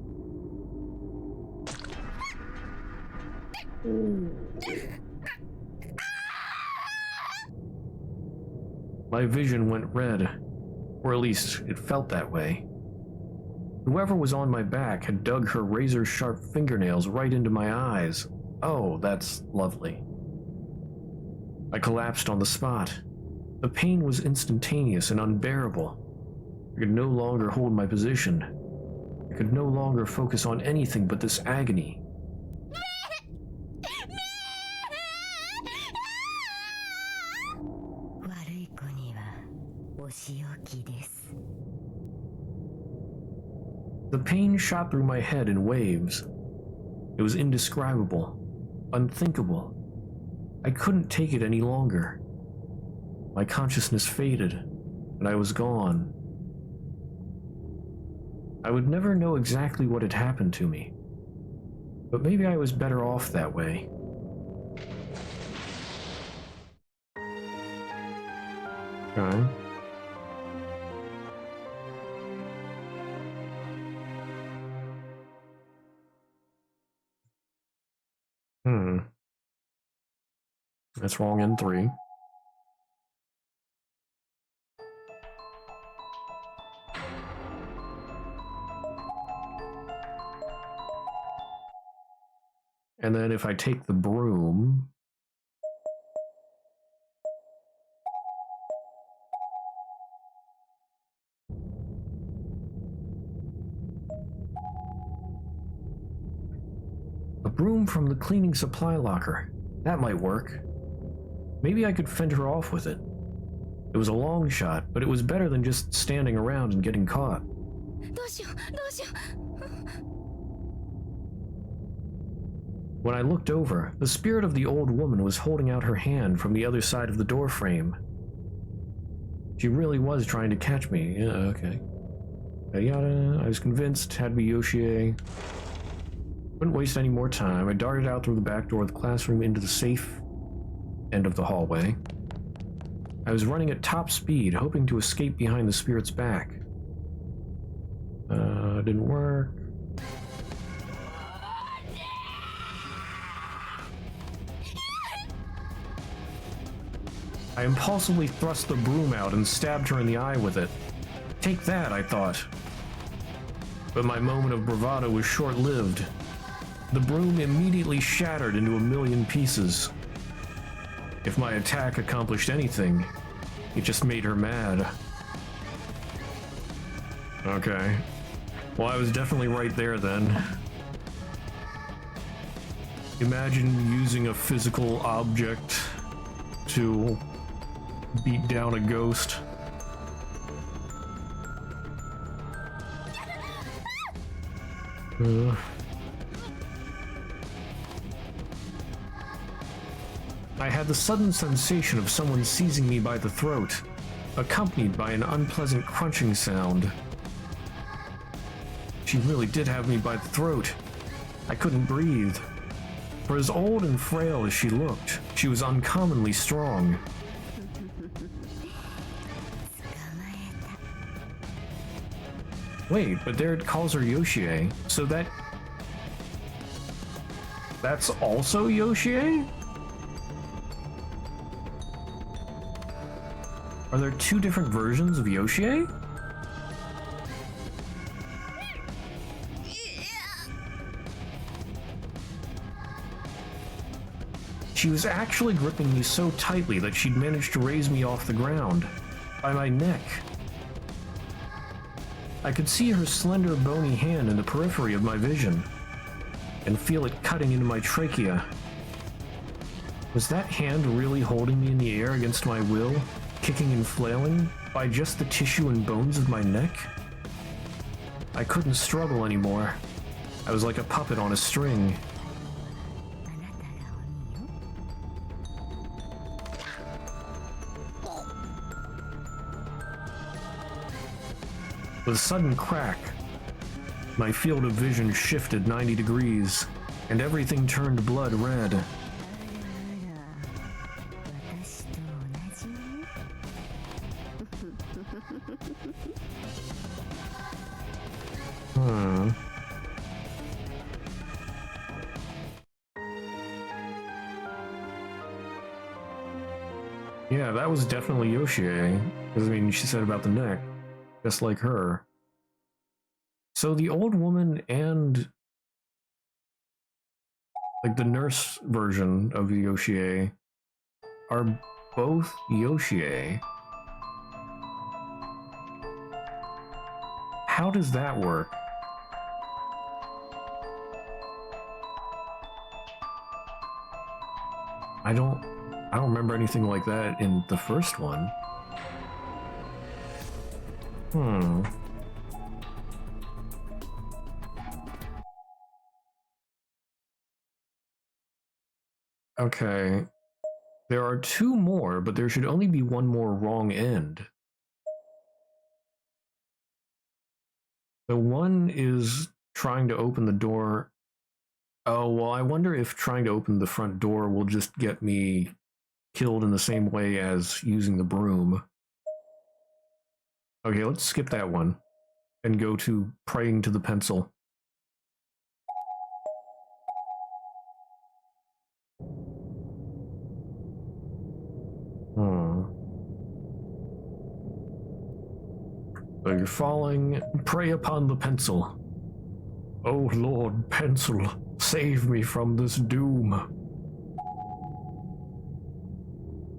My vision went red, or at least it felt that way. Whoever was on my back had dug her razor-sharp fingernails right into my eyes. Oh, that's lovely. I collapsed on the spot. The pain was instantaneous and unbearable. I could no longer hold my position. I could no longer focus on anything but this agony. The pain shot through my head in waves. It was indescribable, unthinkable. I couldn't take it any longer. My consciousness faded, and I was gone. I would never know exactly what had happened to me, but maybe I was better off that way. Okay. That's wrong in 3. And then if I take the broom... A broom from the cleaning supply locker. That might work. Maybe I could fend her off with it. It was a long shot, but it was better than just standing around and getting caught. When I looked over, the spirit of the old woman was holding out her hand from the other side of the door frame. She really was trying to catch me. Yeah, okay. Yada, I was convinced, had to be Yoshie. Couldn't waste any more time. I darted out through the back door of the classroom into the safe end of the hallway. I was running at top speed, hoping to escape behind the spirit's back. Didn't work. I impulsively thrust the broom out and stabbed her in the eye with it. Take that, I thought. But my moment of bravado was short-lived. The broom immediately shattered into a million pieces. If my attack accomplished anything, it just made her mad. Okay. Well, I was definitely right there then. Imagine using a physical object to beat down a ghost. I had the sudden sensation of someone seizing me by the throat, accompanied by an unpleasant crunching sound. She really did have me by the throat. I couldn't breathe. For as old and frail as she looked, she was uncommonly strong. Wait, but there it calls her Yoshie, so that's also Yoshie? Are there two different versions of Yoshie? She was actually gripping me so tightly that she'd managed to raise me off the ground, by my neck. I could see her slender, bony hand in the periphery of my vision, and feel it cutting into my trachea. Was that hand really holding me in the air against my will, kicking and flailing, by just the tissue and bones of my neck? I couldn't struggle anymore. I was like a puppet on a string. With a sudden crack, my field of vision shifted 90 degrees, and everything turned blood red. Yeah, that was definitely Yoshie, because I mean, she said about the neck. Just like her. So the old woman and like the nurse version of Yoshie are both Yoshie. How does that work? I don't remember anything like that in the first one. Okay. There are 2 more, but there should only be 1 more wrong end. The one is trying to open the door. Oh, well, I wonder if trying to open the front door will just get me killed in the same way as using the broom. Okay, let's skip that one and go to praying to the pencil. So you're falling, pray upon the pencil. Oh Lord, pencil, save me from this doom.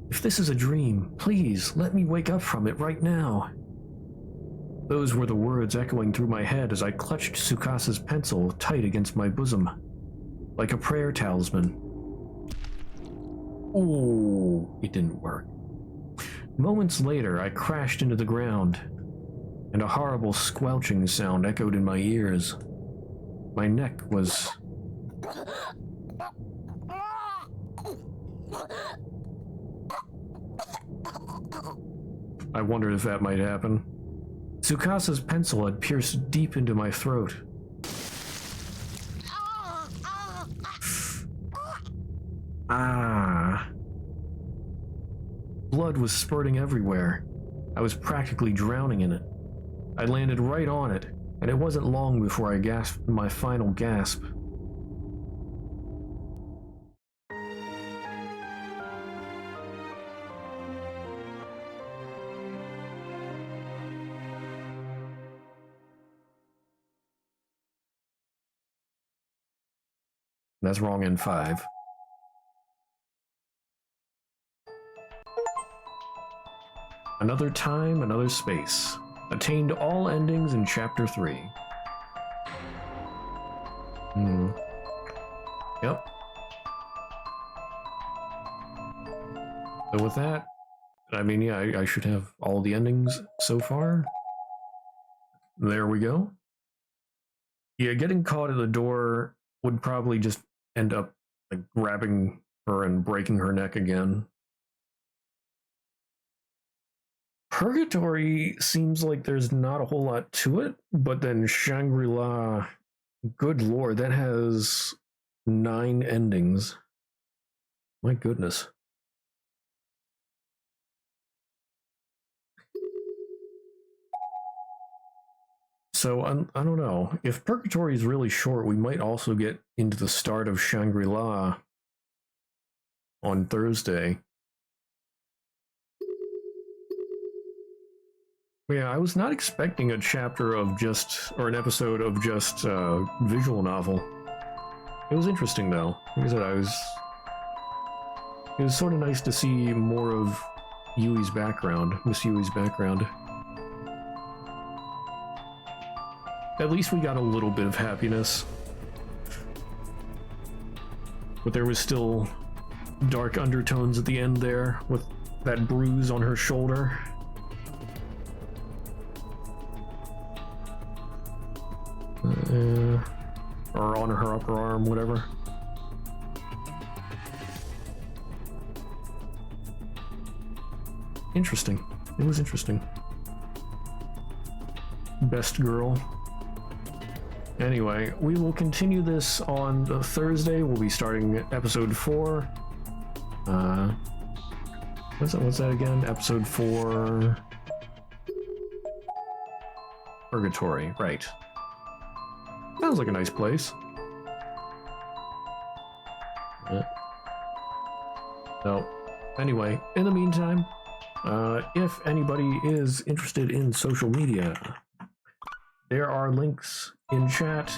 If this is a dream, please let me wake up from it right now. Those were the words echoing through my head as I clutched Tsukasa's pencil tight against my bosom, like a prayer talisman. Ooh, it didn't work. Moments later, I crashed into the ground, and a horrible squelching sound echoed in my ears. My neck was... I wondered if that might happen. Tsukasa's pencil had pierced deep into my throat. Ah. Blood was spurting everywhere. I was practically drowning in it. I landed right on it, and it wasn't long before I gasped my final gasp. That's wrong in 5. Another time, another space. Attained all endings in Chapter 3. Yep. So with that, I mean, yeah, I should have all the endings so far. There we go. Yeah, getting caught at the door would probably just end up like grabbing her and breaking her neck again. Purgatory seems like there's not a whole lot to it, but then Shangri-La, good lord, that has 9 endings. My goodness. So, I don't know. If Purgatory is really short, we might also get into the start of Shangri-La on Thursday. Yeah, I was not expecting a chapter of just, or an episode of just visual novel. It was interesting though. Like I said, it was sort of nice to see more of Yui's background, Miss Yui's background. At least we got a little bit of happiness. But there was still dark undertones at the end there, with that bruise on her shoulder. Or on her upper arm, whatever. Interesting. It was interesting. Best girl. Anyway, we will continue this on Thursday. We'll be starting episode 4. What's that again? Episode 4... Purgatory, right. Sounds like a nice place. Yeah. So, anyway, in the meantime, if anybody is interested in social media, there are links in chat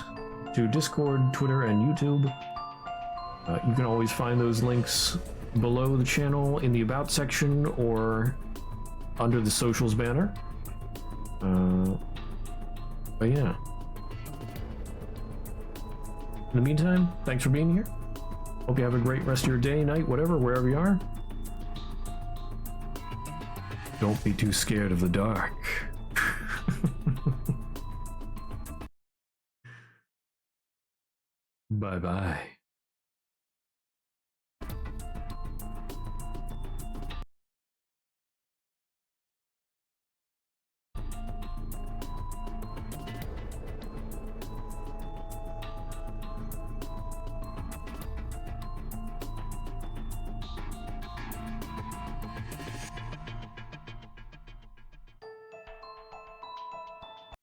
to Discord, Twitter, and YouTube. You can always find those links below the channel in the About section or under the socials banner. But yeah. In the meantime, thanks for being here. Hope you have a great rest of your day, night, whatever, wherever you are. Don't be too scared of the dark. Bye bye.